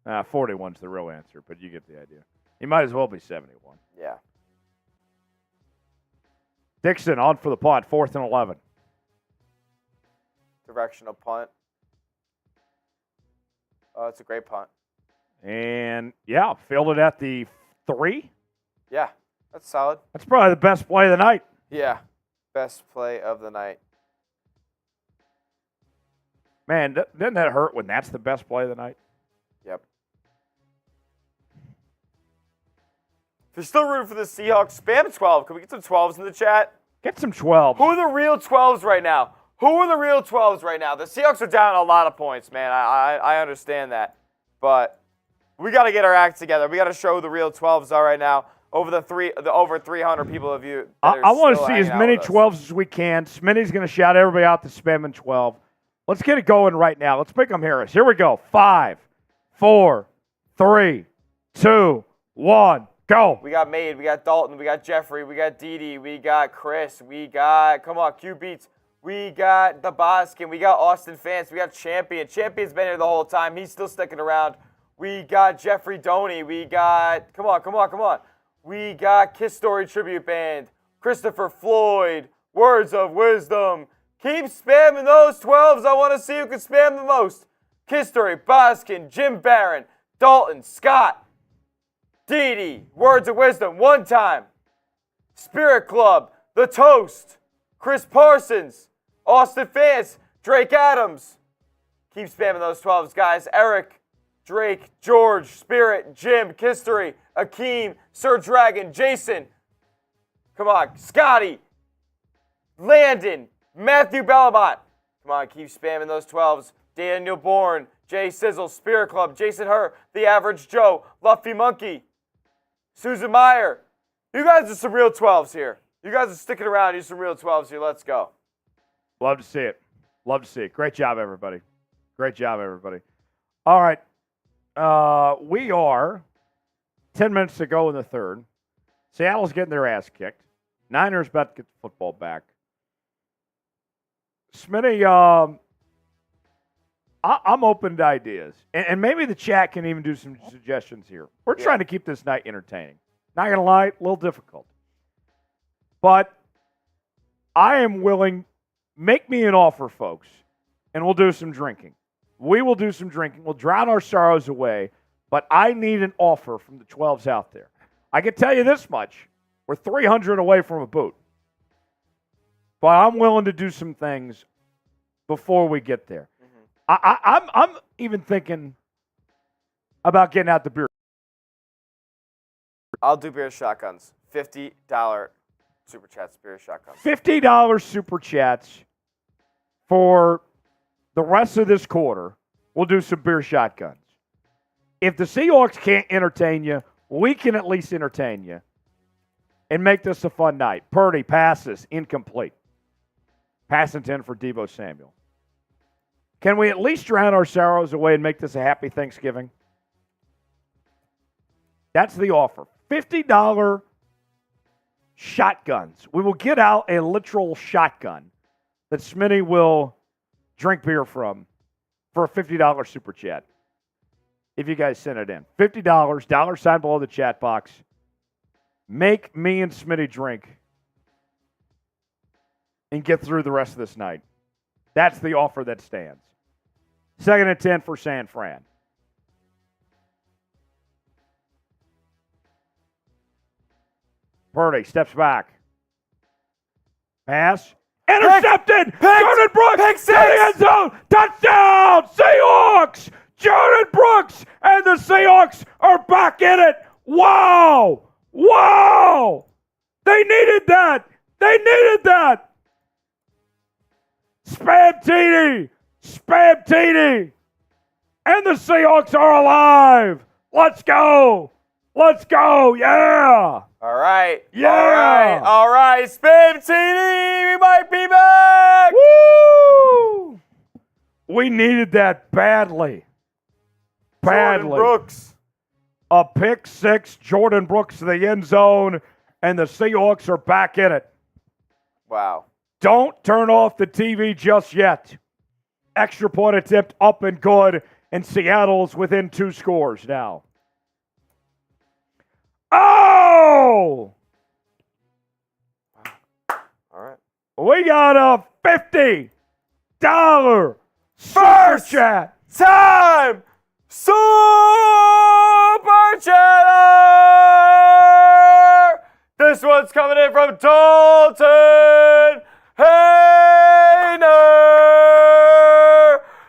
41's the real answer, but you get the idea. He might as well be 71. Yeah. Dixon on for the punt, 4th and 11. Directional punt. Oh, it's a great punt. And, yeah, fielded at the 3. Yeah, that's solid. That's probably the best play of the night. Yeah, best play of the night. Man, doesn't that hurt when that's the best play of the night? Yep. If you're still rooting for the Seahawks, spam 12. Can we get some 12s in the chat? Get some 12s. Who are the real 12s right now? Who are the real 12s right now? The Seahawks are down a lot of points, man. I understand that. But we got to get our act together. We got to show who the real 12s are right now. Over over 300 people of you. I want to see as many 12s as we can. Smitty's going to shout everybody out to spamming 12. Let's get it going right now. Let's pick them Harris. Here we go. 5, 4, 3, 2, 1, go. We got Made. We got Dalton. We got Jeffrey. We got Didi. We got Chris. We got, come on, Q Beats. We got the Boskin. We got Austin Fance. We got Champion. Champion's been here the whole time. He's still sticking around. We got Jeffrey Doney. We got, come on. We got Kiss Story Tribute Band. Christopher Floyd. Words of Wisdom. Keep spamming those 12s. I want to see who can spam the most. Kiss Story, Boskin, Jim Barron, Dalton, Scott, Didi. Words of Wisdom. One time. Spirit Club, The Toast, Chris Parsons, Austin Fance, Drake Adams. Keep spamming those 12s, guys. Eric, Drake, George, Spirit, Jim, Kistery, Akeem, Sir Dragon, Jason. Come on, Scotty, Landon, Matthew Bellamont. Come on, keep spamming those 12s. Daniel Bourne, Jay Sizzle, Spirit Club, Jason Hur, The Average Joe, Luffy Monkey, Susan Meyer. You guys are some real 12s here. You guys are sticking around. You're some real 12s here. Let's go. Love to see it. Love to see it. Great job, everybody. Great job, everybody. All right. We are 10 minutes to go in the third. Seattle's getting their ass kicked. Niners about to get the football back. Smitty, I'm open to ideas. And maybe the chat can even do some suggestions here. We're trying to keep this night entertaining. Not going to lie, a little difficult. But I am willing, make me an offer, folks, and we'll do some drinking. We will do some drinking. We'll drown our sorrows away. But I need an offer from the 12s out there. I can tell you this much. We're 300 away from a boot. But I'm willing to do some things before we get there. I'm even thinking about getting out the beer. I'll do beer shotguns. $50 super chats, beer shotguns. $50 super chats for the rest of this quarter. We'll do some beer shotguns. If the Seahawks can't entertain you, we can at least entertain you and make this a fun night. Purdy passes, incomplete. Pass intent for Deebo Samuel. Can we at least drown our sorrows away and make this a happy Thanksgiving? That's the offer. $50 shotguns. We will get out a literal shotgun that Smitty will drink beer from for a $50 super chat. If you guys send it in. $50, dollar sign below the chat box. Make me and Smitty drink and get through the rest of this night. That's the offer that stands. 2nd and 10 for San Fran. Purdy steps back. Pass. Intercepted! Jordan Brooks! Pick six! To the end zone! Touchdown! Seahawks! Jordan Brooks! And the Seahawks are back in it! Wow! Wow! They needed that! They needed that! Spam TD! Spam TD! And the Seahawks are alive! Let's go! Let's go! Yeah! All right. Yeah! All right. Spam TD! We might be back! Woo! We needed that badly. Badly. Jordan Brooks. A pick six, Jordan Brooks to the end zone, and the Seahawks are back in it. Wow. Don't turn off the TV just yet. Extra point attempt up and good, and Seattle's within 2 scores now. Oh! All right. We got a $50 First super chat. Time Super Chatter! This one's coming in from Dalton Hayner!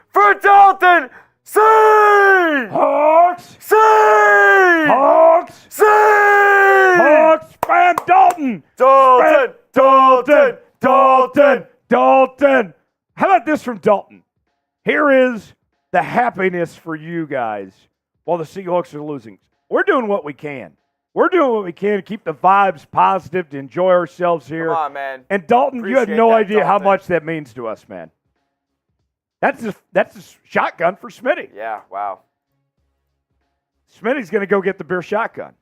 For Dalton, C! Hawks! C! Hawks! C! Hawks! Spam Dalton! Dalton! Dalton! Dalton! Dalton! How about this from Dalton? Here is the happiness for you guys while the Seahawks are losing. We're doing what we can. We're doing what we can to keep the vibes positive, to enjoy ourselves here. Come on, man. And Dalton, you have Appreciate no that, idea how Dalton. much that means to us, man. That's a shotgun for Smitty. Yeah, wow. Smitty's going to go get the beer shotgun.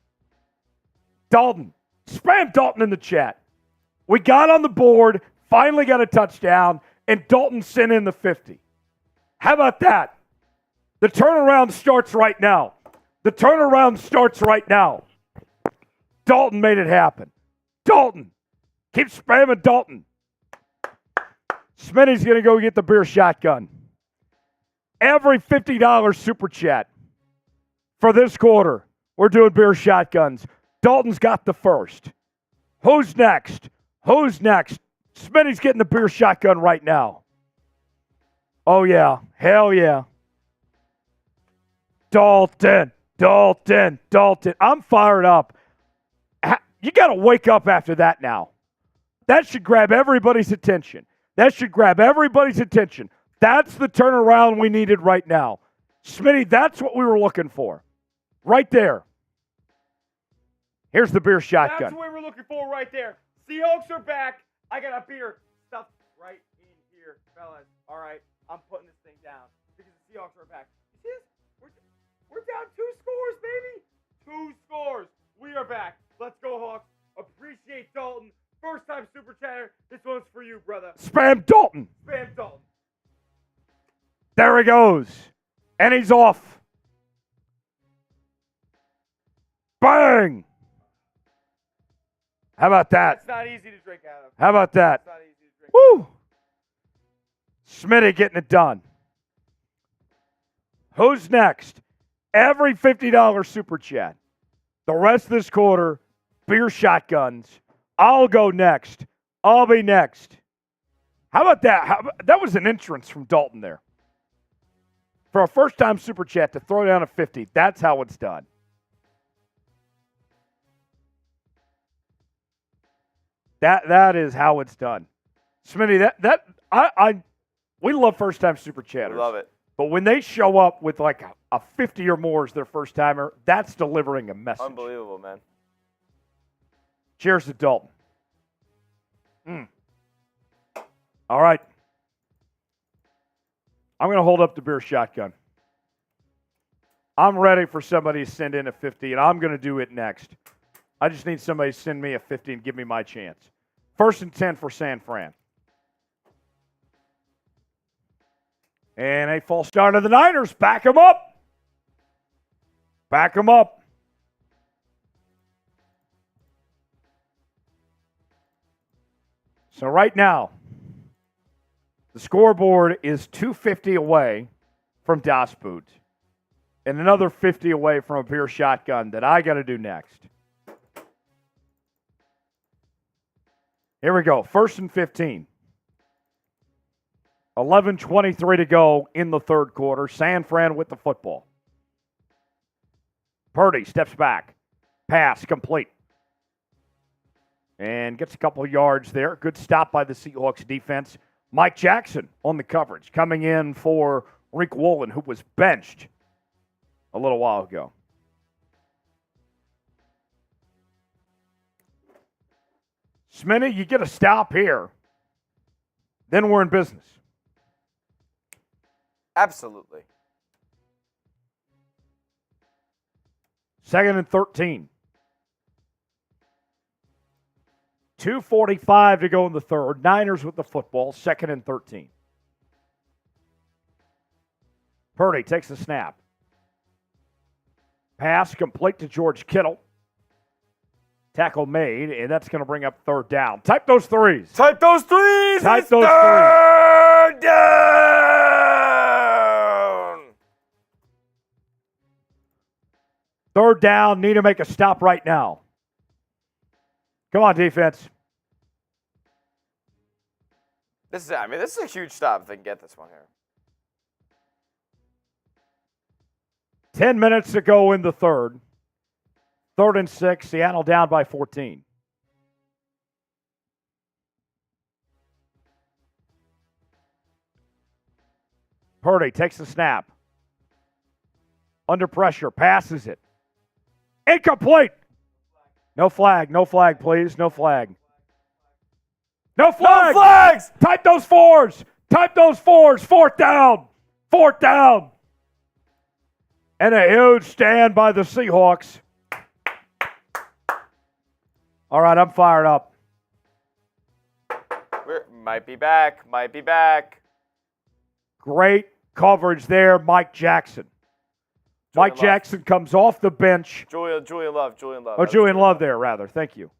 Dalton. Spam Dalton in the chat. We got on the board, finally got a touchdown, and Dalton sent in the 50. How about that? The turnaround starts right now. The turnaround starts right now. Dalton made it happen. Dalton. Keep spamming Dalton. Smitty's going to go get the beer shotgun. Every $50 super chat for this quarter, we're doing beer shotguns. Dalton's got the first. Who's next? Who's next? Smitty's getting the beer shotgun right now. Oh, yeah. Hell yeah. Dalton. I'm fired up. You got to wake up after that now. That should grab everybody's attention. That's the turnaround we needed right now. Smitty, that's what we were looking for. Right there. Here's the beer shotgun. That's what we were looking for right there. Seahawks are back. I got a beer stuffed right in here, fellas. All right, I'm putting this thing down because the Seahawks are back. You see this? We're down 2 scores, baby. 2 scores. We are back. Let's go, Hawks. Appreciate Dalton. First time super chatter. This one's for you, brother. Spam Dalton. There he goes. And he's off. Bang! How about that? It's not easy to drink out of. How about that? It's not easy to drink. Woo! Smitty getting it done. Who's next? Every $50 super chat. The rest of this quarter, beer shotguns. I'll go next. I'll be next. How about that? That was an entrance from Dalton there. For a first-time super chat to throw down a 50, that's how it's done. That is how it's done. Smitty, we love first-time super chatters. Love it. But when they show up with like a 50 or more as their first-timer, that's delivering a message. Unbelievable, man. Cheers to Dalton. All right. I'm going to hold up the beer shotgun. I'm ready for somebody to send in a 50, and I'm going to do it next. I just need somebody to send me a 50 and give me my chance. 1st and 10 for San Fran. And a false start of the Niners. Back them up. Back them up. So right now, the scoreboard is 250 away from Das Boot and another 50 away from a beer shotgun that I got to do next. Here we go. 1st and 15. 11:23 to go in the third quarter. San Fran with the football. Purdy steps back. Pass complete. And gets a couple of yards there. Good stop by the Seahawks defense. Mike Jackson on the coverage, coming in for Riq Woolen, who was benched a little while ago. Smitty, you get a stop here. Then we're in business. Absolutely. 2nd and 13. 2:45 to go in the third. Niners with the football. 2nd and 13. Purdy takes the snap. Pass complete to George Kittle. Tackle made, and that's going to bring up 3rd down. Type those threes. Type those threes. Type those third down. 3rd down. Need to make a stop right now. Come on, defense. This is a huge stop if they can get this one here. 10 minutes to go in the third. 3rd and 6. Seattle down by 14. Purdy takes the snap. Under pressure. Passes it. Incomplete. No flag, please. No flag. No flag. No flags. Type those fours. 4th down. 4th down. And a huge stand by the Seahawks. All right, I'm fired up. Might be back. Great coverage there, Mike Jackson. Mike Jackson comes off the bench. Julian Love. Oh, Julian Love there, rather. Thank you.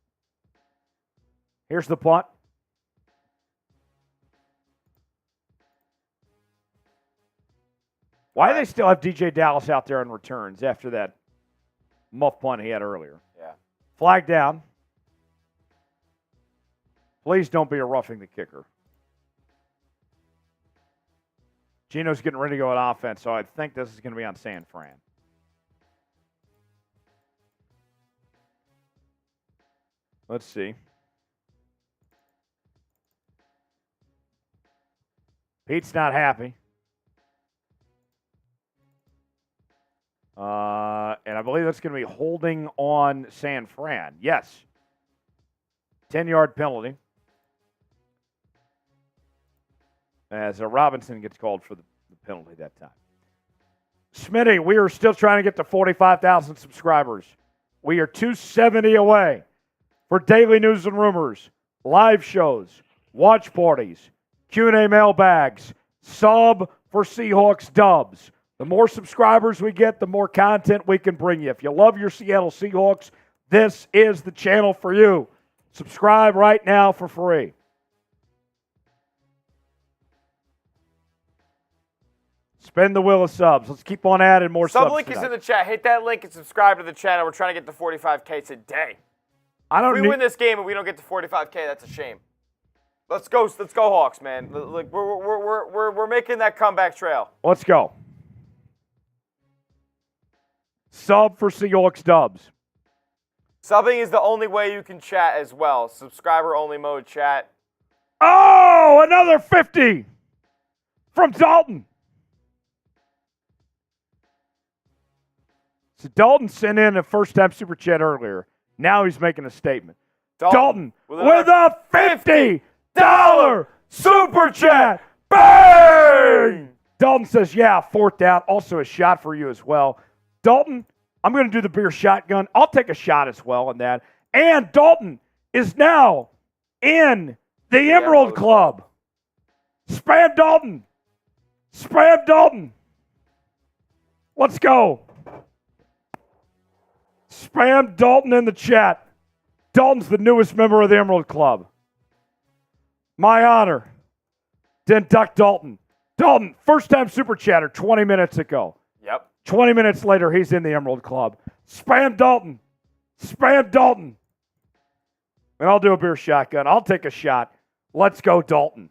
Here's the punt. Why do they still have DJ Dallas out there on returns after that muff punt he had earlier? Yeah. Flag down. Please don't be a roughing the kicker. Geno's getting ready to go on offense, so I think this is going to be on San Fran. Let's see. Pete's not happy. And I believe that's going to be holding on San Fran. Yes. 10-yard penalty. As Robinson gets called for the penalty that time. Smitty, we are still trying to get to 45,000 subscribers. We are 270 away for daily news and rumors, live shows, watch parties, Q&A mailbags, sub for Seahawks dubs. The more subscribers we get, the more content we can bring you. If you love your Seattle Seahawks, this is the channel for you. Subscribe right now for free. Spin the wheel of subs. Let's keep on adding more subs. Sub link is in the chat. Hit that link and subscribe to the channel. We're trying to get to 45K today. If we win this game and we don't get to 45K, that's a shame. Let's go Hawks, man. Like we're making that comeback trail. Let's go. Sub for Seahawks dubs. Subbing is the only way you can chat as well. Subscriber only mode chat. Oh, another 50 from Dalton. So Dalton sent in a first-time super chat earlier. Now he's making a statement. Dalton with a $50 super chat. Bang! Dalton says, yeah, fourth down. Also a shot for you as well. Dalton, I'm going to do the beer shotgun. I'll take a shot as well on that. And Dalton is now in the Emerald Club. Spam Dalton. Spam Dalton. Let's go. Spam Dalton in the chat. Dalton's the newest member of the Emerald Club. My honor to induct Dalton. Dalton, first-time super chatter 20 minutes ago. Yep. 20 minutes later, he's in the Emerald Club. Spam Dalton. Spam Dalton. And I'll do a beer shotgun. I'll take a shot. Let's go, Dalton.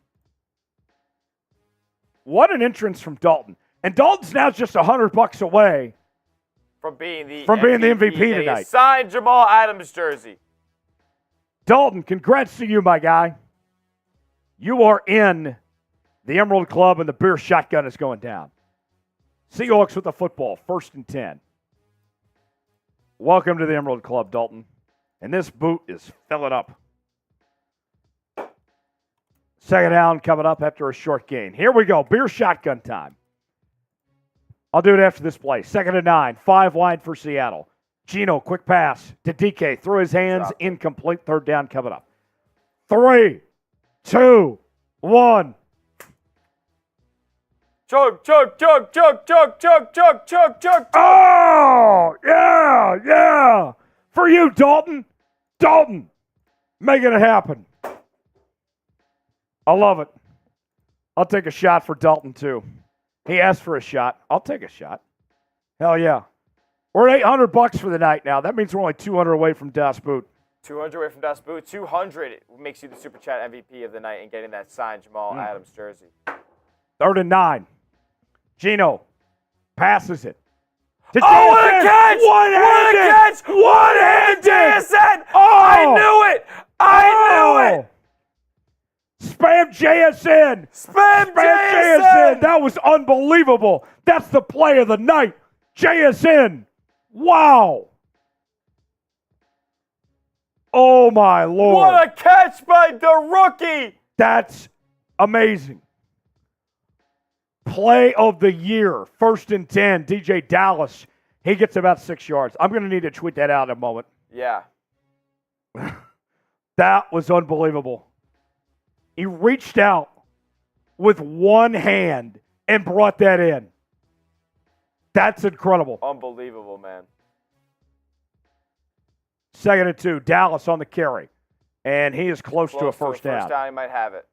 What an entrance from Dalton. And Dalton's now just $100 away from being the MVP tonight. Signed Jamal Adams jersey. Dalton, congrats to you, my guy. You are in the Emerald Club, and the beer shotgun is going down. Seahawks with the football, 1st and 10. Welcome to the Emerald Club, Dalton. And this boot is filling up. Second down coming up after a short gain. Here we go, beer shotgun time. I'll do it after this play. 2nd and 9, 5 wide for Seattle. Geno, quick pass to DK. Through his hands, incomplete. 3rd down coming up. 3, 2, 1. Chug. Oh, yeah. For you, Dalton. Dalton, making it happen. I love it. I'll take a shot for Dalton, too. He asked for a shot. I'll take a shot. Hell yeah. We're at $800 for the night now. That means we're only 200 away from Das Boot. 200 away from Das Boot. 200 makes you the Super Chat MVP of the night and getting that signed Jamal Adams jersey. 3rd and 9. Geno passes it. What a catch! One-handed! JSN! Oh! I knew it! I knew it! Spam JSN! Spam JSN! That was unbelievable. That's the play of the night. JSN. Wow. Oh, my Lord. What a catch by the rookie. That's amazing. Play of the year. 1st and 10. DJ Dallas. He gets about 6 yards. I'm going to need to tweet that out in a moment. Yeah. That was unbelievable. He reached out with one hand and brought that in. That's incredible. Unbelievable, man. 2nd and 2. Dallas on the carry. And he is close to a first down. First down, he might have it.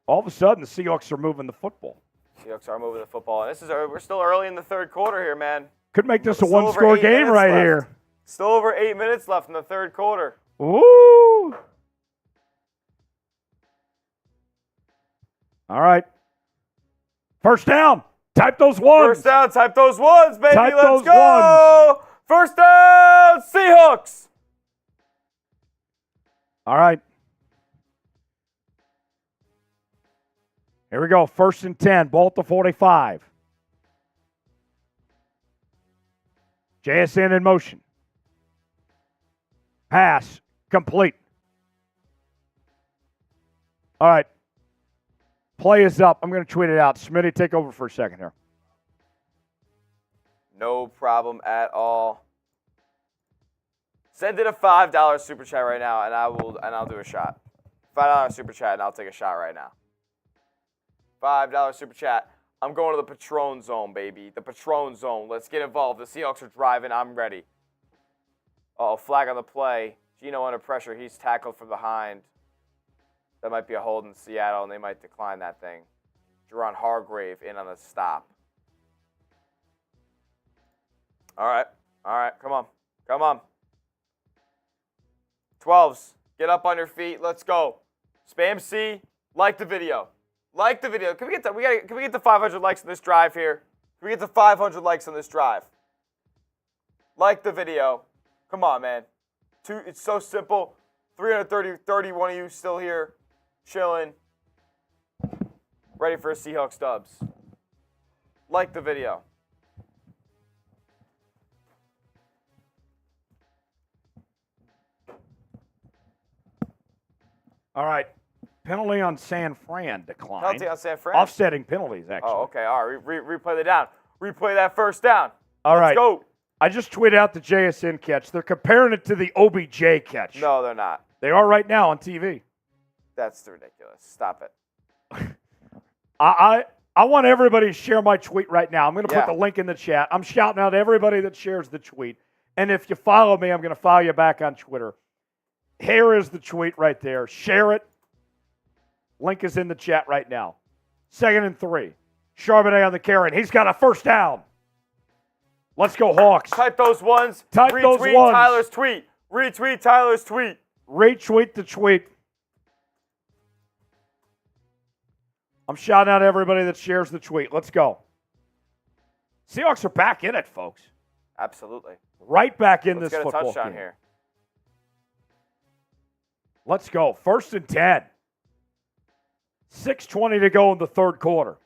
All of a sudden, the Seahawks are moving the football. Seahawks are moving the football. And we're still early in the 3rd quarter here, man. Could make this a one-score game right here. Still over 8 minutes left in the 3rd quarter. Ooh. All right. First down. Type those ones. First down. Type those ones, baby. Type Let's those go. ones. First down, Seahawks. All right. Here we go. 1st and 10. Ball at the 45. JSN in motion. Pass. Complete. All right. Play is up. I'm going to tweet it out. Smitty, take over for a second here. No problem at all. Send it a $5 super chat right now, and I'll do a shot. $5 super chat, and I'll take a shot right now. $5 super chat. I'm going to the Patron zone, baby. The Patron zone. Let's get involved. The Seahawks are driving. I'm ready. Uh-oh, flag on the play. Geno under pressure. He's tackled from behind. That might be a hold in Seattle, and they might decline that thing. Jerron Hargrave in on the stop. All right. Come on. 12s, get up on your feet. Let's go. Spam C. Like the video. Can we get the 500 likes on this drive here? Can we get the 500 likes on this drive? Like the video. Come on, man. It's so simple. 331 of you still here, chilling, ready for a Seahawks dubs. Like the video. All right. Penalty on San Fran declined. Penalty on San Fran? Offsetting penalties, actually. Oh, okay. All right. Replay the down. Replay that first down. All right. Let's go. I just tweeted out the JSN catch. They're comparing it to the OBJ catch. No, they're not. They are right now on TV. That's ridiculous. Stop it. I want everybody to share my tweet right now. I'm going to put the link in the chat. I'm shouting out everybody that shares the tweet. And if you follow me, I'm going to follow you back on Twitter. Here is the tweet right there. Share it. Link is in the chat right now. 2nd and 3. Charbonnet on the carry. He's got a first down. Let's go, Hawks. Type those ones. Type Retweet those ones. Tyler's tweet. Retweet Tyler's tweet. Retweet the tweet. I'm shouting out everybody that shares the tweet. Let's go. Seahawks are back in it, folks. Absolutely. Right back in Let's this get a football touchdown game. here. Let's go. 1st and 10. 6:20 to go in the third quarter.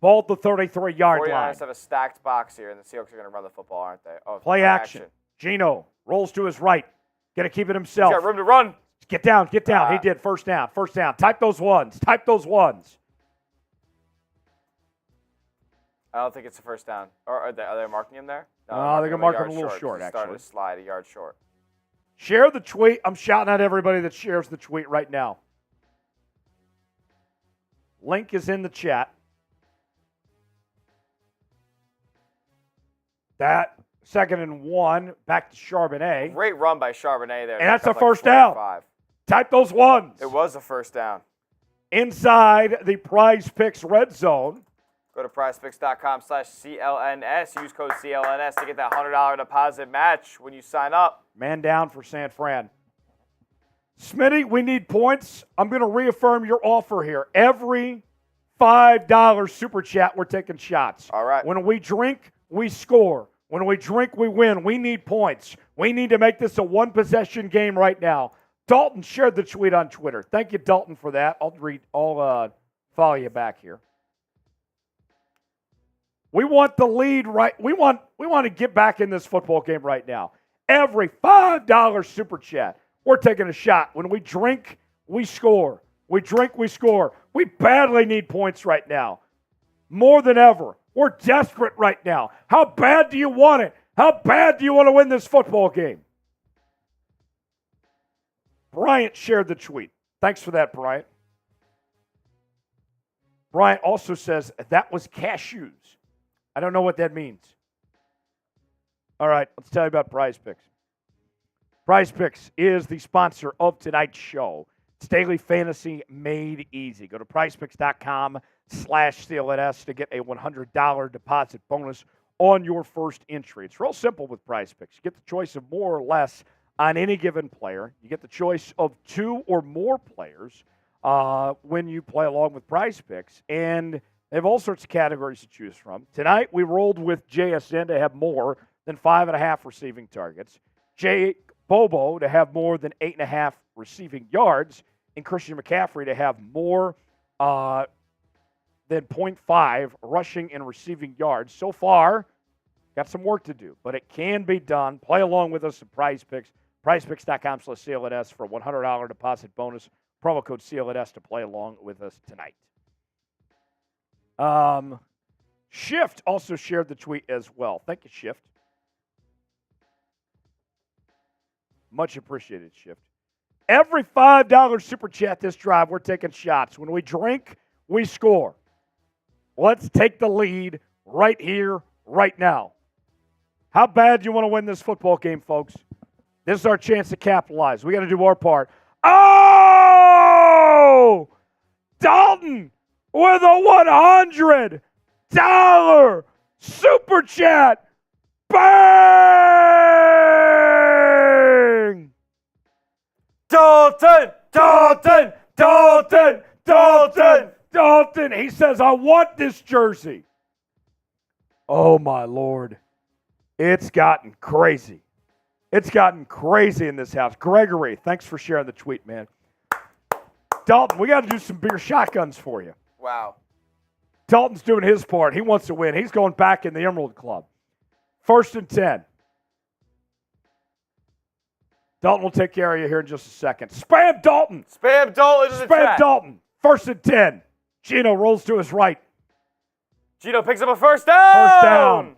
Ball at the 33-yard line. 49ers have a stacked box here, and the Seahawks are going to run the football, aren't they? Oh, play action. Geno rolls to his right. Got to keep it himself. He's got room to run. Get down. He did. First down. Type those ones. I don't think it's a first down. Or are they marking him there? No, they're going to mark him a little short, actually. Started to slide a yard short. Share the tweet. I'm shouting at everybody that shares the tweet right now. Link is in the chat. That 2nd and 1, back to Charbonnet. Great run by Charbonnet there. And that's a first down. Type those ones. It was a first down. Inside the Prize Picks red zone. Go to prizepicks.com/CLNS. Use code CLNS to get that $100 deposit match when you sign up. Man down for San Fran. Smitty, we need points. I'm going to reaffirm your offer here. Every $5 super chat, we're taking shots. All right. When we drink, we score. When we drink, we win. We need points. We need to make this a one-possession game right now. Dalton shared the tweet on Twitter. Thank you, Dalton, for that. I'll follow you back here. We want the lead right. We want to get back in this football game right now. Every $5 super chat, we're taking a shot. When we drink, we score. We drink, we score. We badly need points right now. More than ever. We're desperate right now. How bad do you want it? How bad do you want to win this football game? Bryant shared the tweet. Thanks for that, Bryant. Bryant also says that was cashews. I don't know what that means. All right, let's tell you about Prize Picks. Prize Picks is the sponsor of tonight's show. It's daily fantasy made easy. Go to prizepicks.com/CLNS to get a $100 deposit bonus on your first entry. It's real simple with Prize Picks. You get the choice of more or less on any given player. You get the choice of 2 or more players when you play along with Prize Picks. And they have all sorts of categories to choose from. Tonight, we rolled with JSN to have more than 5.5 receiving targets. Bobo to have more than 8.5 receiving yards. And Christian McCaffrey to have more than 0.5 rushing and receiving yards. So far, got some work to do, but it can be done. Play along with us at Prize Picks. PrizePicks.com/CLNS for a $100 deposit bonus. Promo code CLNS to play along with us tonight. Shift also shared the tweet as well. Thank you, Shift. Much appreciated, Shift. Every $5 super chat this drive, we're taking shots. When we drink, we score. Let's take the lead right here, right now. How bad do you want to win this football game, folks? This is our chance to capitalize. We got to do our part. Oh! Dalton with a $100 super chat. Bang! Dalton. He says, I want this jersey. Oh, my Lord. It's gotten crazy. It's gotten crazy in this house. Gregory, thanks for sharing the tweet, man. Dalton, we got to do some beer shotguns for you. Wow. Dalton's doing his part. He wants to win. He's going back in the Emerald Club. 1st and 10. Dalton will take care of you here in just a second. Spam Dalton. Spam Dalton in the chat. Spam Dalton. 1st and 10. Geno rolls to his right. Geno picks up a first down. First down.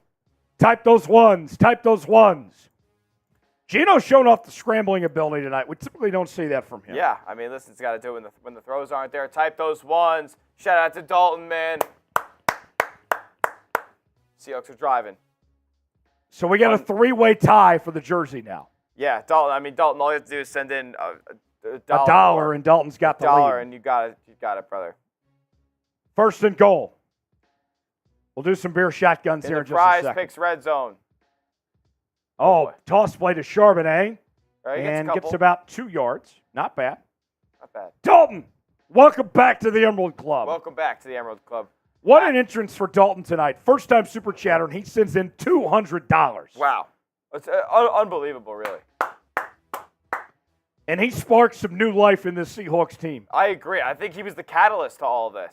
Type those ones. Type those ones. Geno's shown off the scrambling ability tonight. We typically don't see that from him. Yeah, I mean, listen, it's got to do it when the throws aren't there. Type those ones. Shout out to Dalton, man. Seahawks are driving. So we got a 3-way tie for the jersey now. Yeah, Dalton. I mean, Dalton. All you have to do is send in a dollar, and Dalton's got the lead. And you got it. You got it, brother. 1st and goal. We'll do some beer shotguns here in just a second. Prize Picks red zone. Oh, toss play to Charbonnet. Right, and gets about 2 yards. Not bad. Not bad. Dalton, welcome back to the Emerald Club. Welcome back to the Emerald Club. What an entrance for Dalton tonight. First time super chatter, and he sends in $200. Wow. It's unbelievable, really. And he sparked some new life in this Seahawks team. I agree. I think he was the catalyst to all of this.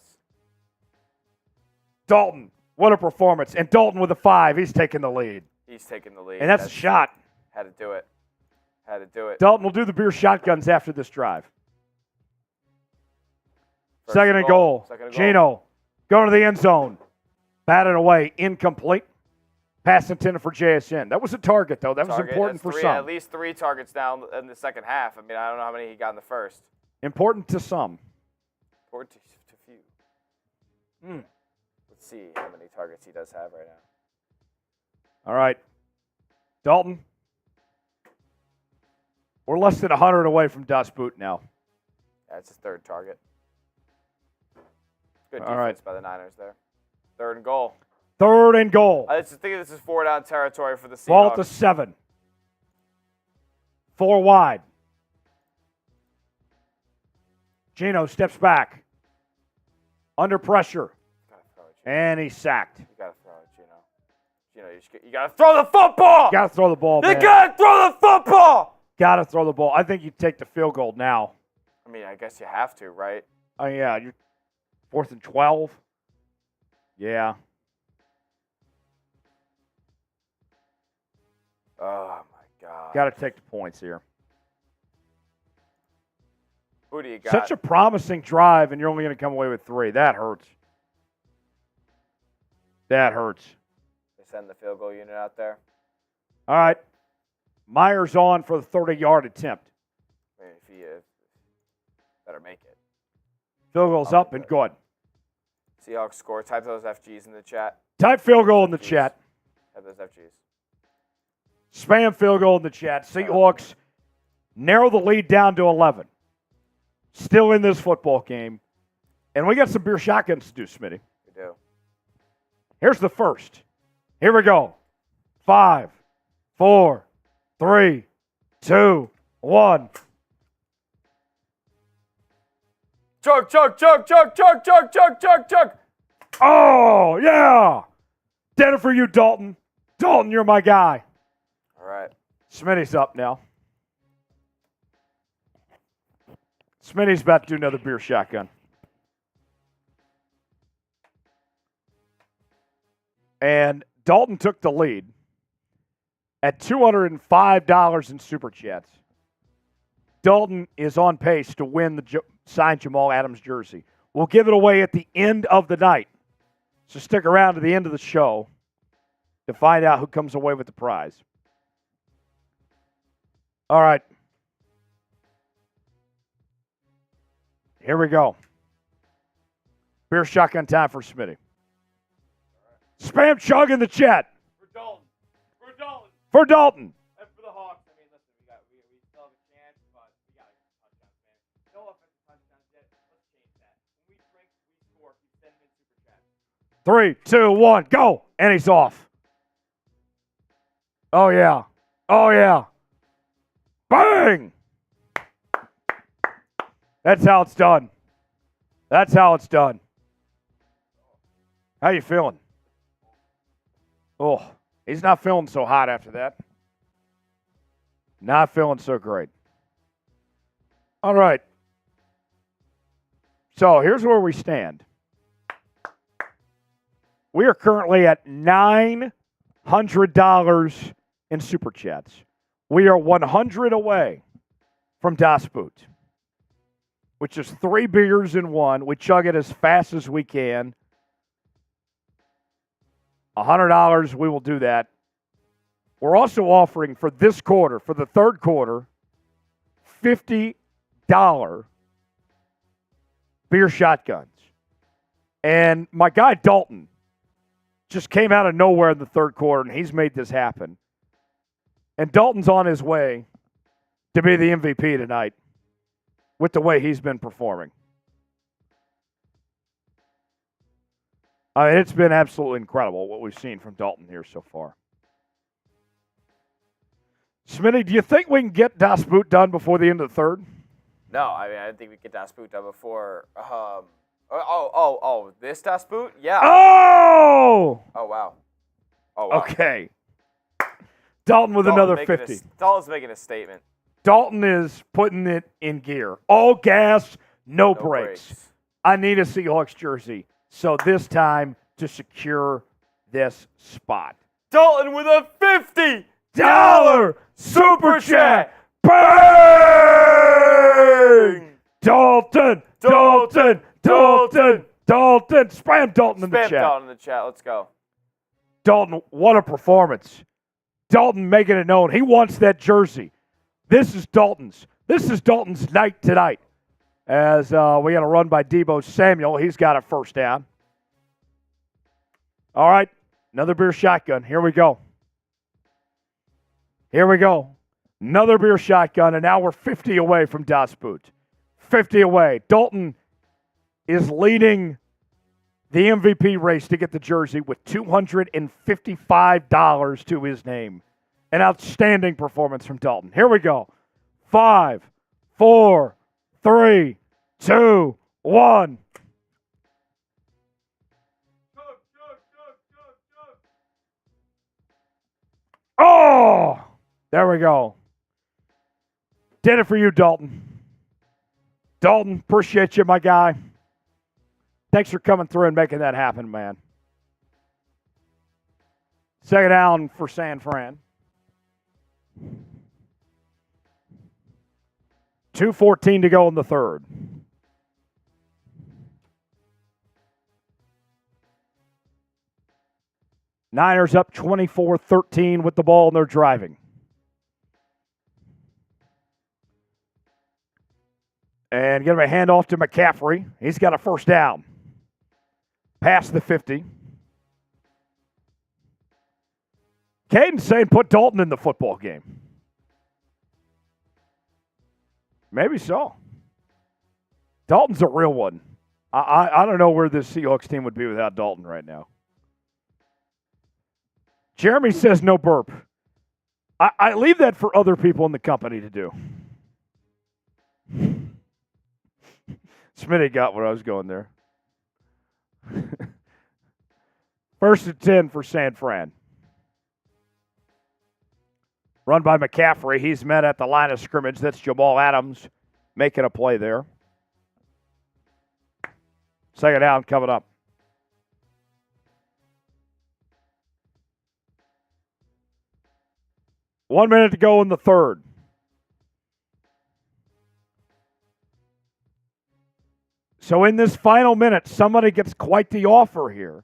Dalton, what a performance. And Dalton with a 5. He's taking the lead. He's taking the lead. And that's a shot. Had to do it. Had to do it. Dalton will do the beer shotguns after this drive. Second and goal. Geno going to the end zone. Batted away. Incomplete. Pass intended for JSN. That was a target, though. That was important for some. At least 3 targets now in the second half. I mean, I don't know how many he got in the first. Important to some. Important to few. Let's see how many targets he does have right now. All right. Dalton. We're less than 100 away from Das Boot now. That's his 3rd target. Good defense All right. by the Niners there. 3rd and goal. 3rd and goal. I just think this is 4-down territory for the Seahawks. Ball to 7. 4 wide. Geno steps back. Under pressure. And he's sacked. You got to throw it, Geno. Geno, you got to throw the football! Got to throw the ball, man. You got to throw the football! Got to throw the ball. I think you take the field goal now. I mean, I guess you have to, right? Oh, yeah. You're 4th and 12. Yeah. Oh, my God. Got to take the points here. Who do you got? Such a promising drive, and you're only going to come away with 3. That hurts. That hurts. They send the field goal unit out there. All right. Myers on for the 30-yard attempt. I mean, if he better make it. Field goal's up and good. Seahawks score. Type those FGs in the chat. Type field goal in the chat. Type those FGs. Spam field goal in the chat. Seahawks narrow the lead down to 11. Still in this football game. And we got some beer shotguns to do, Smitty. We do. Here's the first. Here we go. 5, 4, 3, 2, 1. Chug, chug, chug, chug, chug, chug, chug, chug, chug. Oh, yeah. Did it for you, Dalton. Dalton, you're my guy. All right. Smitty's up now. Smitty's about to do another beer shotgun. And Dalton took the lead at $205 in Super Chats. Dalton is on pace to win the signed Jamal Adams jersey. We'll give it away at the end of the night. So stick around to the end of the show to find out who comes away with the prize. All right. Here we go. Beer shotgun time for Smitty. Spam chug in the chat. For Dalton. For Dalton. For Dalton. And for the Hawks. I mean, listen, we still have a chance, but we got to get touchdowns, man. No offensive touchdowns yet. Let's change that. When we drink, we score. Keep sending in super chat. 3, 2, 1, go. And he's off. Oh, yeah. Oh, yeah. Bang! That's how it's done. That's how it's done. How you feeling? Oh, he's not feeling so hot after that. Not feeling so great. All right. So here's where we stand. We are currently at $900 in Super Chats. We are 100 away from Das Boot, which is 3 beers in one. We chug it as fast as we can. $100, we will do that. We're also offering for this quarter, for the third quarter, $50 beer shotguns. And my guy Dalton just came out of nowhere in the third quarter, and he's made this happen. And Dalton's on his way to be the MVP tonight with the way he's been performing. I mean, it's been absolutely incredible what we've seen from Dalton here so far. Smitty, do you think we can get Das Boot done before the end of the third? No, I mean, I didn't think we could get Das Boot done before. This Das Boot? Yeah. Oh! Oh, wow. Oh, wow. Okay. Dalton with another 50. Dalton's making a statement. Dalton is putting it in gear. All gas, no brakes. I need a Seahawks jersey. So this time to secure this spot. Dalton with a $50 Super Chat. Bang! Dalton. Spam Dalton in the chat. Spam Dalton in the chat. Let's go. Dalton, what a performance. Dalton making it known. He wants that jersey. This is Dalton's. This is Dalton's night tonight. As we got a run by Deebo Samuel. He's got a first down. All right. Another beer shotgun. Here we go. Here we go. Another beer shotgun, and now we're 50 away from Das Boot. 50 away. Dalton is leading the MVP race to get the jersey with $255 to his name. An outstanding performance from Dalton. Here we go. 5, 4, 3, 2, 1. Oh! There we go. Did it for you, Dalton. Dalton, appreciate you, my guy. Thanks for coming through and making that happen, man. Second down for San Fran. 2:14 to go in the third. Niners up 24-13 with the ball, and they're driving. And give him a handoff to McCaffrey. He's got a first down. Past the 50. Caden's saying put Dalton in the football game. Maybe so. Dalton's a real one. I don't know where this Seahawks team would be without Dalton right now. Jeremy says no burp. I leave that for other people in the company to do. Smitty got where I was going there. First and 10 for San Fran. Run by McCaffrey. He's met at the line of scrimmage. That's Jamal Adams making a play there. Second down coming up. One minute to go in the third. So in this final minute, somebody gets quite the offer here.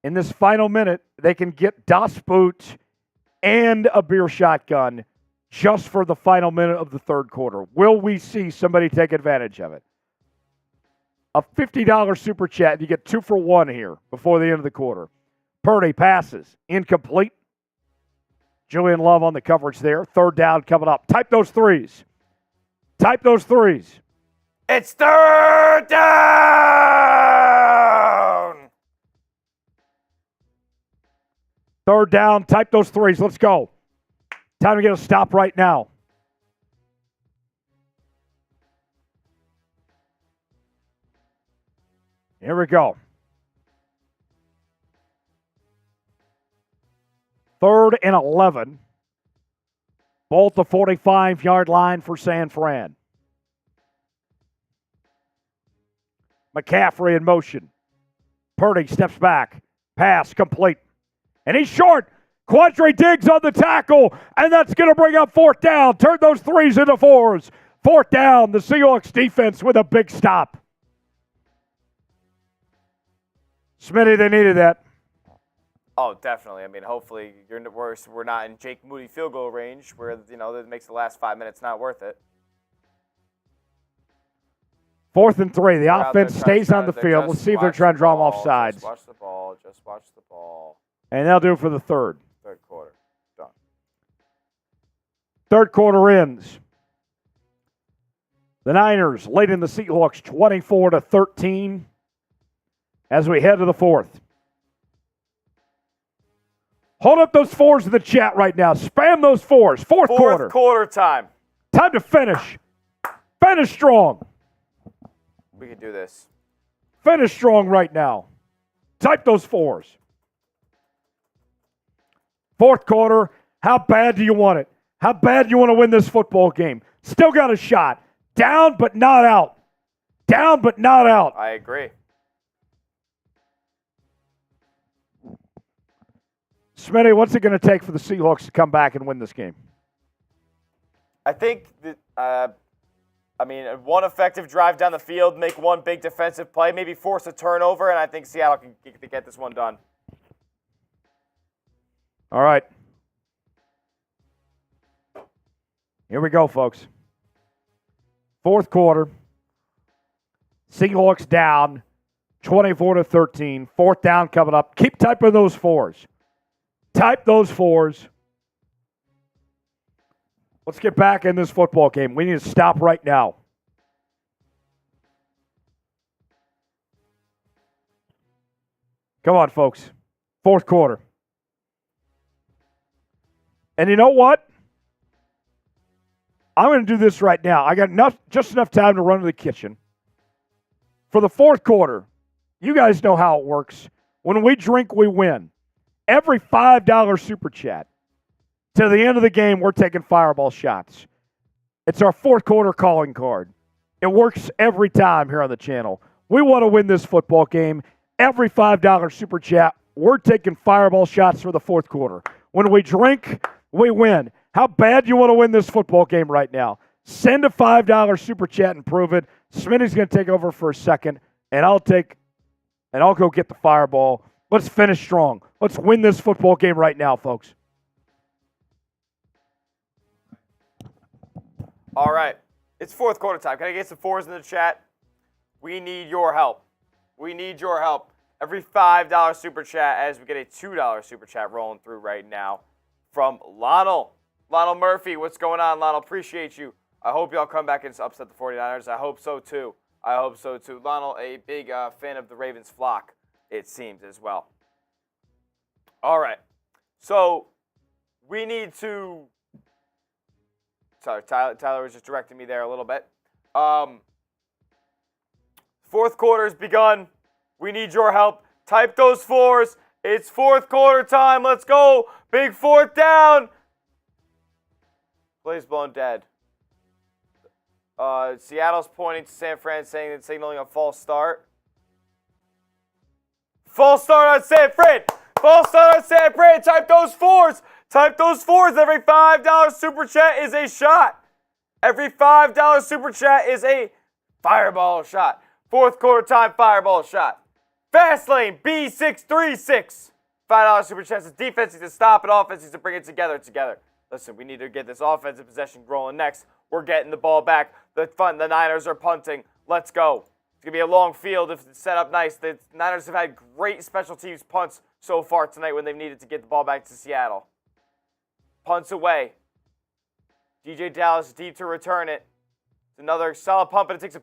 In this final minute, they can get Das Boot and a beer shotgun just for the final minute of the third quarter. Will we see somebody take advantage of it? A $50 super chat. You get 2 for 1 here before the end of the quarter. Purdy passes. Incomplete. Julian Love on the coverage there. Third down coming up. Type those threes. Type those threes. It's third down! Third down. Type those threes. Let's go. Time to get a stop right now. Here we go. Third and 11. Both the 45-yard line for San Fran. McCaffrey in motion. Purdy steps back. Pass complete. And he's short. Quandre Diggs on the tackle. And that's going to bring up fourth down. Turn those threes into fours. Fourth down. The Seahawks defense with a big stop. Smitty, they needed that. Oh, definitely. I mean, hopefully we're not in Jake Moody field goal range where, that makes the last 5 minutes not worth it. 4th and 3. The offense stays on the field. Let's see if they're trying to draw them off sides. Just watch the ball. Just watch the ball. And they'll do it for the third. Third quarter. Done. Third quarter ends. The Niners leading the Seahawks 24-13 as we head to the fourth. Hold up those fours in the chat right now. Spam those fours. Fourth quarter. Fourth quarter time. Time to finish. Finish strong. We can do this. Finish strong right now. Type those fours. Fourth quarter. How bad do you want it? How bad do you want to win this football game? Still got a shot. Down but not out. Down but not out. I agree. Smitty, what's it going to take for the Seahawks to come back and win this game? I think that, one effective drive down the field, make one big defensive play, maybe force a turnover, and I think Seattle can get this one done. All right. Here we go, folks. Fourth quarter. Seahawks down 24-13. Fourth down coming up. Keep typing those fours. Type those fours. Let's get back in this football game. We need to stop right now. Come on, folks. Fourth quarter. And you know what? I'm going to do this right now. I got just enough time to run to the kitchen. For the fourth quarter, you guys know how it works. When we drink, we win. Every $5 super chat, to the end of the game, we're taking fireball shots. It's our fourth quarter calling card. It works every time here on the channel. We want to win this football game. Every $5 super chat, we're taking fireball shots for the fourth quarter. When we drink, we win. How bad do you want to win this football game right now? Send a $5 super chat and prove it. Smitty's going to take over for a second, and I'll go get the fireball. Let's finish strong. Let's win this football game right now, folks. All right. It's fourth quarter time. Can I get some fours in the chat? We need your help. We need your help. Every $5 super chat as we get a $2 super chat rolling through right now from Lionel. Lionel Murphy, what's going on, Lionel? Appreciate you. I hope y'all come back and upset the 49ers. I hope so, too. Lionel, a big fan of the Ravens flock, it seems, as well. All right. So we need to – sorry, Tyler was just directing me there a little bit. Fourth quarter's begun. We need your help. Type those fours. It's fourth quarter time. Let's go. Big fourth down. Play's blown dead. Seattle's pointing to San Fran, saying it's signaling a false start. False start on San Fran. False start on San Fran. Type those fours. Type those fours. Every $5 super chat is a shot. Every $5 super chat is a fireball shot. Fourth quarter time fireball shot. Fast lane B636. $5 super chats. The defense needs to stop it. Offense needs to bring it together. Listen, we need to get this offensive possession rolling next. We're getting the ball back. The Niners are punting. Let's go. It's going to be a long field if it's set up nice. The Niners have had great special teams punts so far tonight when they've needed to get the ball back to Seattle. Punts away. DJ Dallas deep to return it. It's another solid pump, but it takes a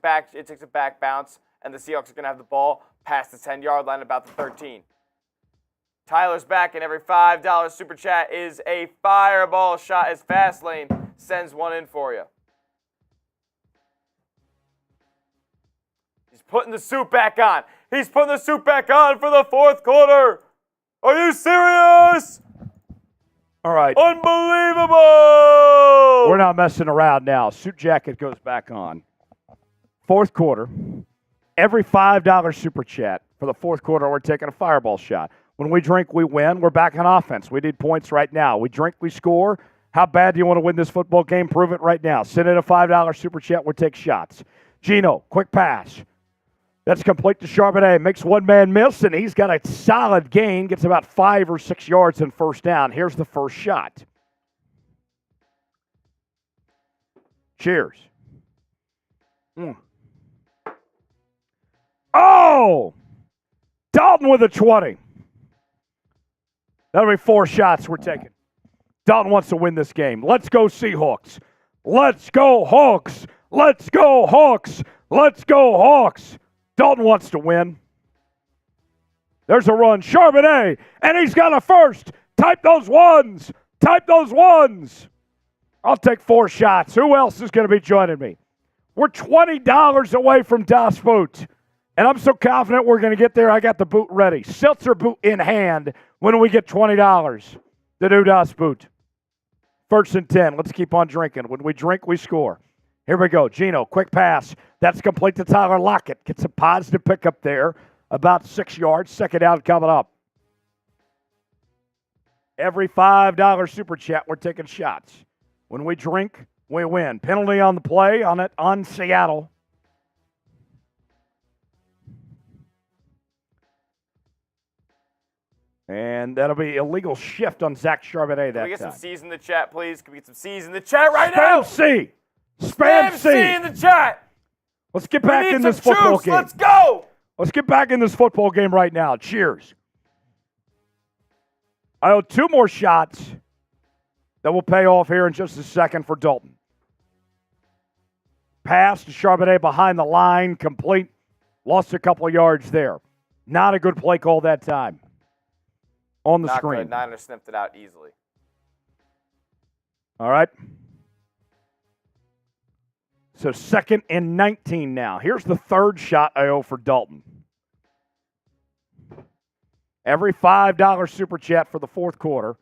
back bounce, and the Seahawks are going to have the ball past the 10-yard line, about the 13. Tyler's back, and every $5 super chat is a fireball shot as Fastlane sends one in for you. He's putting the suit back on. He's putting the suit back on for the fourth quarter. Are you serious? All right. Unbelievable! We're not messing around now. Suit jacket goes back on. Fourth quarter. Every $5 super chat for the fourth quarter, we're taking a fireball shot. When we drink, we win. We're back on offense. We need points right now. We drink, we score. How bad do you want to win this football game? Prove it right now. Send in a $5 super chat. We'll take shots. Geno, quick pass. That's complete to Charbonnet. Makes one man miss, and he's got a solid gain. Gets about 5 or 6 yards in first down. Here's the first shot. Cheers. Oh! Dalton with a 20. That'll be 4 shots we're taking. Dalton wants to win this game. Let's go Seahawks. Let's go Hawks. Let's go Hawks. Let's go Hawks. Dalton wants to win. There's a run. Charbonnet. And he's got a first. Type those ones. Type those ones. I'll take 4 shots. Who else is going to be joining me? We're $20 away from Das Boot. And I'm so confident we're going to get there. I got the boot ready. Seltzer boot in hand when we get $20 to do Das Boot. First and 10. Let's keep on drinking. When we drink, we score. Here we go. Geno, quick pass. That's complete to Tyler Lockett. Gets a positive pickup there. About 6 yards. Second down coming up. Every $5 super chat, we're taking shots. When we drink, we win. Penalty on the play on Seattle. And that'll be illegal shift on Zach Charbonnet that time. Can we get some C's in the chat, please? Can we get some C's in the chat right now? Spam C. Spam C. C in the chat. Let's get back in this football game. Let's go. Let's get back in this football game right now. Cheers. I owe 2 more shots that will pay off here in just a second for Dalton. Pass to Charbonnet behind the line, complete. Lost a couple of yards there. Not a good play call that time. On the screen. Good. Niners sniffed it out easily. All right. So 2nd and 19 now. Here's the third shot I owe for Dalton. Every $5 super chat for the fourth quarter.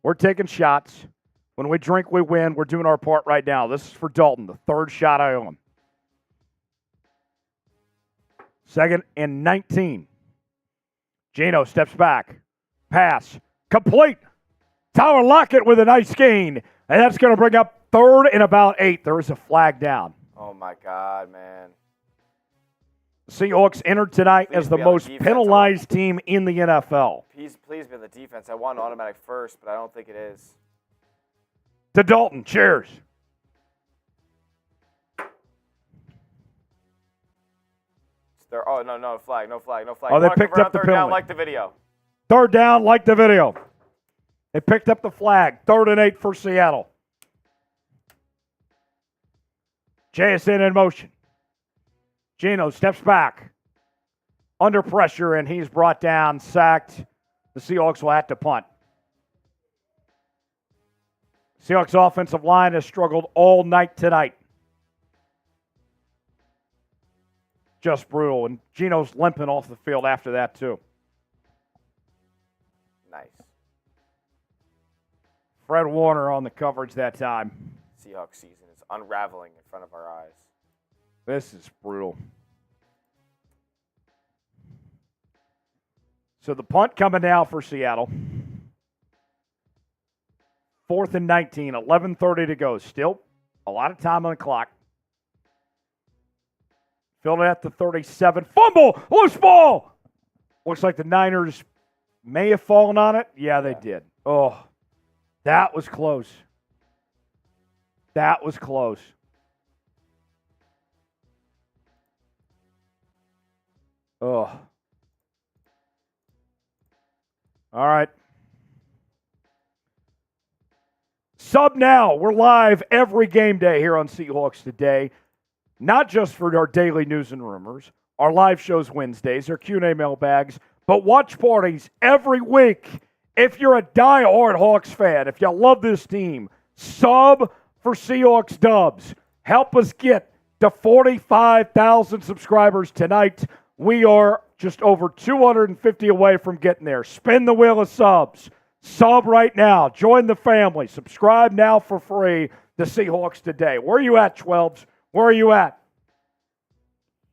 We're taking shots. When we drink, we win. We're doing our part right now. This is for Dalton, the third shot I owe him. 2nd and 19. Geno steps back. Pass. Complete. Tyler Lockett with a nice gain. And that's going to bring up 3rd and about 8. There is a flag down. Oh, my God, man. Seahawks entered tonight as the most penalized team in the NFL. Please be on the defense. I want an automatic first, but I don't think it is. To Dalton. Cheers. Oh, no flag. Oh, they picked up the penalty. Down, like the video. 3rd down, like the video. They picked up the flag. 3rd and 8 for Seattle. JSN in motion. Geno steps back. Under pressure, and he's brought down, sacked. The Seahawks will have to punt. Seahawks offensive line has struggled all night tonight. just brutal. And Geno's limping off the field after that, too. Nice. Fred Warner on the coverage that time. Seahawks season is unraveling in front of our eyes. This is brutal. So the punt coming now for Seattle. 4th and 19, 11:30 to go. Still a lot of time on the clock. Filled it at the 37. Fumble! Loose ball! Looks like the Niners may have fallen on it. Yeah, they did. Oh, that was close. That was close. Oh. All right. Sub now. We're live every game day here on Seahawks Today. Not just for our daily news and rumors, our live shows Wednesdays, our Q&A mailbags, but watch parties every week. If you're a die-hard Hawks fan, if you love this team, sub for Seahawks Dubs. Help us get to 45,000 subscribers tonight. We are just over 250 away from getting there. Spin the wheel of subs. Sub right now. Join the family. Subscribe now for free to Seahawks Today. Where are you at, 12s? Where are you at?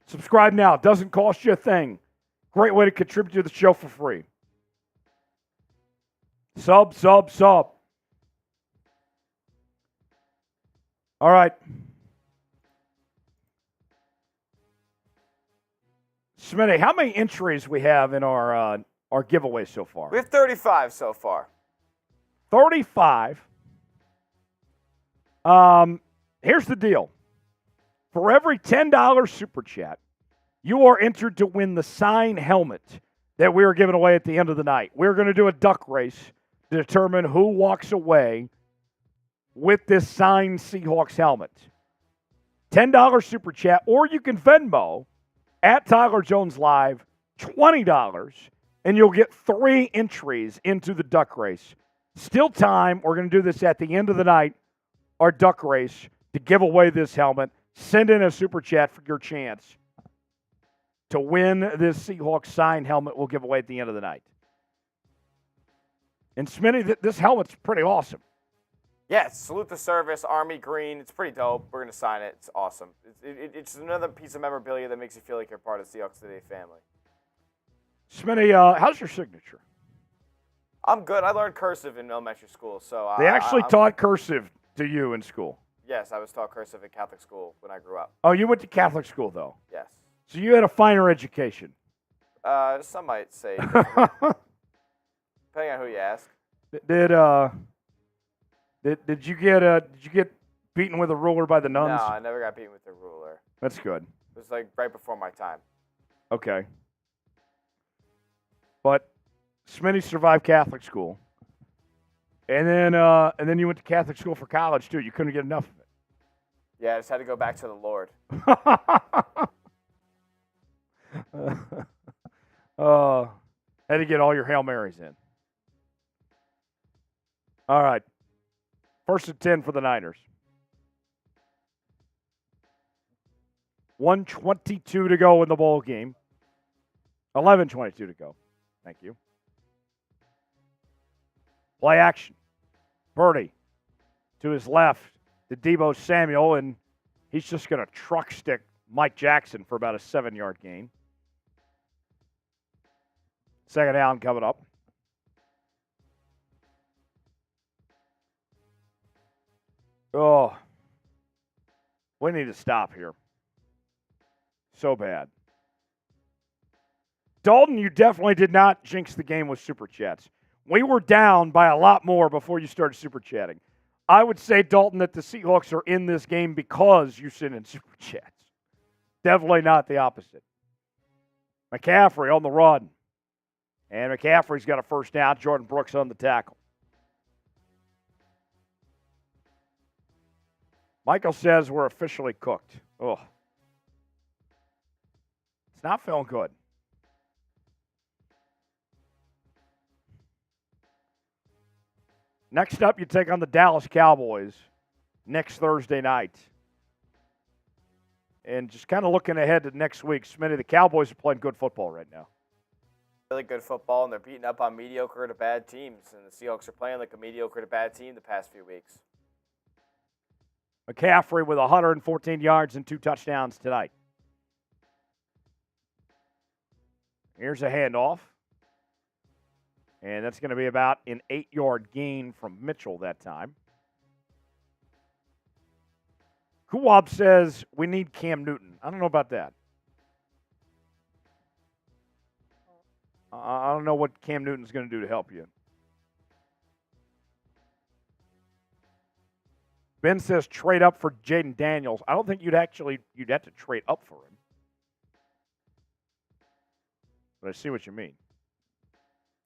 Subscribe now. Doesn't cost you a thing. Great way to contribute to the show for free. Sub. All right. Smitty, how many entries we have in our giveaway so far? We have 35 so far. 35. Here's the deal. For every $10 super chat, you are entered to win the signed helmet that we are giving away at the end of the night. We're going to do a duck race to determine who walks away with this signed Seahawks helmet. $10 super chat, or you can Venmo at Tyler Jones Live, $20, and you'll get 3 entries into the duck race. Still time. We're going to do this at the end of the night, our duck race, to give away this helmet. Send in a super chat for your chance to win this Seahawks signed helmet we'll give away at the end of the night. And Smitty, this helmet's pretty awesome. Yeah, salute the service, Army Green. It's pretty dope. We're going to sign it. It's awesome. It's another piece of memorabilia that makes you feel like you're part of the Seahawks Today family. Smitty, how's your signature? I'm good. I learned cursive in elementary school. So They actually taught cursive to you in school. Yes, I was taught cursive at Catholic school when I grew up. Oh, you went to Catholic school, though? Yes. So you had a finer education. Some might say. Depending on who you ask. Did you get beaten with a ruler by the nuns? No, I never got beaten with a ruler. That's good. It was like right before my time. Okay. But Smitty survived Catholic school. And then you went to Catholic school for college too. You couldn't get enough of it. Yeah, I just had to go back to the Lord. Had to get all your Hail Marys in. All right. 1st and 10 for the Niners. 1:22 to go in the ball game. 11:22 to go. Thank you. Play action. Purdy to his left to Deebo Samuel, and he's just going to truck stick Mike Jackson for about a 7-yard gain. 2nd down coming up. Oh, we need to stop here. So bad. Dalton, you definitely did not jinx the game with Super Chats. We were down by a lot more before you started Super Chatting. I would say, Dalton, that the Seahawks are in this game because you sent in Super Chats. Definitely not the opposite. McCaffrey on the run. And McCaffrey's got a 1st down. Jordan Brooks on the tackle. Michael says we're officially cooked. Oh. It's not feeling good. Next up, you take on the Dallas Cowboys next Thursday night. And just kind of looking ahead to next week, Smitty, the Cowboys are playing good football right now. Really good football, and they're beating up on mediocre to bad teams. And the Seahawks are playing like a mediocre to bad team the past few weeks. McCaffrey with 114 yards and 2 touchdowns tonight. Here's a handoff. And that's going to be about an 8-yard gain from Mitchell that time. Kuwab says we need Cam Newton. I don't know about that. I don't know what Cam Newton's going to do to help you. Ben says trade up for Jaden Daniels. I don't think you'd have to trade up for him. But I see what you mean.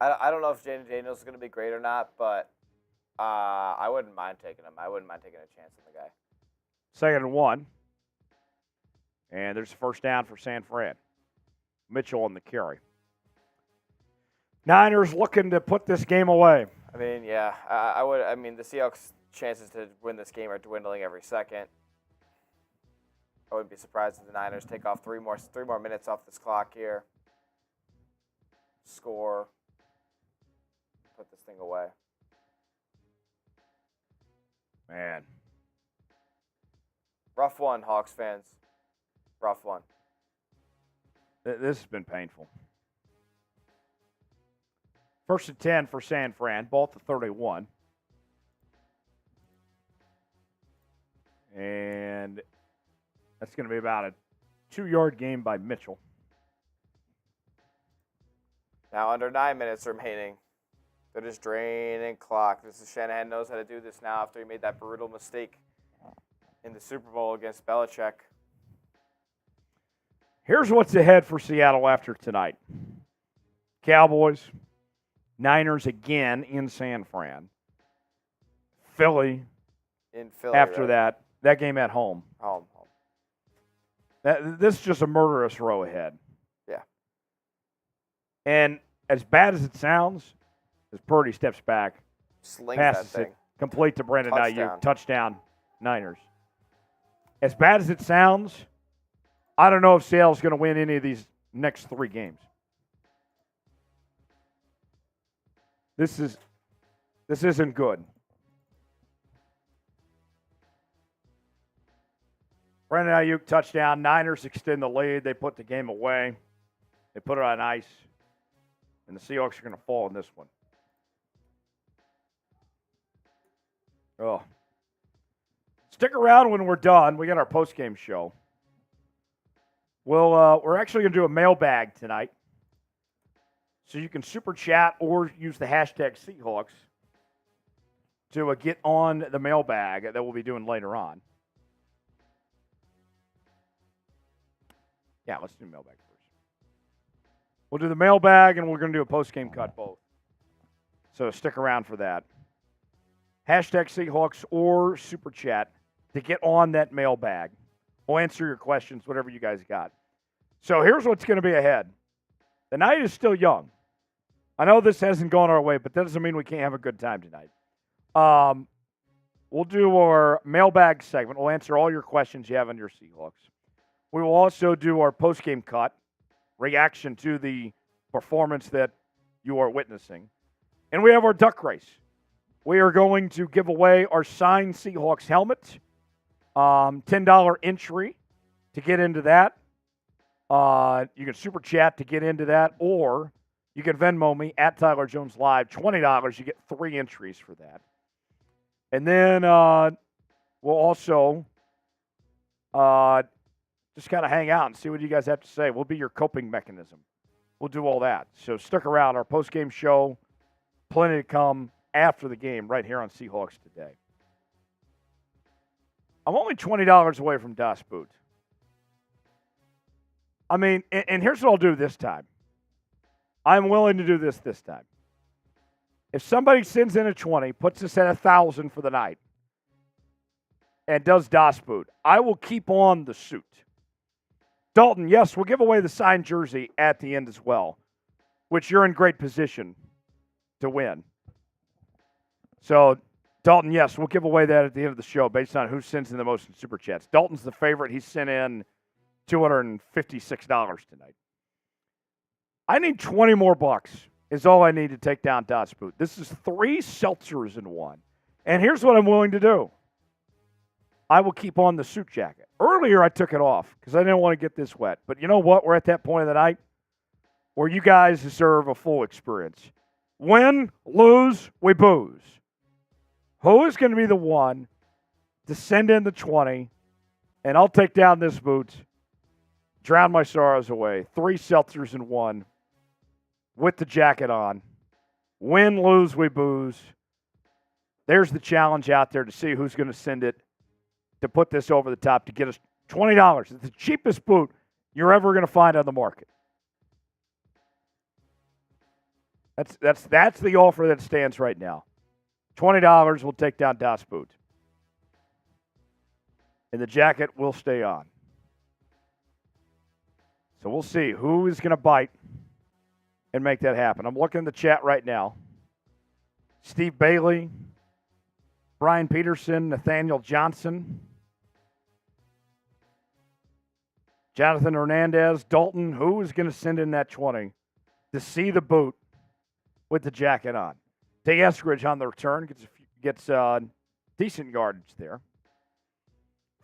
I don't know if Jaden Daniels is going to be great or not, but I wouldn't mind taking him. I wouldn't mind taking a chance on the guy. 2nd and 1. And there's a first down for San Fran. Mitchell on the carry. Niners looking to put this game away. I mean, yeah, I would. I mean, the Seahawks' chances to win this game are dwindling every second. I wouldn't be surprised if the Niners take off three more minutes off this clock here. Score. Put this thing away. Man. Rough one, Hawks fans. Rough one. This has been painful. 1st and 10 for San Fran, ball at the 31. And that's going to be about a 2-yard gain by Mitchell. Now under 9 minutes remaining. They're just draining clock. Shanahan knows how to do this now after he made that brutal mistake in the Super Bowl against Belichick. Here's what's ahead for Seattle after tonight. Cowboys, Niners again in San Fran. Philly. In Philly. After right? that game at home. Home. This is just a murderous row ahead. Yeah. And as bad as it sounds, as Purdy steps back, Slings passes that thing. it, complete to Brandon Touchdown. Ayuk, touchdown, Niners. As bad as it sounds, I don't know if Seattle's going to win any of these next 3 games. This isn't good. Brandon Ayuk touchdown. Niners extend the lead. They put the game away. They put it on ice. And the Seahawks are going to fall in this one. Oh. Stick around when we're done. We got our post-game show. We're actually going to do a mailbag tonight. So you can super chat or use the hashtag Seahawks to get on the mailbag that we'll be doing later on. Yeah, let's do mailbag first. We'll do the mailbag and we're going to do a post-game cut both. So stick around for that. Hashtag Seahawks or super chat to get on that mailbag. We'll answer your questions, whatever you guys got. So here's what's going to be ahead. The night is still young. I know this hasn't gone our way, but that doesn't mean we can't have a good time tonight. We'll do our mailbag segment. We'll answer all your questions you have on your Seahawks. We will also do our post-game cut, reaction to the performance that you are witnessing. And we have our duck race. We are going to give away our signed Seahawks helmet. $10 entry to get into that. You can super chat to get into that, or you can Venmo me at Tyler Jones Live. $20, you get 3 entries for that. And then we'll also just kind of hang out and see what you guys have to say. We'll be your coping mechanism. We'll do all that. So stick around. Our post-game show, plenty to come after the game right here on Seahawks Today. I'm only $20 away from Das Boot. I mean, and here's what I'll do this time. I'm willing to do this time. If somebody sends in a 20, puts us at 1,000 for the night, and does Das Boot, I will keep on the suit. Dalton, yes, we'll give away the signed jersey at the end as well, which you're in great position to win. So, Dalton, yes, we'll give away that at the end of the show based on who sends in the most in Super Chats. Dalton's the favorite. He sent in $256 tonight. I need 20 more bucks is all I need to take down Das Boot. This is 3 seltzers in one. And here's what I'm willing to do. I will keep on the suit jacket. Earlier, I took it off because I didn't want to get this wet. But you know what? We're at that point of the night where you guys deserve a full experience. Win, lose, we booze. Who is going to be the one to send in the 20, and I'll take down this boot, drown my sorrows away. 3 seltzers in one with the jacket on. Win, lose, we booze. There's the challenge out there to see who's going to send it to put this over the top to get us $20. It's the cheapest boot you're ever going to find on the market. That's the offer that stands right now. $20 will take down Das Boot. And the jacket will stay on. So we'll see who is going to bite and make that happen. I'm looking in the chat right now. Steve Bailey, Brian Peterson, Nathaniel Johnson, Jonathan Hernandez, Dalton. Who is going to send in that 20 to see the boot with the jacket on? Tay Eskridge on the return gets decent yardage there.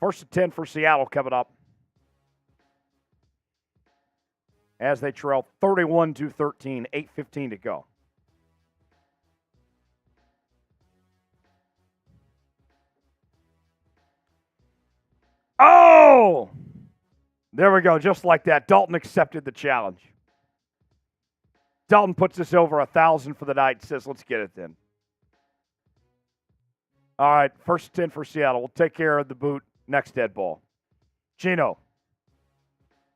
1st and 10 for Seattle coming up as they trail 31-13, 8:15 to go. Oh! There we go, just like that. Dalton accepted the challenge. Dalton puts us over 1,000 for the night and says, let's get it then. All right, 1st and 10 for Seattle. We'll take care of the boot. Next dead ball. Geno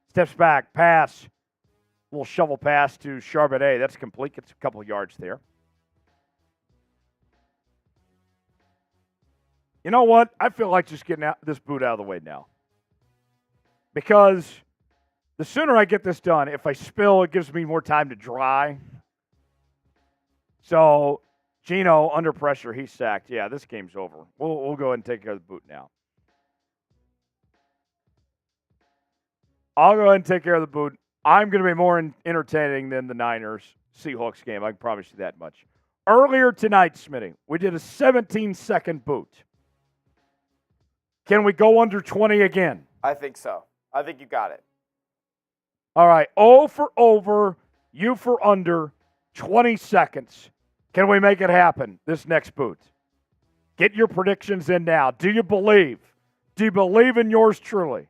steps back, pass. Little shovel pass to Charbonnet. That's complete. Gets a couple of yards there. You know what? I feel like just getting this boot out of the way now. Because the sooner I get this done, if I spill, it gives me more time to dry. So, Geno, under pressure, he's sacked. Yeah, this game's over. We'll go ahead and take care of the boot now. I'll go ahead and take care of the boot. I'm going to be more entertaining than the Niners-Seahawks game. I can promise you that much. Earlier tonight, Smitty, we did a 17-second boot. Can we go under 20 again? I think so. I think you got it. All right. O for over, U for under, 20 seconds. Can we make it happen this next boot? Get your predictions in now. Do you believe? Do you believe in yours truly?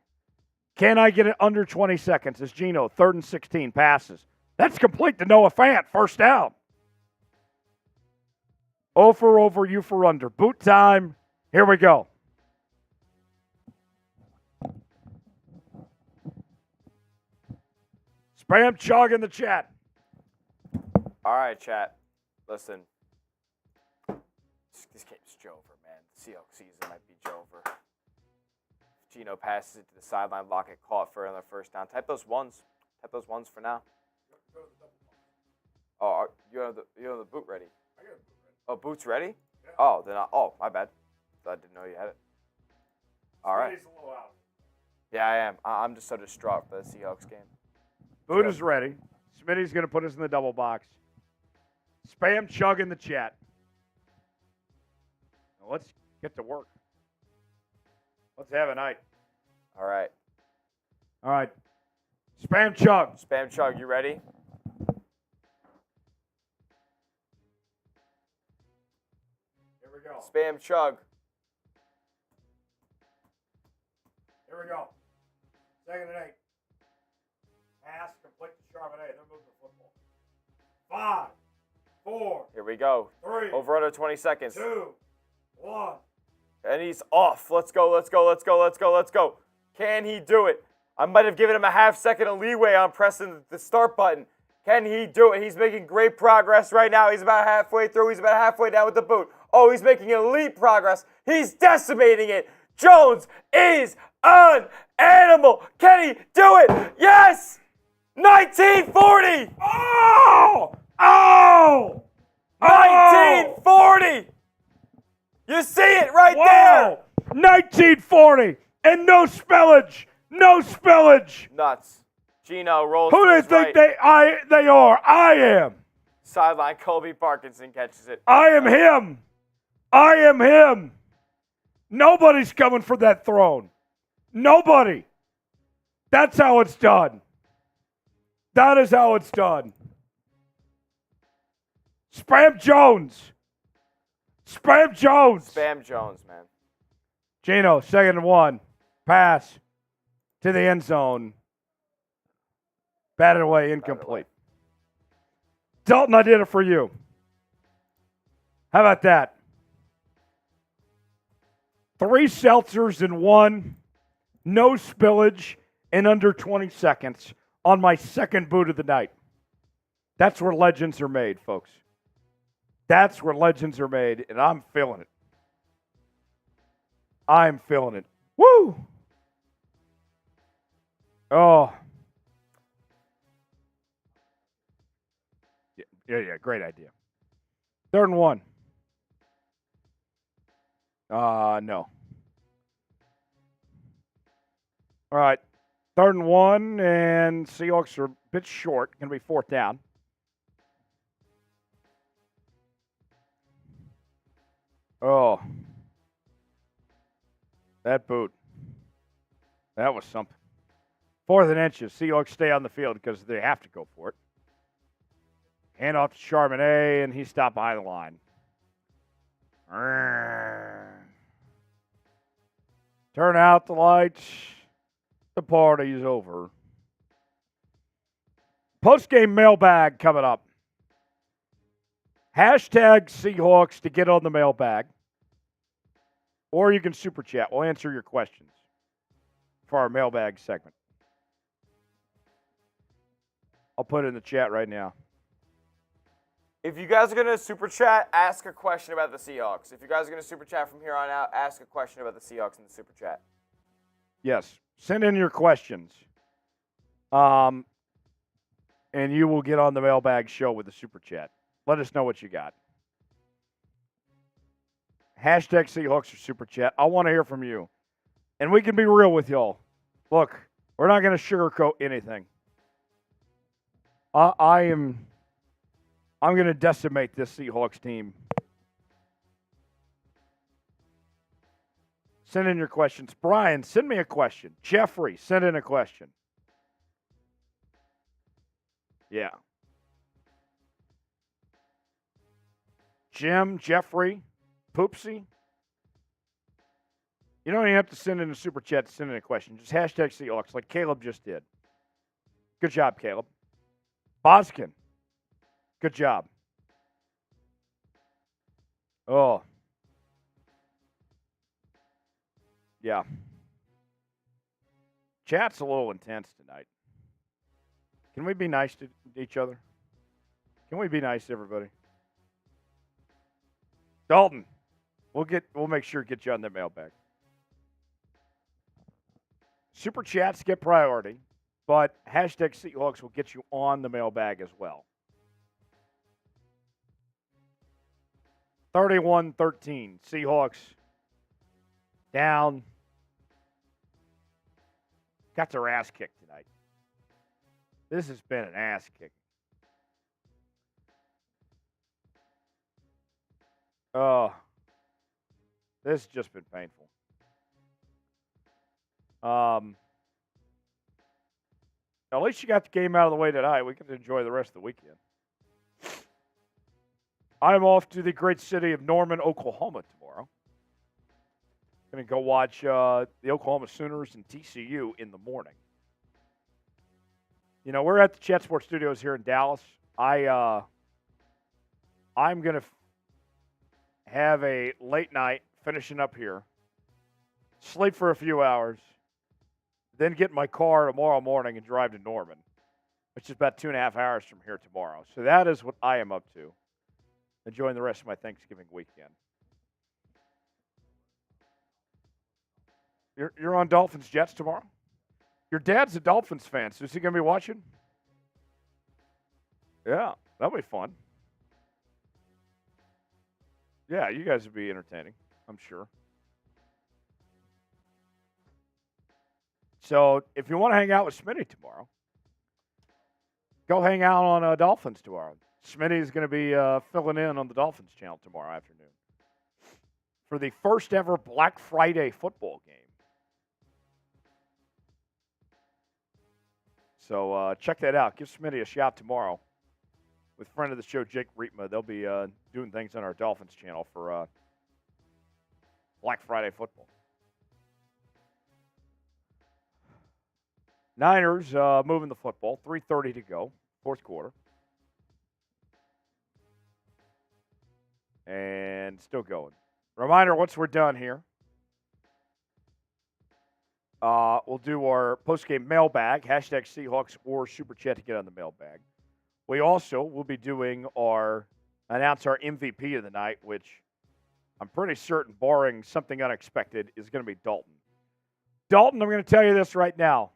Can I get it under 20 seconds as Geno, 3rd and 16, passes? That's complete to Noah Fant, 1st down. O for over, U for under. Boot time. Here we go. Spam chug in the chat. All right, chat. Listen. This game's over, man. The Seahawks season might be over. Geno passes it to the sideline. Lockett caught for another 1st down. Type those ones. Type those ones for now. Oh, you have the boot ready? I got the boot ready. Oh, boot's ready? Yeah. Oh, then my bad. I didn't know you had it. All right. Yeah, I am. I'm just so distraught for the Seahawks game. Boot is ready. Smitty's going to put us in the double box. Spam chug in the chat. Now let's get to work. Let's have a night. All right. All right. Spam chug. Spam chug, you ready? Here we go. Spam chug. Here we go. 2nd and 8. Pass complete to Charbonnet. They're moving the football. 5, 4. Here we go. 3. Over under 20 seconds. 2, 1. And he's off. Let's go, let's go, let's go, let's go, let's go. Can he do it? I might have given him a half second of leeway on pressing the start button. Can he do it? He's making great progress right now. He's about halfway through. He's about halfway down with the boot. Oh, he's making elite progress. He's decimating it. Jones is an animal. Can he do it? Yes! 1940! Oh! Oh! 1940! You see it right there! 1940! And no spellage! No spillage. Nuts. Geno rolls Who to do they his think right. they are? I am. Sideline, Colby Parkinson catches it. I am him. I am him. Nobody's coming for that throne. Nobody. That's how it's done. That is how it's done. Spam Jones. Spam Jones. Spam Jones, man. Geno, 2nd and 1. Pass to the end zone. Batted away, incomplete. Dalton, I did it for you. How about that? 3 seltzers in 1, no spillage in under 20 seconds on my second boot of the night. That's where legends are made, folks. That's where legends are made, and I'm feeling it. I'm feeling it. Woo! Oh. Yeah, great idea. 3rd and 1. No. All right. 3rd and 1, and Seahawks are a bit short. Going to be 4th down. Oh. That boot. That was something. 4th and inches. Seahawks stay on the field because they have to go for it. Hand off to Charbonnet, and he stopped behind the line. Turn out the lights. The party's over. Post-game mailbag coming up. Hashtag Seahawks to get on the mailbag. Or you can super chat. We'll answer your questions for our mailbag segment. I'll put it in the chat right now. If you guys are going to super chat, ask a question about the Seahawks. If you guys are going to super chat from here on out, ask a question about the Seahawks in the super chat. Yes. Send in your questions. And you will get on the mailbag show with the super chat. Let us know what you got. Hashtag Seahawks or super chat. I want to hear from you. And we can be real with y'all. Look, we're not going to sugarcoat anything. I'm going to decimate this Seahawks team. Send in your questions. Brian, send me a question. Jeffrey, send in a question. Yeah. Jim, Jeffrey, Poopsie. You don't even have to send in a super chat to send in a question. Just hashtag Seahawks like Caleb just did. Good job, Caleb. Boskin. Good job. Oh. Yeah. Chat's a little intense tonight. Can we be nice to each other? Can we be nice to everybody? Dalton, we'll make sure to get you on the mailbag. Super chats get priority, but hashtag Seahawks will get you on the mailbag as well. 31-13, Seahawks down. Got their ass kicked tonight. This has been an ass kick. Oh, this has just been painful. At least you got the game out of the way tonight. We can enjoy the rest of the weekend. I'm off to the great city of Norman, Oklahoma tomorrow. Going to go watch the Oklahoma Sooners and TCU in the morning. You know, we're at the Chat Sports Studios here in Dallas. I'm going to have a late night finishing up here, sleep for a few hours, then get in my car tomorrow morning and drive to Norman, which is about 2.5 hours from here tomorrow. So that is what I am up to, enjoying the rest of my Thanksgiving weekend. You're on Dolphins Jets tomorrow? Your dad's a Dolphins fan, so is he going to be watching? Yeah, that'll be fun. Yeah, you guys will be entertaining, I'm sure. So if you want to hang out with Smitty tomorrow, go hang out on Dolphins tomorrow. Smitty is going to be filling in on the Dolphins channel tomorrow afternoon for the first ever Black Friday football game. So check that out. Give Smitty a shout tomorrow with friend of the show, Jake Riepma. They'll be doing things on our Dolphins channel for Black Friday football. Niners moving the football. 3:30 to go, fourth quarter. And still going. Reminder, once we're done here, we'll do our post-game mailbag, hashtag Seahawks or Super Chat to get on the mailbag. We also will be doing announce our MVP of the night, which I'm pretty certain, barring something unexpected, is going to be Dalton. Dalton, I'm going to tell you this right now.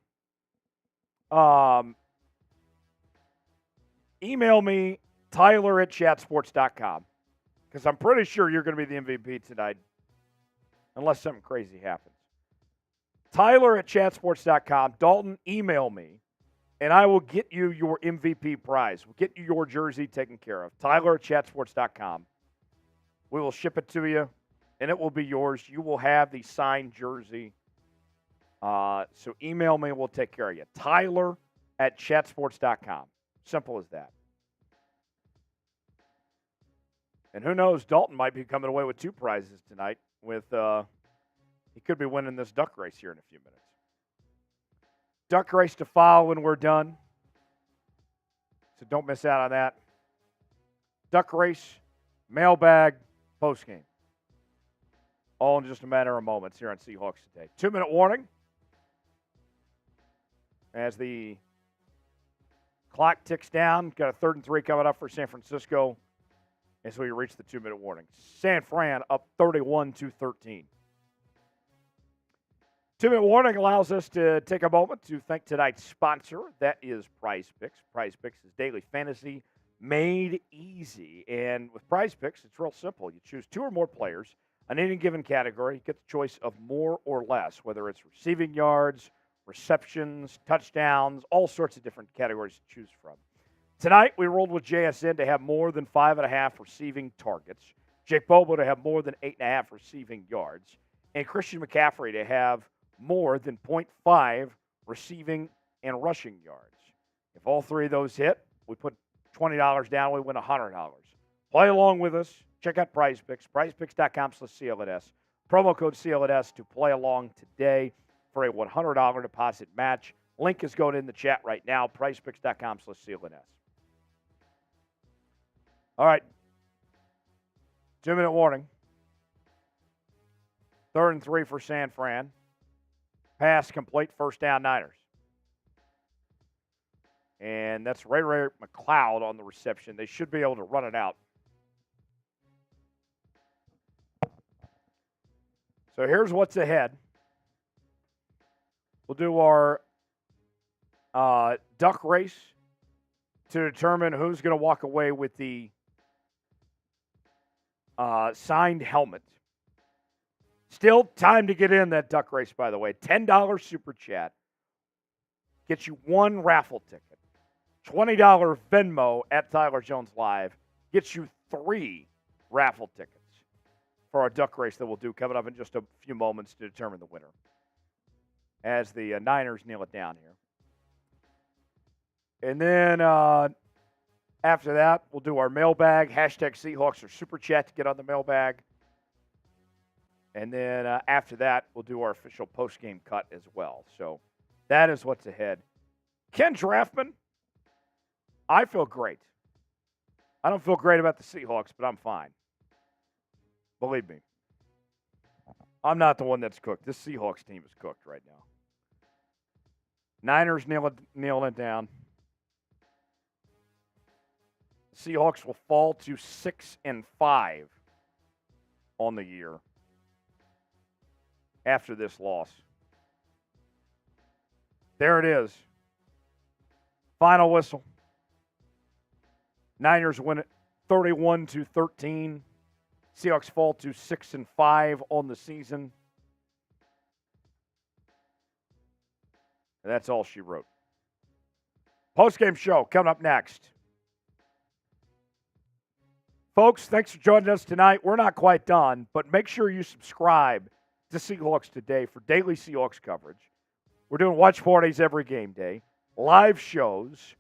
Email me, Tyler@chatsports.com, because I'm pretty sure you're going to be the MVP tonight, unless something crazy happens. Tyler@chatsports.com. Dalton, email me, and I will get you your MVP prize. We'll get you your jersey taken care of. Tyler@chatsports.com. We will ship it to you, and it will be yours. You will have the signed jersey. So email me, and we'll take care of you. Tyler@chatsports.com. Simple as that. And who knows, Dalton might be coming away with two prizes tonight. He could be winning this duck race here in a few minutes. Duck race to follow when we're done. So don't miss out on that. Duck race, mailbag, postgame. All in just a matter of moments here on Seahawks Today. 2-minute warning as the clock ticks down. Got a 3rd and 3 coming up for San Francisco as we reach the 2-minute warning. San Fran up 31-13. 2-minute warning allows us to take a moment to thank tonight's sponsor. That is Prize Picks. Prize Picks is daily fantasy made easy. And with Prize Picks, it's real simple. You choose 2 or more players on any given category. You get the choice of more or less, whether it's receiving yards, receptions, touchdowns, all sorts of different categories to choose from. Tonight, we rolled with JSN to have more than 5.5 receiving targets, Jake Bobo to have more than 8.5 receiving yards, and Christian McCaffrey to have more than 0.5 receiving and rushing yards. If all 3 of those hit, we put $20 down, we win $100. Play along with us. Check out Prize Picks, prizepicks.com/CLNS. Promo code CLNS to play along today for a $100 deposit match. Link is going in the chat right now, prizepicks.com/CLNS. All right. 2-minute warning. 3rd and 3 for San Fran. Pass complete, first down Niners. And that's Ray McLeod on the reception. They should be able to run it out. So here's what's ahead. We'll do our duck race to determine who's going to walk away with the signed helmet. Still time to get in that duck race, by the way. $10 super chat gets you 1 raffle ticket. $20 Venmo at Tyler Jones Live gets you 3 raffle tickets for our duck race that we'll do coming up in just a few moments to determine the winner as the Niners kneel it down here. And then after that, we'll do our mailbag, hashtag Seahawks or Super Chat to get on the mailbag. And then after that, we'll do our official post-game cut as well. So that is what's ahead. Ken Draftman, I feel great. I don't feel great about the Seahawks, but I'm fine. Believe me. I'm not the one that's cooked. This Seahawks team is cooked right now. Niners nailing it down. Seahawks will fall to 6-5 on the year after this loss. There it is. Final whistle. Niners win it 31-13. Seahawks fall to 6-5 on the season. And that's all she wrote. Post-game show coming up next. Folks, thanks for joining us tonight. We're not quite done, but make sure you subscribe to Seahawks Today for daily Seahawks coverage. We're doing watch parties every game day, live shows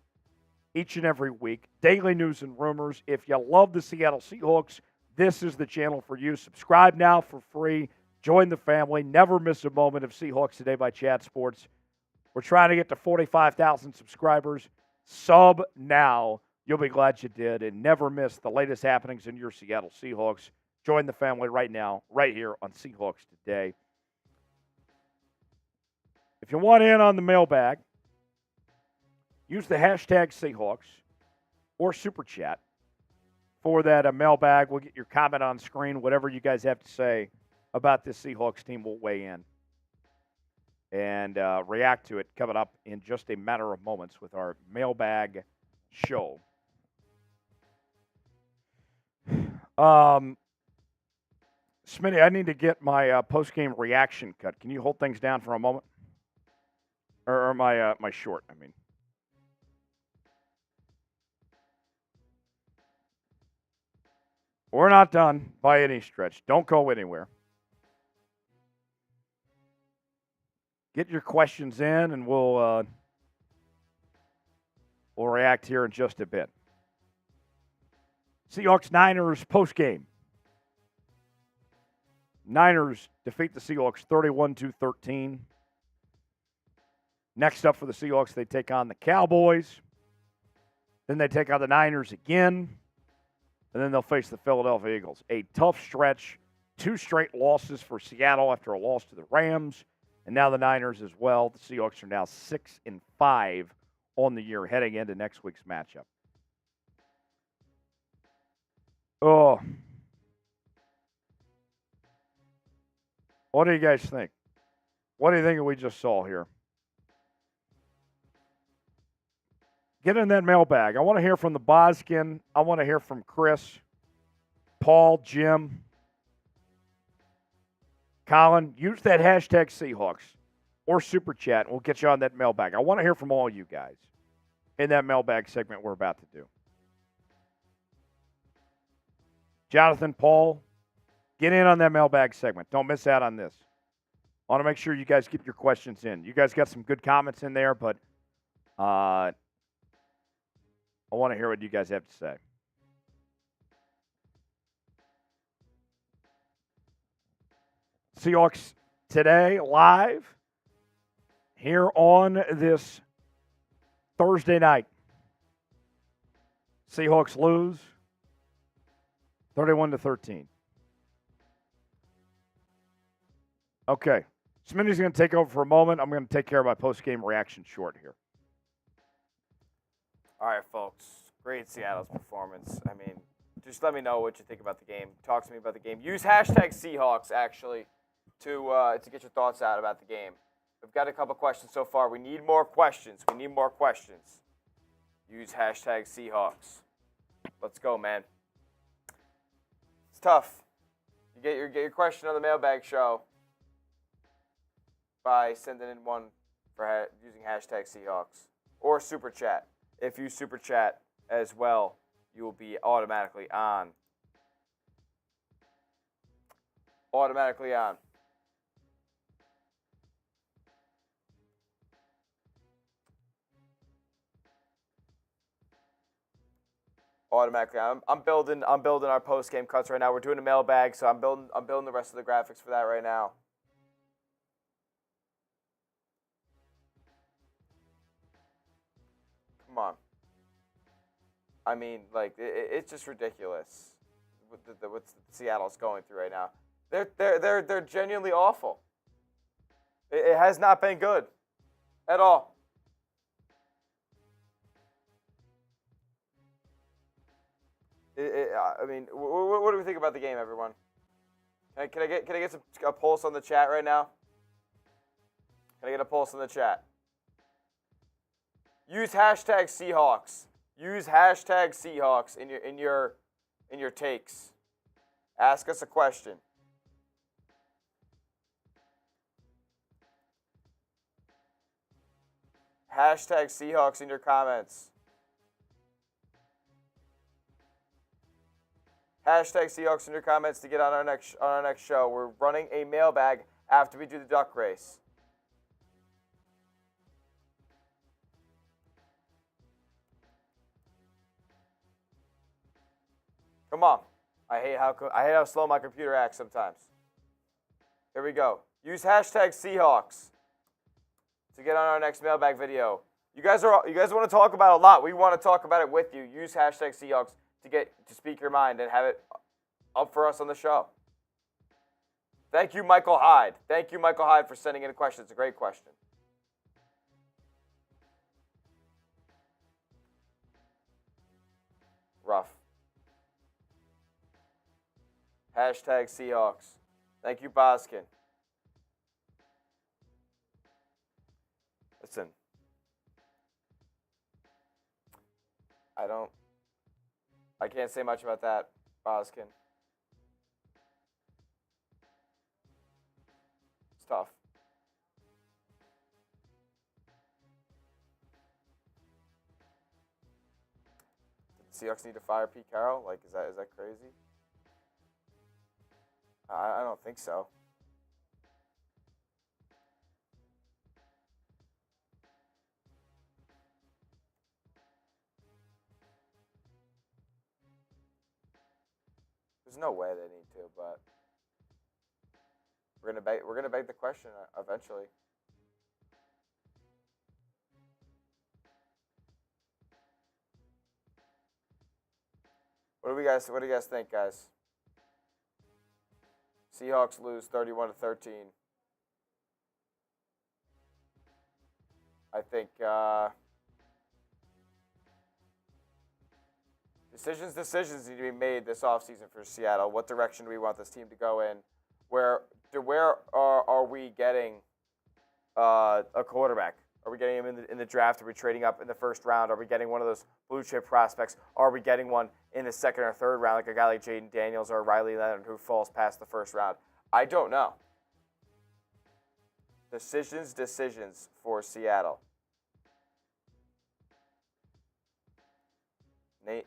each and every week, daily news and rumors. If you love the Seattle Seahawks, this is the channel for you. Subscribe now for free. Join the family. Never miss a moment of Seahawks Today by Chat Sports. We're trying to get to 45,000 subscribers. Sub now. You'll be glad you did, and never miss the latest happenings in your Seattle Seahawks. Join the family right now, right here on Seahawks Today. If you want in on the mailbag, use the hashtag Seahawks or Super Chat for that mailbag. We'll get your comment on screen. Whatever you guys have to say about this Seahawks team, we'll weigh in and react to it coming up in just a matter of moments with our mailbag show. Smitty, I need to get my post-game reaction cut. Can you hold things down for a moment? Or my short, I mean. We're not done by any stretch. Don't go anywhere. Get your questions in, and we'll react here in just a bit. Seahawks-Niners postgame. Niners defeat the Seahawks 31-13. Next up for the Seahawks, they take on the Cowboys. Then they take on the Niners again. And then they'll face the Philadelphia Eagles. A tough stretch. 2 straight losses for Seattle after a loss to the Rams. And now the Niners as well. The Seahawks are now 6-5 on the year heading into next week's matchup. Oh. What do you guys think? What do you think we just saw here? Get in that mailbag. I want to hear from the Boskin. I want to hear from Chris, Paul, Jim, Colin. Use that hashtag Seahawks or Super Chat, and we'll get you on that mailbag. I want to hear from all you guys in that mailbag segment we're about to do. Jonathan, Paul, get in on that mailbag segment. Don't miss out on this. I want to make sure you guys get your questions in. You guys got some good comments in there, but I want to hear what you guys have to say. Seahawks Today live here on this Thursday night. Seahawks lose 31-13. Okay. Smitty's going to take over for a moment. I'm going to take care of my post-game reaction short here. All right, folks. Great Seattle's performance. I mean, just let me know what you think about the game. Talk to me about the game. Use hashtag Seahawks, actually, to get your thoughts out about the game. We've got a couple questions so far. We need more questions. Use hashtag Seahawks. Let's go, man. It's tough. You get your question on the mailbag show by sending in one for using hashtag Seahawks or Super Chat. If you Super Chat as well, you will be automatically on. Automatically on. I'm building our post game cuts right now. We're doing a mailbag, so I'm building the rest of the graphics for that right now. Come on. I mean, like it's just ridiculous what Seattle's going through right now. They're genuinely awful. It has not been good at all. I mean, what do we think about the game, everyone? Can I get a pulse on the chat right now? Can I get a pulse on the chat? Use hashtag Seahawks. Use hashtag Seahawks in your takes. Ask us a question. Hashtag Seahawks in your comments. Hashtag Seahawks in your comments to get on our next show. We're running a mailbag after we do the duck race. Come on. I hate how slow my computer acts sometimes. Here we go. Use hashtag Seahawks to get on our next mailbag video. You guys want to talk about a lot. We want to talk about it with you. Use hashtag Seahawks to speak your mind and have it up for us on the show. Thank you, Michael Hyde. Thank you, Michael Hyde, for sending in a question. It's a great question. Rough. Hashtag Seahawks. Thank you, Boskin. Listen. I can't say much about that, Boskin. It's tough. Did the Seahawks need to fire Pete Carroll? Like, is that crazy? I don't think so. There's no way they need to, but we're gonna beg the question eventually. What do you guys think, guys? Seahawks lose 31-13. I think decisions need to be made this offseason for Seattle. What direction do we want this team to go in? Where are we getting a quarterback? Are we getting him in the draft? Are we trading up in the first round? Are we getting one of those blue chip prospects? Are we getting one in the second or third round, like a guy like Jaden Daniels or Riley Leonard who falls past the first round? I don't know. Decisions for Seattle. Nate,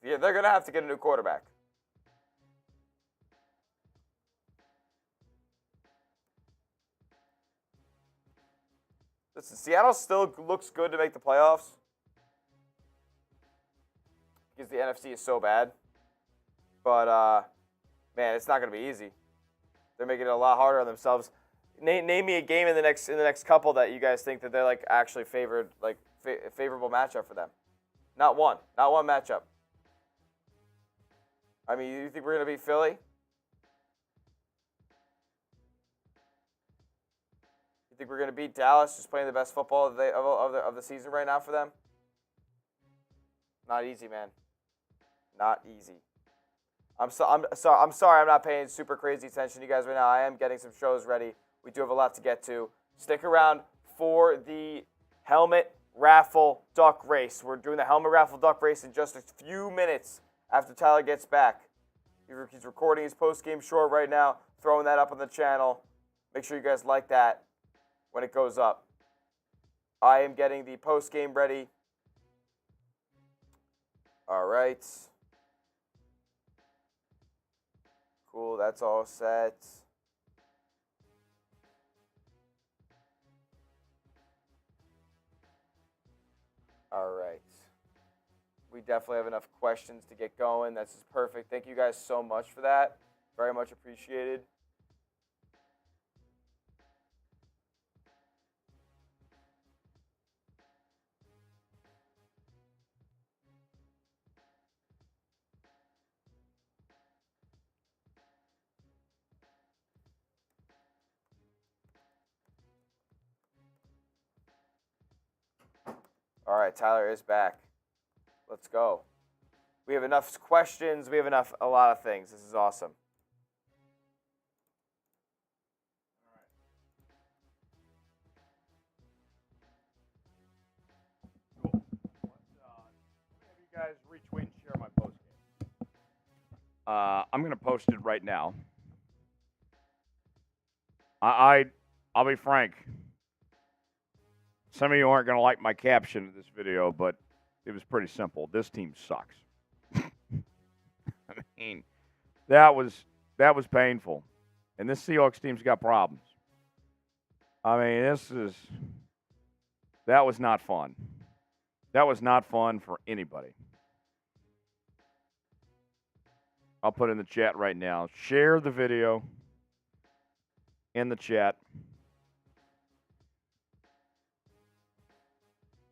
yeah, they're going to have to get a new quarterback. Listen, Seattle still looks good to make the playoffs because the NFC is so bad. But, man, it's not going to be easy. They're making it a lot harder on themselves. Name me a game in the next couple that you guys think that they're like actually favored, like favorable matchup for them. Not one matchup. I mean, you think we're going to beat Philly? You think we're going to beat Dallas, just playing the best football of the season right now for them? Not easy, man. Not easy. I'm sorry I'm not paying super crazy attention to you guys right now. I am getting some shows ready. We do have a lot to get to. Stick around for the helmet raffle duck race. We're doing the helmet raffle duck race in just a few minutes after Tyler gets back. He's recording his post-game short right now, throwing that up on the channel. Make sure you guys like that when it goes up. I am getting the post-game ready. All right. Cool, that's all set. All right. We definitely have enough questions to get going. That's just perfect. Thank you guys so much for that. Very much appreciated. All right, Tyler is back. Let's go. We have enough questions. We have a lot of things. This is awesome. Cool. Have you guys retweet and share my post game? I'm going to post it right now. I'll be frank. Some of you aren't going to like my caption of this video, but it was pretty simple. This team sucks. I mean, that was painful. And this Seahawks team's got problems. I mean, that was not fun. That was not fun for anybody. I'll put in the chat right now. Share the video in the chat.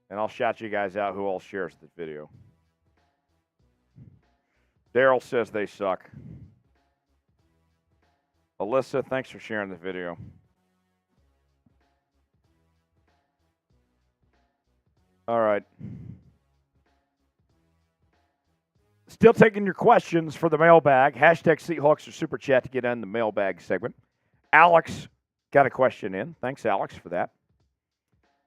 And I'll shout you guys out who all shares the video. Daryl says they suck. Alyssa, thanks for sharing the video. All right. Still taking your questions for the mailbag. Hashtag Seahawks or Super Chat to get in the mailbag segment. Alex got a question in. Thanks, Alex, for that.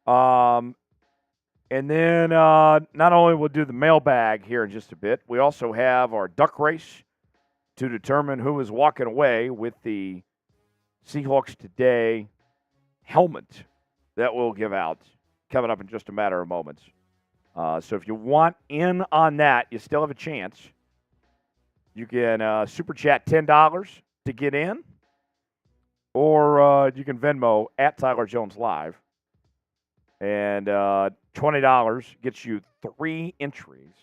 And then not only we'll do the mailbag here in just a bit, we also have our duck race to determine who is walking away with the Seahawks Today helmet that we'll give out coming up in just a matter of moments. So if you want in on that, you still have a chance. You can Super Chat $10 to get in, or you can Venmo at Tyler Jones Live. And $20 gets you 3 entries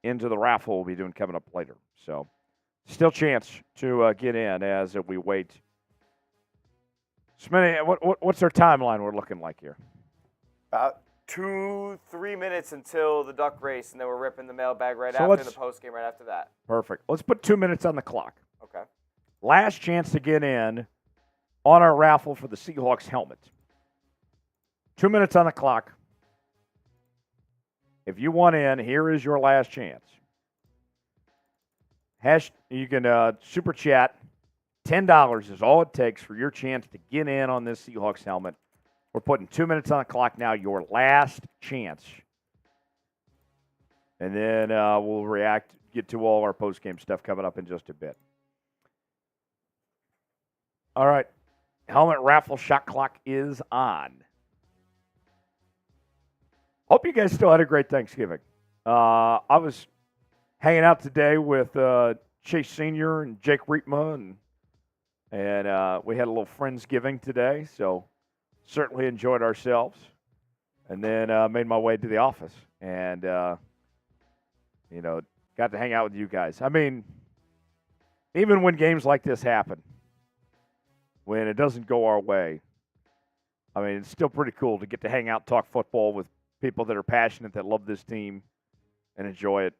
into the raffle we'll be doing coming up later. So still chance to get in as we wait. Smitty, what's our timeline we're looking like here? About 2-3 minutes until the duck race, and then we're ripping the mailbag right after the post game right after that. Perfect. Let's put 2 minutes on the clock. Okay. Last chance to get in on our raffle for the Seahawks helmet. 2 minutes on the clock. If you want in, here is your last chance. You can Super Chat. $10 is all it takes for your chance to get in on this Seahawks helmet. We're putting 2 minutes on the clock now, your last chance. And then we'll get to all our post-game stuff coming up in just a bit. All right. Helmet raffle shot clock is on. Hope you guys still had a great Thanksgiving. I was hanging out today with Chase Sr. and Jake Rietma, and we had a little Friendsgiving today, so certainly enjoyed ourselves. And then made my way to the office and, got to hang out with you guys. I mean, even when games like this happen, when it doesn't go our way, I mean, it's still pretty cool to get to hang out and talk football with people that are passionate, that love this team and enjoy it.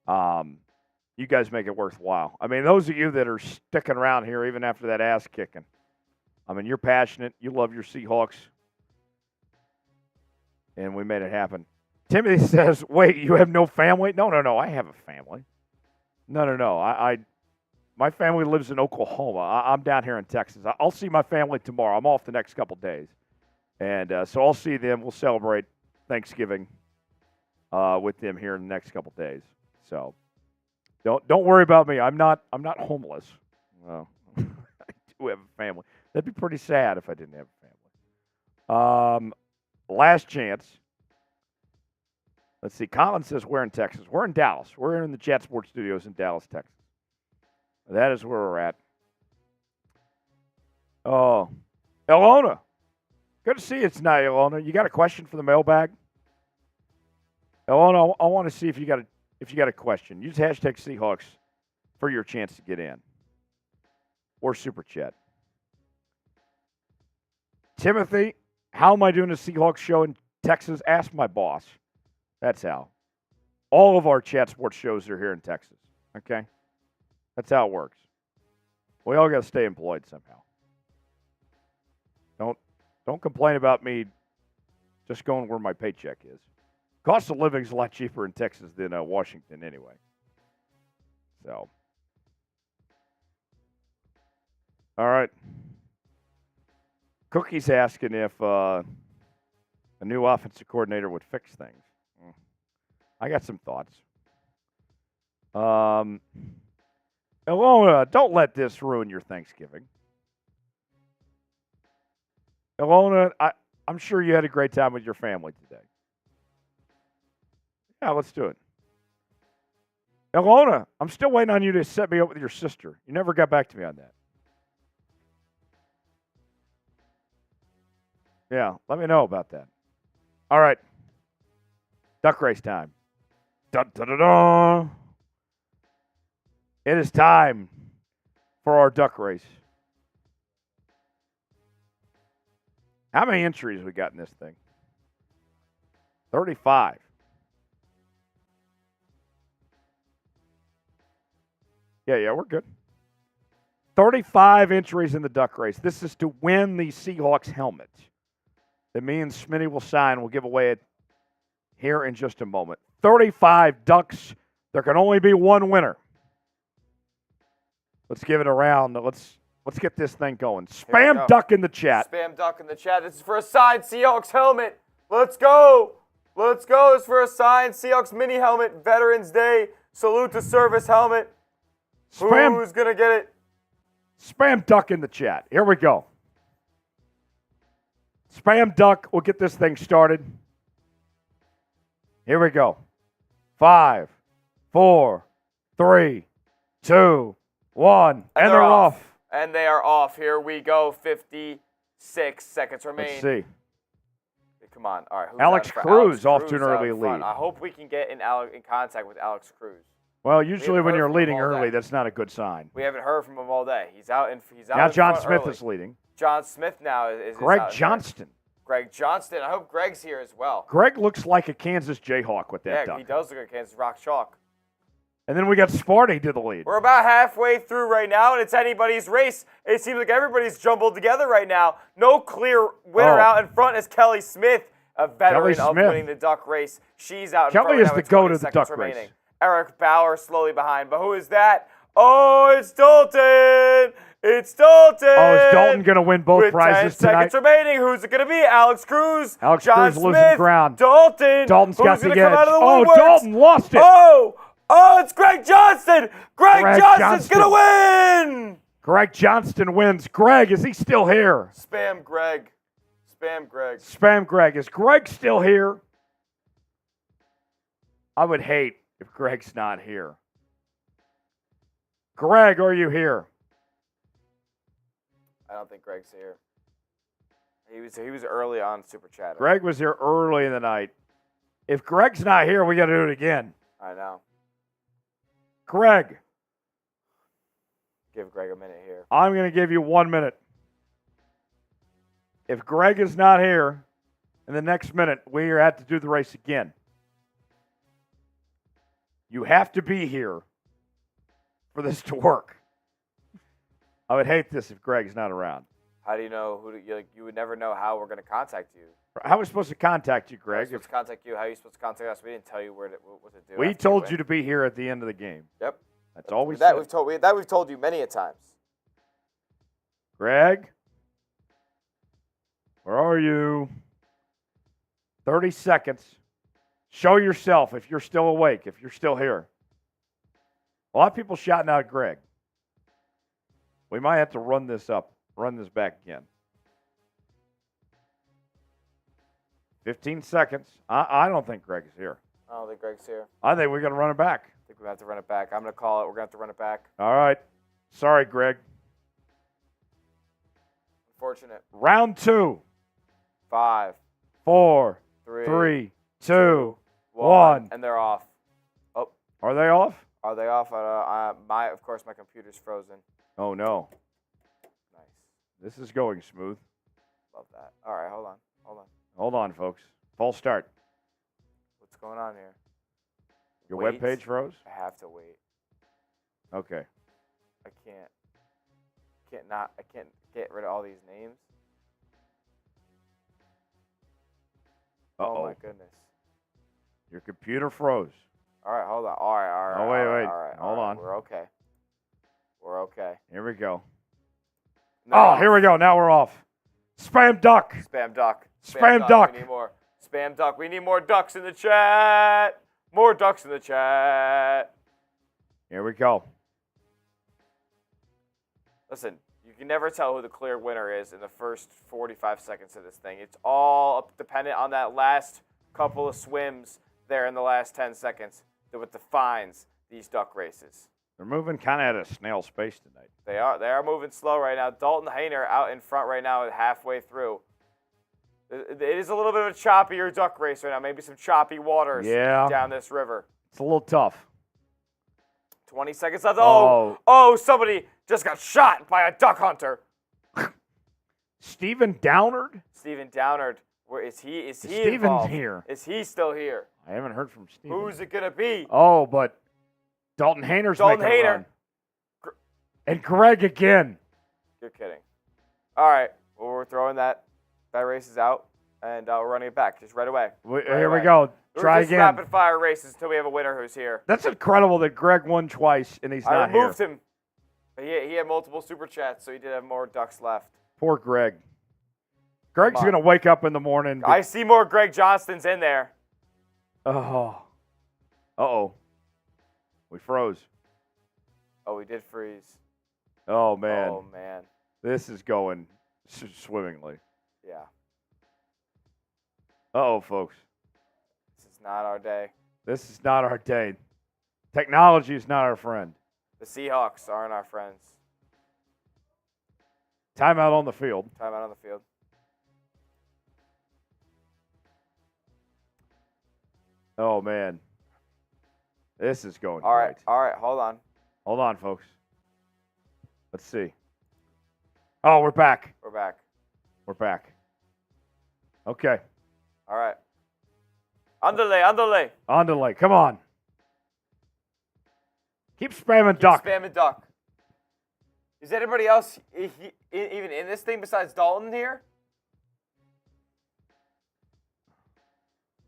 You guys make it worthwhile. I mean, those of you that are sticking around here even after that ass kicking, I mean, you're passionate. You love your Seahawks. And we made it happen. Timothy says, wait, you have no family? No, I have a family. No. My family lives in Oklahoma. I'm down here in Texas. I'll see my family tomorrow. I'm off the next couple days. And so I'll see them. We'll celebrate Thanksgiving with them here in the next couple days. So don't worry about me. I'm not homeless. Well, I do have a family. That'd be pretty sad if I didn't have a family. Last chance. Let's see. Colin says we're in Texas. We're in Dallas. We're in the Chat Sports Studios in Dallas, Texas. That is where we're at. Oh, Elona. Good to see you tonight, Elona. You got a question for the mailbag? Elona, I want to see if you got a question. Use hashtag Seahawks for your chance to get in. Or Super Chat. Timothy, how am I doing a Seahawks show in Texas? Ask my boss. That's how. All of our Chat Sports shows are here in Texas. Okay? That's how it works. We all got to stay employed somehow. Don't complain about me just going where my paycheck is. Cost of living is a lot cheaper in Texas than Washington anyway. So, all right. Cookie's asking if a new offensive coordinator would fix things. I got some thoughts. Elona, don't let this ruin your Thanksgiving. Ilona, I'm sure you had a great time with your family today. Yeah, let's do it. Ilona, I'm still waiting on you to set me up with your sister. You never got back to me on that. Yeah, let me know about that. All right. Duck race time. Dun, dun, dun, dun. It is time for our duck race. How many entries we got in this thing? 35. Yeah, we're good. 35 entries in the duck race. This is to win the Seahawks helmet that me and Smitty will sign. We'll give away it here in just a moment. 35 ducks. There can only be one winner. Let's give it a round. Let's get this thing going. Spam duck in the chat. Spam duck in the chat. This is for a signed Seahawks helmet. Let's go. Let's go. It's for a signed Seahawks mini helmet. Veterans Day. Salute to service helmet. Who's going to get it? Spam duck in the chat. Here we go. Spam duck. We'll get this thing started. Here we go. 5, 4, 3, 2, 1. And they're off. And they are off. Here we go. 56 seconds remain. Let's see. Come on. All right. Alex Cruz off to an early lead. I hope we can get in contact with Alex Cruz. Well, usually when you're leading early, that's not a good sign. We haven't heard from him all day. He's out. Now John Smith is leading. John Smith now is Greg Johnston. Greg Johnston. I hope Greg's here as well. Greg looks like a Kansas Jayhawk with that duck. Yeah, he does look like a Kansas Rock Chalk. And then we got Sparty to the lead. We're about halfway through right now, and it's anybody's race. It seems like everybody's jumbled together right now. No clear winner out in front is Kelly Smith, a veteran of winning the duck race. She's out in front. Kelly is the go to the duck race. Eric Bauer slowly behind, but who is that? Oh, it's Dalton! It's Dalton! Oh, is Dalton going to win both prizes tonight? 10 seconds remaining. Who's it going to be? Alex Cruz. Alex John Cruz Smith, losing ground. Dalton's got the edge. Oh, Dalton lost it. Oh, it's Greg Johnston. Greg Johnston's going to win. Greg Johnston wins. Greg, is he still here? Spam Greg. Spam Greg. Spam Greg. Is Greg still here? I would hate if Greg's not here. Greg, are you here? I don't think Greg's here. He was early on Super Chat. Greg was here early in the night. If Greg's not here, we got to do it again. I know. Greg. Give Greg a minute here. I'm going to give you 1 minute. If Greg is not here in the next minute, we have to do the race again. You have to be here for this to work. I would hate this if Greg's not around. How do you know you would never know how we're going to contact you? How are we supposed to contact you, Greg? How are we supposed to contact you? How are you supposed to contact us? We didn't tell you what to do. We told you to be here at the end of the game. Yep. That's all we said. We've told you many a times. Greg, where are you? 30 seconds. Show yourself if you're still awake, if you're still here. A lot of people shouting out Greg. We might have to run this back again. 15 seconds. I don't think Greg is here. I don't think Greg's here. I think we're going to run it back. I think we have to run it back. I'm going to call it. We're going to have to run it back. All right. Sorry, Greg. Unfortunate. Round 2. 5, 4, 3, 2, 1. And they're off. Oh. Are they off? Are they off? Of course, my computer's frozen. Oh, no. Nice. This is going smooth. Love that. All right, hold on. Hold on, folks. False start. What's going on here? Your web page froze? I have to wait. Okay. I can't get rid of all these names. Uh-oh. Oh my goodness. Your computer froze. All right, hold on. All right. Oh, wait. All right, hold on. We're okay. Here we go. No. Here we go. Now we're off. Spam duck. Spam duck. Spam duck. We need more. Spam duck. We need more ducks in the chat. More ducks in the chat. Here we go. Listen, You can never tell who the clear winner is in the first 45 seconds of this thing. It's all dependent on that last couple of swims there in the last 10 seconds that what defines these duck races. They're moving kind of at a snail's pace tonight. They are moving slow right now. Dalton Hayner out in front right now, halfway through. It is a little bit of a choppier duck race right now. Maybe some choppy waters down this river. It's a little tough. 20 seconds left. Oh, somebody just got shot by a duck hunter. Stephen Downard? Stephen Downard. Where is he? Is he Stephen's involved? here. Is he still here? I haven't heard from Stephen. Who's it going to be? Oh, but Dalton Hayner's making a run. And Greg again. You're kidding. All right. Well, we're throwing that race is out, and we're running it back just right away. Here we go. Try again. Rapid fire races until we have a winner who's here. That's incredible that Greg won twice and he's not here. I removed him. He had multiple super chats, so he did have more ducks left. Poor Greg. Greg's going to wake up in the morning. I see more Greg Johnstons in there. Oh. Uh-oh. We froze. Oh, we did freeze. Oh, man. Oh, man. This is going swimmingly. Yeah. Uh-oh, folks. This is not our day. This is not our day. Technology is not our friend. The Seahawks aren't our friends. Timeout on the field. Timeout on the field. Oh, man. This is going All right. great. All right. Hold on. Hold on, folks. Let's see. Oh, we're back. We're back. We're back. Okay. All right. Underlay. Underlay. Come on. Keep spamming duck. Spamming duck. Is anybody else even in this thing besides Dalton here?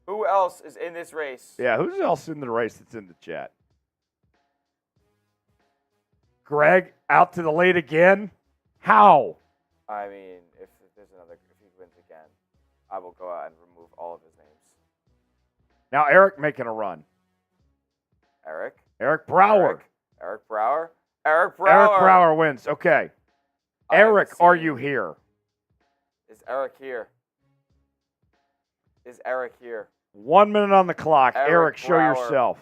Who else is in this race? Yeah, who's else in the race that's in the chat? Greg out to the lead again? How? I mean, if he wins again, I will go out and remove all of his names. Now Eric making a run. Eric Brower. Eric Brower wins. Okay. Eric, are you here? Is Eric here? 1 minute on the clock. Eric, show Brower. yourself.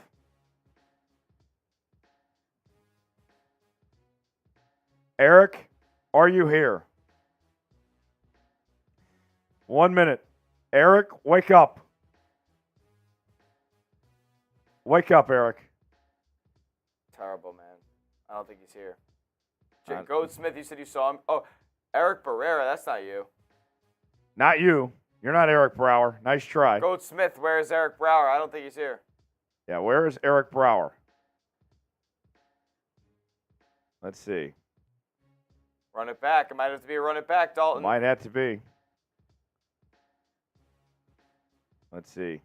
Eric, are you here? 1 minute. Eric, wake up. Wake up, Eric. Terrible, man. I don't think he's here. Goat Smith, you said you saw him. Oh, Eric Barrera, that's not you. Not you. You're not Eric Brower. Nice try. Goat Smith, where is Eric Brower? I don't think he's here. Yeah, where is Eric Brower? Let's see. Run it back. It might have to be a run it back, Dalton. Might have to be. Let's see.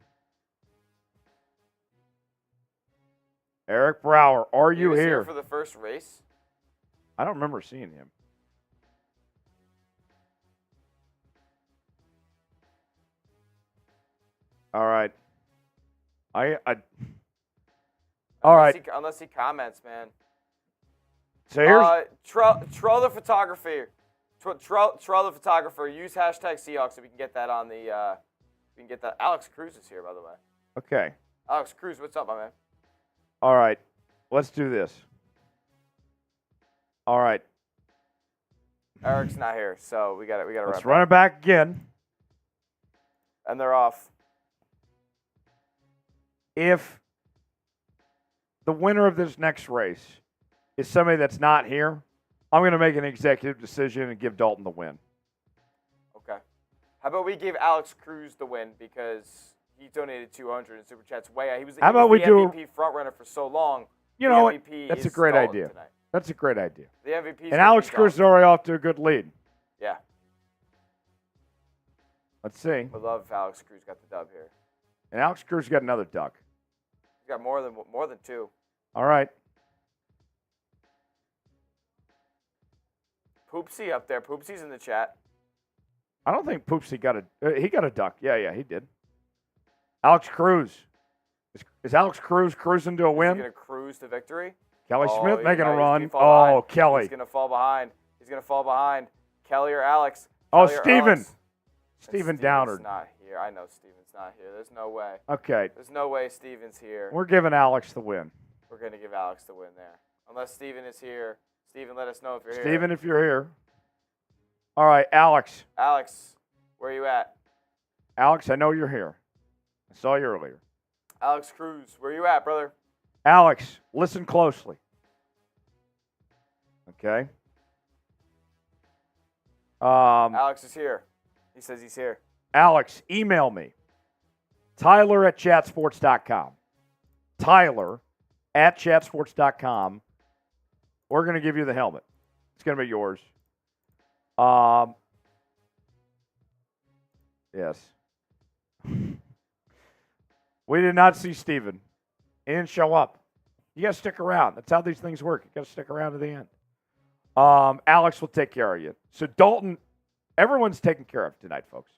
Eric Brower, are you here? For the first race? I don't remember seeing him. All right. All right. Unless he comments, man. So here's troll the photographer. Troll the photographer. Use hashtag Seahawks so we can get that on the. We can get that. Alex Cruz is here, by the way. Okay. Alex Cruz, what's up, my man? All right. Let's do this. All right. Eric's not here, so we got to Let's run it back again. And they're off. If the winner of this next race is somebody that's not here, I'm going to make an executive decision and give Dalton the win. Okay. How about we give Alex Cruz the win because he donated 200 in Super Chats way out. He was the MVP front runner for so long. You know what? That's a great idea. Tonight. That's a great idea. The MVP. And Alex Cruz is already off to a good lead. Yeah. Let's see. I love if Alex Cruz got the dub here. And Alex Cruz got another duck. He's got more than two. All right. Poopsie up there. Poopsie's in the chat. I don't think Poopsie got he got a duck. Yeah, he did. Alex Cruz. Is Alex Cruz cruising to a win? He's going to cruise to victory. Kelly Smith making a run. Oh, Kelly. He's going to fall behind. He's going to fall behind. Kelly or Alex? Oh, Kelly or Steven. Alex? Steven Downard. Steven's not here. I know Steven's not here. There's no way. Okay. There's no way Steven's here. We're giving Alex the win. We're going to give Alex the win there. Unless Steven is here. Steven, let us know if you're here. Steven, if you're here. All right, Alex. Alex, where are you at? Alex, I know you're here. I saw you earlier. Alex Cruz, where are you at, brother? Alex, listen closely. Okay? Alex is here. He says he's here. Alex, email me. Tyler@chatsports.com. Tyler@chatsports.com. We're going to give you the helmet. It's going to be yours. Yes. We did not see Steven. He didn't show up. You got to stick around. That's how these things work. You got to stick around to the end. Alex will take care of you. So Dalton, everyone's taken care of tonight, folks.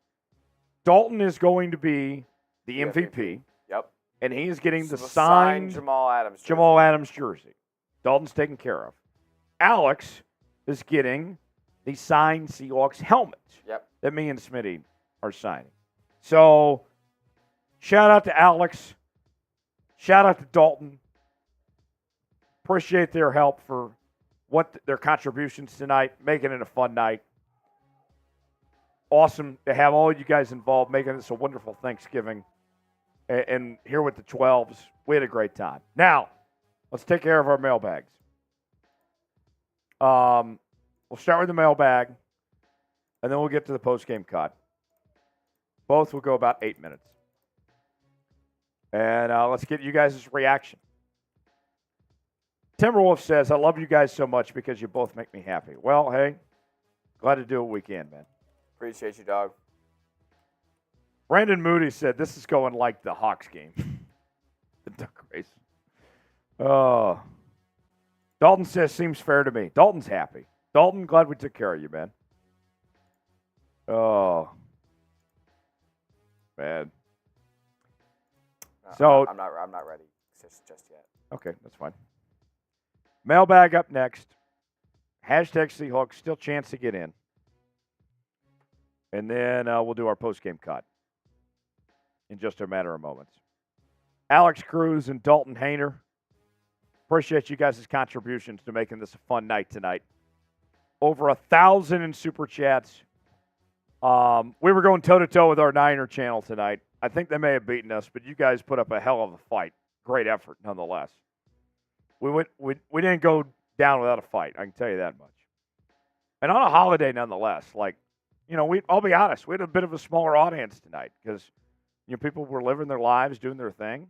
Dalton is going to be the MVP. Yep. And he is getting the signed signed Jamal Adams jersey. Dalton's taken care of. Alex is getting the signed Seahawks helmet. Yep. That me and Smitty are signing. So, shout out to Alex. Shout out to Dalton. Appreciate their help for their contributions tonight, making it a fun night. Awesome to have all you guys involved, making this a wonderful Thanksgiving. And here with the 12s, we had a great time. Now, let's take care of our mailbags. We'll start with the mailbag, and then we'll get to the post-game cut. Both will go about 8 minutes. And let's get you guys' reaction. Timberwolf says, I love you guys so much because you both make me happy. Well, hey, glad to do what we can, man. Appreciate you, dog. Brandon Moody said, this is going like the Hawks game. The Duck race. Oh. Dalton says, seems fair to me. Dalton's happy. Dalton, glad we took care of you, man. Oh. Man. No, So I'm not ready just yet. Okay, that's fine. Mailbag up next. Hashtag Seahawks, still chance to get in. And then we'll do our post-game cut in just a matter of moments. Alex Cruz and Dalton Hayner, appreciate you guys' contributions to making this a fun night tonight. Over 1,000 in Super Chats. We were going toe-to-toe with our Niner channel tonight. I think they may have beaten us, but you guys put up a hell of a fight. Great effort, nonetheless. We didn't go down without a fight. I can tell you that much. And on a holiday, nonetheless. Like, you know, I'll be honest. We had a bit of a smaller audience tonight because, you know, people were living their lives, doing their thing,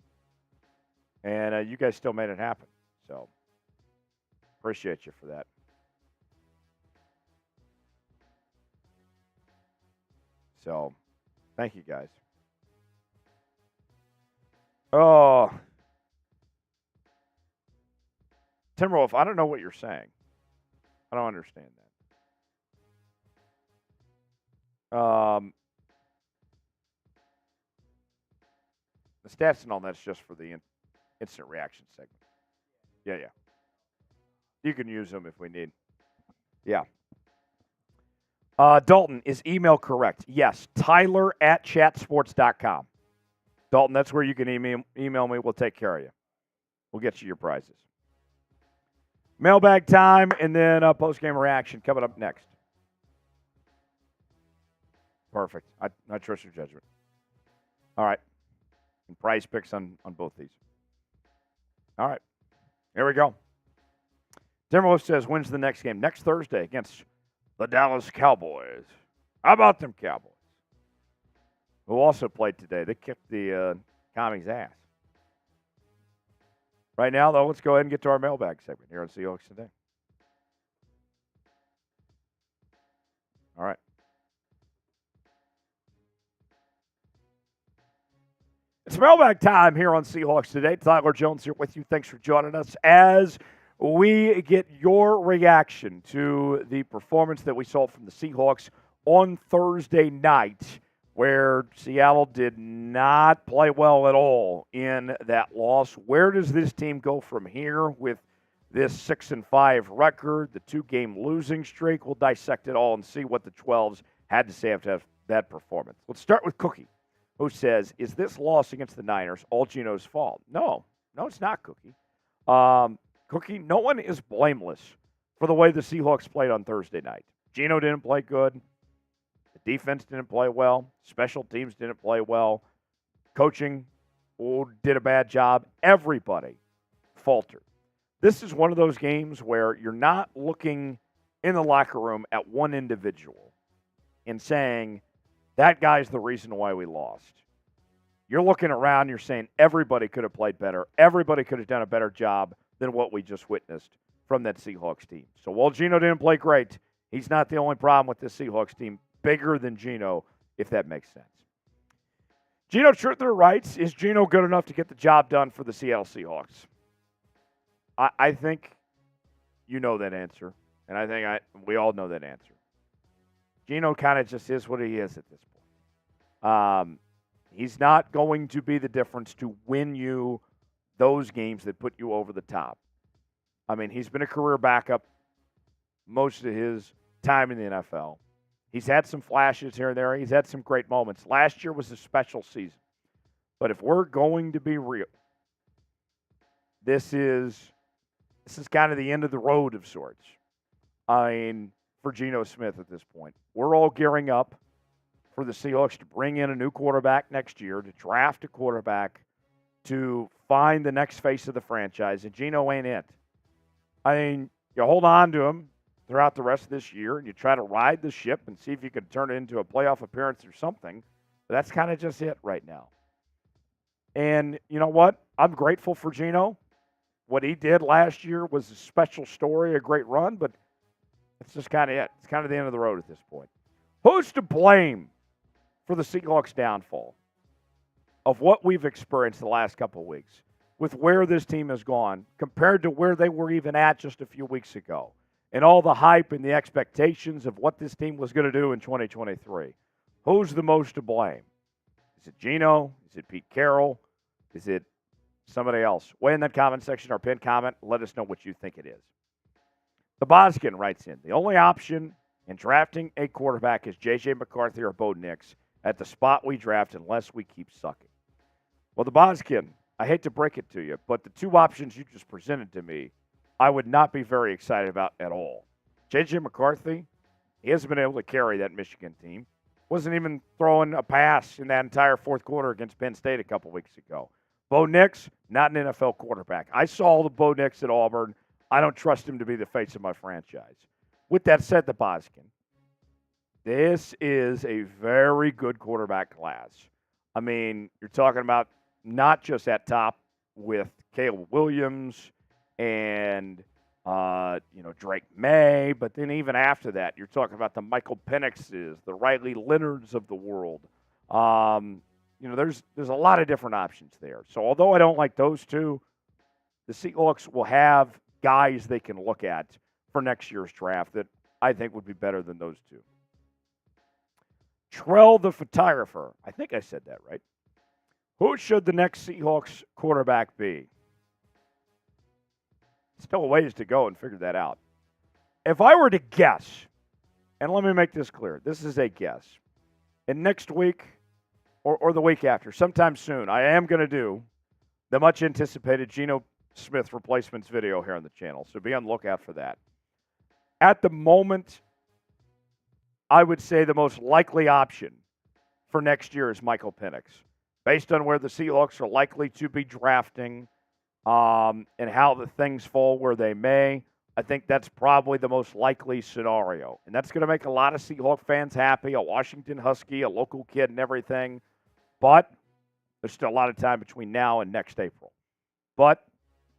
and you guys still made it happen. So, appreciate you for that. So, thank you guys. Oh. Timberwolf, I don't know what you're saying. I don't understand that. The stats and all that's just for the instant reaction segment. Yeah. You can use them if we need. Yeah. Dalton, is email correct? Yes. Tyler@chatsports.com. Dalton, that's where you can email me. We'll take care of you. We'll get you your prizes. Mailbag time, and then post-game reaction coming up next. Perfect. I trust your judgment. All right. And prize picks on both these. All right. Here we go. Timberwolf says, when's the next game? Next Thursday against the Dallas Cowboys. How about them Cowboys? Who also played today. They kicked the Commies' ass. Right now, though, let's go ahead and get to our mailbag segment here on Seahawks Today. All right. It's mailbag time here on Seahawks Today. Tyler Jones here with you. Thanks for joining us as we get your reaction to the performance that we saw from the Seahawks on Thursday night, where Seattle did not play well at all in that loss. Where does this team go from here with this 6-5 record, the 2-game losing streak. We'll dissect it all and see what the 12s had to say after that performance. Let's start with Cookie, who says, is this loss against the Niners all Geno's fault? No, it's not, Cookie. Cookie, no one is blameless for the way the Seahawks played on Thursday night. Geno didn't play good. The defense didn't play well. Special teams didn't play well. Coaching did a bad job. Everybody faltered. This is one of those games where you're not looking in the locker room at one individual and saying, that guy's the reason why we lost. You're looking around, you're saying everybody could have played better. Everybody could have done a better job than what we just witnessed from that Seahawks team. So while Geno didn't play great, he's not the only problem with this Seahawks team. Bigger than Geno, if that makes sense. Geno Truther writes, is Geno good enough to get the job done for the Seattle Seahawks? I think you know that answer, and I think we all know that answer. Geno kind of just is what he is at this point. He's not going to be the difference to win you those games that put you over the top. I mean, he's been a career backup most of his time in the NFL. He's had some flashes here and there. He's had some great moments. Last year was a special season. But if we're going to be real, this is kind of the end of the road of sorts. I mean, for Geno Smith at this point. We're all gearing up for the Seahawks to bring in a new quarterback next year, to draft a quarterback, to find the next face of the franchise, and Geno ain't it. I mean, you hold on to him throughout the rest of this year, and you try to ride the ship and see if you can turn it into a playoff appearance or something. But that's kind of just it right now. And you know what? I'm grateful for Geno. What he did last year was a special story, a great run, but it's just kind of it. It's kind of the end of the road at this point. Who's to blame for the Seahawks' downfall of what we've experienced the last couple of weeks with where this team has gone compared to where they were even at just a few weeks ago and all the hype and the expectations of what this team was going to do in 2023? Who's the most to blame? Is it Geno? Is it Pete Carroll? Is it somebody else? Weigh in that comment section or pinned comment. Let us know what you think it is. The Boskin writes in, the only option in drafting a quarterback is J.J. McCarthy or Bo Nix at the spot we draft unless we keep sucking. Well, the Boskin, I hate to break it to you, but the two options you just presented to me, I would not be very excited about at all. J.J. McCarthy, he hasn't been able to carry that Michigan team. Wasn't even throwing a pass in that entire fourth quarter against Penn State a couple weeks ago. Bo Nix, not an NFL quarterback. I saw the Bo Nix at Auburn. I don't trust him to be the face of my franchise. With that said, the Boskin, this is a very good quarterback class. I mean, you're talking about not just at top with Caleb Williams and Drake May, but then even after that, you're talking about the Michael Penixes, the Riley Leonards of the world. There's a lot of different options there. So although I don't like those two, the Seahawks will have guys they can look at for next year's draft that I think would be better than those two. Trell the photographer. I think I said that right. Who should the next Seahawks quarterback be? Still a ways to go and figure that out. If I were to guess, and let me make this clear, this is a guess. And next week or the week after, sometime soon, I am going to do the much anticipated Geno Smith replacements video here on the channel. So be on the lookout for that. At the moment, I would say the most likely option for next year is Michael Penix. Based on where the Seahawks are likely to be drafting and how the things fall where they may, I think that's probably the most likely scenario. And that's going to make a lot of Seahawks fans happy, a Washington Husky, a local kid and everything. But there's still a lot of time between now and next April. But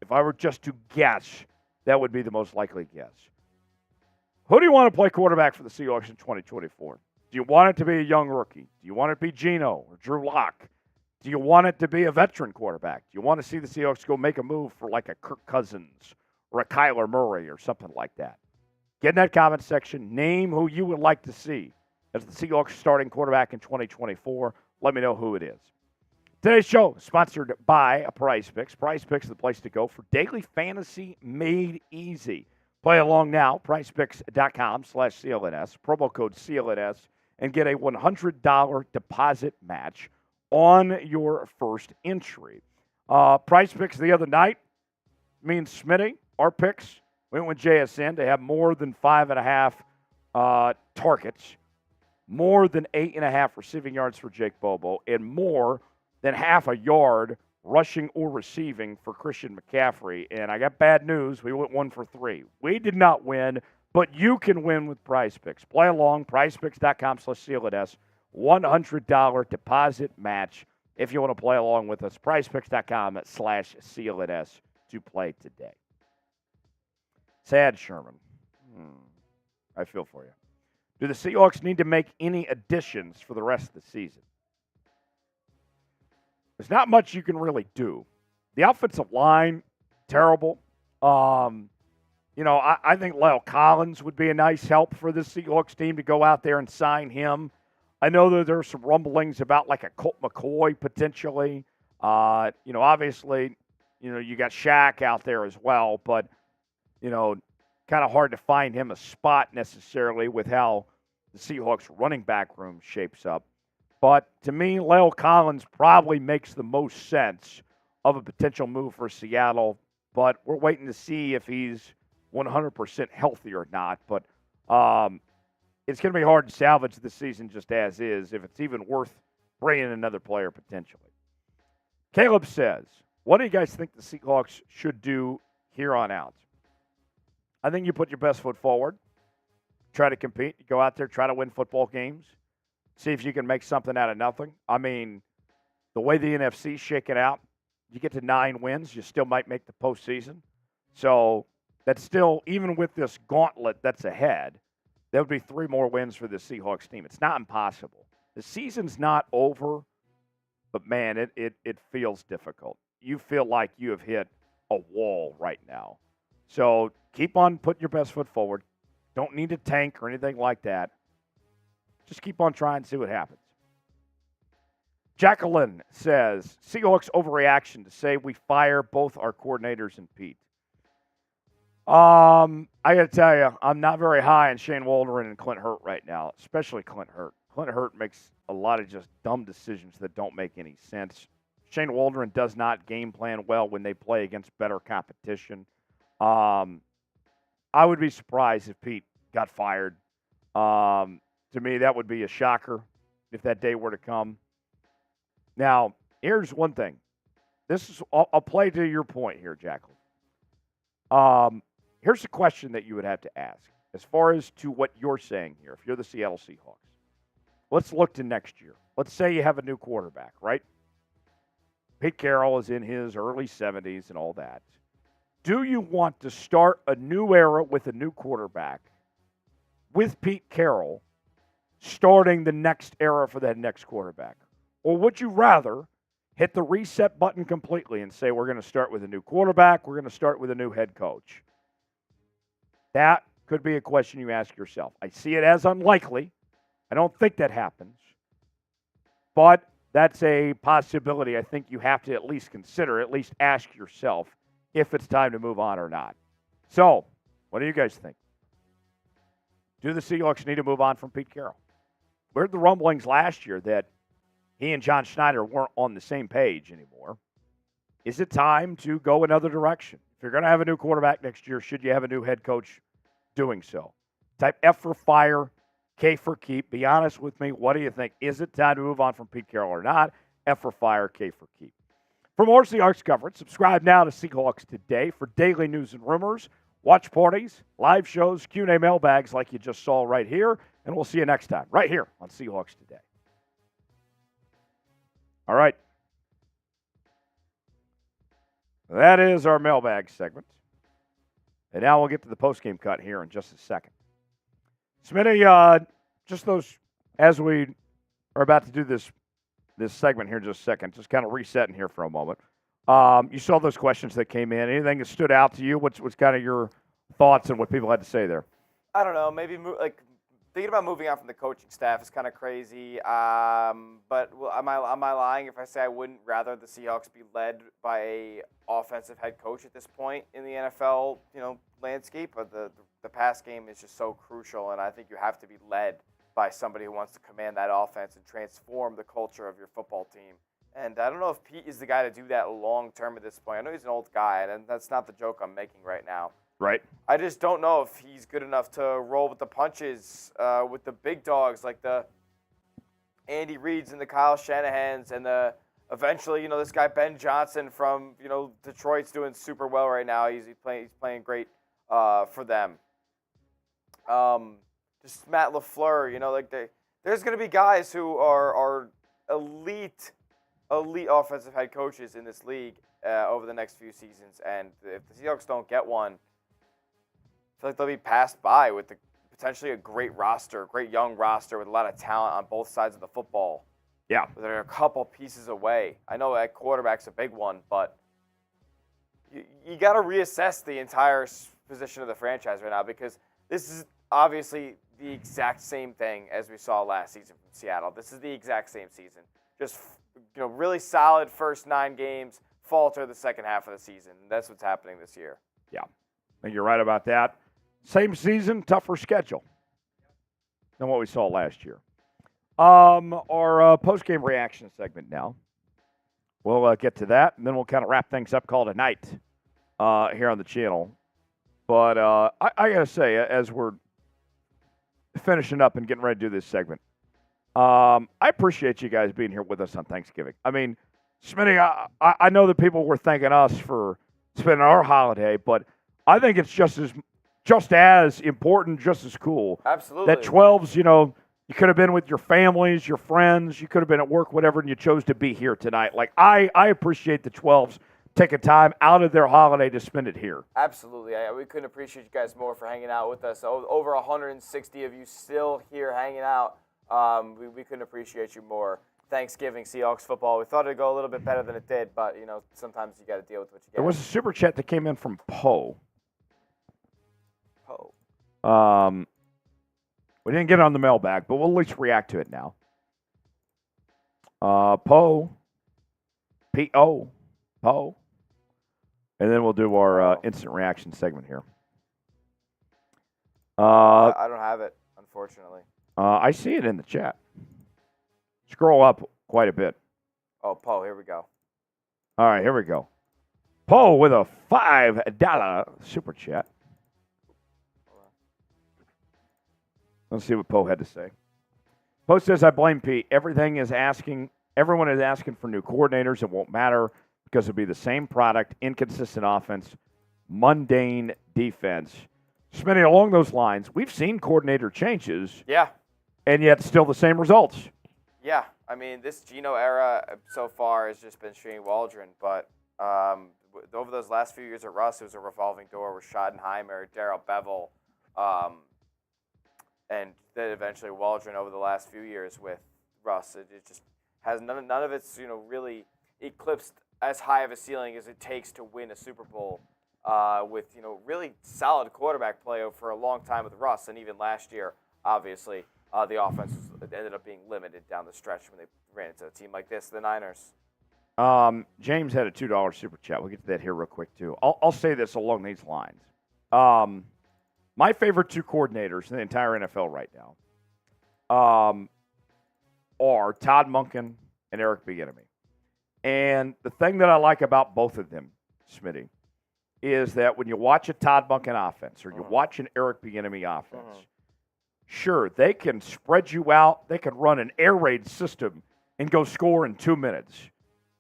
if I were just to guess, that would be the most likely guess. Who do you want to play quarterback for the Seahawks in 2024? Do you want it to be a young rookie? Do you want it to be Geno or Drew Lock? Do you want it to be a veteran quarterback? Do you want to see the Seahawks go make a move for like a Kirk Cousins or a Kyler Murray or something like that? Get in that comment section. Name who you would like to see as the Seahawks starting quarterback in 2024. Let me know who it is. Today's show is sponsored by Prize Picks. Prize Picks is the place to go for daily fantasy made easy. Play along now, prizepicks.com/CLNS, promo code CLNS, and get a $100 deposit match on your first entry. Prize Picks the other night, me and Smitty, our picks, we went with JSN to have more than 5.5 targets, more than 8.5 receiving yards for Jake Bobo, and more than half a yard rushing or receiving for Christian McCaffrey. And I got bad news. We went 1 for 3. We did not win, but you can win with Prize Picks. Play along, prizepicks.com/CLNS, $100 deposit match if you want to play along with us. prizepicks.com/CLNS to play today. Sad, Sherman. I feel for you. Do the Seahawks need to make any additions for the rest of the season? There's not much you can really do. The offensive line, terrible. I think Lyle Collins would be a nice help for this Seahawks team to go out there and sign him. I know that there's some rumblings about like a Colt McCoy potentially. Obviously, you got Shaq out there as well, but, kind of hard to find him a spot necessarily with how the Seahawks running back room shapes up. But to me, Lyle Collins probably makes the most sense of a potential move for Seattle. But we're waiting to see if he's 100% healthy or not. But it's going to be hard to salvage the season just as is, if it's even worth bringing another player potentially. Caleb says, what do you guys think the Seahawks should do here on out? I think you put your best foot forward, try to compete, go out there, try to win football games. See if you can make something out of nothing. I mean, the way the NFC's shaking out, you get to 9 wins, you still might make the postseason. So that's still, even with this gauntlet that's ahead, there would be 3 more wins for the Seahawks team. It's not impossible. The season's not over, but, man, it feels difficult. You feel like you have hit a wall right now. So keep on putting your best foot forward. Don't need to tank or anything like that. Just keep on trying and see what happens. Jacqueline says, Seahawks overreaction to say we fire both our coordinators and Pete. I got to tell you, I'm not very high on Shane Waldron and Clint Hurt right now, especially Clint Hurt. Clint Hurt makes a lot of just dumb decisions that don't make any sense. Shane Waldron does not game plan well when they play against better competition. I would be surprised if Pete got fired. To me, that would be a shocker if that day were to come. Now, here's one thing. I'll play to your point here, Jacqueline. Here's a question that you would have to ask as far as to what you're saying here. If you're the Seattle Seahawks, let's look to next year. Let's say you have a new quarterback, right? Pete Carroll is in his early 70s and all that. Do you want to start a new era with a new quarterback with Pete Carroll starting the next era for that next quarterback? Or would you rather hit the reset button completely and say, we're going to start with a new quarterback, we're going to start with a new head coach? That could be a question you ask yourself. I see it as unlikely. I don't think that happens. But that's a possibility I think you have to at least consider, at least ask yourself if it's time to move on or not. So, what do you guys think? Do the Seahawks need to move on from Pete Carroll? We heard the rumblings last year that he and John Schneider weren't on the same page anymore. Is it time to go another direction? If you're going to have a new quarterback next year, should you have a new head coach doing so? Type F for fire, K for keep. Be honest with me. What do you think? Is it time to move on from Pete Carroll or not? F for fire, K for keep. For more Seahawks coverage, subscribe now to Seahawks Today for daily news and rumors, watch parties, live shows, Q&A mailbags like you just saw right here, and we'll see you next time right here on Seahawks Today. All right. That is our mailbag segment. And now we'll get to the postgame cut here in just a second. Smitty, just those, as we are about to do this segment here in just a second, just kind of resetting here for a moment. You saw those questions that came in. Anything that stood out to you? What's kind of your thoughts on what people had to say there? I don't know. Maybe thinking about moving on from the coaching staff is kind of crazy. But am I lying if I say I wouldn't rather the Seahawks be led by a offensive head coach at this point in the NFL, landscape? But the pass game is just so crucial, and I think you have to be led by somebody who wants to command that offense and transform the culture of your football team. And I don't know if Pete is the guy to do that long term at this point. I know he's an old guy, and that's not the joke I'm making right now. Right. I just don't know if he's good enough to roll with the punches with the big dogs like the Andy Reids and the Kyle Shanahans and eventually, this guy Ben Johnson from, Detroit's doing super well right now. He's playing great for them. Just Matt LaFleur, there's going to be guys who are elite offensive head coaches in this league over the next few seasons, and if the Seahawks don't get one, I feel like they'll be passed by with potentially a great young roster with a lot of talent on both sides of the football. Yeah. They're a couple pieces away. I know that quarterback's a big one, but you got to reassess the entire position of the franchise right now, because this is obviously the exact same thing as we saw last season from Seattle. This is the exact same season. Just, really solid first 9 games, falter the second half of the season. That's what's happening this year. Yeah. I think you're right about that. Same season, tougher schedule than what we saw last year. Our post-game reaction segment now. We'll get to that, and then we'll kind of wrap things up, call it a night here on the channel. But I got to say, as we're finishing up and getting ready to do this segment, I appreciate you guys being here with us on Thanksgiving. I mean, Smitty, I know that people were thanking us for spending our holiday, but I think it's just as important, just as cool. Absolutely. That 12s, you could have been with your families, your friends, you could have been at work, whatever, and you chose to be here tonight. Like, I appreciate the 12s taking time out of their holiday to spend it here. Absolutely. We couldn't appreciate you guys more for hanging out with us. Over 160 of you still here hanging out. We couldn't appreciate you more. Thanksgiving Seahawks football. We thought it'd go a little bit better than it did, but, sometimes you got to deal with what you get. There was a super chat that came in from Poe. We didn't get it on the mailbag, but we'll at least react to it now. Poe. P-O. Poe. And then we'll do our instant reaction segment here. I don't have it, unfortunately. I see it in the chat. Scroll up quite a bit. Oh, Poe, here we go. All right, here we go. Poe with a $5 super chat. Let's see what Poe had to say. Poe says, I blame Pete. Everyone is asking for new coordinators. It won't matter because it'll be the same product, inconsistent offense, mundane defense. Smitty, along those lines, we've seen coordinator changes. Yeah. And yet still the same results. Yeah. I mean, this Geno era so far has just been Shane Waldron, but over those last few years at Russ, it was a revolving door with Schottenheimer, Darrell Bevel, and then eventually Waldron over the last few years with Russ. It just has none of it's really eclipsed as high of a ceiling as it takes to win a Super Bowl with really solid quarterback play for a long time with Russ, and even last year, obviously, the offense ended up being limited down the stretch when they ran into a team like this, the Niners. James had a $2 super chat. We'll get to that here real quick too. I'll say this along these lines. My favorite 2 coordinators in the entire NFL right now are Todd Monken and Eric Bieniemy. And the thing that I like about both of them, Smitty, is that when you watch a Todd Monken offense or you watch an Eric Bieniemy offense, sure, they can spread you out. They can run an air raid system and go score in 2 minutes.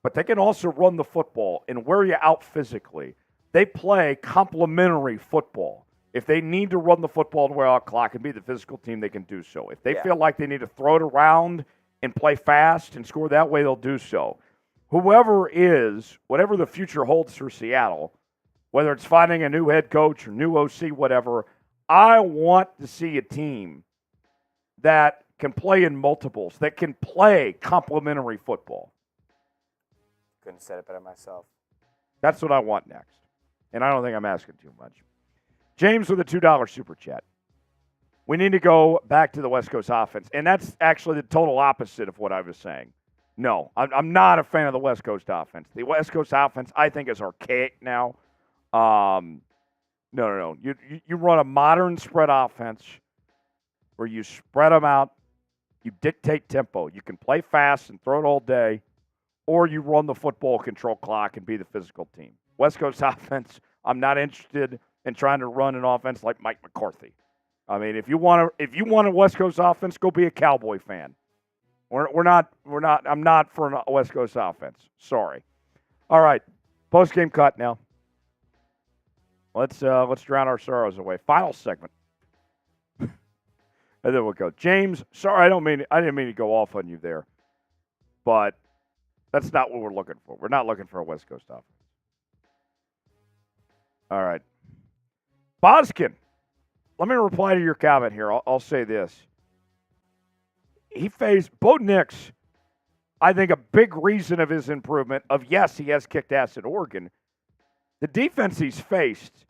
But they can also run the football and wear you out physically. They play complementary football. If they need to run the football and wear out clock and be the physical team, they can do so. If they feel like they need to throw it around and play fast and score that way, they'll do so. Whatever the future holds for Seattle, whether it's finding a new head coach or new OC, whatever, I want to see a team that can play in multiples, that can play complementary football. Couldn't have said it better myself. That's what I want next. And I don't think I'm asking too much. James with a $2 super chat. We need to go back to the West Coast offense. And that's actually the total opposite of what I was saying. No, I'm not a fan of the West Coast offense. The West Coast offense, I think, is archaic now. No. You run a modern spread offense where you spread them out, you dictate tempo. You can play fast and throw it all day, or you run the football, control clock, and be the physical team. West Coast offense, I'm not interested in trying to run an offense like Mike McCarthy. I mean, if you want a West Coast offense, go be a Cowboy fan. I'm not for a West Coast offense. Sorry. All right, post-game cut now. Let's drown our sorrows away. Final segment. And then we'll go. James, sorry, I didn't mean to go off on you there. But that's not what we're looking for. We're not looking for a West Coast offense. All right. Boskin, let me reply to your comment here. I'll say this. He faced Bo Nix, I think a big reason of his improvement yes, he has kicked ass at Oregon. The defense he's faced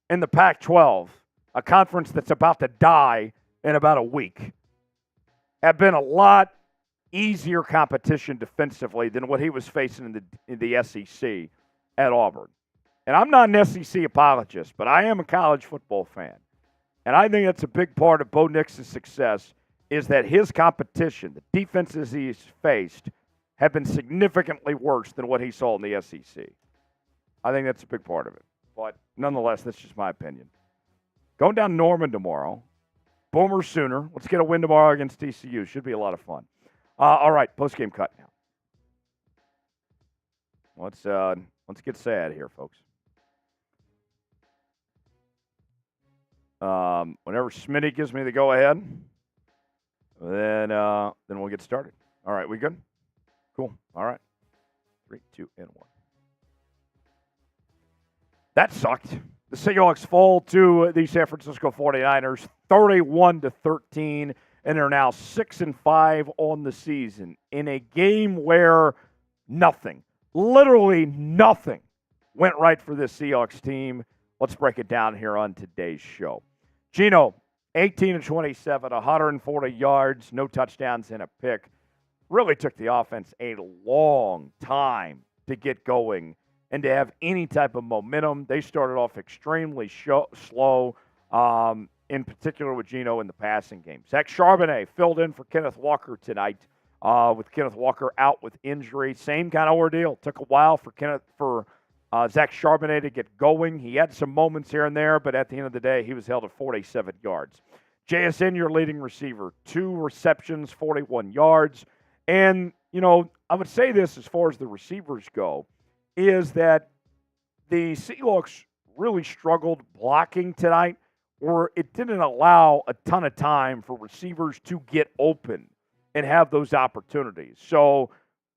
in the Pac-12, a conference that's about to die in about a week, have been a lot easier competition defensively than what he was facing in the SEC at Auburn. And I'm not an SEC apologist, but I am a college football fan. And I think that's a big part of Bo Nix's success is that his competition, the defenses he's faced, have been significantly worse than what he saw in the SEC. I think that's a big part of it. But nonetheless, that's just my opinion. Going down to Norman tomorrow. Boomer Sooner. Let's get a win tomorrow against TCU. Should be a lot of fun. All right, post-game cut now. Let's get sad here, folks. Whenever Smitty gives me the go-ahead, then we'll get started. All right, we good? Cool. All right. 3, 2, and 1. That sucked. The Seahawks fall to the San Francisco 49ers 31-13, and they're now 6-5 on the season in a game where nothing, literally nothing, went right for this Seahawks team. Let's break it down here on today's show. Geno, 18-27, 140 yards, no touchdowns and a pick. Really took the offense a long time to get going and to have any type of momentum. They started off extremely slow, in particular with Geno in the passing game. Zach Charbonnet filled in for Kenneth Walker tonight, with Kenneth Walker out with injury. Same kind of ordeal. Took a while for Zach Charbonnet to get going. He had some moments here and there, but at the end of the day, he was held at 47 yards. JSN, your leading receiver, 2 receptions, 41 yards. And, I would say this as far as the receivers go, is that the Seahawks really struggled blocking tonight, or it didn't allow a ton of time for receivers to get open and have those opportunities. So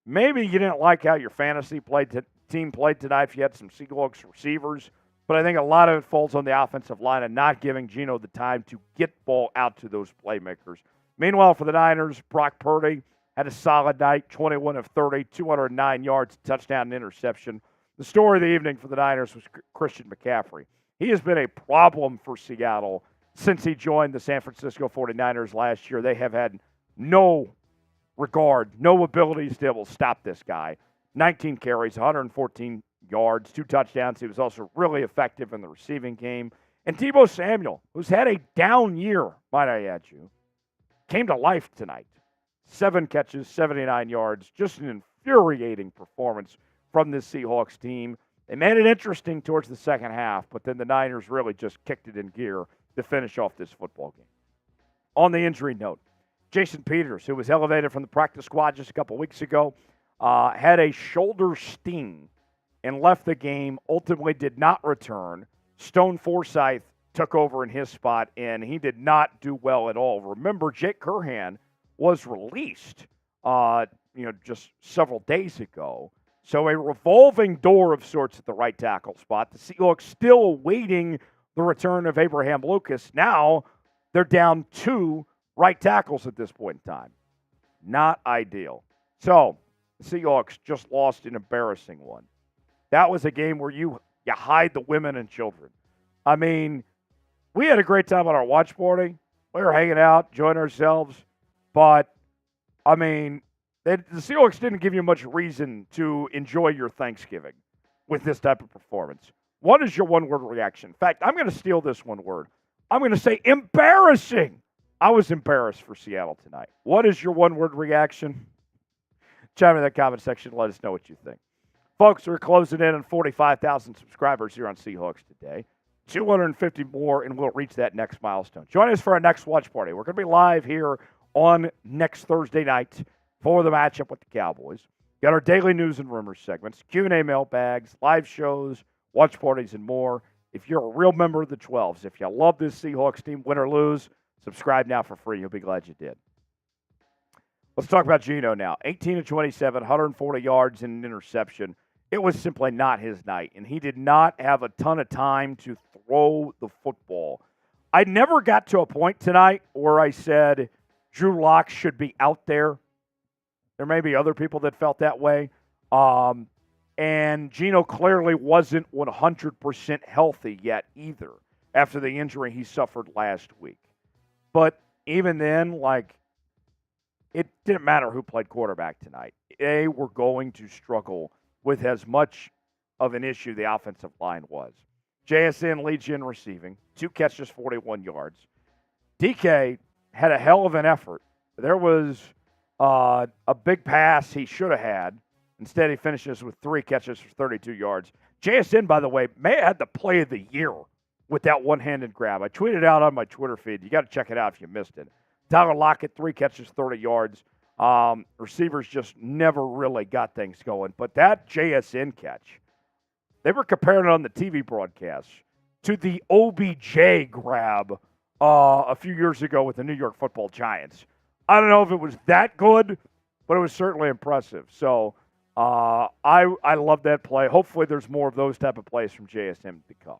maybe you didn't like how your fantasy team played tonight if you had some Seahawks receivers, but I think a lot of it falls on the offensive line and not giving Geno the time to get ball out to those playmakers. Meanwhile, for the Niners, Brock Purdy had a solid night, 21 of 30, 209 yards, touchdown and interception. The story of the evening for the Niners was Christian McCaffrey. He has been a problem for Seattle since he joined the San Francisco 49ers last year. They have had no regard, no abilities to be able to stop this guy. 19 carries, 114 yards, 2 touchdowns. He was also really effective in the receiving game. And Deebo Samuel, who's had a down year, might I add you, came to life tonight. 7 catches, 79 yards. Just an infuriating performance from this Seahawks team. They made it interesting towards the second half, but then the Niners really just kicked it in gear to finish off this football game. On the injury note, Jason Peters, who was elevated from the practice squad just a couple weeks ago, had a shoulder sting and left the game, ultimately did not return. Stone Forsythe took over in his spot, and he did not do well at all. Remember, Jake Curhan was released, just several days ago. So a revolving door of sorts at the right tackle spot. The Seahawks still awaiting the return of Abraham Lucas. Now they're down 2 right tackles at this point in time. Not ideal. So the Seahawks just lost an embarrassing one. That was a game where you hide the women and children. I mean, we had a great time on our watch party, We were hanging out, enjoying ourselves. But, I mean, the Seahawks didn't give you much reason to enjoy your Thanksgiving with this type of performance. What is your one-word reaction? In fact, I'm going to steal this one word. I'm going to say embarrassing. I was embarrassed for Seattle tonight. What is your one-word reaction? Chime in the comment section. Let us know what you think. Folks, we're closing in on 45,000 subscribers here on Seahawks Today. 250 more, and we'll reach that next milestone. Join us for our next watch party. We're going to be live here on next Thursday night for the matchup with the Cowboys. Got our daily news and rumors segments, Q&A mailbags, live shows, watch parties, and more. If you're a real member of the 12s, if you love this Seahawks team, win or lose, subscribe now for free. You'll be glad you did. Let's talk about Geno now. 18 of 27, 140 yards and an interception. It was simply not his night, and he did not have a ton of time to throw the football. I never got to a point tonight where I said Drew Lock should be out there. There may be other people that felt that way. And Geno clearly wasn't 100% healthy yet either after the injury he suffered last week. But even then, it didn't matter who played quarterback tonight. They were going to struggle with as much of an issue the offensive line was. JSN leads you in receiving, 2 catches, 41 yards. DK had a hell of an effort. There was a big pass he should have had. Instead, he finishes with 3 catches for 32 yards. JSN, by the way, may have had the play of the year with that one-handed grab. I tweeted out on my Twitter feed. You got to check it out if you missed it. Tyler Lockett, 3 catches, 30 yards. Receivers just never really got things going. But that JSN catch, they were comparing it on the TV broadcast to the OBJ grab a few years ago with the New York Football Giants. I don't know if it was that good, but it was certainly impressive. So I love that play. Hopefully there's more of those type of plays from JSN to come.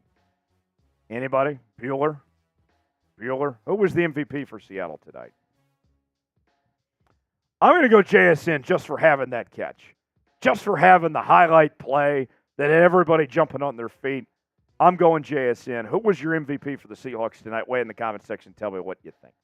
Anybody? Bueller? Who was the MVP for Seattle tonight? I'm going to go JSN just for having that catch. Just for having the highlight play that had everybody jumping on their feet. I'm going JSN. Who was your MVP for the Seahawks tonight? Weigh in the comment section. Tell me what you think.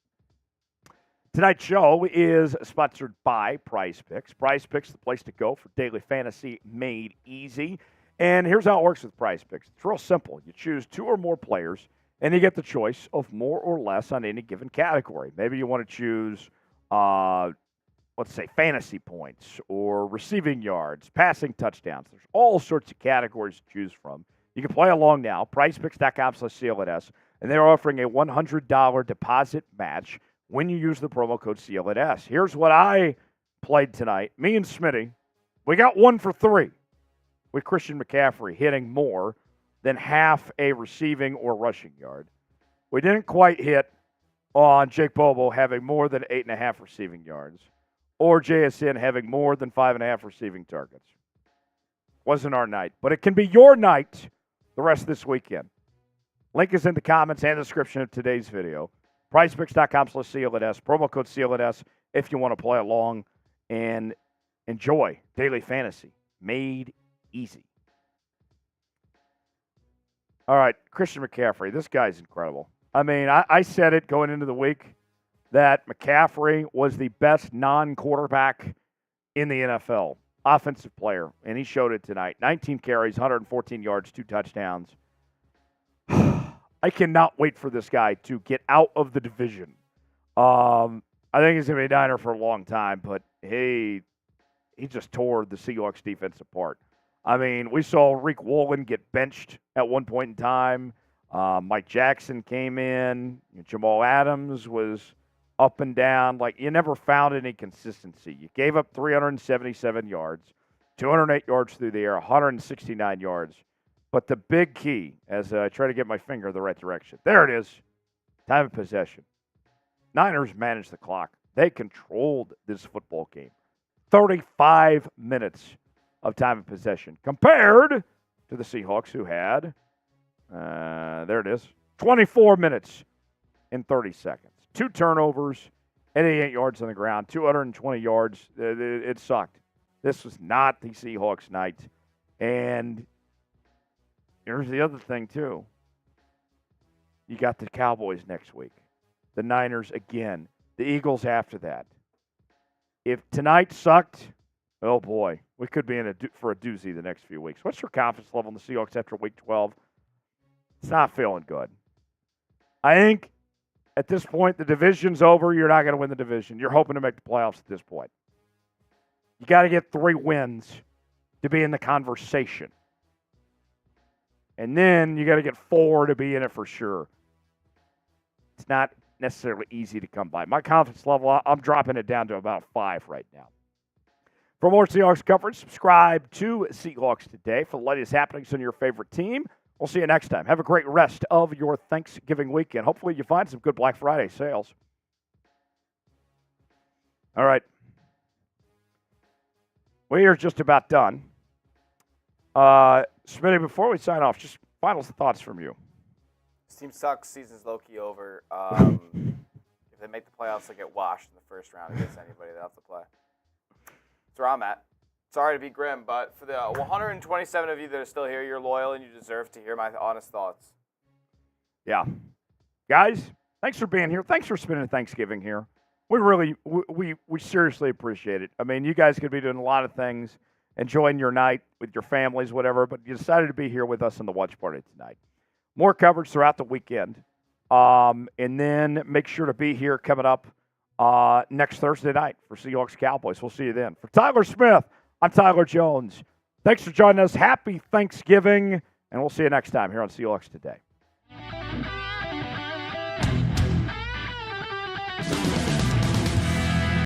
Tonight's show is sponsored by Prize Picks. Prize Picks is the place to go for daily fantasy made easy. And here's how it works with Prize Picks. It's real simple. You choose 2 or more players, and you get the choice of more or less on any given category. Maybe you want to choose, let's say, fantasy points or receiving yards, passing touchdowns. There's all sorts of categories to choose from. You can play along now, prizepicks.com/CLNS, and they're offering a $100 deposit match when you use the promo code CLNS. Here's what I played tonight. Me and Smitty, we got 1 for 3 with Christian McCaffrey hitting more than half a receiving or rushing yard. We didn't quite hit on Jake Bobo having more than 8.5 receiving yards or JSN having more than 5.5 receiving targets. Wasn't our night, but it can be your night the rest of this weekend. Link is in the comments and description of today's video. PrizePicks.com/CLNS, promo code CLNS if you want to play along and enjoy daily fantasy made easy. All right, Christian McCaffrey, this guy's incredible. I mean, I said it going into the week that McCaffrey was the best non-quarterback in the NFL, offensive player, and he showed it tonight. 19 carries, 114 yards, 2 touchdowns. I cannot wait for this guy to get out of the division. I think he's going to be a Niner for a long time, but he just tore the Seahawks defense apart. I mean, we saw Riq Woolen get benched at one point in time. Mike Jackson came in. Jamal Adams was up and down. You never found any consistency. You gave up 377 yards, 208 yards through the air, 169 yards. But the big key, as I try to get my finger in the right direction, there it is, time of possession. Niners managed the clock. They controlled this football game. 35 minutes of time of possession compared to the Seahawks, who had, there it is, 24 minutes and 30 seconds. 2 turnovers, 88 yards on the ground, 220 yards. It sucked. This was not the Seahawks' night. And here's the other thing, too. You got the Cowboys next week. the Niners again, the Eagles after that. If tonight sucked, oh boy, we could be in for a doozy the next few weeks. What's your confidence level in the Seahawks after Week 12? It's not feeling good. I think at this point, the division's over. You're not going to win the division. You're hoping to make the playoffs at this point. You got to get 3 wins to be in the conversation. And then you got to get 4 to be in it for sure. It's not necessarily easy to come by. My confidence level, I'm dropping it down to about 5 right now. For more Seahawks coverage, subscribe to Seahawks Today for the latest happenings on your favorite team. We'll see you next time. Have a great rest of your Thanksgiving weekend. Hopefully you find some good Black Friday sales. All right. We are just about done. Smitty, before we sign off, just final thoughts from you. This team sucks. Season's low-key over. If they make the playoffs, they get washed in the first round against anybody they have to play. That's where I'm at. Sorry to be grim, but for the 127 of you that are still here, you're loyal and you deserve to hear my honest thoughts. Yeah. Guys, thanks for being here. Thanks for spending Thanksgiving here. We really, we seriously appreciate it. I mean, you guys could be doing a lot of things, enjoying your night with your families, whatever, but you decided to be here with us in the watch party tonight. More coverage throughout the weekend. And then make sure to be here coming up next Thursday night for Seahawks Cowboys. We'll see you then. For Tyler Smith, I'm Tyler Jones. Thanks for joining us. Happy Thanksgiving, and we'll see you next time here on Seahawks Today.